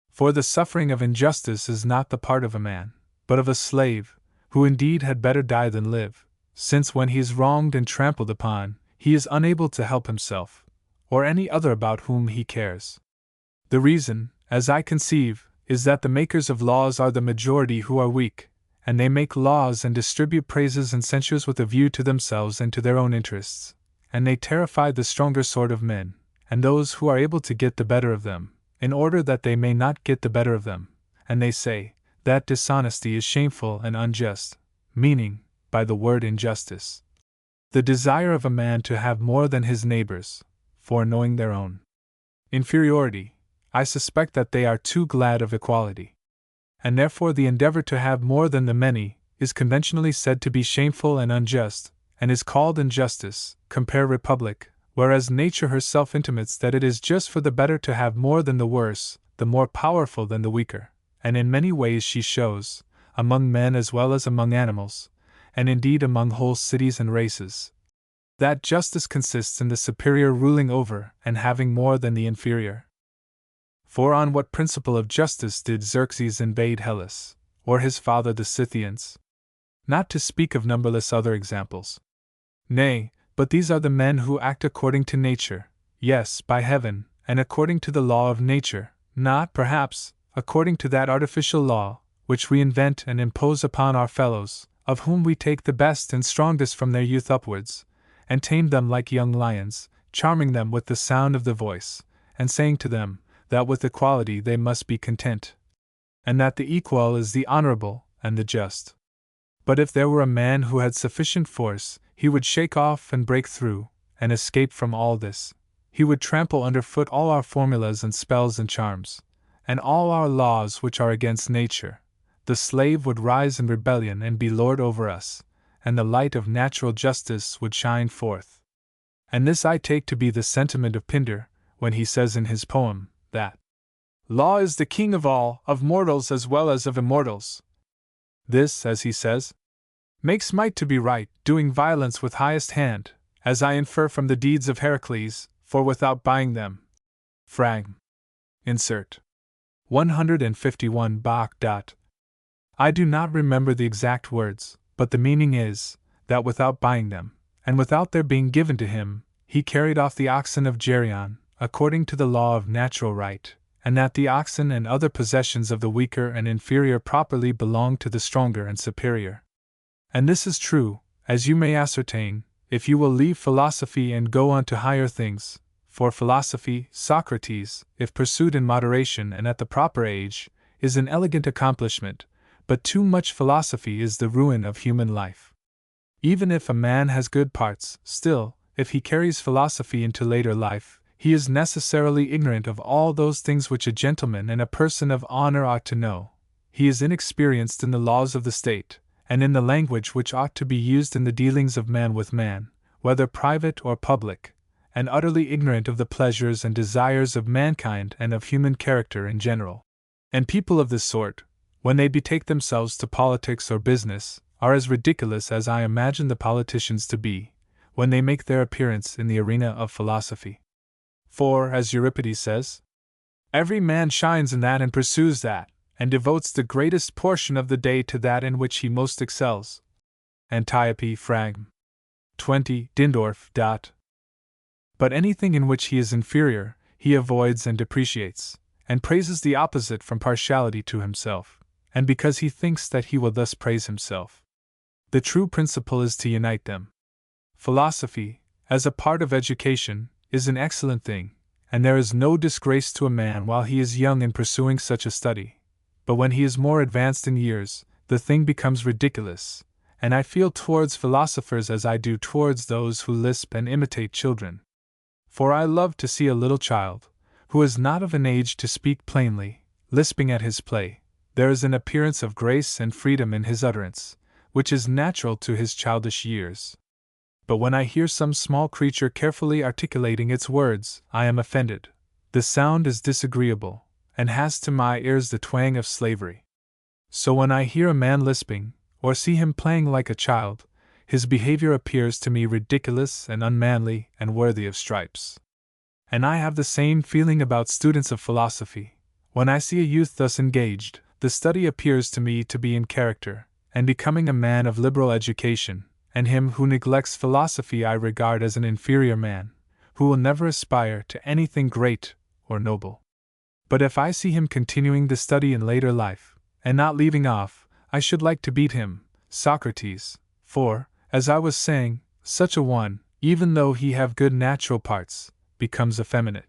For the suffering of injustice is not the part of a man, but of a slave, who indeed had better die than live, since when he is wronged and trampled upon, he is unable to help himself, or any other about whom he cares. The reason, as I conceive, is that the makers of laws are the majority who are weak, and they make laws and distribute praises and censures with a view to themselves and to their own interests, and they terrify the stronger sort of men, and those who are able to get the better of them, in order that they may not get the better of them, and they say that dishonesty is shameful and unjust, meaning, by the word injustice, the desire of a man to have more than his neighbors, foreknowing their own inferiority. I suspect that they are too glad of equality. And therefore the endeavor to have more than the many is conventionally said to be shameful and unjust, and is called injustice, compare Republic, whereas nature herself intimates that it is just for the better to have more than the worse, the more powerful than the weaker, and in many ways she shows, among men as well as among animals, and indeed among whole cities and races, that justice consists in the superior ruling over and having more than the inferior. For on what principle of justice did Xerxes invade Hellas, or his father the Scythians? Not to speak of numberless other examples. Nay, but these are the men who act according to nature, yes, by heaven, and according to the law of nature, not, perhaps, according to that artificial law, which we invent and impose upon our fellows, of whom we take the best and strongest from their youth upwards, and tame them like young lions, charming them with the sound of the voice, and saying to them, that with equality they must be content, and that the equal is the honorable and the just. But if there were a man who had sufficient force, he would shake off and break through, and escape from all this. He would trample underfoot all our formulas and spells and charms, and all our laws which are against nature. The slave would rise in rebellion and be lord over us, and the light of natural justice would shine forth. And this I take to be the sentiment of Pindar, when he says in his poem, that law is the king of all, of mortals as well as of immortals. This, as he says, makes might to be right, doing violence with highest hand, as I infer from the deeds of Heracles, for without buying them. Frag. Insert. 151 Bach. I do not remember the exact words, but the meaning is, that without buying them, and without their being given to him, he carried off the oxen of Geryon, according to the law of natural right, and that the oxen and other possessions of the weaker and inferior properly belong to the stronger and superior. And this is true, as you may ascertain, if you will leave philosophy and go on to higher things, for philosophy, Socrates, if pursued in moderation and at the proper age, is an elegant accomplishment, but too much philosophy is the ruin of human life. Even if a man has good parts, still, if he carries philosophy into later life, he is necessarily ignorant of all those things which a gentleman and a person of honor ought to know. He is inexperienced in the laws of the state, and in the language which ought to be used in the dealings of man with man, whether private or public, and utterly ignorant of the pleasures and desires of mankind and of human character in general. And people of this sort, when they betake themselves to politics or business, are as ridiculous as I imagine the politicians to be, when they make their appearance in the arena of philosophy. For, as Euripides says, every man shines in that and pursues that, and devotes the greatest portion of the day to that in which he most excels. Antiope Frag. 20 Dindorf. But anything in which he is inferior, he avoids and depreciates, and praises the opposite from partiality to himself, and because he thinks that he will thus praise himself. The true principle is to unite them. Philosophy, as a part of education, is an excellent thing, and there is no disgrace to a man while he is young in pursuing such a study. But when he is more advanced in years, the thing becomes ridiculous, and I feel towards philosophers as I do towards those who lisp and imitate children. For I love to see a little child, who is not of an age to speak plainly, lisping at his play. There is an appearance of grace and freedom in his utterance, which is natural to his childish years. But when I hear some small creature carefully articulating its words, I am offended. The sound is disagreeable, and has to my ears the twang of slavery. So when I hear a man lisping, or see him playing like a child, his behavior appears to me ridiculous and unmanly and worthy of stripes. And I have the same feeling about students of philosophy. When I see a youth thus engaged, the study appears to me to be in character, and becoming a man of liberal education, and him who neglects philosophy I regard as an inferior man, who will never aspire to anything great or noble. But if I see him continuing the study in later life, and not leaving off, I should like to beat him, Socrates, for, as I was saying, such a one, even though he have good natural parts, becomes effeminate.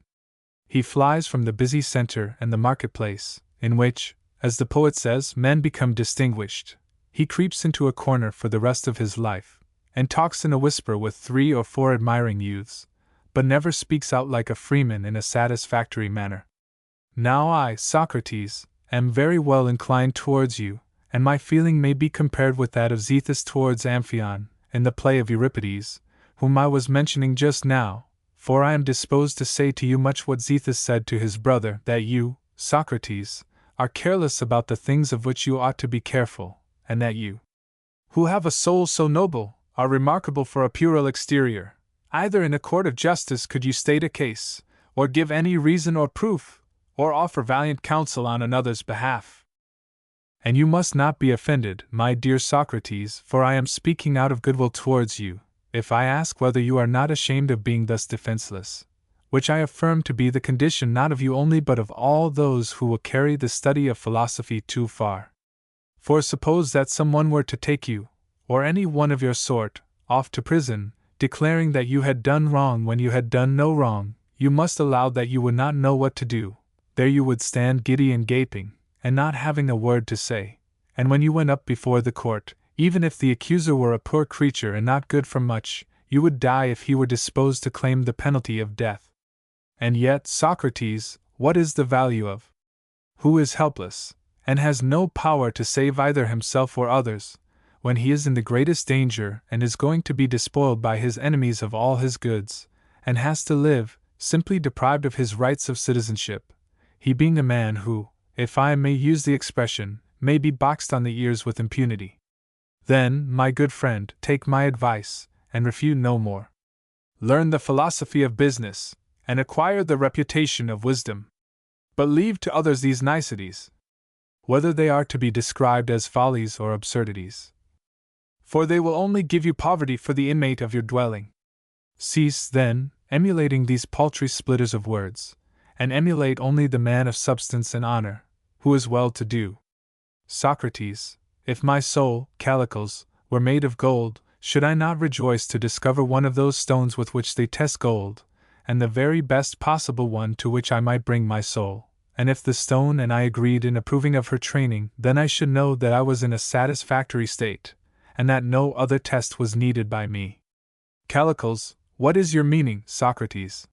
He flies from the busy center and the marketplace, in which, as the poet says, men become distinguished. He creeps into a corner for the rest of his life, and talks in a whisper with 3 or 4 admiring youths, but never speaks out like a freeman in a satisfactory manner. Now I, Socrates, am very well inclined towards you, and my feeling may be compared with that of Zethus towards Amphion, in the play of Euripides, whom I was mentioning just now, for I am disposed to say to you much what Zethus said to his brother, that you, Socrates, are careless about the things of which you ought to be careful, and that you, who have a soul so noble, are remarkable for a puerile exterior. Either in a court of justice could you state a case, or give any reason or proof, or offer valiant counsel on another's behalf. And you must not be offended, my dear Socrates, for I am speaking out of goodwill towards you, if I ask whether you are not ashamed of being thus defenseless, which I affirm to be the condition not of you only but of all those who will carry the study of philosophy too far. For suppose that someone were to take you, or any one of your sort, off to prison, declaring that you had done wrong when you had done no wrong, you must allow that you would not know what to do. There you would stand giddy and gaping, and not having a word to say, and when you went up before the court, even if the accuser were a poor creature and not good for much, you would die if he were disposed to claim the penalty of death. And yet, Socrates, what is the value of who is helpless, and has no power to save either himself or others, when he is in the greatest danger and is going to be despoiled by his enemies of all his goods, and has to live, simply deprived of his rights of citizenship, he being a man who, if I may use the expression, may be boxed on the ears with impunity? Then, my good friend, take my advice, and refute no more. Learn the philosophy of business, and acquire the reputation of wisdom. But leave to others these niceties, whether they are to be described as follies or absurdities. For they will only give you poverty for the inmate of your dwelling. Cease, then, emulating these paltry splitters of words, and emulate only the man of substance and honor, who is well to do. Socrates, if my soul, Callicles, were made of gold, should I not rejoice to discover one of those stones with which they test gold, and the very best possible one to which I might bring my soul? And if the stone and I agreed in approving of her training, then I should know that I was in a satisfactory state, and that no other test was needed by me. Callicles, what is your meaning, Socrates?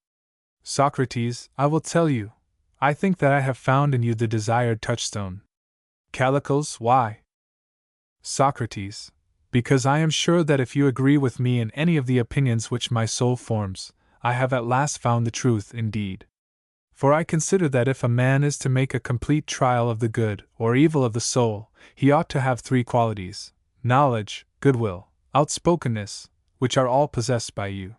Socrates, I will tell you. I think that I have found in you the desired touchstone. Callicles, why? Socrates, because I am sure that if you agree with me in any of the opinions which my soul forms, I have at last found the truth indeed. For I consider that if a man is to make a complete trial of the good or evil of the soul, he ought to have 3 qualities, knowledge, goodwill, outspokenness, which are all possessed by you.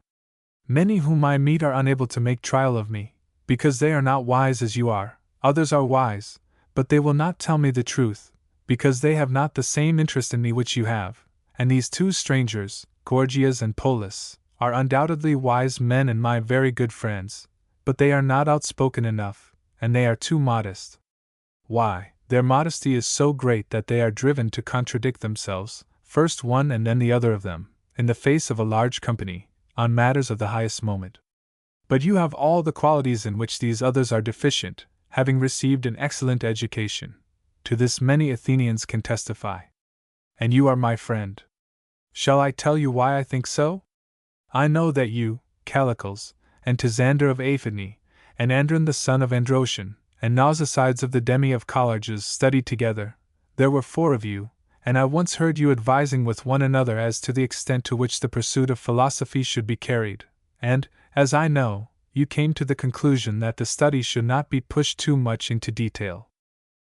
Many whom I meet are unable to make trial of me, because they are not wise as you are. Others are wise, but they will not tell me the truth, because they have not the same interest in me which you have. And these two strangers, Gorgias and Polus, are undoubtedly wise men and my very good friends, but they are not outspoken enough, and they are too modest. Why, their modesty is so great that they are driven to contradict themselves, first one and then the other of them, in the face of a large company, on matters of the highest moment. But you have all the qualities in which these others are deficient, having received an excellent education. To this many Athenians can testify. And you are my friend. Shall I tell you why I think so? I know that you, Callicles, and Tisander of Aphene, and Andron the son of Androtion, and Nausicides of the Demi of Collarges studied together. There were 4 of you, and I once heard you advising with one another as to the extent to which the pursuit of philosophy should be carried, and, as I know, you came to the conclusion that the study should not be pushed too much into detail.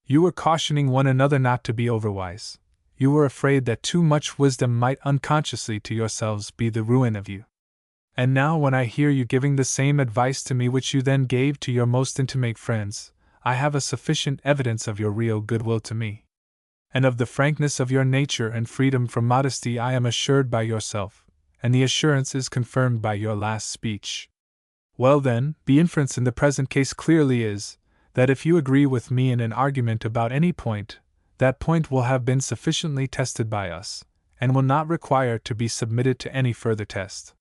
You were cautioning one another not to be overwise. You were afraid that too much wisdom might unconsciously to yourselves be the ruin of you. And now when I hear you giving the same advice to me which you then gave to your most intimate friends, I have a sufficient evidence of your real goodwill to me. And of the frankness of your nature and freedom from modesty I am assured by yourself, and the assurance is confirmed by your last speech. Well then, the inference in the present case clearly is, that if you agree with me in an argument about any point, that point will have been sufficiently tested by us, and will not require to be submitted to any further test.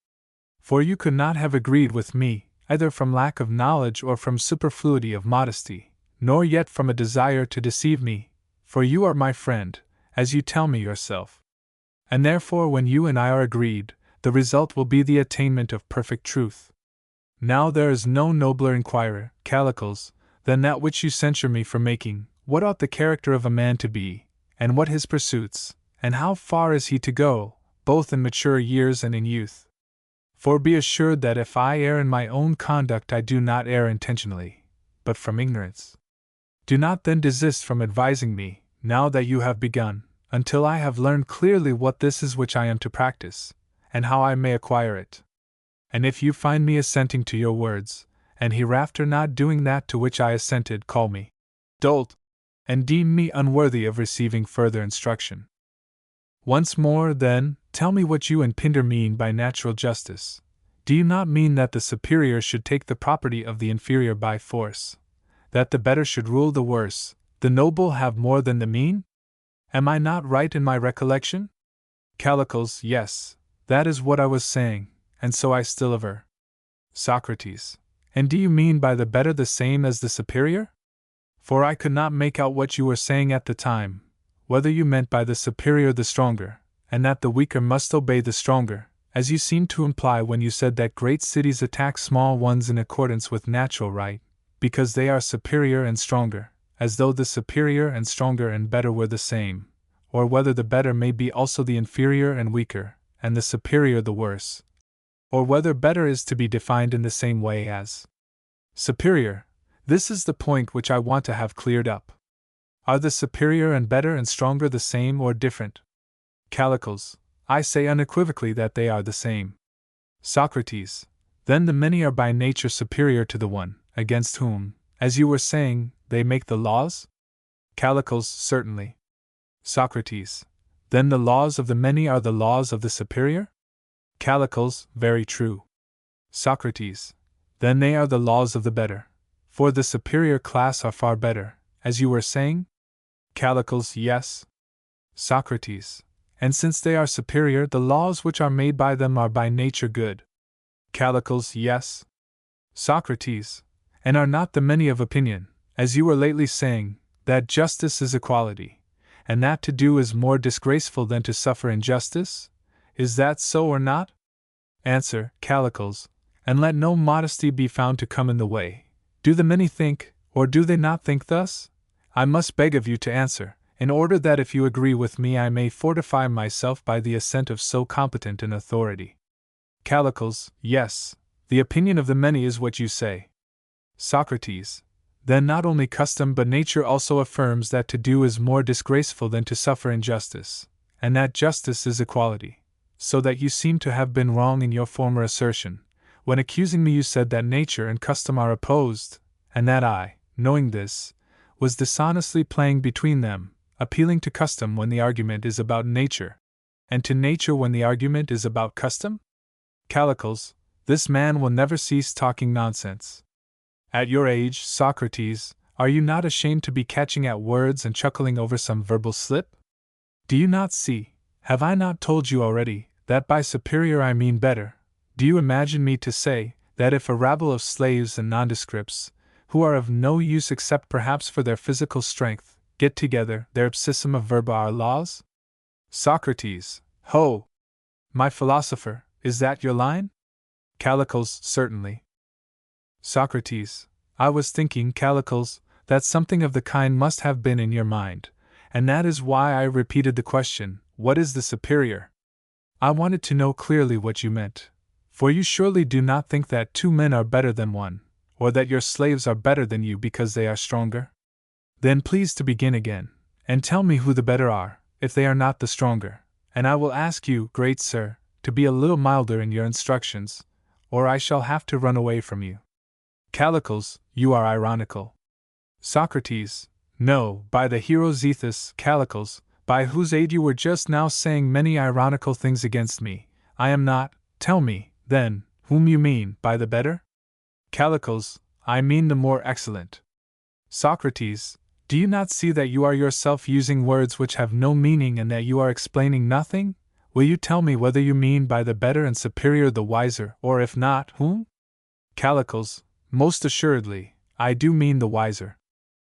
For you could not have agreed with me, either from lack of knowledge or from superfluity of modesty, nor yet from a desire to deceive me, for you are my friend, as you tell me yourself. And therefore when you and I are agreed, the result will be the attainment of perfect truth. Now there is no nobler inquirer, Callicles, than that which you censure me for making. What ought the character of a man to be, and what his pursuits, and how far is he to go, both in mature years and in youth? For be assured that if I err in my own conduct I do not err intentionally, but from ignorance. Do not then desist from advising me, now that you have begun, until I have learned clearly what this is which I am to practice, and how I may acquire it. And if you find me assenting to your words, and hereafter not doing that to which I assented, call me dolt, and deem me unworthy of receiving further instruction. Once more, then, tell me what you and Pindar mean by natural justice. Do you not mean that the superior should take the property of the inferior by force, that the better should rule the worse, the noble have more than the mean? Am I not right in my recollection? Callicles, yes, that is what I was saying, and so I still aver. Socrates, and do you mean by the better the same as the superior? For I could not make out what you were saying at the time, whether you meant by the superior the stronger, and that the weaker must obey the stronger, as you seemed to imply when you said that great cities attack small ones in accordance with natural right, because they are superior and stronger, as though the superior and stronger and better were the same, or whether the better may be also the inferior and weaker, and the superior the worse, or whether better is to be defined in the same way as superior. This is the point which I want to have cleared up. Are the superior and better and stronger the same or different? Callicles, I say unequivocally that they are the same. Socrates, then the many are by nature superior to the one, against whom, as you were saying, they make the laws? Callicles, certainly. Socrates, then the laws of the many are the laws of the superior? Callicles, very true. Socrates, then they are the laws of the better, for the superior class are far better, as you were saying? Callicles, yes. Socrates, and since they are superior, the laws which are made by them are by nature good. Callicles, yes. Socrates, and are not the many of opinion, as you were lately saying, that justice is equality, and that to do is more disgraceful than to suffer injustice? Is that so or not? Answer, Callicles, and let no modesty be found to come in the way. Do the many think, or do they not think thus? I must beg of you to answer, in order that if you agree with me I may fortify myself by the assent of so competent an authority. Callicles, yes, the opinion of the many is what you say. Socrates, then not only custom but nature also affirms that to do is more disgraceful than to suffer injustice, and that justice is equality, so that you seem to have been wrong in your former assertion. When accusing me, you said that nature and custom are opposed, and that I, knowing this, was dishonestly playing between them, appealing to custom when the argument is about nature, and to nature when the argument is about custom? Callicles, this man will never cease talking nonsense. At your age, Socrates, are you not ashamed to be catching at words and chuckling over some verbal slip? Do you not see, have I not told you already, that by superior I mean better? Do you imagine me to say, that if a rabble of slaves and nondescripts, who are of no use except perhaps for their physical strength, get together, their ipsissima verba are laws? Socrates, ho! My philosopher, is that your line? Callicles, certainly. Socrates, I was thinking, Callicles, that something of the kind must have been in your mind, and that is why I repeated the question, what is the superior? I wanted to know clearly what you meant, for you surely do not think that two men are better than one, or that your slaves are better than you because they are stronger? Then please to begin again, and tell me who the better are, if they are not the stronger, and I will ask you, great sir, to be a little milder in your instructions, or I shall have to run away from you. Callicles, you are ironical. Socrates, no, by the hero Zethus, Callicles, by whose aid you were just now saying many ironical things against me, I am not. Tell me, then, whom you mean by the better? Callicles, I mean the more excellent. Socrates, do you not see that you are yourself using words which have no meaning and that you are explaining nothing? Will you tell me whether you mean by the better and superior the wiser, or if not, whom? Callicles, most assuredly, I do mean the wiser.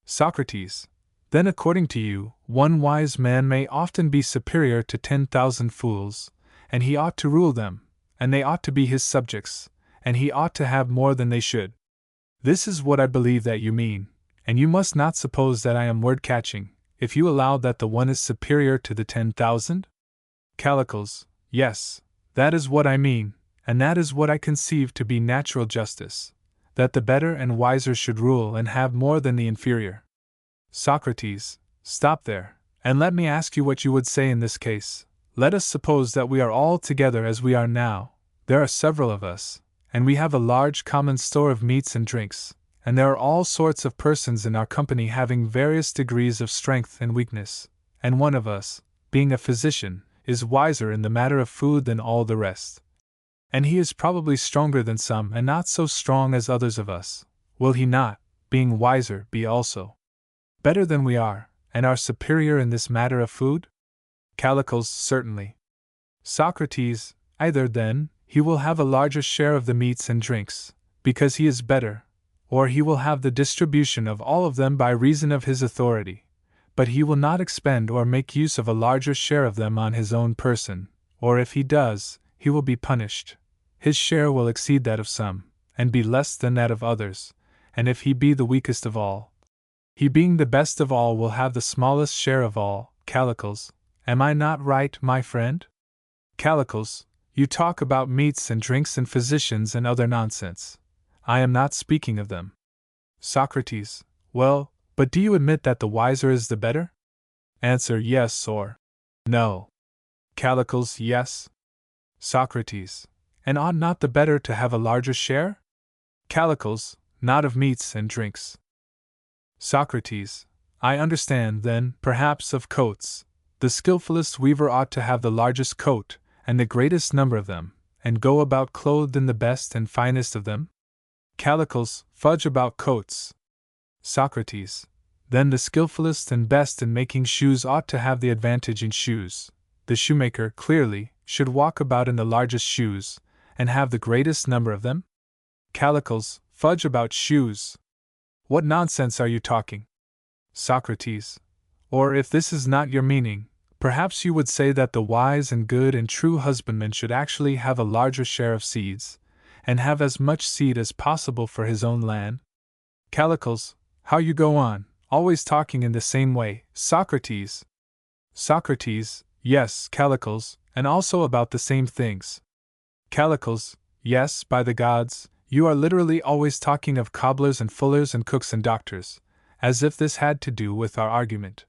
Socrates, then according to you, one wise man may often be superior to 10,000 fools, and he ought to rule them, and they ought to be his subjects, and he ought to have more than they should. This is what I believe that you mean, and you must not suppose that I am word-catching, if you allow that the one is superior to the 10,000? Callicles, yes, that is what I mean, and that is what I conceive to be natural justice, that the better and wiser should rule and have more than the inferior. Socrates, stop there, and let me ask you what you would say in this case. Let us suppose that we are all together as we are now, there are several of us, and we have a large common store of meats and drinks, and there are all sorts of persons in our company having various degrees of strength and weakness, and one of us, being a physician, is wiser in the matter of food than all the rest. And he is probably stronger than some and not so strong as others of us. Will he not, being wiser, be also better than we are, and are superior in this matter of food? Callicles, certainly. Socrates, either then, he will have a larger share of the meats and drinks, because he is better, or he will have the distribution of all of them by reason of his authority, but he will not expend or make use of a larger share of them on his own person, or if he does, he will be punished. His share will exceed that of some, and be less than that of others, and if he be the weakest of all, he being the best of all will have the smallest share of all. Callicles, am I not right, my friend? Callicles, you talk about meats and drinks and physicians and other nonsense. I am not speaking of them. Socrates, well, but do you admit that the wiser is the better? Answer yes or no. Callicles, yes. Socrates, and ought not the better to have a larger share? Callicles, not of meats and drinks. Socrates, I understand, then, perhaps of coats. The skillfulest weaver ought to have the largest coat, and the greatest number of them, and go about clothed in the best and finest of them? Callicles, fudge about coats. Socrates, then the skillfulest and best in making shoes ought to have the advantage in shoes. The shoemaker, clearly, should walk about in the largest shoes, and have the greatest number of them? Callicles, fudge about shoes. What nonsense are you talking? Socrates, or if this is not your meaning, perhaps you would say that the wise and good and true husbandman should actually have a larger share of seeds, and have as much seed as possible for his own land? Callicles, how you go on, always talking in the same way, Socrates. Socrates, yes, Callicles, and also about the same things. Callicles, yes, by the gods, you are literally always talking of cobblers and fullers and cooks and doctors, as if this had to do with our argument.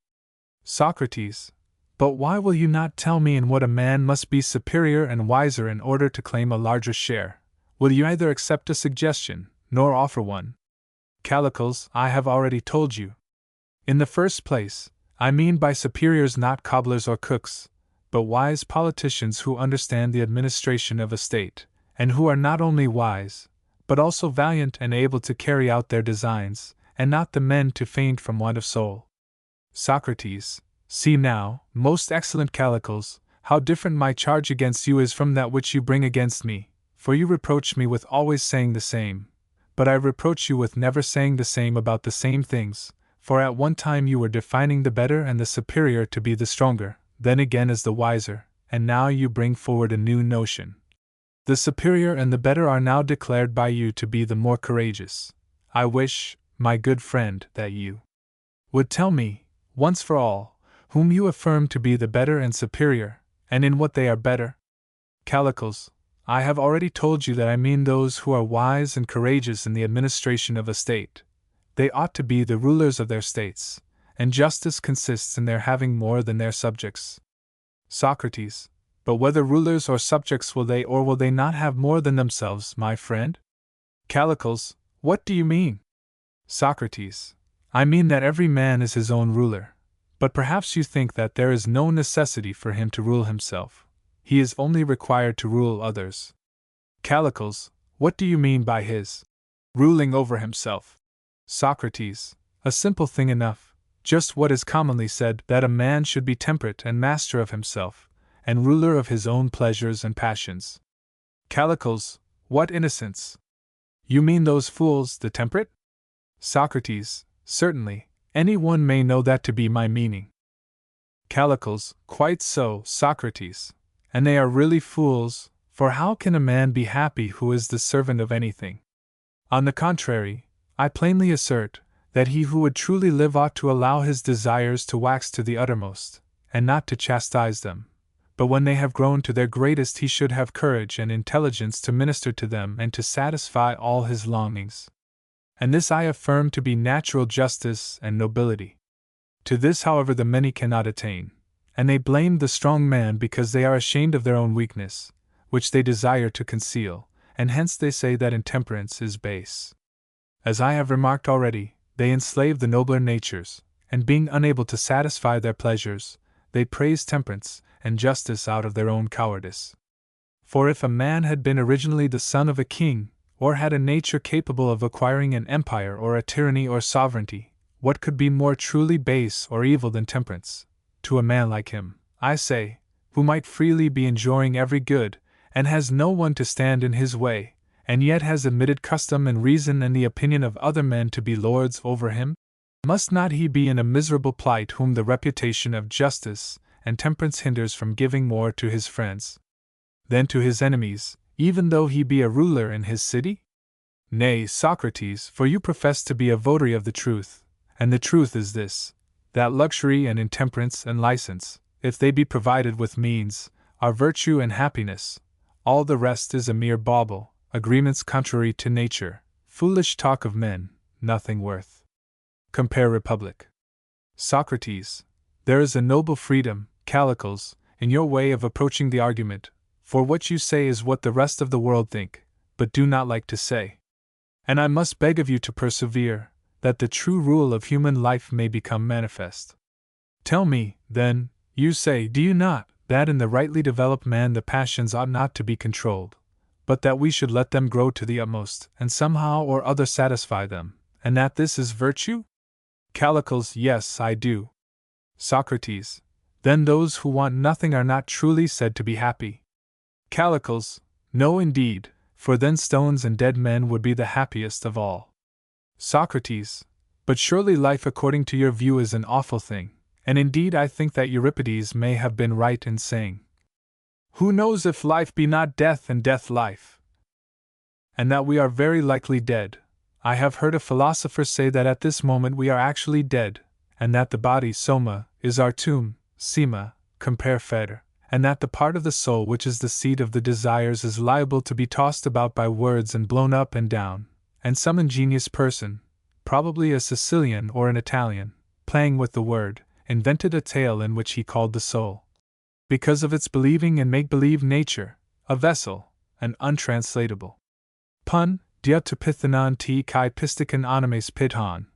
Socrates, But why will you not tell me in what a man must be superior and wiser in order to claim a larger share? Will you either accept a suggestion, nor offer one? Callicles, I have already told you. In the first place, I mean by superiors not cobblers or cooks, but wise politicians who understand the administration of a state, and who are not only wise, but also valiant and able to carry out their designs, and not the men to faint from want of soul. Socrates, see now, most excellent Callicles, how different my charge against you is from that which you bring against me, for you reproach me with always saying the same, but I reproach you with never saying the same about the same things, for at one time you were defining the better and the superior to be the stronger, then again as the wiser, and now you bring forward a new notion. The superior and the better are now declared by you to be the more courageous. I wish, my good friend, that you would tell me, once for all, whom you affirm to be the better and superior, and in what they are better. Callicles, I have already told you that I mean those who are wise and courageous in the administration of a state. They ought to be the rulers of their states, and justice consists in their having more than their subjects. Socrates, but whether rulers or subjects will they or will they not have more than themselves, my friend? Callicles, what do you mean? Socrates, I mean that every man is his own ruler, but perhaps you think that there is no necessity for him to rule himself. He is only required to rule others. Callicles, what do you mean by his ruling over himself? Socrates, a simple thing enough, just what is commonly said, that a man should be temperate and master of himself, and ruler of his own pleasures and passions. Callicles, what innocence! You mean those fools, the temperate? Socrates, certainly, any one may know that to be my meaning. Callicles, quite so, Socrates, and they are really fools, for how can a man be happy who is the servant of anything? On the contrary, I plainly assert that he who would truly live ought to allow his desires to wax to the uttermost, and not to chastise them, but when they have grown to their greatest he should have courage and intelligence to minister to them and to satisfy all his longings. And this I affirm to be natural justice and nobility. To this, however, the many cannot attain, and they blame the strong man because they are ashamed of their own weakness, which they desire to conceal, and hence they say that intemperance is base. As I have remarked already, they enslave the nobler natures, and being unable to satisfy their pleasures, they praise temperance and justice out of their own cowardice. For if a man had been originally the son of a king, or had a nature capable of acquiring an empire or a tyranny or sovereignty, what could be more truly base or evil than temperance? To a man like him, I say, who might freely be enjoying every good, and has no one to stand in his way, and yet has admitted custom and reason and the opinion of other men to be lords over him? Must not he be in a miserable plight whom the reputation of justice and temperance hinders from giving more to his friends than to his enemies, even though he be a ruler in his city? Nay, Socrates, for you profess to be a votary of the truth, and the truth is this, that luxury and intemperance and license, if they be provided with means, are virtue and happiness. All the rest is a mere bauble, agreements contrary to nature, foolish talk of men, nothing worth. Compare Republic. Socrates, there is a noble freedom, Callicles, in your way of approaching the argument, for what you say is what the rest of the world think, but do not like to say. And I must beg of you to persevere, that the true rule of human life may become manifest. Tell me, then, you say, do you not, that in the rightly developed man the passions ought not to be controlled, but that we should let them grow to the utmost, and somehow or other satisfy them, and that this is virtue? Callicles, yes, I do. Socrates, then those who want nothing are not truly said to be happy. Callicles, no indeed, for then stones and dead men would be the happiest of all. Socrates, but surely life according to your view is an awful thing, and indeed I think that Euripides may have been right in saying, who knows if life be not death and death life? And that we are very likely dead. I have heard a philosopher say that at this moment we are actually dead, and that the body, soma, is our tomb, sima, compare Feder, and that the part of the soul which is the seat of the desires is liable to be tossed about by words and blown up and down, and some ingenious person, probably a Sicilian or an Italian, playing with the word, invented a tale in which he called the soul, because of its believing and make-believe nature, a vessel, an untranslatable pun, dia to pithanon t kai pistikan animes pithon,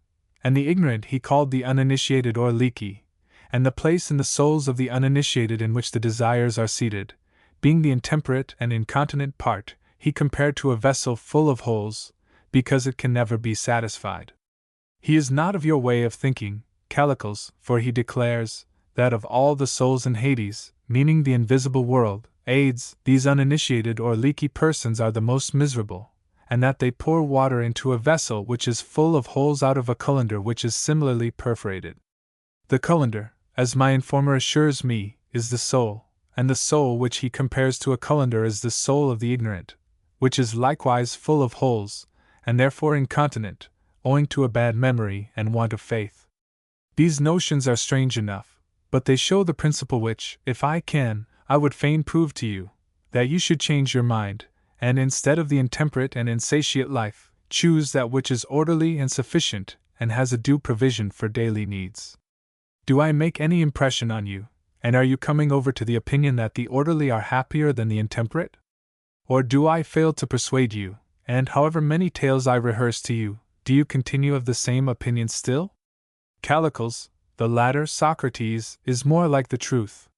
and the ignorant he called the uninitiated or leaky, and the place in the souls of the uninitiated in which the desires are seated, being the intemperate and incontinent part, he compared to a vessel full of holes, because it can never be satisfied. He is not of your way of thinking, Callicles, for he declares that of all the souls in Hades, meaning the invisible world, Aids, these uninitiated or leaky persons are the most miserable, and that they pour water into a vessel which is full of holes out of a colander which is similarly perforated. The colander, as my informer assures me, is the soul, and the soul which he compares to a colander is the soul of the ignorant, which is likewise full of holes, and therefore incontinent, owing to a bad memory and want of faith. These notions are strange enough, but they show the principle which, if I can, I would fain prove to you, that you should change your mind, and instead of the intemperate and insatiate life, choose that which is orderly and sufficient, and has a due provision for daily needs. Do I make any impression on you, and are you coming over to the opinion that the orderly are happier than the intemperate? Or do I fail to persuade you, and however many tales I rehearse to you, do you continue of the same opinion still? Callicles, the latter, Socrates, is more like the truth.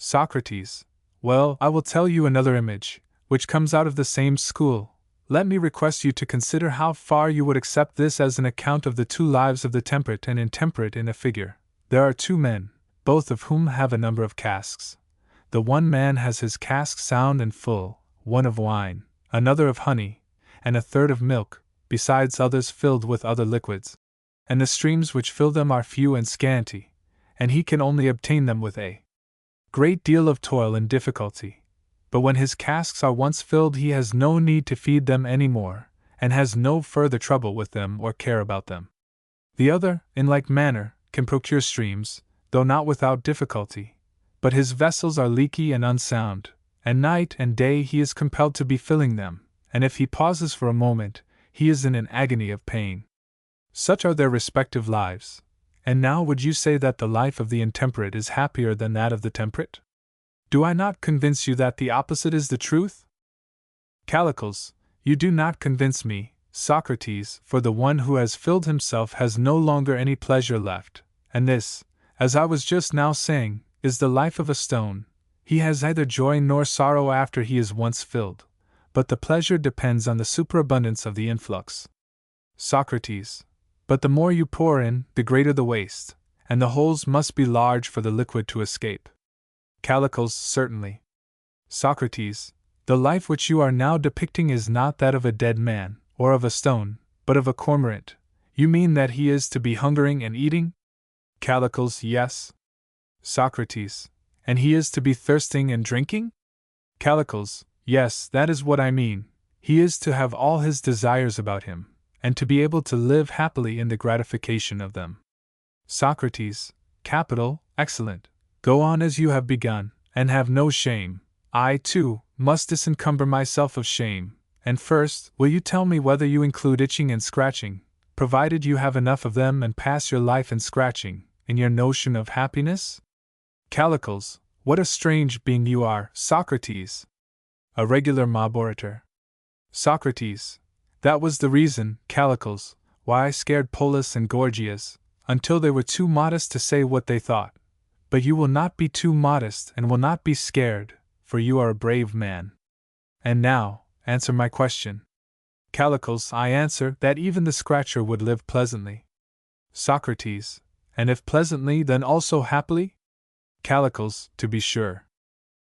Socrates, well, I will tell you another image, which comes out of the same school. Let me request you to consider how far you would accept this as an account of the two lives of the temperate and intemperate in a figure. There are two men, both of whom have a number of casks. The one man has his cask sound and full, one of wine, another of honey, and a third of milk, besides others filled with other liquids. And the streams which fill them are few and scanty, and he can only obtain them with a great deal of toil and difficulty. But when his casks are once filled, he has no need to feed them any more, and has no further trouble with them or care about them. The other, in like manner, can procure streams, though not without difficulty, but his vessels are leaky and unsound, and night and day he is compelled to be filling them, and if he pauses for a moment, he is in an agony of pain. Such are their respective lives. And now would you say that the life of the intemperate is happier than that of the temperate? Do I not convince you that the opposite is the truth? Callicles, you do not convince me, Socrates, for the one who has filled himself has no longer any pleasure left, and this, as I was just now saying, is the life of a stone. He has neither joy nor sorrow after he is once filled, but the pleasure depends on the superabundance of the influx. Socrates, but the more you pour in, the greater the waste, and the holes must be large for the liquid to escape. Callicles, certainly. Socrates, the life which you are now depicting is not that of a dead man, or of a stone, but of a cormorant. You mean that he is to be hungering and eating? Callicles, yes. Socrates, and he is to be thirsting and drinking? Callicles, yes, that is what I mean. He is to have all his desires about him, and to be able to live happily in the gratification of them. Socrates, capital, excellent. Go on as you have begun, and have no shame. I, too, must disencumber myself of shame. And first, will you tell me whether you include itching and scratching, provided you have enough of them and pass your life in scratching, in your notion of happiness? Callicles, what a strange being you are, Socrates! A regular mob orator. Socrates, that was the reason, Callicles, why I scared Polus and Gorgias, until they were too modest to say what they thought. But you will not be too modest and will not be scared, for you are a brave man. And now, answer my question. Callicles, I answer that even the scratcher would live pleasantly. Socrates, and if pleasantly, then also happily? Callicles, to be sure.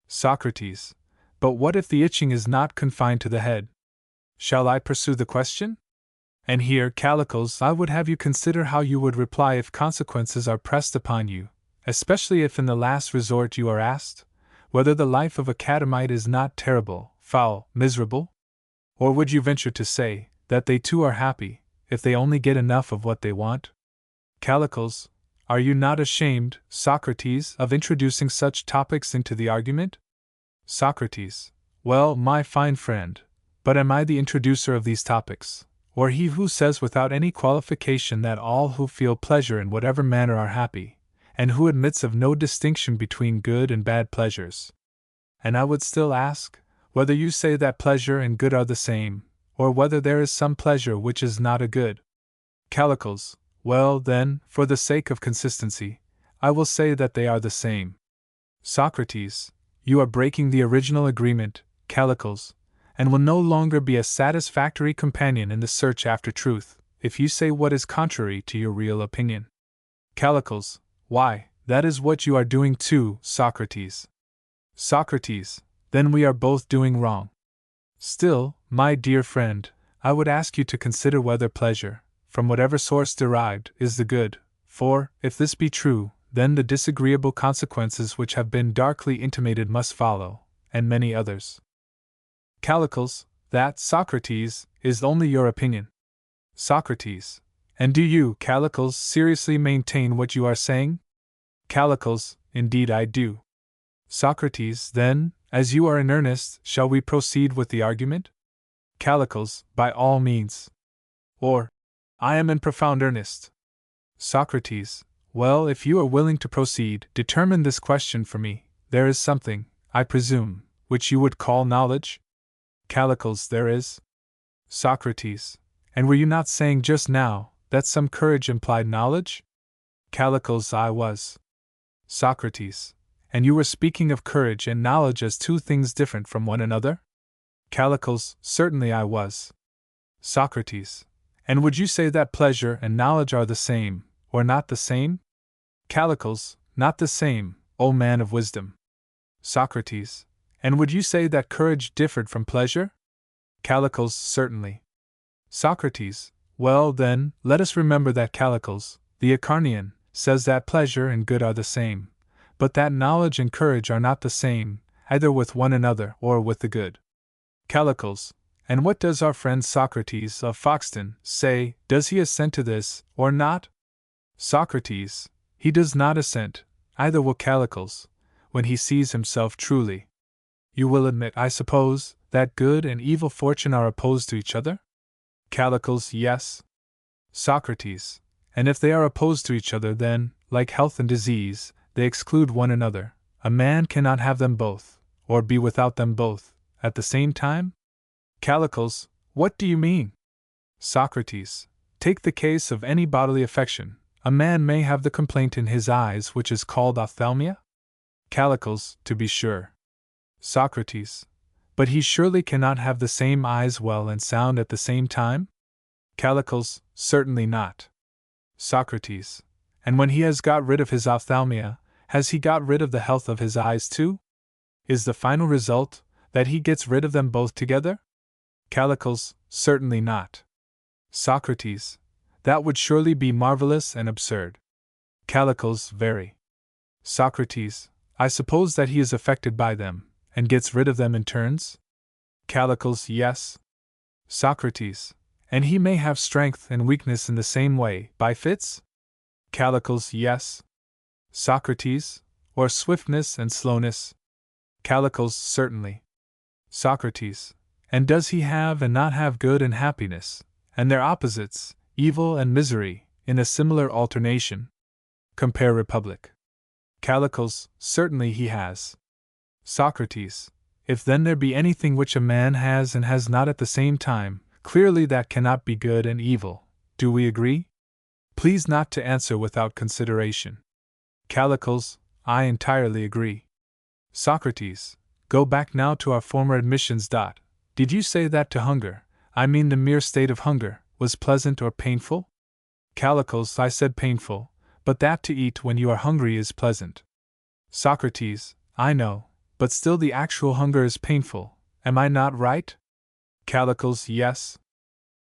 Socrates, but what if the itching is not confined to the head? Shall I pursue the question? And here, Callicles, I would have you consider how you would reply if consequences are pressed upon you, especially if in the last resort you are asked whether the life of a catamite is not terrible, foul, miserable? Or would you venture to say that they too are happy, if they only get enough of what they want? Callicles, are you not ashamed, Socrates, of introducing such topics into the argument? Socrates, well, my fine friend, but am I the introducer of these topics, or he who says without any qualification that all who feel pleasure in whatever manner are happy, and who admits of no distinction between good and bad pleasures. And I would still ask, whether you say that pleasure and good are the same, or whether there is some pleasure which is not a good. Callicles, well then, for the sake of consistency, I will say that they are the same. Socrates, you are breaking the original agreement, Callicles, and will no longer be a satisfactory companion in the search after truth, if you say what is contrary to your real opinion. Callicles, why, that is what you are doing too, Socrates. Socrates, then we are both doing wrong. Still, my dear friend, I would ask you to consider whether pleasure, from whatever source derived, is the good, for, if this be true, then the disagreeable consequences which have been darkly intimated must follow, and many others. Callicles, that, Socrates, is only your opinion. Socrates, and do you, Callicles, seriously maintain what you are saying? Callicles, indeed I do. Socrates, then, as you are in earnest, shall we proceed with the argument? Callicles, by all means. Or, I am in profound earnest. Socrates, well, if you are willing to proceed, determine this question for me. There is something, I presume, which you would call knowledge? Callicles, there is. Socrates, and were you not saying just now that some courage implied knowledge? Callicles, I was. Socrates, and you were speaking of courage and knowledge as two things different from one another? Callicles, certainly I was. Socrates, and would you say that pleasure and knowledge are the same, or not the same? Callicles, not the same, O man of wisdom. Socrates, and would you say that courage differed from pleasure? Callicles, certainly. Socrates, well then, let us remember that Callicles, the Acharnian, says that pleasure and good are the same, but that knowledge and courage are not the same, either with one another or with the good. Callicles, and what does our friend Socrates of Foxton say? Does he assent to this, or not? Socrates, he does not assent, either will Callicles, when he sees himself truly. You will admit, I suppose, that good and evil fortune are opposed to each other? Callicles, yes. Socrates, and if they are opposed to each other, then, like health and disease, they exclude one another. A man cannot have them both, or be without them both, at the same time? Callicles, what do you mean? Socrates, take the case of any bodily affection. A man may have the complaint in his eyes which is called ophthalmia? Callicles, to be sure. Socrates, but he surely cannot have the same eyes well and sound at the same time? Callicles, certainly not. Socrates, and when he has got rid of his ophthalmia, has he got rid of the health of his eyes too? Is the final result that he gets rid of them both together? Callicles, certainly not. Socrates, that would surely be marvelous and absurd. Callicles, very. Socrates, I suppose that he is affected by them, and gets rid of them in turns? Callicles, yes. Socrates, and he may have strength and weakness in the same way, by fits? Callicles, yes. Socrates, or swiftness and slowness? Callicles, certainly. Socrates, and does he have and not have good and happiness, and their opposites, evil and misery, in a similar alternation? Compare Republic. Callicles, certainly he has. Socrates, if then there be anything which a man has and has not at the same time, clearly that cannot be good and evil. Do we agree? Please not to answer without consideration. Callicles, I entirely agree. Socrates, go back now to our former admissions. Did you say that to hunger, I mean the mere state of hunger, was pleasant or painful? Callicles, I said painful, but that to eat when you are hungry is pleasant. Socrates, I know, but still the actual hunger is painful, am I not right? Callicles, yes.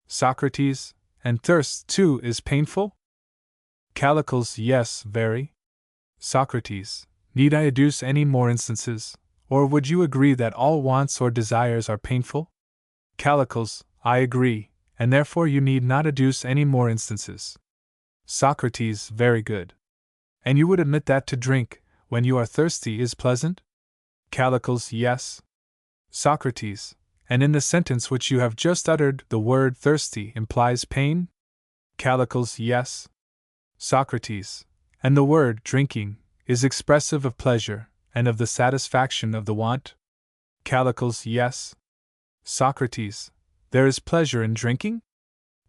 Socrates, and thirst, too, is painful? Callicles, yes, very. Socrates, need I adduce any more instances, or would you agree that all wants or desires are painful? Callicles, I agree, and therefore you need not adduce any more instances. Socrates, very good. And you would admit that to drink, when you are thirsty, is pleasant? Callicles, yes. Socrates, and in the sentence which you have just uttered, the word thirsty implies pain? Callicles, yes. Socrates, And the word drinking is expressive of pleasure and of the satisfaction of the want? Callicles, yes. Socrates, there is pleasure in drinking?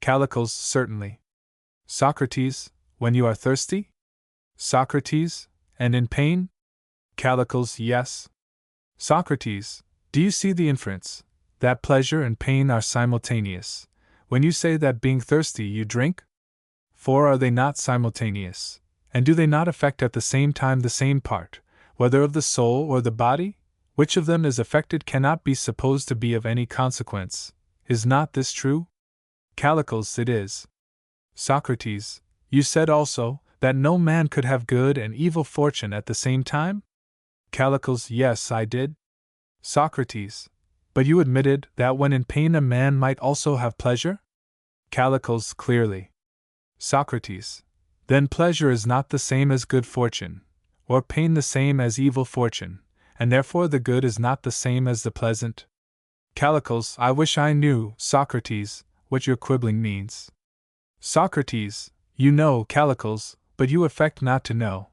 Callicles, certainly. Socrates, when you are thirsty? Socrates, and in pain? Callicles, yes. Socrates, do you see the inference, that pleasure and pain are simultaneous, when you say that being thirsty you drink? For are they not simultaneous, and do they not affect at the same time the same part, whether of the soul or the body? Which of them is affected cannot be supposed to be of any consequence. Is not this true? Callicles, it is. Socrates, you said also that no man could have good and evil fortune at the same time? Callicles, yes, I did. Socrates, but you admitted that when in pain a man might also have pleasure? Callicles, clearly. Socrates, then pleasure is not the same as good fortune, or pain the same as evil fortune, and therefore the good is not the same as the pleasant? Callicles, I wish I knew, Socrates, what your quibbling means. Socrates, you know, Callicles, but you affect not to know.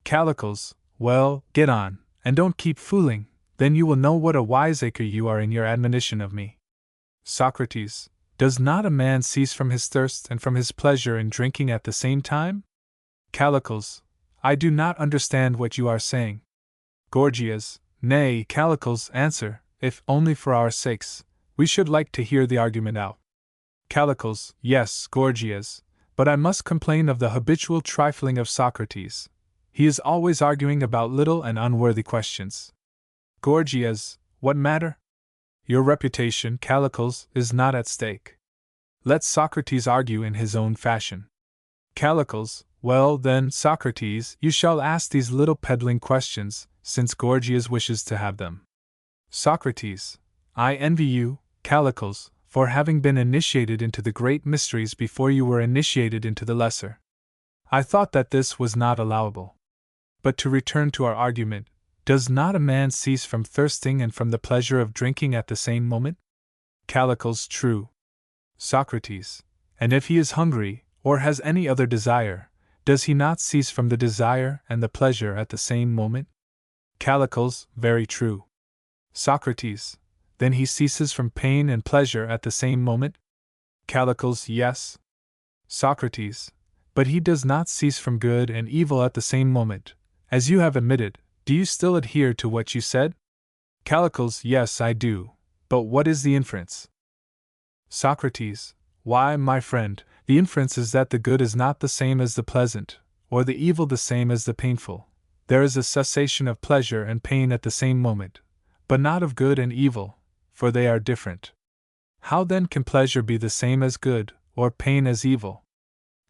Callicles, well, get on, and don't keep fooling, then you will know what a wiseacre you are in your admonition of me. Socrates, does not a man cease from his thirst and from his pleasure in drinking at the same time? Callicles, I do not understand what you are saying. Gorgias, nay, Callicles, answer, if only for our sakes, we should like to hear the argument out. Callicles, yes, Gorgias, but I must complain of the habitual trifling of Socrates. He is always arguing about little and unworthy questions. Gorgias, what matter? Your reputation, Callicles, is not at stake. Let Socrates argue in his own fashion. Callicles, well then, Socrates, you shall ask these little peddling questions, since Gorgias wishes to have them. Socrates, I envy you, Callicles, for having been initiated into the great mysteries before you were initiated into the lesser. I thought that this was not allowable. But to return to our argument, does not a man cease from thirsting and from the pleasure of drinking at the same moment? Callicles, true. Socrates, and if he is hungry, or has any other desire, does he not cease from the desire and the pleasure at the same moment? Callicles, very true. Socrates, then he ceases from pain and pleasure at the same moment? Callicles, yes. Socrates, but he does not cease from good and evil at the same moment, as you have admitted. Do you still adhere to what you said? Callicles, yes, I do, but what is the inference? Socrates, why, my friend, the inference is that the good is not the same as the pleasant, or the evil the same as the painful. There is a cessation of pleasure and pain at the same moment, but not of good and evil, for they are different. How then can pleasure be the same as good, or pain as evil?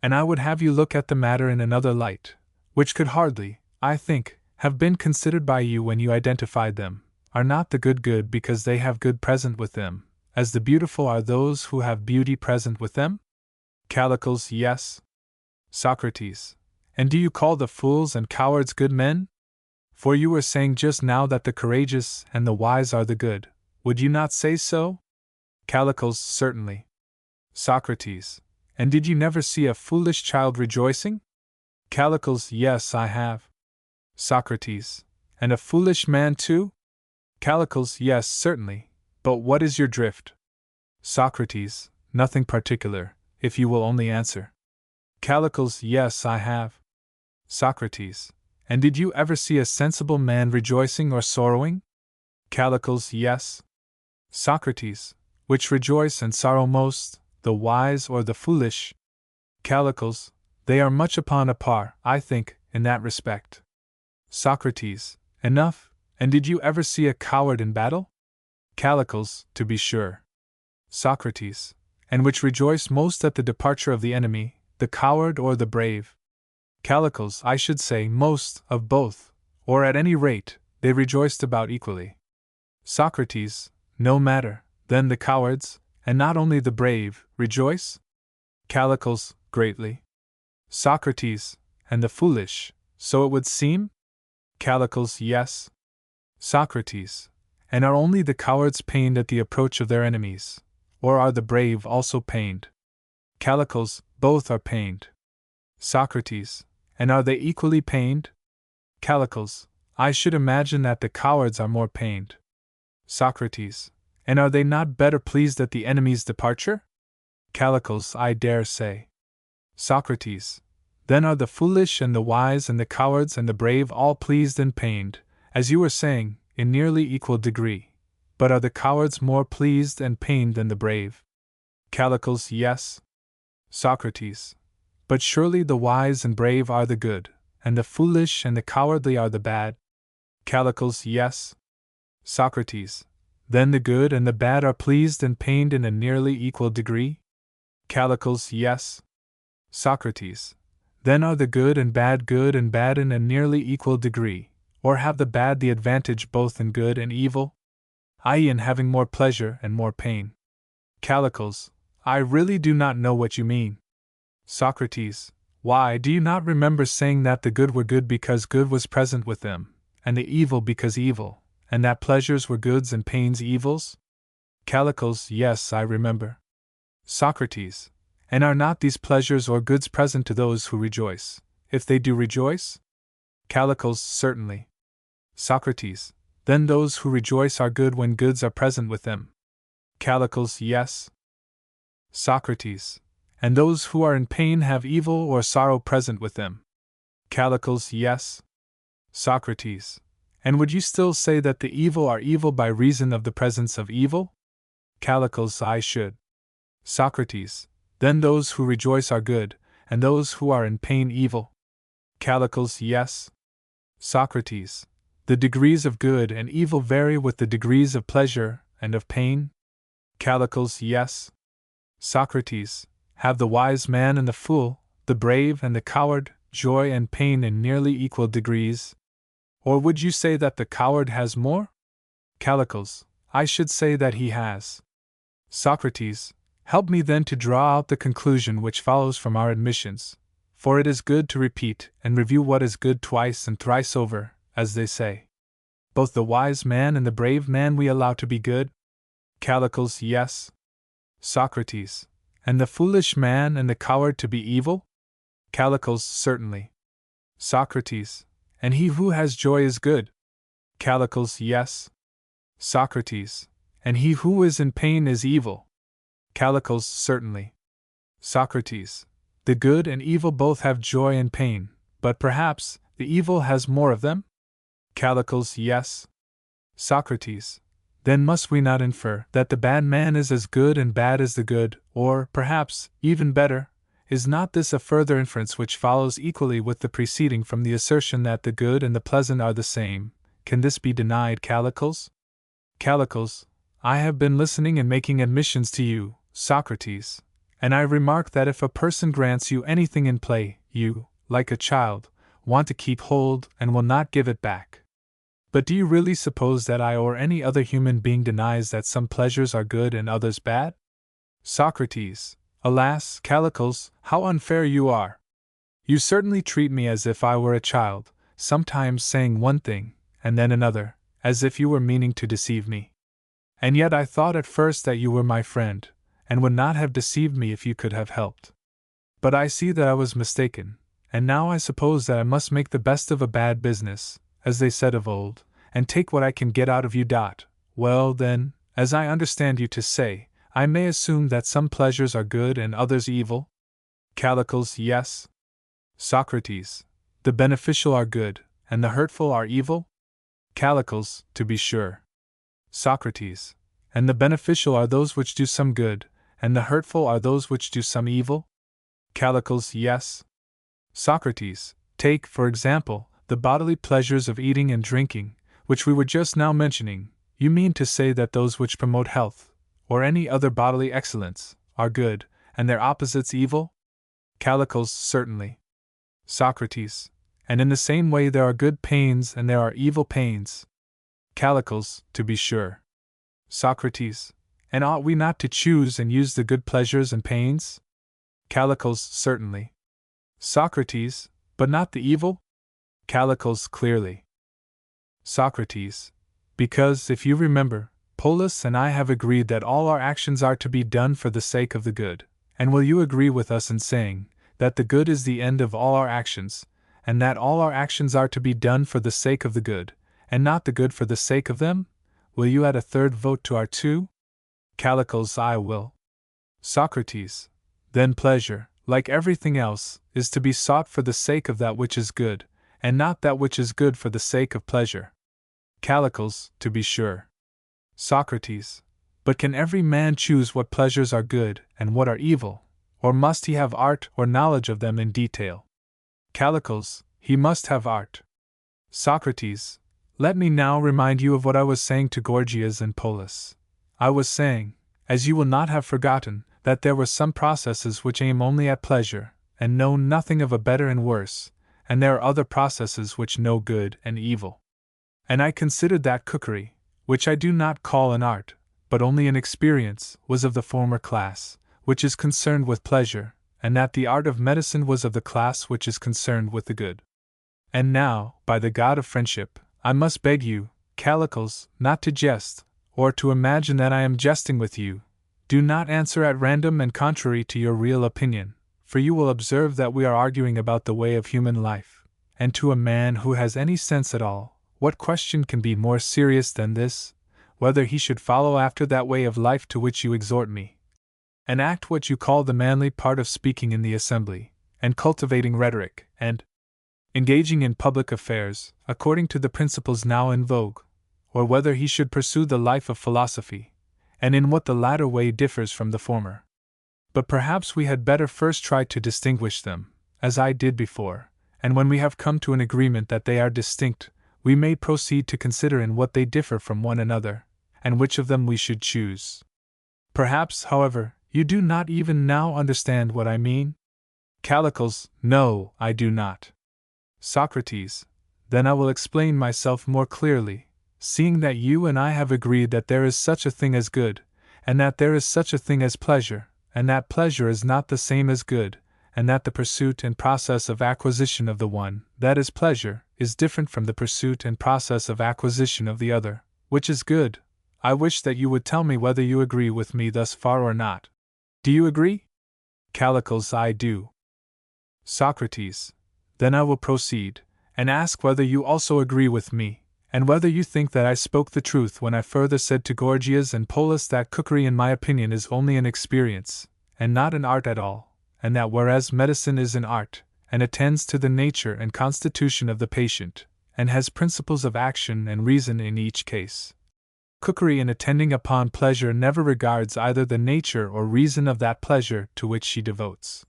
And I would have you look at the matter in another light, which could hardly, I think, have been considered by you when you identified them. Are not the good because they have good present with them, as the beautiful are those who have beauty present with them? Callicles, yes. Socrates, and do you call the fools and cowards good men? For you were saying just now that the courageous and the wise are the good, would you not say so? Callicles, certainly. Socrates, and did you never see a foolish child rejoicing? Callicles, yes, I have. Socrates, and a foolish man too? Callicles, yes, certainly, but what is your drift? Socrates, nothing particular, if you will only answer. Callicles, yes, I have. Socrates, and did you ever see a sensible man rejoicing or sorrowing? Callicles, yes. Socrates, which rejoice and sorrow most, the wise or the foolish? Callicles, they are much upon a par, I think, in that respect. Socrates, enough, and did you ever see a coward in battle? Callicles, to be sure. Socrates, and which rejoice most at the departure of the enemy, the coward or the brave? Callicles, I should say, most of both, or at any rate, they rejoiced about equally. Socrates, no matter, then the cowards, and not only the brave, rejoice? Callicles, greatly. Socrates, and the foolish, so it would seem? Callicles, yes. Socrates, and are only the cowards pained at the approach of their enemies, or are the brave also pained? Callicles, both are pained. Socrates, And are they equally pained? Callicles, I should imagine that the cowards are more pained. Socrates, and are they not better pleased at the enemy's departure? Callicles, I dare say. Socrates, then are the foolish and the wise and the cowards and the brave all pleased and pained, as you were saying, in nearly equal degree. But are the cowards more pleased and pained than the brave? Callicles, yes. Socrates, but surely the wise and brave are the good, and the foolish and the cowardly are the bad? Callicles, yes. Socrates, then the good and the bad are pleased and pained in a nearly equal degree? Callicles, yes. Socrates, then are the good and bad in a nearly equal degree, or have the bad the advantage both in good and evil, i.e., in having more pleasure and more pain? Callicles, I really do not know what you mean. Socrates, why, do you not remember saying that the good were good because good was present with them, and the evil because evil, and that pleasures were goods and pains evils? Callicles, yes, I remember. Socrates, and are not these pleasures or goods present to those who rejoice, if they do rejoice? Callicles, certainly. Socrates, then those who rejoice are good when goods are present with them? Callicles, yes. Socrates, and those who are in pain have evil or sorrow present with them? Callicles, yes. Socrates, and would you still say that the evil are evil by reason of the presence of evil? Callicles, I should. Socrates, then those who rejoice are good, and those who are in pain evil? Callicles, yes. Socrates, the degrees of good and evil vary with the degrees of pleasure and of pain? Callicles, yes. Socrates, have the wise man and the fool, the brave and the coward, joy and pain in nearly equal degrees? Or would you say that the coward has more? Callicles, I should say that he has. Socrates, help me then to draw out the conclusion which follows from our admissions, for it is good to repeat and review what is good twice and thrice over, as they say. Both the wise man and the brave man we allow to be good? Callicles, yes. Socrates, and the foolish man and the coward to be evil? Callicles, certainly. Socrates, and he who has joy is good? Callicles, yes. Socrates, and he who is in pain is evil? Callicles, certainly. Socrates, the good and evil both have joy and pain, but perhaps the evil has more of them? Callicles, yes. Socrates, then must we not infer that the bad man is as good and bad as the good, or, perhaps, even better? Is not this a further inference which follows equally with the preceding from the assertion that the good and the pleasant are the same? Can this be denied, Callicles? Callicles, I have been listening and making admissions to you, Socrates, and I remark that if a person grants you anything in play, you, like a child, want to keep hold and will not give it back. But do you really suppose that I or any other human being denies that some pleasures are good and others bad? Socrates, alas, Callicles, how unfair you are! You certainly treat me as if I were a child, sometimes saying one thing, and then another, as if you were meaning to deceive me. And yet I thought at first that you were my friend, and would not have deceived me if you could have helped. But I see that I was mistaken, and now I suppose that I must make the best of a bad business, as they said of old, and take what I can get out of you. Well, then, as I understand you to say, I may assume that some pleasures are good and others evil? Callicles, yes. Socrates, the beneficial are good, and the hurtful are evil? Callicles, to be sure. Socrates, and the beneficial are those which do some good, and the hurtful are those which do some evil? Callicles, yes. Socrates, take, for example, the bodily pleasures of eating and drinking, which we were just now mentioning. You mean to say that those which promote health, or any other bodily excellence, are good, and their opposites evil? Callicles, certainly. Socrates, and in the same way there are good pains and there are evil pains? Callicles, to be sure. Socrates, and ought we not to choose and use the good pleasures and pains? Callicles, certainly. Socrates, but not the evil? Callicles, clearly. Socrates, because, if you remember, Polus and I have agreed that all our actions are to be done for the sake of the good, and will you agree with us in saying that the good is the end of all our actions, and that all our actions are to be done for the sake of the good, and not the good for the sake of them? Will you add a third vote to our two? Callicles, I will. Socrates. Then pleasure, like everything else, is to be sought for the sake of that which is good, and not that which is good for the sake of pleasure. Callicles, to be sure. Socrates. But can every man choose what pleasures are good and what are evil, or must he have art or knowledge of them in detail? Callicles, he must have art. Socrates. Let me now remind you of what I was saying to Gorgias and Polus. I was saying, as you will not have forgotten, that there were some processes which aim only at pleasure, and know nothing of a better and worse, and there are other processes which know good and evil. And I considered that cookery, which I do not call an art, but only an experience, was of the former class, which is concerned with pleasure, and that the art of medicine was of the class which is concerned with the good. And now, by the god of friendship, I must beg you, Callicles, not to jest, or to imagine that I am jesting with you. Do not answer at random and contrary to your real opinion, for you will observe that we are arguing about the way of human life, and to a man who has any sense at all, what question can be more serious than this, whether he should follow after that way of life to which you exhort me, and act what you call the manly part of speaking in the assembly, and cultivating rhetoric, and engaging in public affairs, according to the principles now in vogue, or whether he should pursue the life of philosophy, and in what the latter way differs from the former. But perhaps we had better first try to distinguish them, as I did before, and when we have come to an agreement that they are distinct, we may proceed to consider in what they differ from one another, and which of them we should choose. Perhaps, however, you do not even now understand what I mean? Callicles, no, I do not. Socrates, then I will explain myself more clearly, seeing that you and I have agreed that there is such a thing as good, and that there is such a thing as pleasure, and that pleasure is not the same as good, and that the pursuit and process of acquisition of the one, that is pleasure, is different from the pursuit and process of acquisition of the other, which is good. I wish that you would tell me whether you agree with me thus far or not. Do you agree? Callicles, I do. Socrates. Then I will proceed, and ask whether you also agree with me, and whether you think that I spoke the truth when I further said to Gorgias and Polus that cookery in my opinion is only an experience, and not an art at all, and that whereas medicine is an art, and attends to the nature and constitution of the patient, and has principles of action and reason in each case, cookery in attending upon pleasure never regards either the nature or reason of that pleasure to which she devotes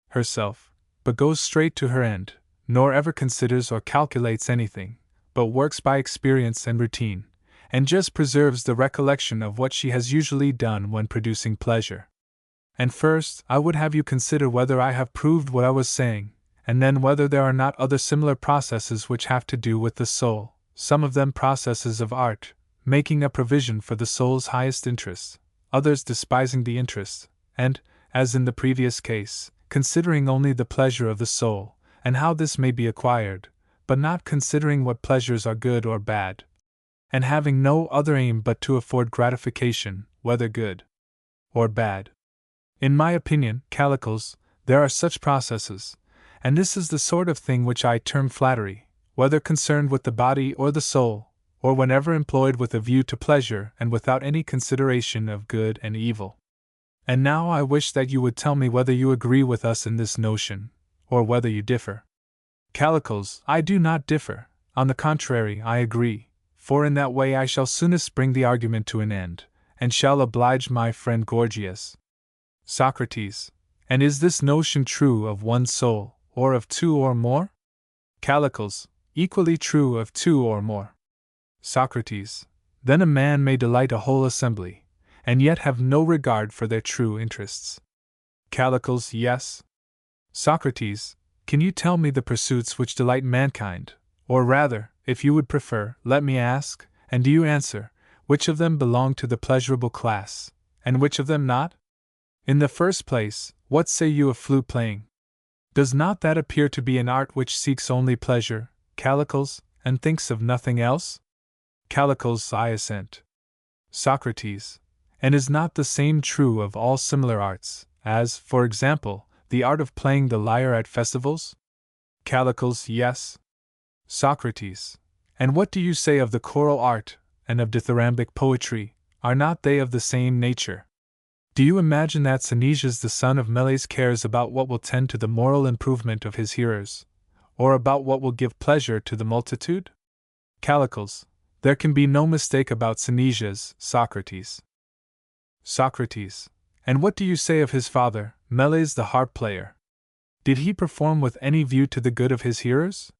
herself, but goes straight to her end, nor ever considers or calculates anything, but works by experience and routine, and just preserves the recollection of what she has usually done when producing pleasure. And first, I would have you consider whether I have proved what I was saying, and then whether there are not other similar processes which have to do with the soul, some of them processes of art, making a provision for the soul's highest interest, others despising the interest, and, as in the previous case, considering only the pleasure of the soul, and how this may be acquired, but not considering what pleasures are good or bad, and having no other aim but to afford gratification, whether good or bad. In my opinion, Callicles, there are such processes, and this is the sort of thing which I term flattery, whether concerned with the body or the soul, or whenever employed with a view to pleasure and without any consideration of good and evil. And now I wish that you would tell me whether you agree with us in this notion, or whether you differ. Callicles, I do not differ, on the contrary I agree, for in that way I shall soonest bring the argument to an end, and shall oblige my friend Gorgias. Socrates, and is this notion true of one soul, or of two or more? Callicles, equally true of two or more. Socrates, then a man may delight a whole assembly, and yet have no regard for their true interests. Callicles, yes. Socrates, can you tell me the pursuits which delight mankind, or rather, if you would prefer, let me ask, and do you answer, which of them belong to the pleasurable class, and which of them not? In the first place, what say you of flute playing? Does not that appear to be an art which seeks only pleasure, Callicles, and thinks of nothing else? Callicles, I assent. Socrates, and is not the same true of all similar arts, as, for example, the art of playing the lyre at festivals? Callicles, yes. Socrates. And what do you say of the choral art, and of dithyrambic poetry? Are not they of the same nature? Do you imagine that Synesius the son of Meles cares about what will tend to the moral improvement of his hearers, or about what will give pleasure to the multitude? Callicles. There can be no mistake about Synesius, Socrates. Socrates. And what do you say of his father, Meles the harp player? Did he perform with any view to the good of his hearers?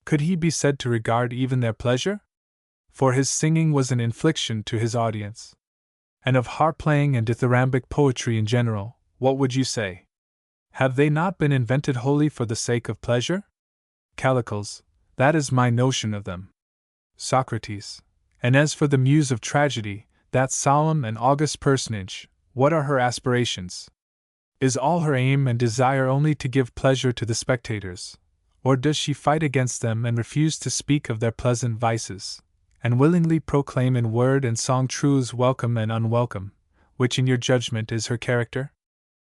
Could he be said to regard even their pleasure? For his singing was an infliction to his audience. And of harp playing and dithyrambic poetry in general, what would you say? Have they not been invented wholly for the sake of pleasure? Callicles. That is my notion of them. Socrates. And as for the muse of tragedy, that solemn and august personage, what are her aspirations? Is all her aim and desire only to give pleasure to the spectators, or does she fight against them and refuse to speak of their pleasant vices, and willingly proclaim in word and song truths welcome and unwelcome, which in your judgment is her character?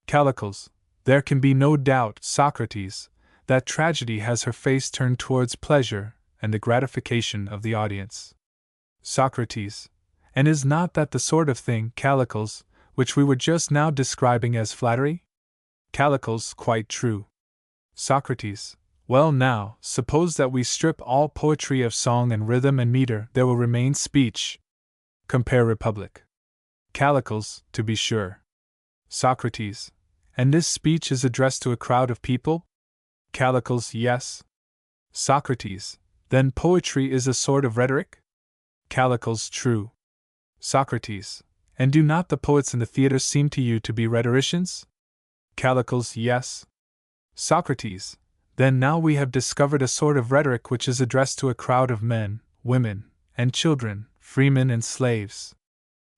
Callicles. There can be no doubt, Socrates, that tragedy has her face turned towards pleasure and the gratification of the audience. Socrates. And is not that the sort of thing, Callicles, which we were just now describing as flattery? Callicles. Quite true. Socrates. Well now, suppose that we strip all poetry of song and rhythm and meter, there will remain speech. Compare Republic. Callicles. To be sure. Socrates. And this speech is addressed to a crowd of people? Callicles. Yes. Socrates. Then poetry is a sort of rhetoric? Callicles. True. Socrates. And do not the poets in the theatre seem to you to be rhetoricians? Callicles. Yes. Socrates. Then now we have discovered a sort of rhetoric which is addressed to a crowd of men, women, and children, freemen and slaves.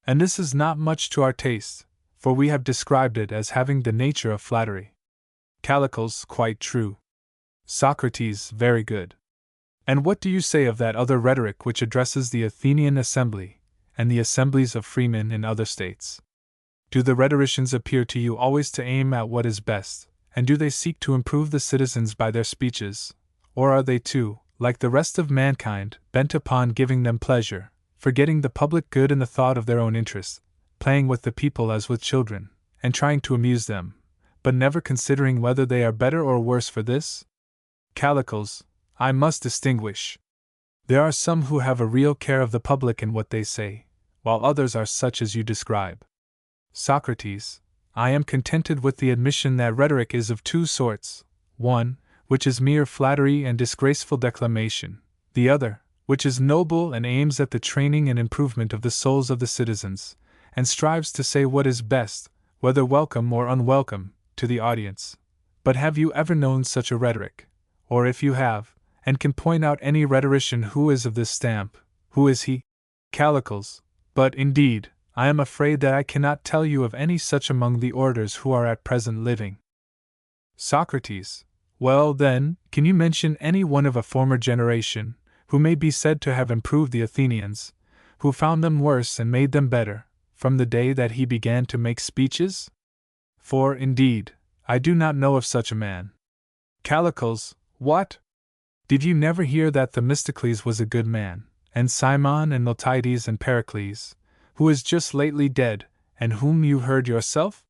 And this is not much to our taste, for we have described it as having the nature of flattery. Callicles. Quite true. Socrates. Very good. And what do you say of that other rhetoric which addresses the Athenian assembly, and the assemblies of freemen in other states? Do the rhetoricians appear to you always to aim at what is best, and do they seek to improve the citizens by their speeches, or are they too, like the rest of mankind, bent upon giving them pleasure, forgetting the public good in the thought of their own interest, playing with the people as with children, and trying to amuse them, but never considering whether they are better or worse for this? Callicles. I must distinguish. There are some who have a real care of the public in what they say, while others are such as you describe. Socrates. I am contented with the admission that rhetoric is of two sorts: one, which is mere flattery and disgraceful declamation; the other, which is noble and aims at the training and improvement of the souls of the citizens, and strives to say what is best, whether welcome or unwelcome, to the audience. But have you ever known such a rhetoric? Or if you have, and can point out any rhetorician who is of this stamp, who is he? Callicles. But, indeed, I am afraid that I cannot tell you of any such among the orators who are at present living. Socrates. Well, then, can you mention any one of a former generation, who may be said to have improved the Athenians, who found them worse and made them better, from the day that he began to make speeches? For, indeed, I do not know of such a man. Callicles. What? Did you never hear that Themistocles was a good man, and Cimon and Miltiades and Pericles, who is just lately dead, and whom you heard yourself?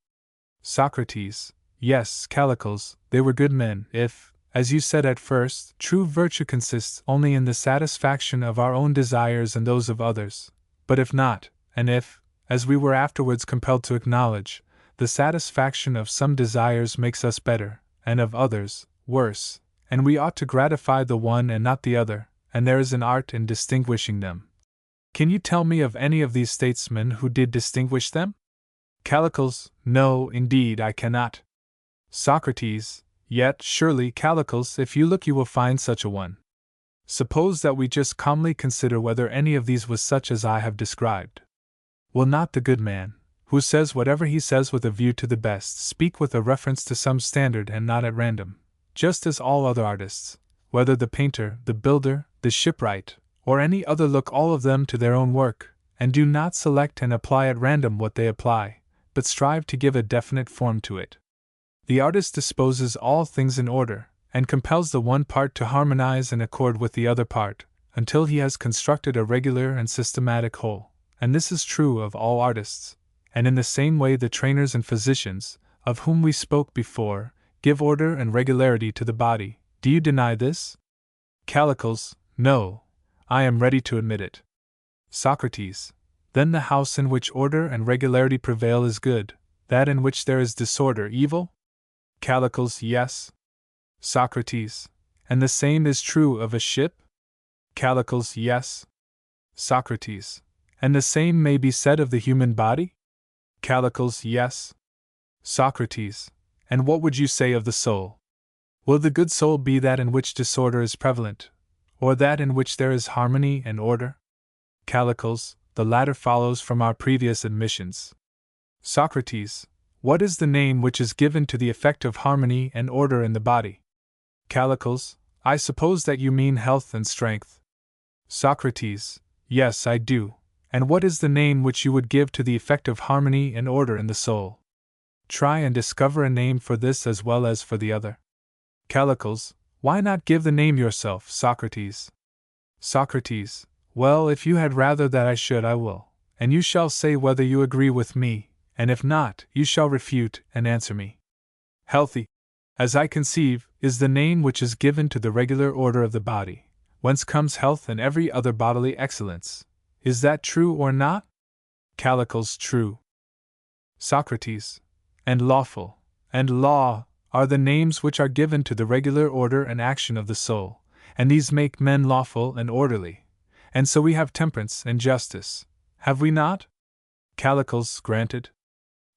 Socrates. Yes, Callicles, they were good men, if, as you said at first, true virtue consists only in the satisfaction of our own desires and those of others; but if not, and if, as we were afterwards compelled to acknowledge, the satisfaction of some desires makes us better, and of others, worse, and we ought to gratify the one and not the other, and there is an art in distinguishing them. Can you tell me of any of these statesmen who did distinguish them? Callicles. No, indeed I cannot. Socrates. Yet, surely, Callicles, if you look you will find such a one. Suppose that we just calmly consider whether any of these was such as I have described. Will not the good man, who says whatever he says with a view to the best, speak with a reference to some standard and not at random, just as all other artists, whether the painter, the builder, the shipwright, or any other, look all of them to their own work, and do not select and apply at random what they apply, but strive to give a definite form to it? The artist disposes all things in order, and compels the one part to harmonize and accord with the other part, until he has constructed a regular and systematic whole. And this is true of all artists. And in the same way the trainers and physicians, of whom we spoke before, give order and regularity to the body. Do you deny this? Callicles: No, I am ready to admit it. Socrates: Then the house in which order and regularity prevail is good, that in which there is disorder evil? Callicles: Yes. Socrates: And the same is true of a ship? Callicles: Yes. Socrates: And the same may be said of the human body? Callicles: Yes. Socrates: And what would you say of the soul? Will the good soul be that in which disorder is prevalent, or that in which there is harmony and order? Callicles: The latter follows from our previous admissions. Socrates: What is the name which is given to the effect of harmony and order in the body? Callicles: I suppose that you mean health and strength. Socrates: Yes, I do. And what is the name which you would give to the effect of harmony and order in the soul? Try and discover a name for this as well as for the other. Callicles: Why not give the name yourself, Socrates? Socrates: Well, if you had rather that I should, I will, and you shall say whether you agree with me, and if not, you shall refute and answer me. Healthy, as I conceive, is the name which is given to the regular order of the body, whence comes health and every other bodily excellence. Is that true or not? Callicles: True. Socrates: And lawful, and law, are the names which are given to the regular order and action of the soul, and these make men lawful and orderly. And so we have temperance and justice, have we not? Callicles: Granted.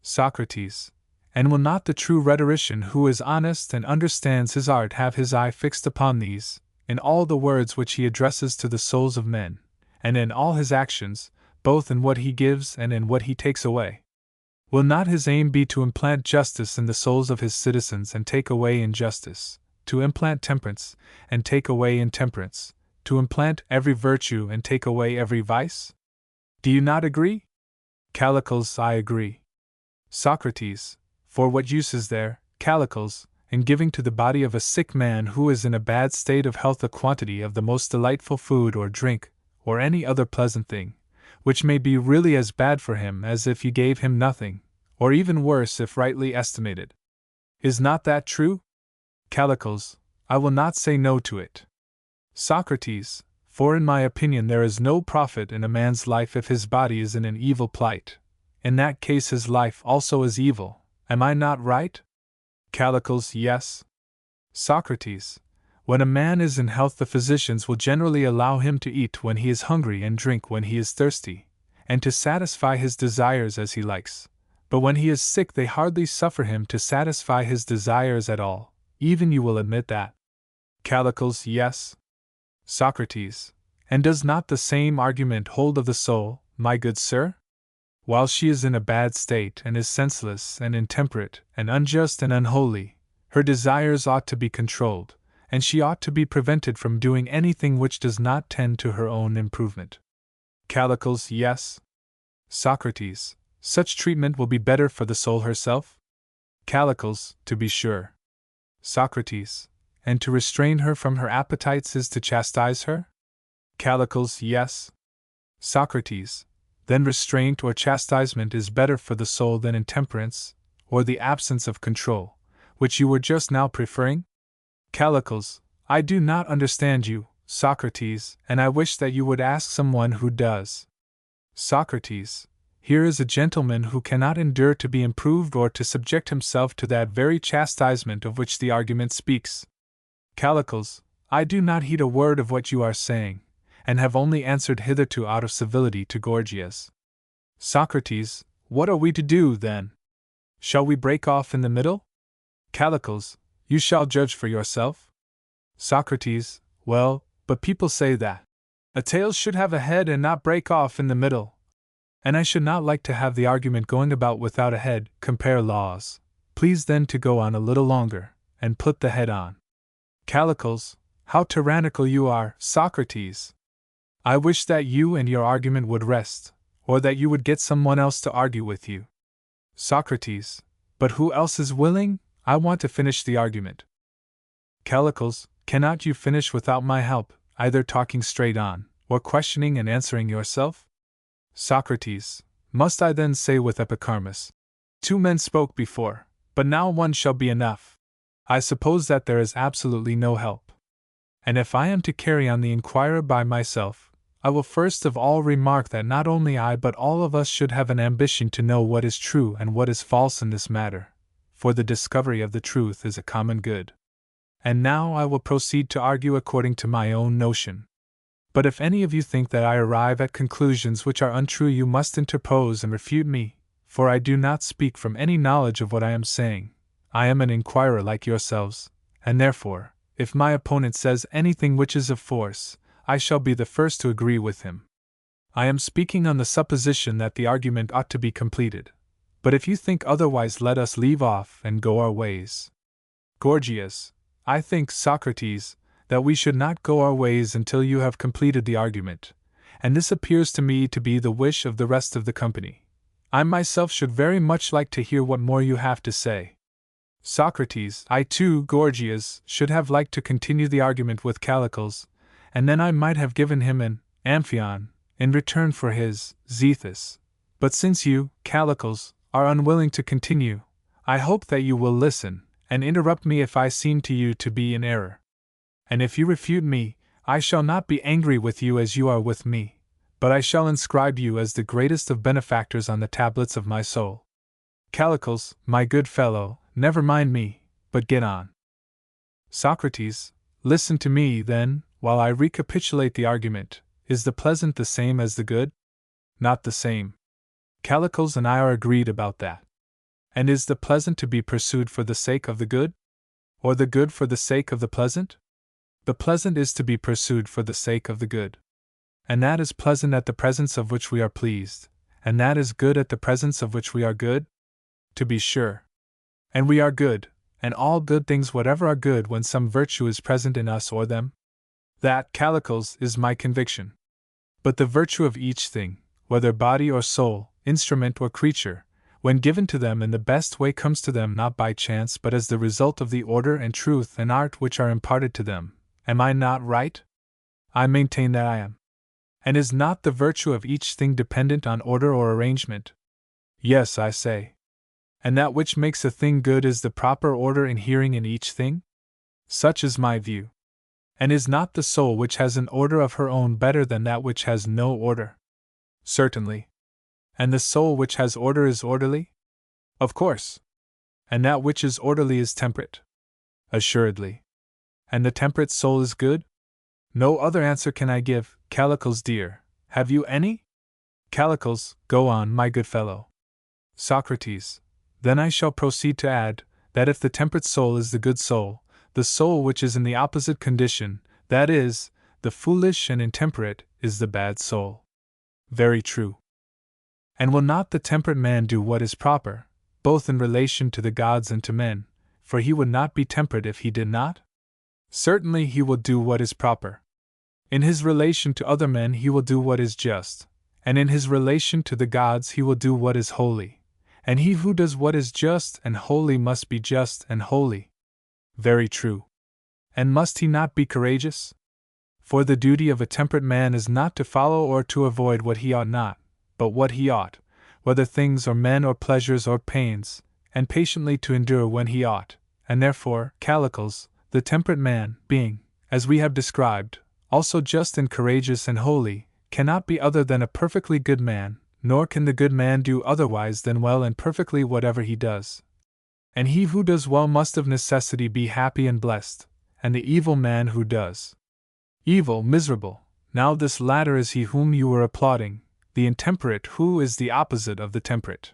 Socrates: And will not the true rhetorician who is honest and understands his art have his eye fixed upon these, in all the words which he addresses to the souls of men, and in all his actions, both in what he gives and in what he takes away? Will not his aim be to implant justice in the souls of his citizens and take away injustice, to implant temperance and take away intemperance, to implant every virtue and take away every vice? Do you not agree? Callicles: I agree. Socrates: For what use is there, Callicles, in giving to the body of a sick man who is in a bad state of health a quantity of the most delightful food or drink, or any other pleasant thing, which may be really as bad for him as if you gave him nothing, or even worse if rightly estimated? Is not that true? Callicles: I will not say no to it. Socrates: For in my opinion there is no profit in a man's life if his body is in an evil plight. In that case his life also is evil. Am I not right? Callicles: Yes. Socrates: When a man is in health the physicians will generally allow him to eat when he is hungry and drink when he is thirsty, and to satisfy his desires as he likes. But when he is sick they hardly suffer him to satisfy his desires at all. Even you will admit that. Callicles: Yes. Socrates: And does not the same argument hold of the soul, my good sir? While she is in a bad state and is senseless and intemperate and unjust and unholy, her desires ought to be controlled, and she ought to be prevented from doing anything which does not tend to her own improvement. Callicles: Yes. Socrates: Such treatment will be better for the soul herself? Callicles: To be sure. Socrates: And to restrain her from her appetites is to chastise her? Callicles: Yes. Socrates: Then restraint or chastisement is better for the soul than intemperance, or the absence of control, which you were just now preferring? Callicles: I do not understand you, Socrates, and I wish that you would ask someone who does. Socrates: Here is a gentleman who cannot endure to be improved or to subject himself to that very chastisement of which the argument speaks. Callicles: I do not heed a word of what you are saying, and have only answered hitherto out of civility to Gorgias. Socrates: What are we to do, then? Shall we break off in the middle? Callicles: You shall judge for yourself. Socrates: Well, but people say that a tale should have a head and not break off in the middle. And I should not like to have the argument going about without a head. Compare Laws. Please then to go on a little longer, and put the head on. Callicles: How tyrannical you are, Socrates! I wish that you and your argument would rest, or that you would get someone else to argue with you. Socrates: But who else is willing? I want to finish the argument. Callicles, cannot you finish without my help, either talking straight on, or questioning and answering yourself? Socrates, must I then say with Epicharmus, 2 men spoke before, but now 1 shall be enough? I suppose that there is absolutely no help. And if I am to carry on the inquirer by myself, I will first of all remark that not only I but all of us should have an ambition to know what is true and what is false in this matter, for the discovery of the truth is a common good. And now I will proceed to argue according to my own notion. But if any of you think that I arrive at conclusions which are untrue, you must interpose and refute me, for I do not speak from any knowledge of what I am saying. I am an inquirer like yourselves, and therefore, if my opponent says anything which is of force, I shall be the first to agree with him. I am speaking on the supposition that the argument ought to be completed, but if you think otherwise, let us leave off and go our ways. Gorgias, I think, Socrates, that we should not go our ways until you have completed the argument, and this appears to me to be the wish of the rest of the company. I myself should very much like to hear what more you have to say. Socrates, I too, Gorgias, should have liked to continue the argument with Callicles, and then I might have given him an Amphion in return for his Zethus. But since you, Callicles, are unwilling to continue, I hope that you will listen, and interrupt me if I seem to you to be in error. And if you refute me, I shall not be angry with you as you are with me, but I shall inscribe you as the greatest of benefactors on the tablets of my soul. Callicles, my good fellow, never mind me, but get on. Socrates, listen to me, then, while I recapitulate the argument. Is the pleasant the same as the good? Not the same. Callicles and I are agreed about that. And is the pleasant to be pursued for the sake of the good? Or the good for the sake of the pleasant? The pleasant is to be pursued for the sake of the good. And that is pleasant at the presence of which we are pleased, and that is good at the presence of which we are good? To be sure. And we are good, and all good things whatever are good when some virtue is present in us or them? That, Callicles, is my conviction. But the virtue of each thing, whether body or soul, instrument or creature, when given to them in the best way, comes to them not by chance but as the result of the order and truth and art which are imparted to them. Am I not right? I maintain that I am. And is not the virtue of each thing dependent on order or arrangement? Yes, I say. And that which makes a thing good is the proper order inhering in each thing? Such is my view. And is not the soul which has an order of her own better than that which has no order? Certainly. And the soul which has order is orderly? Of course. And that which is orderly is temperate? Assuredly. And the temperate soul is good? No other answer can I give, Callicles dear. Have you any? Callicles, go on, my good fellow. Socrates, then I shall proceed to add, that if the temperate soul is the good soul, the soul which is in the opposite condition, that is, the foolish and intemperate, is the bad soul. Very true. And will not the temperate man do what is proper, both in relation to the gods and to men, for he would not be temperate if he did not? Certainly he will do what is proper. In his relation to other men he will do what is just, and in his relation to the gods he will do what is holy, and he who does what is just and holy must be just and holy. Very true. And must he not be courageous? For the duty of a temperate man is not to follow or to avoid what he ought not, but what he ought, whether things or men or pleasures or pains, and patiently to endure when he ought, and therefore, Callicles, the temperate man, being, as we have described, also just and courageous and holy, cannot be other than a perfectly good man, nor can the good man do otherwise than well and perfectly whatever he does. And he who does well must of necessity be happy and blessed, and the evil man who does evil miserable. Now this latter is he whom you were applauding, the intemperate, who is the opposite of the temperate.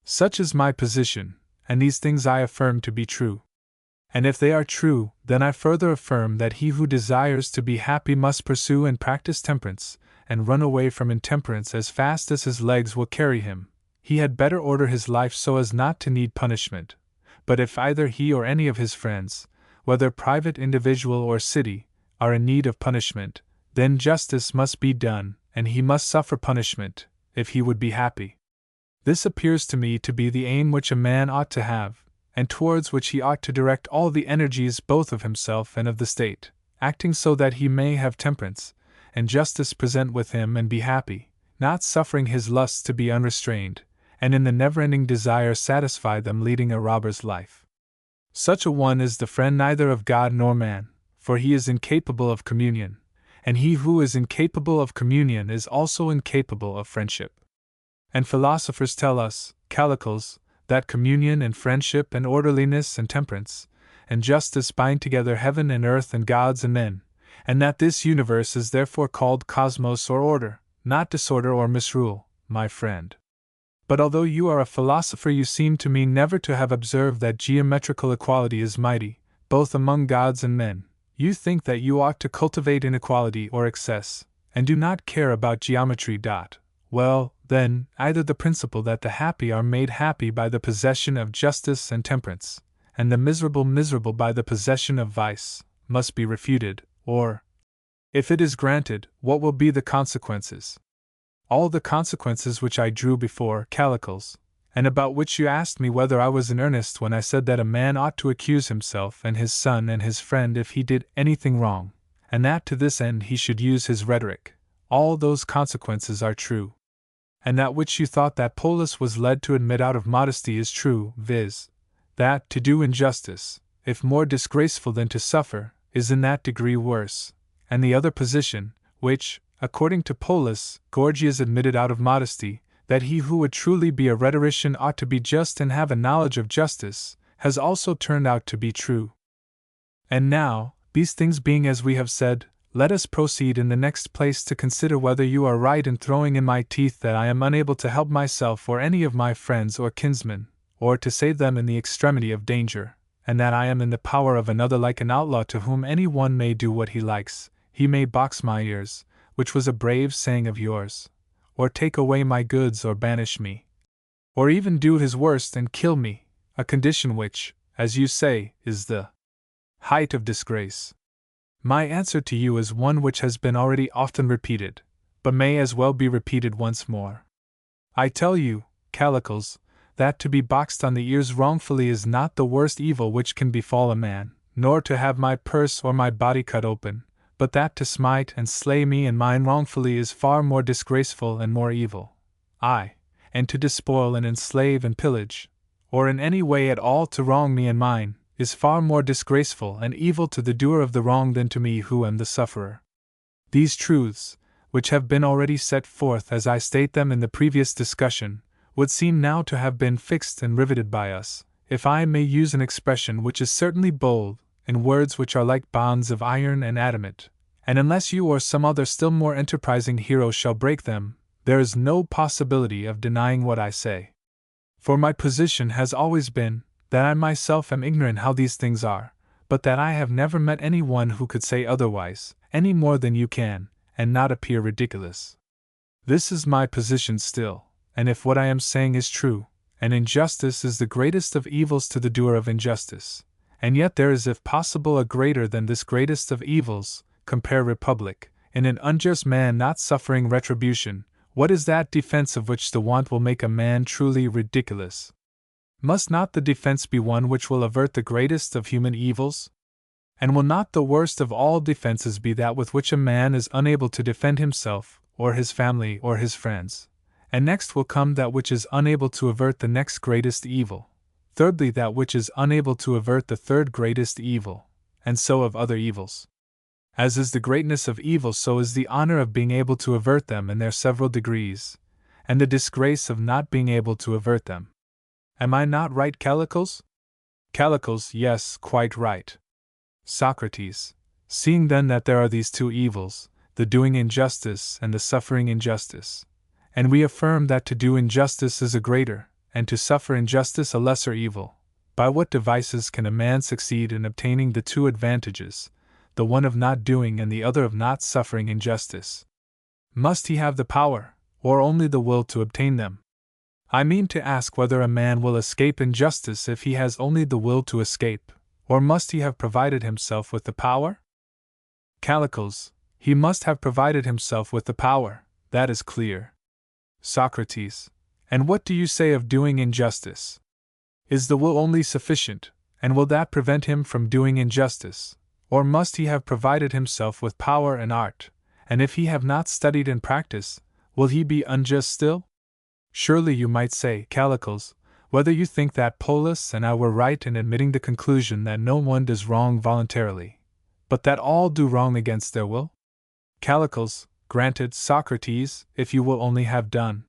Such is my position, and these things I affirm to be true. And if they are true, then I further affirm that he who desires to be happy must pursue and practice temperance, and run away from intemperance as fast as his legs will carry him. He had better order his life so as not to need punishment. But if either he or any of his friends, whether private, individual, or city, are in need of punishment, then justice must be done, and he must suffer punishment, if he would be happy. This appears to me to be the aim which a man ought to have, and towards which he ought to direct all the energies both of himself and of the state, acting so that he may have temperance and justice present with him and be happy, not suffering his lusts to be unrestrained, and in the never-ending desire satisfy them, leading a robber's life. Such a one is the friend neither of God nor man, for he is incapable of communion, and he who is incapable of communion is also incapable of friendship. And philosophers tell us, Calicles, that communion and friendship and orderliness and temperance and justice bind together heaven and earth and gods and men, and that this universe is therefore called cosmos or order, not disorder or misrule, my friend. But although you are a philosopher, you seem to me never to have observed that geometrical equality is mighty, both among gods and men. You think that you ought to cultivate inequality or excess, and do not care about geometry. Well, then, either the principle that the happy are made happy by the possession of justice and temperance, and the miserable miserable by the possession of vice, must be refuted, or, if it is granted, what will be the consequences? All the consequences which I drew before, Calicles, and about which you asked me whether I was in earnest when I said that a man ought to accuse himself and his son and his friend if he did anything wrong, and that to this end he should use his rhetoric. All those consequences are true. And that which you thought that Polus was led to admit out of modesty is true, viz., that to do injustice, if more disgraceful than to suffer, is in that degree worse, and the other position, which, according to Polus, Gorgias admitted out of modesty, that he who would truly be a rhetorician ought to be just and have a knowledge of justice, has also turned out to be true. And now, these things being as we have said, let us proceed in the next place to consider whether you are right in throwing in my teeth that I am unable to help myself or any of my friends or kinsmen, or to save them in the extremity of danger, and that I am in the power of another like an outlaw to whom any one may do what he likes. He may box my ears, which was a brave saying of yours, or take away my goods or banish me, or even do his worst and kill me, a condition which, as you say, is the height of disgrace. My answer to you is one which has been already often repeated, but may as well be repeated once more. I tell you, Calicles, that to be boxed on the ears wrongfully is not the worst evil which can befall a man, nor to have my purse or my body cut open, but that to smite and slay me and mine wrongfully is far more disgraceful and more evil. Aye, and to despoil and enslave and pillage, or in any way at all to wrong me and mine, is far more disgraceful and evil to the doer of the wrong than to me who am the sufferer. These truths, which have been already set forth as I state them in the previous discussion, would seem now to have been fixed and riveted by us, if I may use an expression which is certainly bold, in words which are like bonds of iron and adamant, and unless you or some other still more enterprising hero shall break them, there is no possibility of denying what I say. For my position has always been, that I myself am ignorant how these things are, but that I have never met any one who could say otherwise, any more than you can, and not appear ridiculous. This is my position still, and if what I am saying is true, and injustice is the greatest of evils to the doer of injustice, and yet there is if possible a greater than this greatest of evils, compare republic, in an unjust man not suffering retribution, what is that defense of which the want will make a man truly ridiculous? Must not the defense be one which will avert the greatest of human evils? And will not the worst of all defenses be that with which a man is unable to defend himself, or his family, or his friends? And next will come that which is unable to avert the next greatest evil. Thirdly, that which is unable to avert the third greatest evil, and so of other evils. As is the greatness of evil, so is the honor of being able to avert them in their several degrees, and the disgrace of not being able to avert them. Am I not right, Calicles? Calicles, yes, quite right. Socrates, seeing then that there are these two evils, the doing injustice and the suffering injustice, and we affirm that to do injustice is a greater, and to suffer injustice a lesser evil, by what devices can a man succeed in obtaining the two advantages, the one of not doing and the other of not suffering injustice? Must he have the power, or only the will to obtain them? I mean to ask whether a man will escape injustice if he has only the will to escape, or must he have provided himself with the power? Calicles, he must have provided himself with the power, that is clear. Socrates, and what do you say of doing injustice? Is the will only sufficient, and will that prevent him from doing injustice? Or must he have provided himself with power and art, and if he have not studied and practiced, will he be unjust still? Surely you might say, Callicles, whether you think that Polus and I were right in admitting the conclusion that no one does wrong voluntarily, but that all do wrong against their will? Callicles, granted, Socrates, if you will only have done.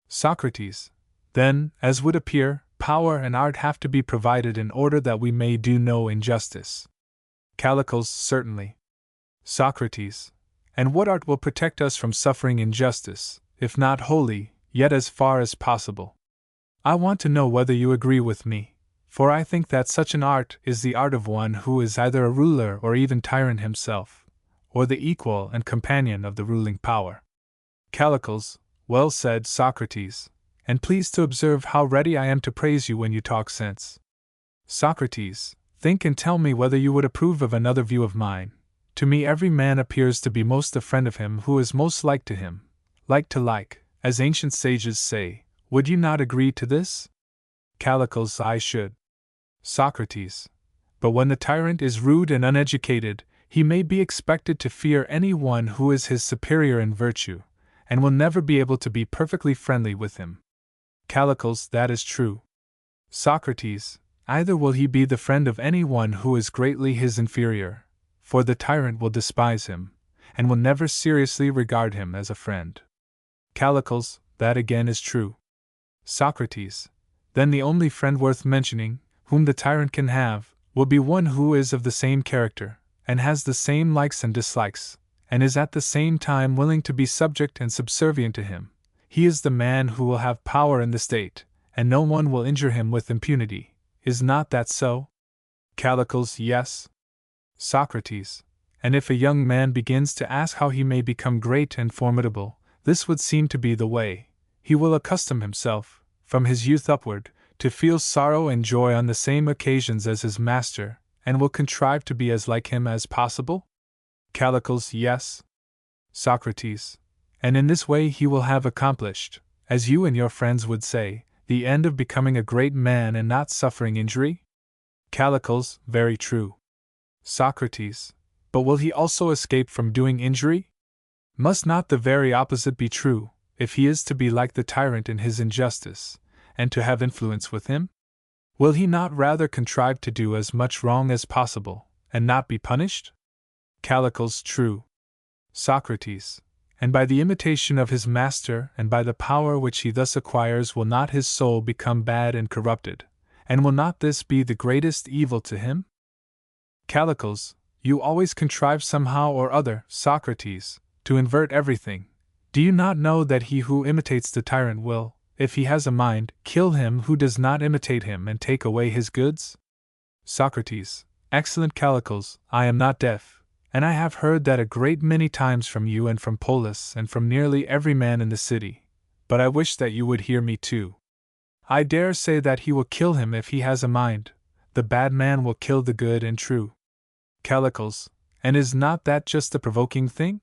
Socrates, then, as would appear, power and art have to be provided in order that we may do no injustice. Callicles, certainly. Socrates, and what art will protect us from suffering injustice, if not wholly, yet as far as possible? I want to know whether you agree with me, for I think that such an art is the art of one who is either a ruler or even tyrant himself, or the equal and companion of the ruling power. Callicles, well said, Socrates, and please to observe how ready I am to praise you when you talk sense. Socrates, think and tell me whether you would approve of another view of mine. To me every man appears to be most the friend of him who is most like to him, like to like, as ancient sages say. Would you not agree to this? Callicles, I should. Socrates, but when the tyrant is rude and uneducated, he may be expected to fear any one who is his superior in virtue, and will never be able to be perfectly friendly with him. Callicles, that is true. Socrates, either will he be the friend of any one who is greatly his inferior, for the tyrant will despise him, and will never seriously regard him as a friend. Callicles, that again is true. Socrates, then the only friend worth mentioning, whom the tyrant can have, will be one who is of the same character, and has the same likes and dislikes, and is at the same time willing to be subject and subservient to him. He is the man who will have power in the state, and no one will injure him with impunity. Is not that so? Callicles, yes. Socrates, and if a young man begins to ask how he may become great and formidable, this would seem to be the way. He will accustom himself, from his youth upward, to feel sorrow and joy on the same occasions as his master, and will contrive to be as like him as possible? Callicles, yes. Socrates, and in this way he will have accomplished, as you and your friends would say, the end of becoming a great man and not suffering injury? Callicles, very true. Socrates, but will he also escape from doing injury? Must not the very opposite be true, if he is to be like the tyrant in his injustice, and to have influence with him? Will he not rather contrive to do as much wrong as possible, and not be punished? Callicles, true. Socrates, and by the imitation of his master and by the power which he thus acquires will not his soul become bad and corrupted, and will not this be the greatest evil to him? Callicles, you always contrive somehow or other, Socrates, to invert everything. Do you not know that he who imitates the tyrant will, if he has a mind, kill him who does not imitate him and take away his goods? Socrates, excellent Callicles, I am not deaf, and I have heard that a great many times from you and from Polus and from nearly every man in the city, but I wish that you would hear me too. I dare say that he will kill him if he has a mind. The bad man will kill the good and true. Callicles, and is not that just the provoking thing?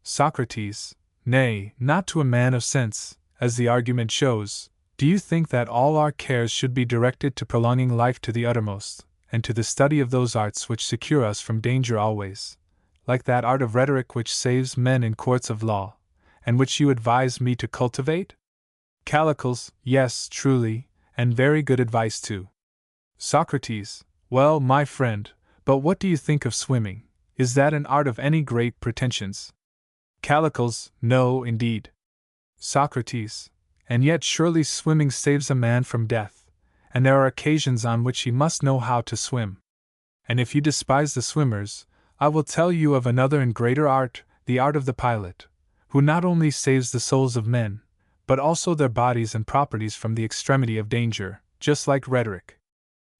Socrates, nay, not to a man of sense, as the argument shows. Do you think that all our cares should be directed to prolonging life to the uttermost, and to the study of those arts which secure us from danger always, like that art of rhetoric which saves men in courts of law, and which you advise me to cultivate? Callicles, yes, truly, and very good advice too. Socrates, well, my friend, but what do you think of swimming? Is that an art of any great pretensions? Callicles, no, indeed. Socrates, and yet surely swimming saves a man from death, and there are occasions on which he must know how to swim. And if you despise the swimmers, I will tell you of another and greater art, the art of the pilot, who not only saves the souls of men, but also their bodies and properties from the extremity of danger, just like rhetoric.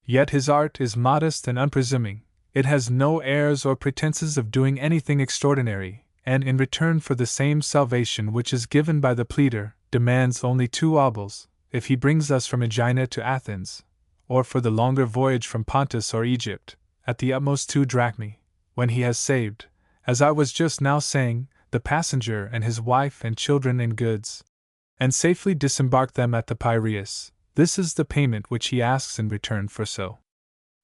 Yet his art is modest and unpresuming. It has no airs or pretenses of doing anything extraordinary, and in return for the same salvation which is given by the pleader, demands only 2 obols, if he brings us from Aegina to Athens, or for the longer voyage from Pontus or Egypt, at the utmost 2 drachmae, when he has saved, as I was just now saying, the passenger and his wife and children and goods, and safely disembarked them at the Piraeus. This is the payment which he asks in return for so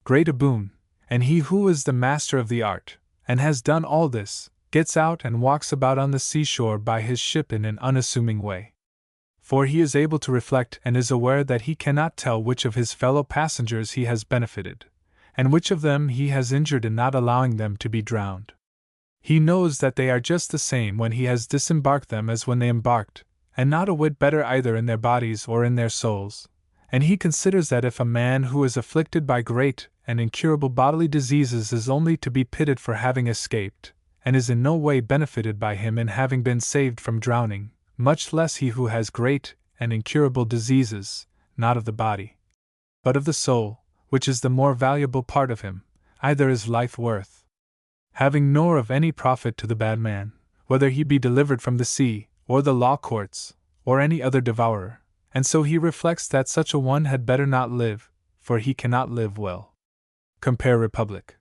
great a boon, and he who is the master of the art, and has done all this, gets out and walks about on the seashore by his ship in an unassuming way. For he is able to reflect and is aware that he cannot tell which of his fellow passengers he has benefited, and which of them he has injured in not allowing them to be drowned. He knows that they are just the same when he has disembarked them as when they embarked, and not a whit better either in their bodies or in their souls, and he considers that if a man who is afflicted by great and incurable bodily diseases is only to be pitied for having escaped, and is in no way benefited by him in having been saved from drowning, much less he who has great and incurable diseases, not of the body, but of the soul, which is the more valuable part of him, either is life worth having nor of any profit to the bad man, whether he be delivered from the sea, or the law courts, or any other devourer, and so he reflects that such a one had better not live, for he cannot live well. Compare Republic.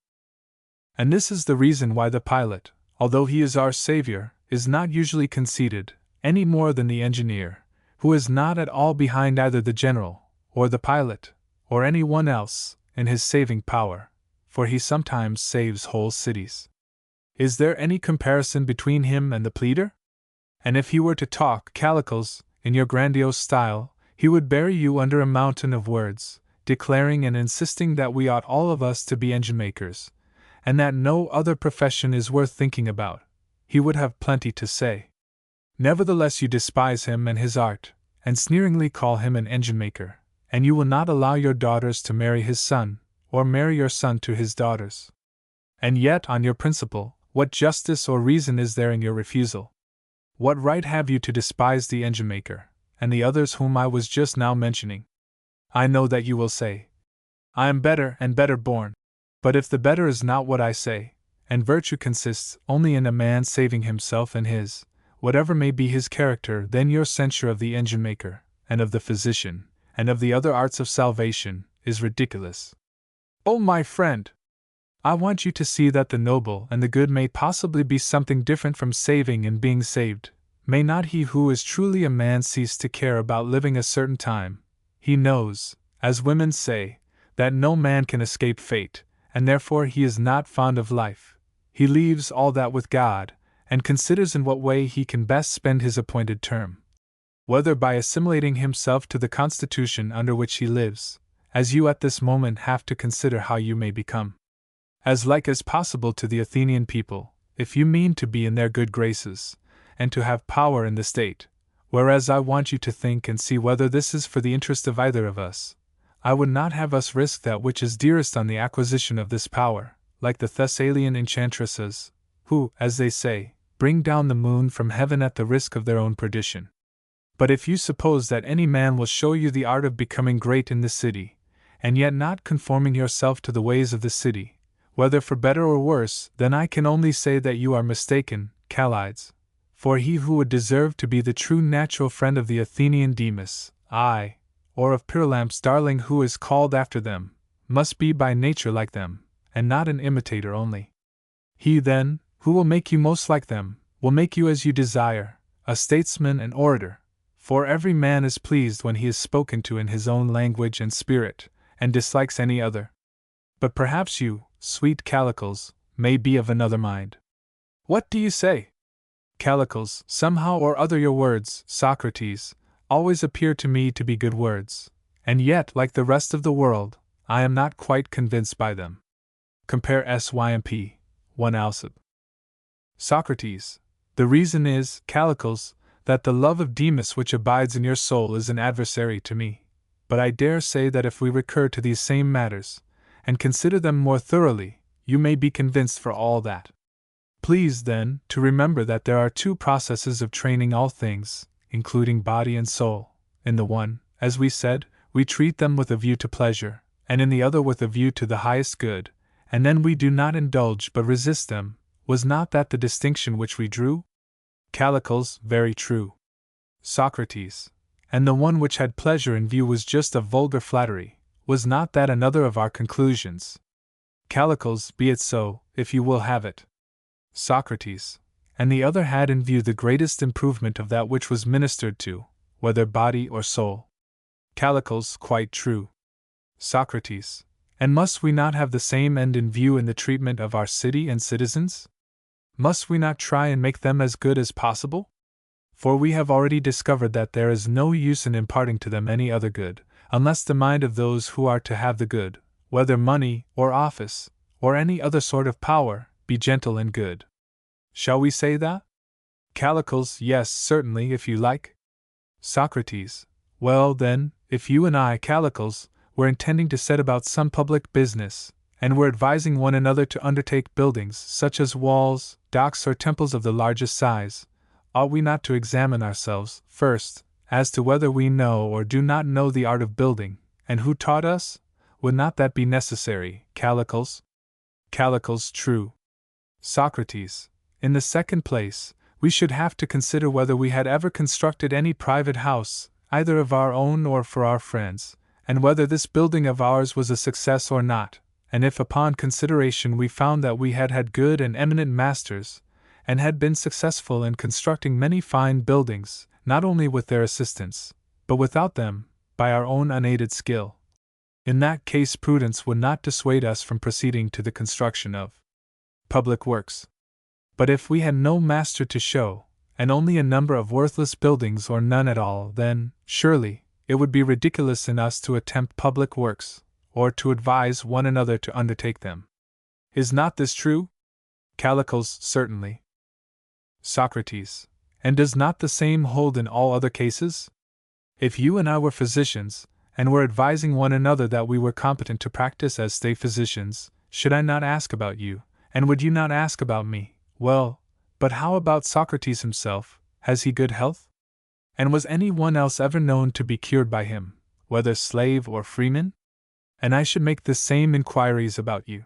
And this is the reason why the pilot, although he is our savior, is not usually conceited, any more than the engineer, who is not at all behind either the general, or the pilot, or any one else, in his saving power, for he sometimes saves whole cities. Is there any comparison between him and the pleader? And if he were to talk, Calicles, in your grandiose style, he would bury you under a mountain of words, declaring and insisting that we ought all of us to be engine makers, and that no other profession is worth thinking about. He would have plenty to say. Nevertheless, you despise him and his art, and sneeringly call him an engine maker, and you will not allow your daughters to marry his son, or marry your son to his daughters. And yet, on your principle, what justice or reason is there in your refusal? What right have you to despise the engine maker, and the others whom I was just now mentioning? I know that you will say, I am better and better born. But if the better is not what I say, and virtue consists only in a man saving himself and his, whatever may be his character, then your censure of the engine maker, and of the physician, and of the other arts of salvation, is ridiculous. Oh, my friend! I want you to see that the noble and the good may possibly be something different from saving and being saved. May not he who is truly a man cease to care about living a certain time? He knows, as women say, that no man can escape fate, and therefore he is not fond of life. He leaves all that with God, and considers in what way he can best spend his appointed term. Whether by assimilating himself to the constitution under which he lives, as you at this moment have to consider how you may become as like as possible to the Athenian people, if you mean to be in their good graces, and to have power in the state, whereas I want you to think and see whether this is for the interest of either of us. I would not have us risk that which is dearest on the acquisition of this power, like the Thessalian enchantresses, who, as they say, bring down the moon from heaven at the risk of their own perdition. But if you suppose that any man will show you the art of becoming great in the city, and yet not conforming yourself to the ways of the city, whether for better or worse, then I can only say that you are mistaken, Calides. For he who would deserve to be the true natural friend of the Athenian Demas, or of Pyrilamp's darling who is called after them, must be by nature like them, and not an imitator only. He, then, who will make you most like them, will make you as you desire, a statesman and orator, for every man is pleased when he is spoken to in his own language and spirit, and dislikes any other. But perhaps you, sweet Calicles, may be of another mind. What do you say? Calicles, somehow or other your words, Socrates, always appear to me to be good words, and yet, like the rest of the world, I am not quite convinced by them. Compare Symp. 1 Alcib. Socrates, the reason is, Calicles, that the love of Demas which abides in your soul is an adversary to me. But I dare say that if we recur to these same matters, and consider them more thoroughly, you may be convinced for all that. Please, then, to remember that there are two processes of training all things, including body and soul. In the one, as we said, we treat them with a view to pleasure, and in the other with a view to the highest good, and then we do not indulge but resist them. Was not that the distinction which we drew? Calicles, very true. Socrates, and the one which had pleasure in view was just a vulgar flattery. Was not that another of our conclusions? Calicles, be it so, if you will have it. Socrates, and the other had in view the greatest improvement of that which was ministered to, whether body or soul. Callicles, quite true. Socrates, and must we not have the same end in view in the treatment of our city and citizens? Must we not try and make them as good as possible? For we have already discovered that there is no use in imparting to them any other good, unless the mind of those who are to have the good, whether money or office, or any other sort of power, be gentle and good. Shall we say that? Callicles, yes, certainly, if you like. Socrates, well then, if you and I, Callicles, were intending to set about some public business, and were advising one another to undertake buildings such as walls, docks, or temples of the largest size, ought we not to examine ourselves, first, as to whether we know or do not know the art of building, and who taught us? Would not that be necessary, Callicles? Callicles, true. Socrates, in the second place, we should have to consider whether we had ever constructed any private house, either of our own or for our friends, and whether this building of ours was a success or not, and if upon consideration we found that we had had good and eminent masters, and had been successful in constructing many fine buildings, not only with their assistance, but without them, by our own unaided skill. In that case, prudence would not dissuade us from proceeding to the construction of public works. But if we had no master to show, and only a number of worthless buildings or none at all, then, surely, it would be ridiculous in us to attempt public works, or to advise one another to undertake them. Is not this true? Callicles, certainly. Socrates, and does not the same hold in all other cases? If you and I were physicians, and were advising one another that we were competent to practice as state physicians, should I not ask about you, and would you not ask about me? Well, but how about Socrates himself? Has he good health? And was any one else ever known to be cured by him, whether slave or freeman? And I should make the same inquiries about you.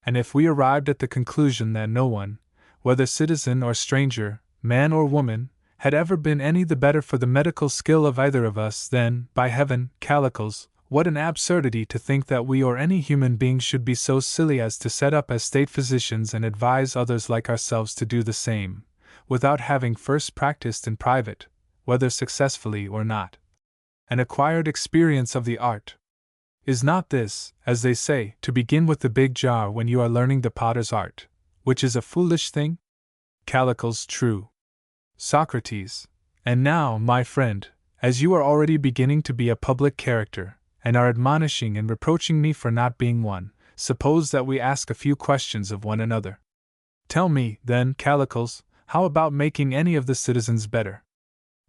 And if we arrived at the conclusion that no one, whether citizen or stranger, man or woman, had ever been any the better for the medical skill of either of us, then, by heaven, Callicles, what an absurdity to think that we or any human being should be so silly as to set up as state physicians and advise others like ourselves to do the same, without having first practiced in private, whether successfully or not, and acquired experience of the art. Is not this, as they say, to begin with the big jar when you are learning the potter's art, which is a foolish thing? Callicles, true. Socrates, and now, my friend, as you are already beginning to be a public character, and are admonishing and reproaching me for not being one, suppose that we ask a few questions of one another. Tell me, then, Callicles, how about making any of the citizens better?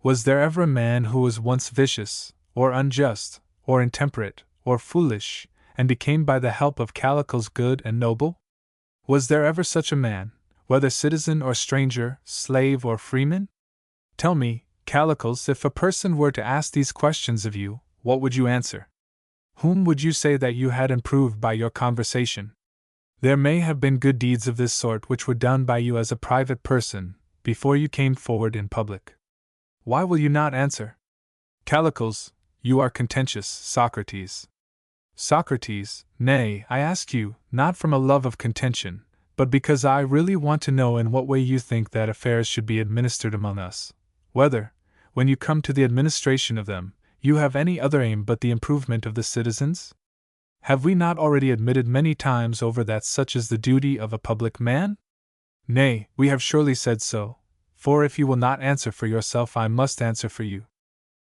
Was there ever a man who was once vicious, or unjust, or intemperate, or foolish, and became by the help of Callicles good and noble? Was there ever such a man, whether citizen or stranger, slave or freeman? Tell me, Callicles, if a person were to ask these questions of you, what would you answer? Whom would you say that you had improved by your conversation? There may have been good deeds of this sort which were done by you as a private person, before you came forward in public. Why will you not answer? Callicles, you are contentious, Socrates. Socrates, nay, I ask you, not from a love of contention, but because I really want to know in what way you think that affairs should be administered among us, whether, when you come to the administration of them, you have any other aim but the improvement of the citizens? Have we not already admitted many times over that such is the duty of a public man? Nay, we have surely said so, for if you will not answer for yourself I must answer for you.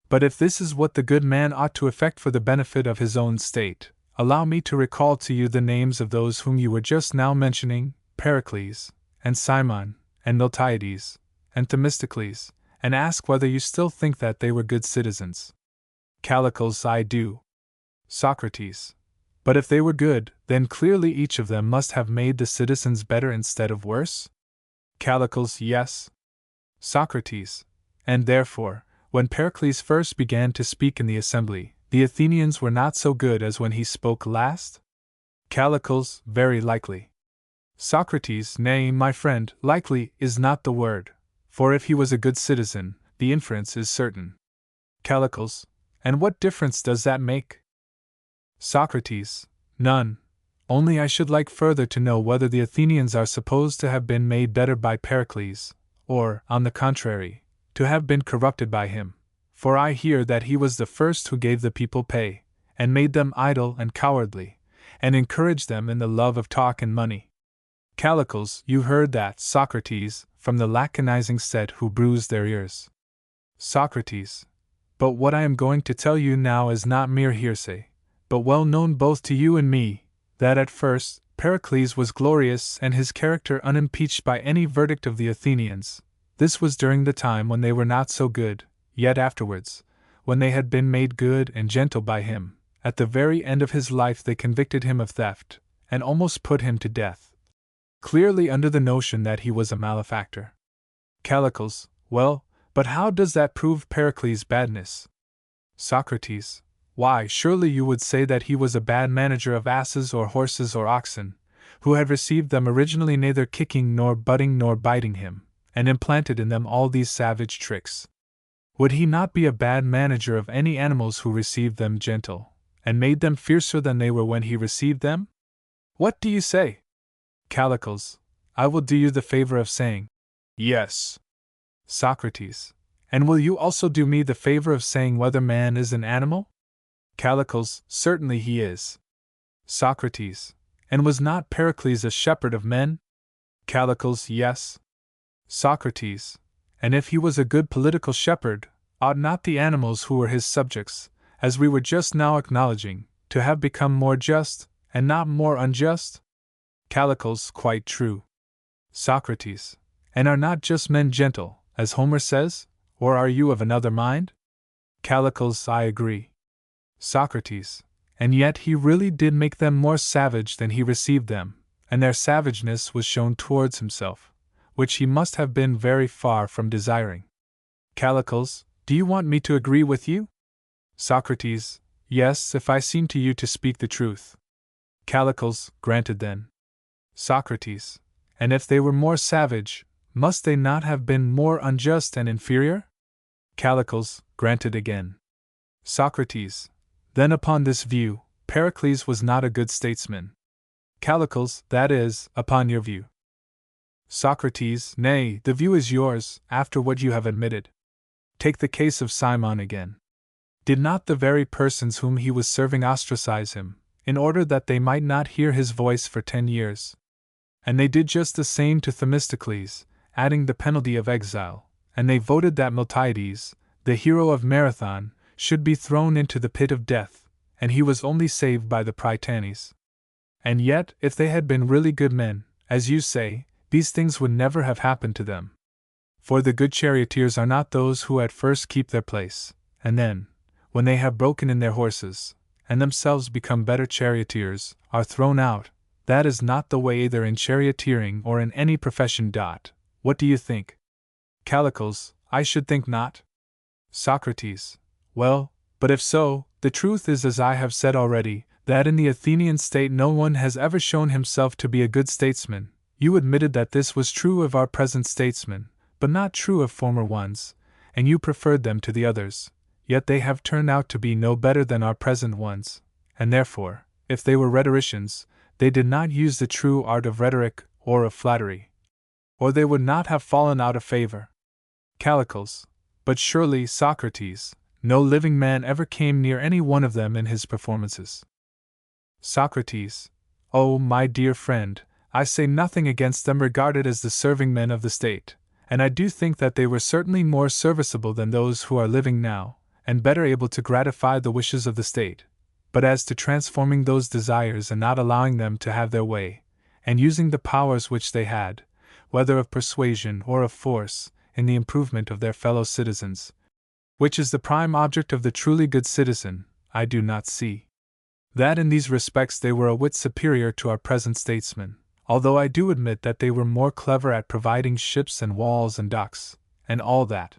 But if this is what the good man ought to effect for the benefit of his own state, allow me to recall to you the names of those whom you were just now mentioning, Pericles, and Cimon, and Miltiades, and Themistocles, and ask whether you still think that they were good citizens. Callicles, I do. Socrates, but if they were good, then clearly each of them must have made the citizens better instead of worse? Callicles, yes. Socrates, and therefore, when Pericles first began to speak in the assembly, the Athenians were not so good as when he spoke last? Callicles, very likely. Socrates, nay, my friend, likely is not the word, for if he was a good citizen, the inference is certain. Callicles, and what difference does that make? Socrates, none. Only I should like further to know whether the Athenians are supposed to have been made better by Pericles, or, on the contrary, to have been corrupted by him. for I hear that he was the first who gave the people pay, and made them idle and cowardly, and encouraged them in the love of talk and money. Callicles, you heard that, Socrates, from the laconizing set who bruised their ears. Socrates. But what I am going to tell you now is not mere hearsay, but well known both to you and me, that at first, Pericles was glorious and his character unimpeached by any verdict of the Athenians. This was during the time when they were not so good, yet afterwards, when they had been made good and gentle by him, at the very end of his life they convicted him of theft, and almost put him to death. Clearly under the notion that he was a malefactor. Callicles. Well, but how does that prove Pericles' badness? Socrates. Why, surely you would say that he was a bad manager of asses or horses or oxen, who had received them originally neither kicking nor butting nor biting him, and implanted in them all these savage tricks. Would he not be a bad manager of any animals who received them gentle, and made them fiercer than they were when he received them? What do you say? Callicles. I will do you the favor of saying, yes. Socrates. And will you also do me the favor of saying whether man is an animal? Callicles. Certainly he is. Socrates. And was not Pericles a shepherd of men? Callicles. Yes. Socrates. And if he was a good political shepherd, ought not the animals who were his subjects, as we were just now acknowledging, to have become more just, and not more unjust? Callicles. Quite true. Socrates. And are not just men gentle, as Homer says, or are you of another mind? Callicles. I agree. Socrates. And yet he really did make them more savage than he received them, and their savageness was shown towards himself, which he must have been very far from desiring. Callicles. Do you want me to agree with you? Socrates. Yes, if I seem to you to speak the truth. Callicles. Granted then. Socrates. And if they were more savage, must they not have been more unjust and inferior? Callicles. Granted again. Socrates. Then upon this view, Pericles was not a good statesman. Callicles. That is, upon your view. Socrates. Nay, the view is yours, after what you have admitted. Take the case of Cimon again. Did not the very persons whom he was serving ostracize him, in order that they might not hear his voice for 10 years? And they did just the same to Themistocles, adding the penalty of exile, and they voted that Miltiades, the hero of Marathon, should be thrown into the pit of death, and he was only saved by the Prytanes. And yet, if they had been really good men, as you say, these things would never have happened to them. For the good charioteers are not those who at first keep their place, and then, when they have broken in their horses, and themselves become better charioteers, are thrown out. That is not the way either in charioteering or in any profession. What do you think? Callicles. I should think not. Socrates. Well, but if so, the truth is, as I have said already, that in the Athenian state no one has ever shown himself to be a good statesman. You admitted that this was true of our present statesmen, but not true of former ones, and you preferred them to the others, yet they have turned out to be no better than our present ones, and therefore, if they were rhetoricians, they did not use the true art of rhetoric or of flattery, or they would not have fallen out of favor. Callicles. But surely, Socrates, no living man ever came near any one of them in his performances. Socrates. Oh, my dear friend, I say nothing against them regarded as the serving men of the state, and I do think that they were certainly more serviceable than those who are living now, and better able to gratify the wishes of the state. But as to transforming those desires and not allowing them to have their way, and using the powers which they had, whether of persuasion or of force, in the improvement of their fellow citizens, which is the prime object of the truly good citizen, I do not see that in these respects they were a whit superior to our present statesmen, although I do admit that they were more clever at providing ships and walls and docks, and all that.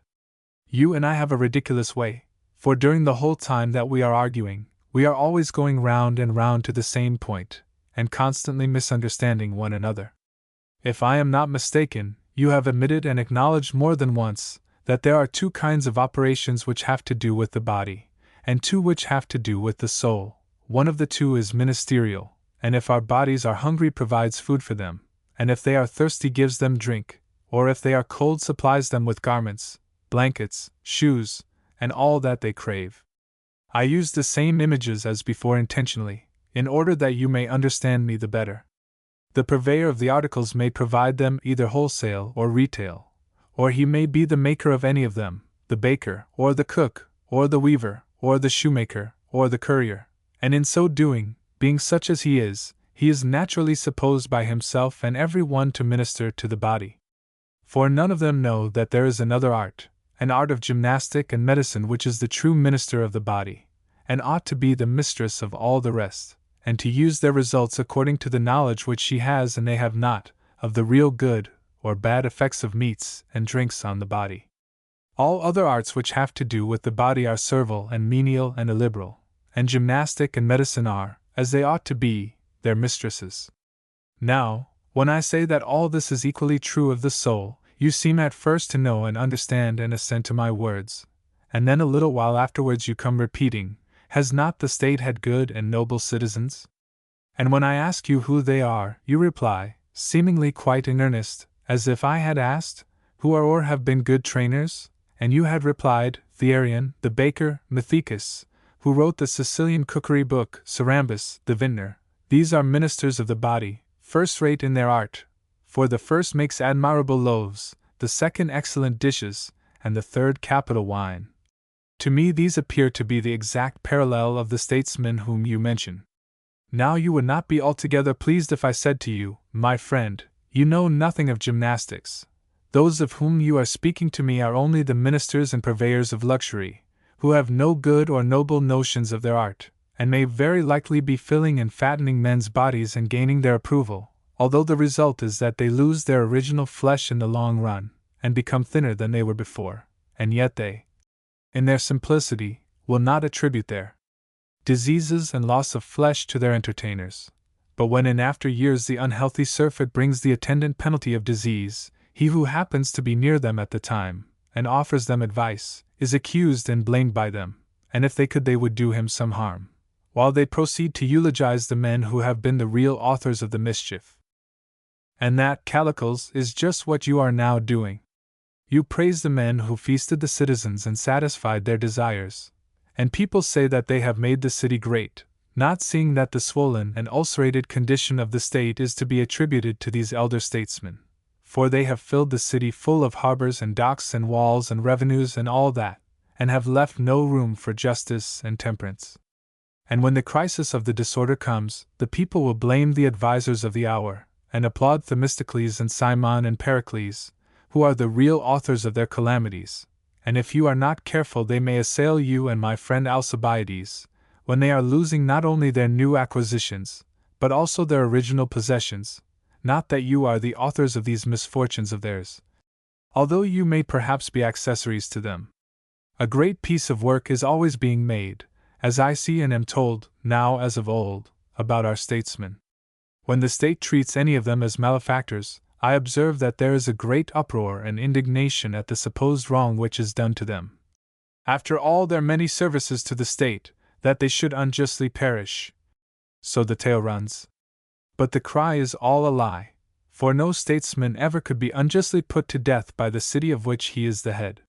You and I have a ridiculous way, for during the whole time that we are arguing, we are always going round and round to the same point, and constantly misunderstanding one another. If I am not mistaken, you have admitted and acknowledged more than once that there are two kinds of operations which have to do with the body, and two which have to do with the soul. One of the two is ministerial, and if our bodies are hungry provides food for them, and if they are thirsty gives them drink, or if they are cold supplies them with garments, blankets, shoes, and all that they crave. I use the same images as before intentionally, in order that you may understand me the better. The purveyor of the articles may provide them either wholesale or retail, or he may be the maker of any of them, the baker, or the cook, or the weaver, or the shoemaker, or the currier, and in so doing, being such as he is naturally supposed by himself and every one to minister to the body. For none of them know that there is another art, an art of gymnastic and medicine which is the true minister of the body, and ought to be the mistress of all the rest, and to use their results according to the knowledge which she has and they have not, of the real good or bad effects of meats and drinks on the body. All other arts which have to do with the body are servile and menial and illiberal, and gymnastic and medicine are, as they ought to be, their mistresses. Now, when I say that all this is equally true of the soul, you seem at first to know and understand and assent to my words, and then a little while afterwards you come repeating, has not the state had good and noble citizens? And when I ask you who they are, you reply, seemingly quite in earnest, as if I had asked, who are or have been good trainers? And you had replied, Thearion, the baker, Methicus, who wrote the Sicilian cookery book, Sarambus, the vintner. These are ministers of the body, first-rate in their art, for the first makes admirable loaves, the second excellent dishes, and the third capital wine. To me these appear to be the exact parallel of the statesmen whom you mention. Now you would not be altogether pleased if I said to you, my friend, you know nothing of gymnastics. Those of whom you are speaking to me are only the ministers and purveyors of luxury, who have no good or noble notions of their art, and may very likely be filling and fattening men's bodies and gaining their approval, although the result is that they lose their original flesh in the long run, and become thinner than they were before, and yet they, in their simplicity, will not attribute their diseases and loss of flesh to their entertainers. But when in after years the unhealthy surfeit brings the attendant penalty of disease, he who happens to be near them at the time, and offers them advice, is accused and blamed by them, and if they could they would do him some harm, while they proceed to eulogize the men who have been the real authors of the mischief. And that, Callicles, is just what you are now doing. You praise the men who feasted the citizens and satisfied their desires, and people say that they have made the city great, not seeing that the swollen and ulcerated condition of the state is to be attributed to these elder statesmen, for they have filled the city full of harbors and docks and walls and revenues and all that, and have left no room for justice and temperance. And when the crisis of the disorder comes, the people will blame the advisers of the hour, and applaud Themistocles and Cimon and Pericles, who are the real authors of their calamities, and if you are not careful they may assail you and my friend Alcibiades, when they are losing not only their new acquisitions, but also their original possessions, not that you are the authors of these misfortunes of theirs, although you may perhaps be accessories to them. A great piece of work is always being made, as I see and am told, now as of old, about our statesmen. When the state treats any of them as malefactors, I observe that there is a great uproar and indignation at the supposed wrong which is done to them. After all their many services to the state, that they should unjustly perish. So the tale runs. But the cry is all a lie, for no statesman ever could be unjustly put to death by the city of which he is the head.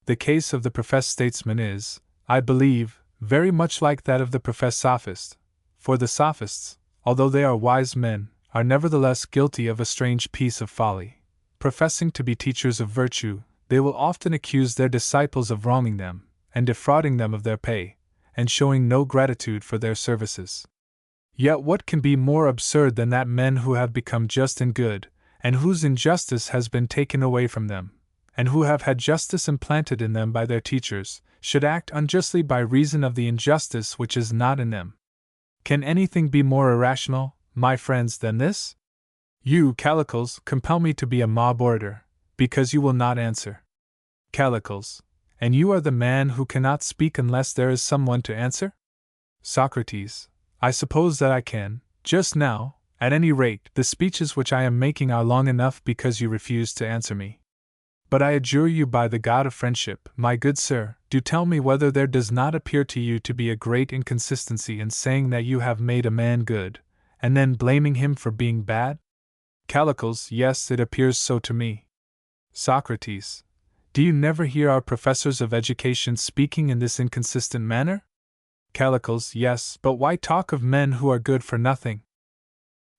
The case of the professed statesman is, I believe, very much like that of the professed sophist, for the sophists, although they are wise men, are nevertheless guilty of a strange piece of folly. Professing to be teachers of virtue, they will often accuse their disciples of wronging them, and defrauding them of their pay, and showing no gratitude for their services. Yet what can be more absurd than that men who have become just and good, and whose injustice has been taken away from them, and who have had justice implanted in them by their teachers, should act unjustly by reason of the injustice which is not in them? Can anything be more irrational, my friends, than this? You, Callicles, compel me to be a mob orator, because you will not answer. Callicles, and you are the man who cannot speak unless there is someone to answer? Socrates, I suppose that I can, just now, at any rate, the speeches which I am making are long enough because you refuse to answer me. But I adjure you by the God of friendship, my good sir, do tell me whether there does not appear to you to be a great inconsistency in saying that you have made a man good, and then blaming him for being bad? Callicles, yes, it appears so to me. Socrates, Do you never hear our professors of education speaking in this inconsistent manner? Callicles, yes, but why talk of men who are good for nothing?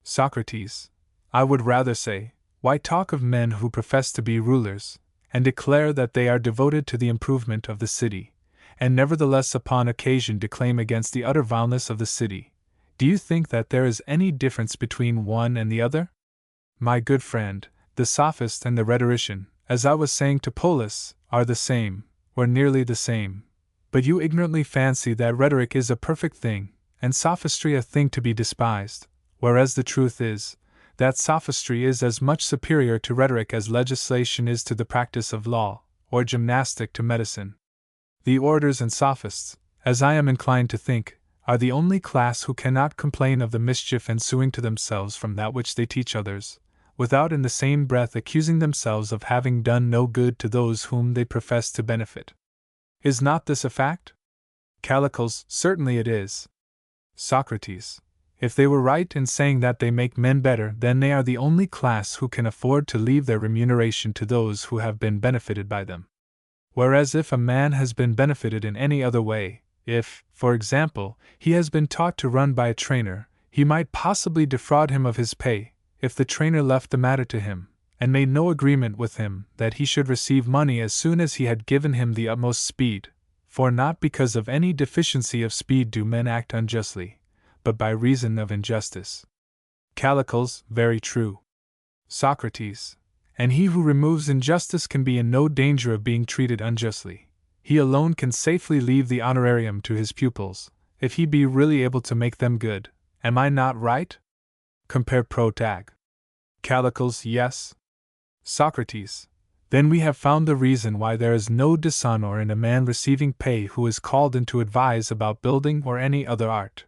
Socrates, I would rather say, why talk of men who profess to be rulers, and declare that they are devoted to the improvement of the city, and nevertheless upon occasion declaim against the utter vileness of the city? Do you think that there is any difference between one and the other? My good friend, the sophist and the rhetorician, as I was saying to Polus, are the same, or nearly the same. But you ignorantly fancy that rhetoric is a perfect thing, and sophistry a thing to be despised, whereas the truth is, that sophistry is as much superior to rhetoric as legislation is to the practice of law, or gymnastic to medicine. The orators and sophists, as I am inclined to think, are the only class who cannot complain of the mischief ensuing to themselves from that which they teach others, without in the same breath accusing themselves of having done no good to those whom they profess to benefit. Is not this a fact? Callicles, certainly it is. Socrates, if they were right in saying that they make men better, then they are the only class who can afford to leave their remuneration to those who have been benefited by them. Whereas if a man has been benefited in any other way, if, for example, he has been taught to run by a trainer, he might possibly defraud him of his pay, if the trainer left the matter to him, and made no agreement with him that he should receive money as soon as he had given him the utmost speed, for not because of any deficiency of speed do men act unjustly, but by reason of injustice. Callicles, very true. Socrates, and he who removes injustice can be in no danger of being treated unjustly. He alone can safely leave the honorarium to his pupils, if he be really able to make them good. Am I not right? Compare Protag. Callicles, yes. Socrates, then we have found the reason why there is no dishonor in a man receiving pay who is called in to advise about building or any other art.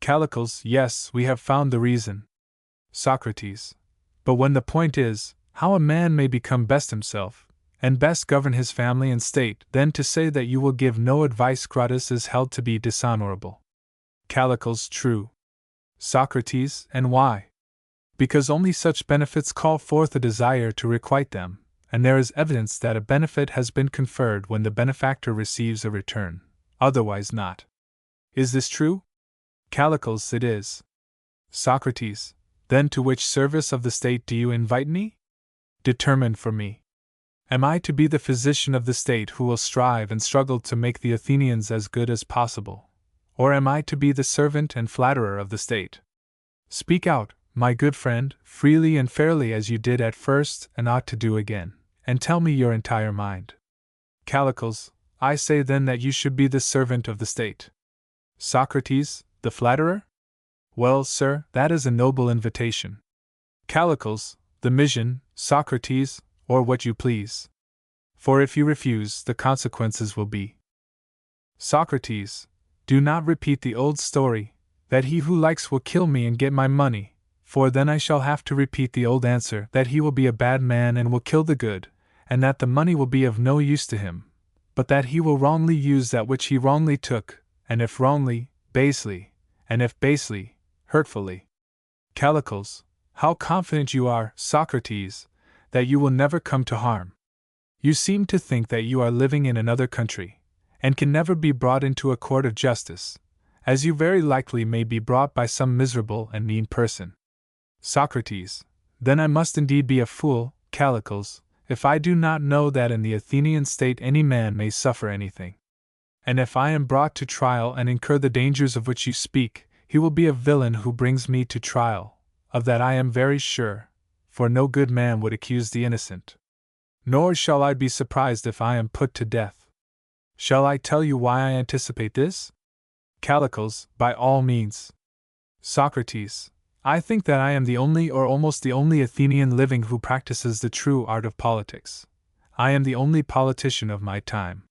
Callicles, yes, we have found the reason. Socrates, but when the point is, how a man may become best himself, and best govern his family and state, then to say that you will give no advice gratis is held to be dishonorable. Callicles, true. Socrates, and why? Because only such benefits call forth a desire to requite them, and there is evidence that a benefit has been conferred when the benefactor receives a return, otherwise not. Is this true? Callicles, it is. Socrates, then to which service of the state do you invite me? Determine for me. Am I to be the physician of the state who will strive and struggle to make the Athenians as good as possible? Or am I to be the servant and flatterer of the state? Speak out, my good friend, freely and fairly as you did at first and ought to do again, and tell me your entire mind. Callicles, I say then that you should be the servant of the state. Socrates, the flatterer? Well, sir, that is a noble invitation. Callicles, the mission, Socrates, or what you please. For if you refuse, the consequences will be. Socrates, do not repeat the old story, that he who likes will kill me and get my money, for then I shall have to repeat the old answer that he will be a bad man and will kill the good, and that the money will be of no use to him, but that he will wrongly use that which he wrongly took, and if wrongly, basely, and if basely, hurtfully. Callicles, how confident you are, Socrates, that you will never come to harm. You seem to think that you are living in another country, and can never be brought into a court of justice, as you very likely may be brought by some miserable and mean person. Socrates, then I must indeed be a fool, Callicles, if I do not know that in the Athenian state any man may suffer anything. And if I am brought to trial and incur the dangers of which you speak, he will be a villain who brings me to trial, of that I am very sure, for no good man would accuse the innocent. Nor shall I be surprised if I am put to death. Shall I tell you why I anticipate this? Callicles, by all means. Socrates, I think that I am the only or almost the only Athenian living who practices the true art of politics. I am the only politician of my time.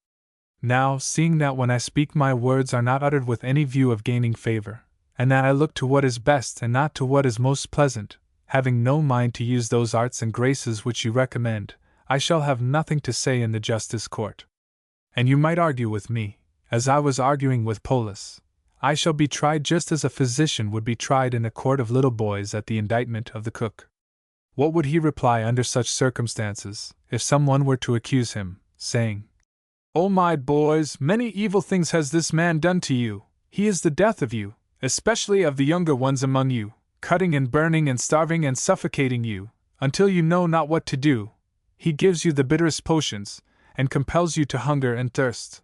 Now, seeing that when I speak my words are not uttered with any view of gaining favor, and that I look to what is best and not to what is most pleasant, having no mind to use those arts and graces which you recommend, I shall have nothing to say in the justice court. And you might argue with me, as I was arguing with Polus. I shall be tried just as a physician would be tried in a court of little boys at the indictment of the cook. What would he reply under such circumstances, if someone were to accuse him, saying, "O my boys, many evil things has this man done to you, he is the death of you, especially of the younger ones among you, cutting and burning and starving and suffocating you, until you know not what to do. He gives you the bitterest potions, and compels you to hunger and thirst.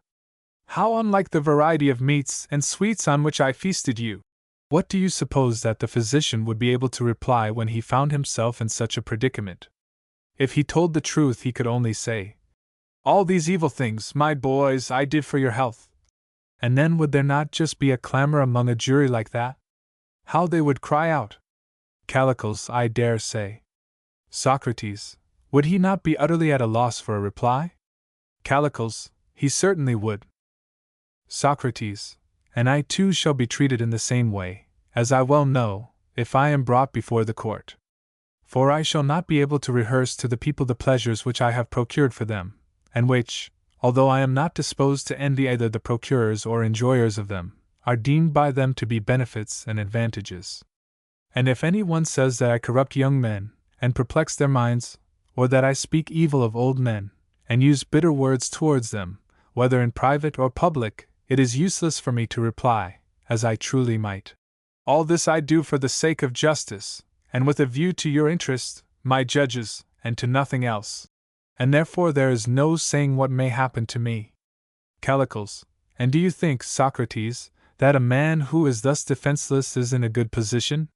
How unlike the variety of meats and sweets on which I feasted you!" What do you suppose that the physician would be able to reply when he found himself in such a predicament? If he told the truth, he could only say, "All these evil things, my boys, I did for your health." And then would there not just be a clamor among a jury like that? How they would cry out! Callicles, I dare say. Socrates, would he not be utterly at a loss for a reply? Callicles, he certainly would. Socrates, and I too shall be treated in the same way, as I well know, if I am brought before the court. For I shall not be able to rehearse to the people the pleasures which I have procured for them, and which, although I am not disposed to envy either the procurers or enjoyers of them, are deemed by them to be benefits and advantages. And if any one says that I corrupt young men, and perplex their minds, or that I speak evil of old men, and use bitter words towards them, whether in private or public, it is useless for me to reply, as I truly might. All this I do for the sake of justice, and with a view to your interest, my judges, and to nothing else. And therefore there is no saying what may happen to me. Callicles, and do you think, Socrates, that a man who is thus defenseless is in a good position?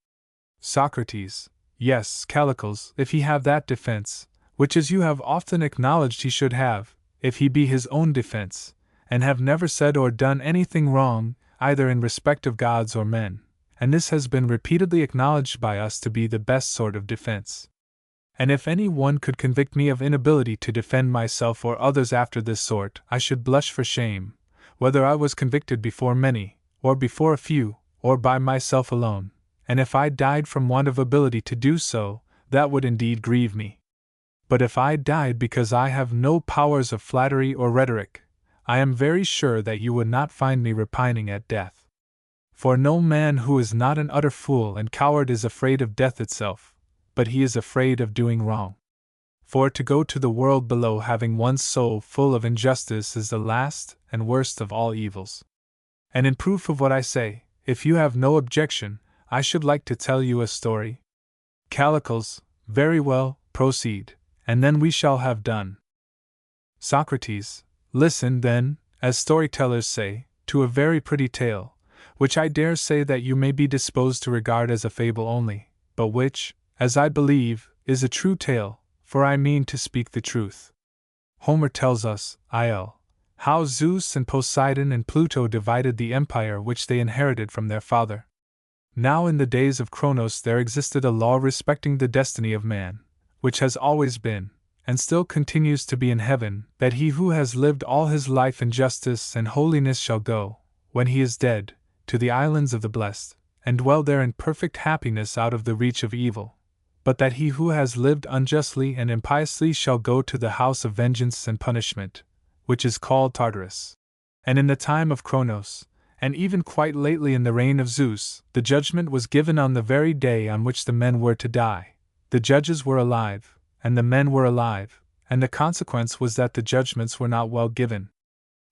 Socrates, yes, Callicles, if he have that defense, which as you have often acknowledged he should have, if he be his own defense, and have never said or done anything wrong, either in respect of gods or men, and this has been repeatedly acknowledged by us to be the best sort of defense. And if any one could convict me of inability to defend myself or others after this sort, I should blush for shame, whether I was convicted before many, or before a few, or by myself alone, and if I died from want of ability to do so, that would indeed grieve me. But if I died because I have no powers of flattery or rhetoric, I am very sure that you would not find me repining at death. For no man who is not an utter fool and coward is afraid of death itself, but he is afraid of doing wrong. For to go to the world below having one's soul full of injustice is the last and worst of all evils. And in proof of what I say, if you have no objection, I should like to tell you a story. Callicles, very well, proceed, and then we shall have done. Socrates, listen, then, as storytellers say, to a very pretty tale, which I dare say that you may be disposed to regard as a fable only, but which, as I believe, is a true tale, for I mean to speak the truth. Homer tells us, how Zeus and Poseidon and Pluto divided the empire which they inherited from their father. Now in the days of Cronos there existed a law respecting the destiny of man, which has always been, and still continues to be in heaven, that he who has lived all his life in justice and holiness shall go, when he is dead, to the islands of the blessed, and dwell there in perfect happiness out of the reach of evil, but that he who has lived unjustly and impiously shall go to the house of vengeance and punishment, which is called Tartarus. And in the time of Cronos, and even quite lately in the reign of Zeus, the judgment was given on the very day on which the men were to die. The judges were alive, and the men were alive, and the consequence was that the judgments were not well given.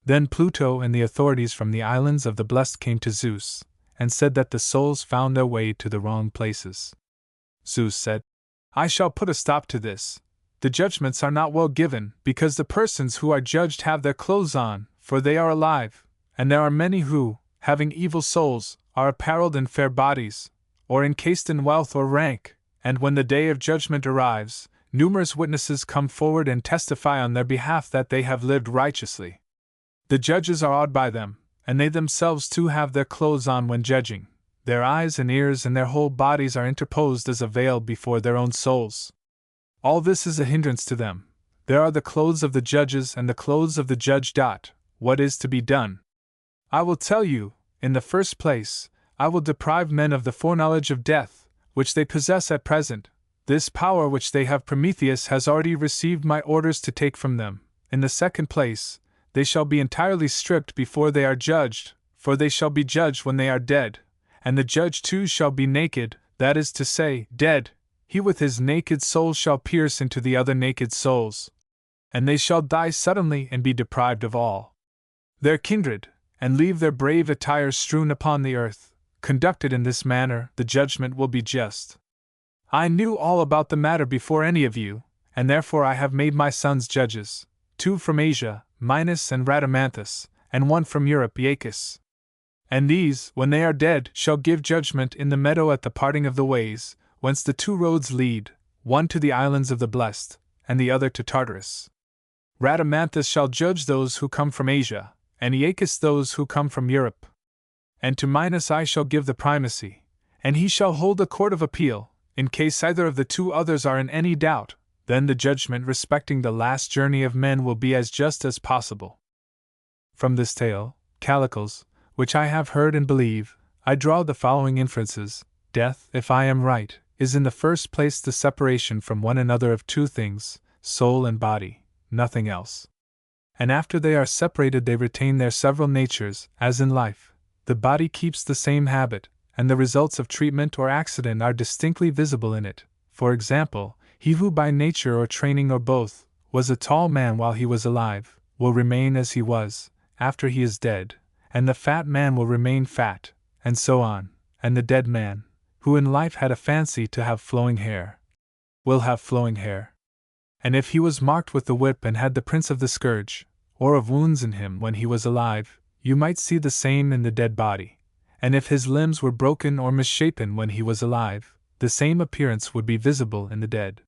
Then Pluto and the authorities from the islands of the blessed came to Zeus, and said that the souls found their way to the wrong places. Zeus said, "I shall put a stop to this. The judgments are not well given, because the persons who are judged have their clothes on, for they are alive, and there are many who, having evil souls, are apparelled in fair bodies, or encased in wealth or rank, and when the day of judgment arrives, numerous witnesses come forward and testify on their behalf that they have lived righteously. The judges are awed by them, and they themselves too have their clothes on when judging. Their eyes and ears and their whole bodies are interposed as a veil before their own souls. All this is a hindrance to them. There are the clothes of the judges and the clothes of the judge. What is to be done? I will tell you, in the first place, I will deprive men of the foreknowledge of death, which they possess at present. This power which they have Prometheus has already received my orders to take from them. In the second place, they shall be entirely stripped before they are judged, for they shall be judged when they are dead, and the judge too shall be naked, that is to say, dead. he with his naked soul shall pierce into the other naked souls, and they shall die suddenly and be deprived of all their kindred, and leave their brave attire strewn upon the earth. Conducted in this manner, the judgment will be just. I knew all about the matter before any of you, and therefore I have made my sons judges, 2 from Asia, Minos and Rhadamanthus, and 1 from Europe, Aeacus. And these, when they are dead, shall give judgment in the meadow at the parting of the ways, whence the 2 roads lead, one to the islands of the blessed, and the other to Tartarus. Rhadamanthus shall judge those who come from Asia, and Aeacus those who come from Europe. And to Minos I shall give the primacy, and he shall hold a court of appeal, in case either of the 2 others are in any doubt. Then the judgment respecting the last journey of men will be as just as possible. From this tale, Callicles, which I have heard and believe, I draw the following inferences. Death, if I am right, is in the first place the separation from one another of 2 things, soul and body, nothing else. And after they are separated they retain their several natures, as in life. The body keeps the same habit, and the results of treatment or accident are distinctly visible in it. For example, he who by nature or training or both, was a tall man while he was alive, will remain as he was, after he is dead, and the fat man will remain fat, and so on, and the dead man, who in life had a fancy to have flowing hair, will have flowing hair. And if he was marked with the whip and had the prints of the scourge, or of wounds in him when he was alive, you might see the same in the dead body. And if his limbs were broken or misshapen when he was alive, the same appearance would be visible in the dead.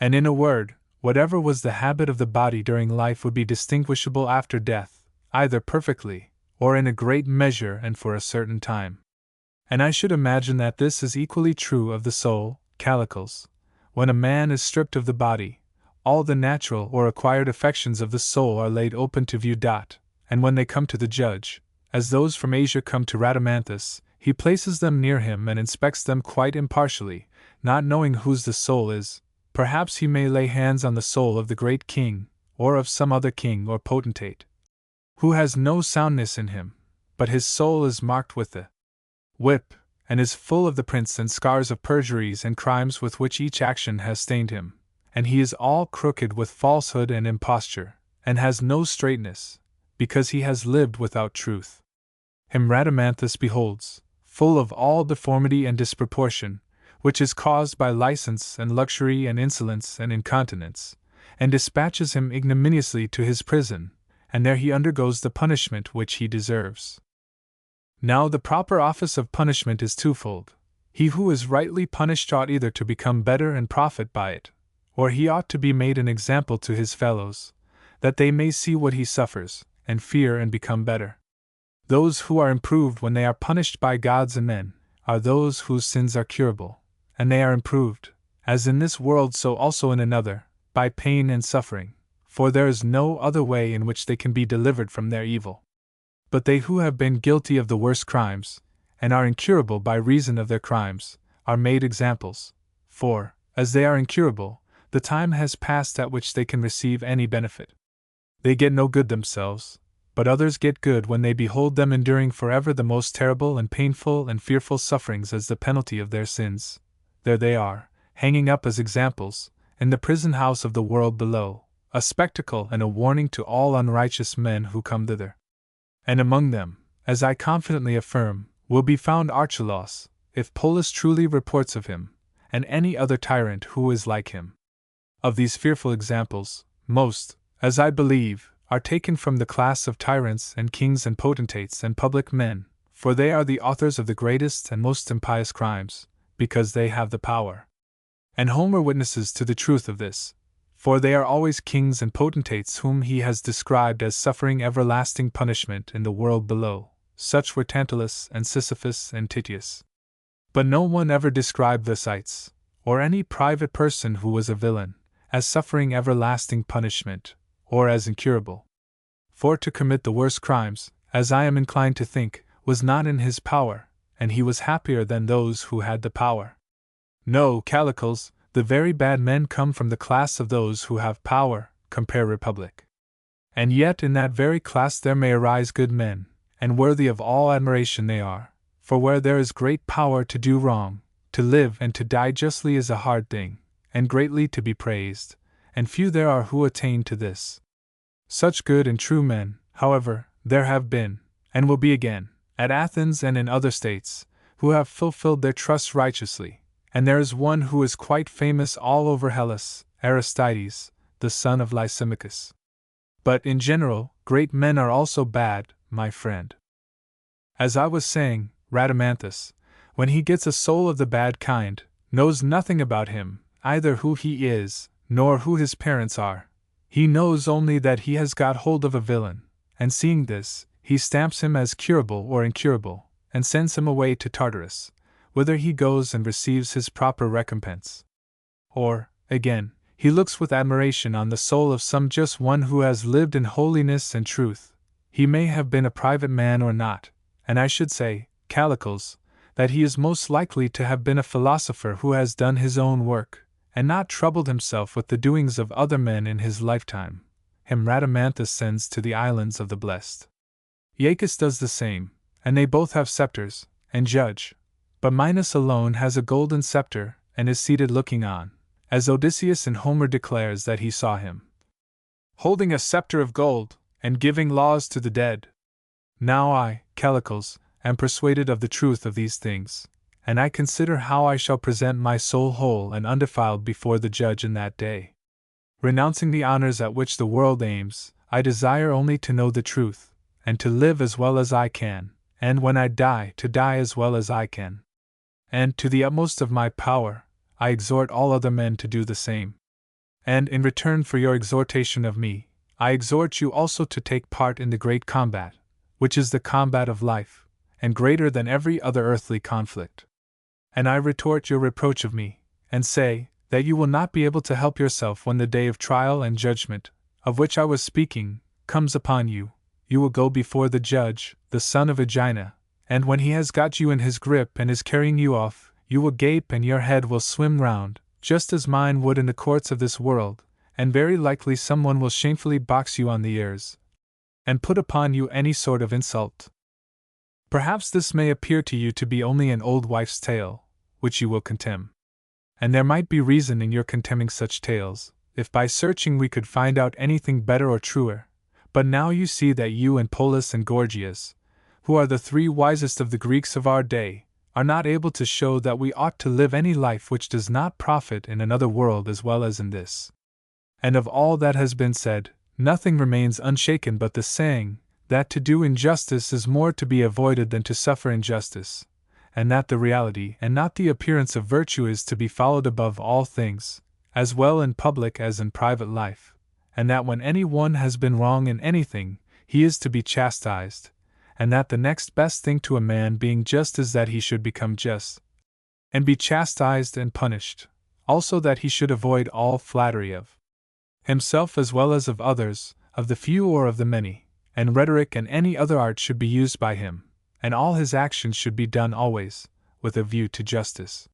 And in a word, whatever was the habit of the body during life would be distinguishable after death, either perfectly, or in a great measure and for a certain time. And I should imagine that this is equally true of the soul, Callicles. When a man is stripped of the body, all the natural or acquired affections of the soul are laid open to view. And when they come to the judge, as those from Asia come to Rhadamanthus, he places them near him and inspects them quite impartially, not knowing whose the soul is. Perhaps he may lay hands on the soul of the great king, or of some other king or potentate, who has no soundness in him, but his soul is marked with the whip, and is full of the prints and scars of perjuries and crimes with which each action has stained him, and he is all crooked with falsehood and imposture, and has no straightness, because he has lived without truth. Him Rhadamanthus beholds, full of all deformity and disproportion, which is caused by license and luxury and insolence and incontinence, and dispatches him ignominiously to his prison, and there he undergoes the punishment which he deserves. Now the proper office of punishment is twofold. He who is rightly punished ought either to become better and profit by it, or he ought to be made an example to his fellows, that they may see what he suffers, and fear and become better. Those who are improved when they are punished by gods and men, are those whose sins are curable, and they are improved, as in this world so also in another, by pain and suffering, for there is no other way in which they can be delivered from their evil. But they who have been guilty of the worst crimes, and are incurable by reason of their crimes, are made examples, for, as they are incurable, the time has passed at which they can receive any benefit. They get no good themselves, but others get good when they behold them enduring forever the most terrible and painful and fearful sufferings as the penalty of their sins. There they are, hanging up as examples, in the prison house of the world below, a spectacle and a warning to all unrighteous men who come thither. And among them, as I confidently affirm, will be found Archelaus, if Polus truly reports of him, and any other tyrant who is like him. Of these fearful examples, most, as I believe, are taken from the class of tyrants and kings and potentates and public men, for they are the authors of the greatest and most impious crimes, because they have the power. And Homer witnesses to the truth of this, for they are always kings and potentates whom he has described as suffering everlasting punishment in the world below. Such were Tantalus and Sisyphus and Titius. But no one ever described the Scythes, or any private person who was a villain, as suffering everlasting punishment, or as incurable. For to commit the worst crimes, as I am inclined to think, was not in his power, and he was happier than those who had the power. No, Callicles, the very bad men come from the class of those who have power, compare Republic. And yet in that very class there may arise good men, and worthy of all admiration they are, for where there is great power to do wrong, To live and to die justly is a hard thing, and greatly to be praised, and few there are who attain to this. Such good and true men, however, there have been, and will be again, at Athens and in other states, who have fulfilled their trust righteously, and there is one who is quite famous all over Hellas, Aristides, the son of Lysimachus. But in general, great men are also bad, my friend. As I was saying, Rhadamanthus, when he gets a soul of the bad kind, knows nothing about him, either who he is, nor who his parents are. He knows only that he has got hold of a villain, and seeing this, he stamps him as curable or incurable, and sends him away to Tartarus, whither he goes and receives his proper recompense. Or, again, he looks with admiration on the soul of some just one who has lived in holiness and truth. He may have been a private man or not, and I should say, Callicles, that he is most likely to have been a philosopher who has done his own work, and not troubled himself with the doings of other men in his lifetime. Him Rhadamanthus sends to the islands of the blessed. Aeacus does the same, and they both have scepters, and judge. But Minos alone has a golden scepter, and is seated looking on, as Odysseus in Homer declares that he saw him, holding a scepter of gold, and giving laws to the dead. Now I, Callicles, am persuaded of the truth of these things, and I consider how I shall present my soul whole and undefiled before the judge in that day. Renouncing the honors at which the world aims, I desire only to know the truth, and to live as well as I can, and when I die, to die as well as I can. And, to the utmost of my power, I exhort all other men to do the same. And, in return for your exhortation of me, I exhort you also to take part in the great combat, which is the combat of life, and greater than every other earthly conflict. And I retort your reproach of me, and say, that you will not be able to help yourself when the day of trial and judgment, of which I was speaking, comes upon you. You will go before the judge, the son of Aegina, and when he has got you in his grip and is carrying you off, you will gape and your head will swim round, just as mine would in the courts of this world, and very likely someone will shamefully box you on the ears, and put upon you any sort of insult. Perhaps this may appear to you to be only an old wife's tale, which you will contemn. And there might be reason in your contemning such tales, if by searching we could find out anything better or truer. But now you see that you and Polus and Gorgias, who are the three wisest of the Greeks of our day, are not able to show that we ought to live any life which does not profit in another world as well as in this. And of all that has been said, nothing remains unshaken but the saying, that to do injustice is more to be avoided than to suffer injustice, and that the reality and not the appearance of virtue is to be followed above all things, as well in public as in private life, and that when any one has been wrong in anything, he is to be chastised, and that the next best thing to a man being just is that he should become just, and be chastised and punished, also that he should avoid all flattery of himself as well as of others, of the few or of the many, and rhetoric and any other art should be used by him, and all his actions should be done always, with a view to justice.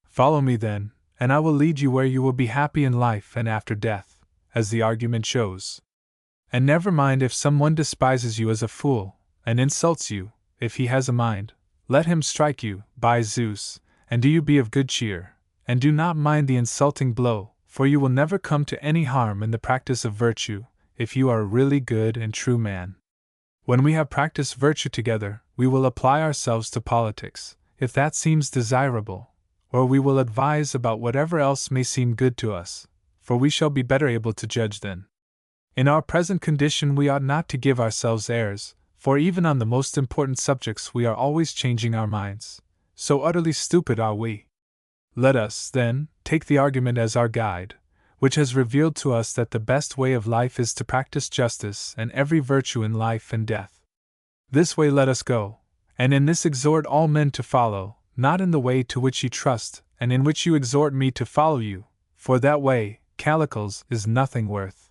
Follow me then, and I will lead you where you will be happy in life and after death, as the argument shows. And never mind if someone despises you as a fool, and insults you, if he has a mind, let him strike you, by Zeus, and do you be of good cheer, and do not mind the insulting blow, for you will never come to any harm in the practice of virtue, if you are a really good and true man. When we have practiced virtue together, we will apply ourselves to politics, if that seems desirable, or we will advise about whatever else may seem good to us, for we shall be better able to judge then. In our present condition we ought not to give ourselves airs, for even on the most important subjects we are always changing our minds, so utterly stupid are we. Let us, then, take the argument as our guide, which has revealed to us that the best way of life is to practice justice and every virtue in life and death. This way let us go, and in this exhort all men to follow, not in the way to which you trust, and in which you exhort me to follow you, for that way, Callicles, is nothing worth.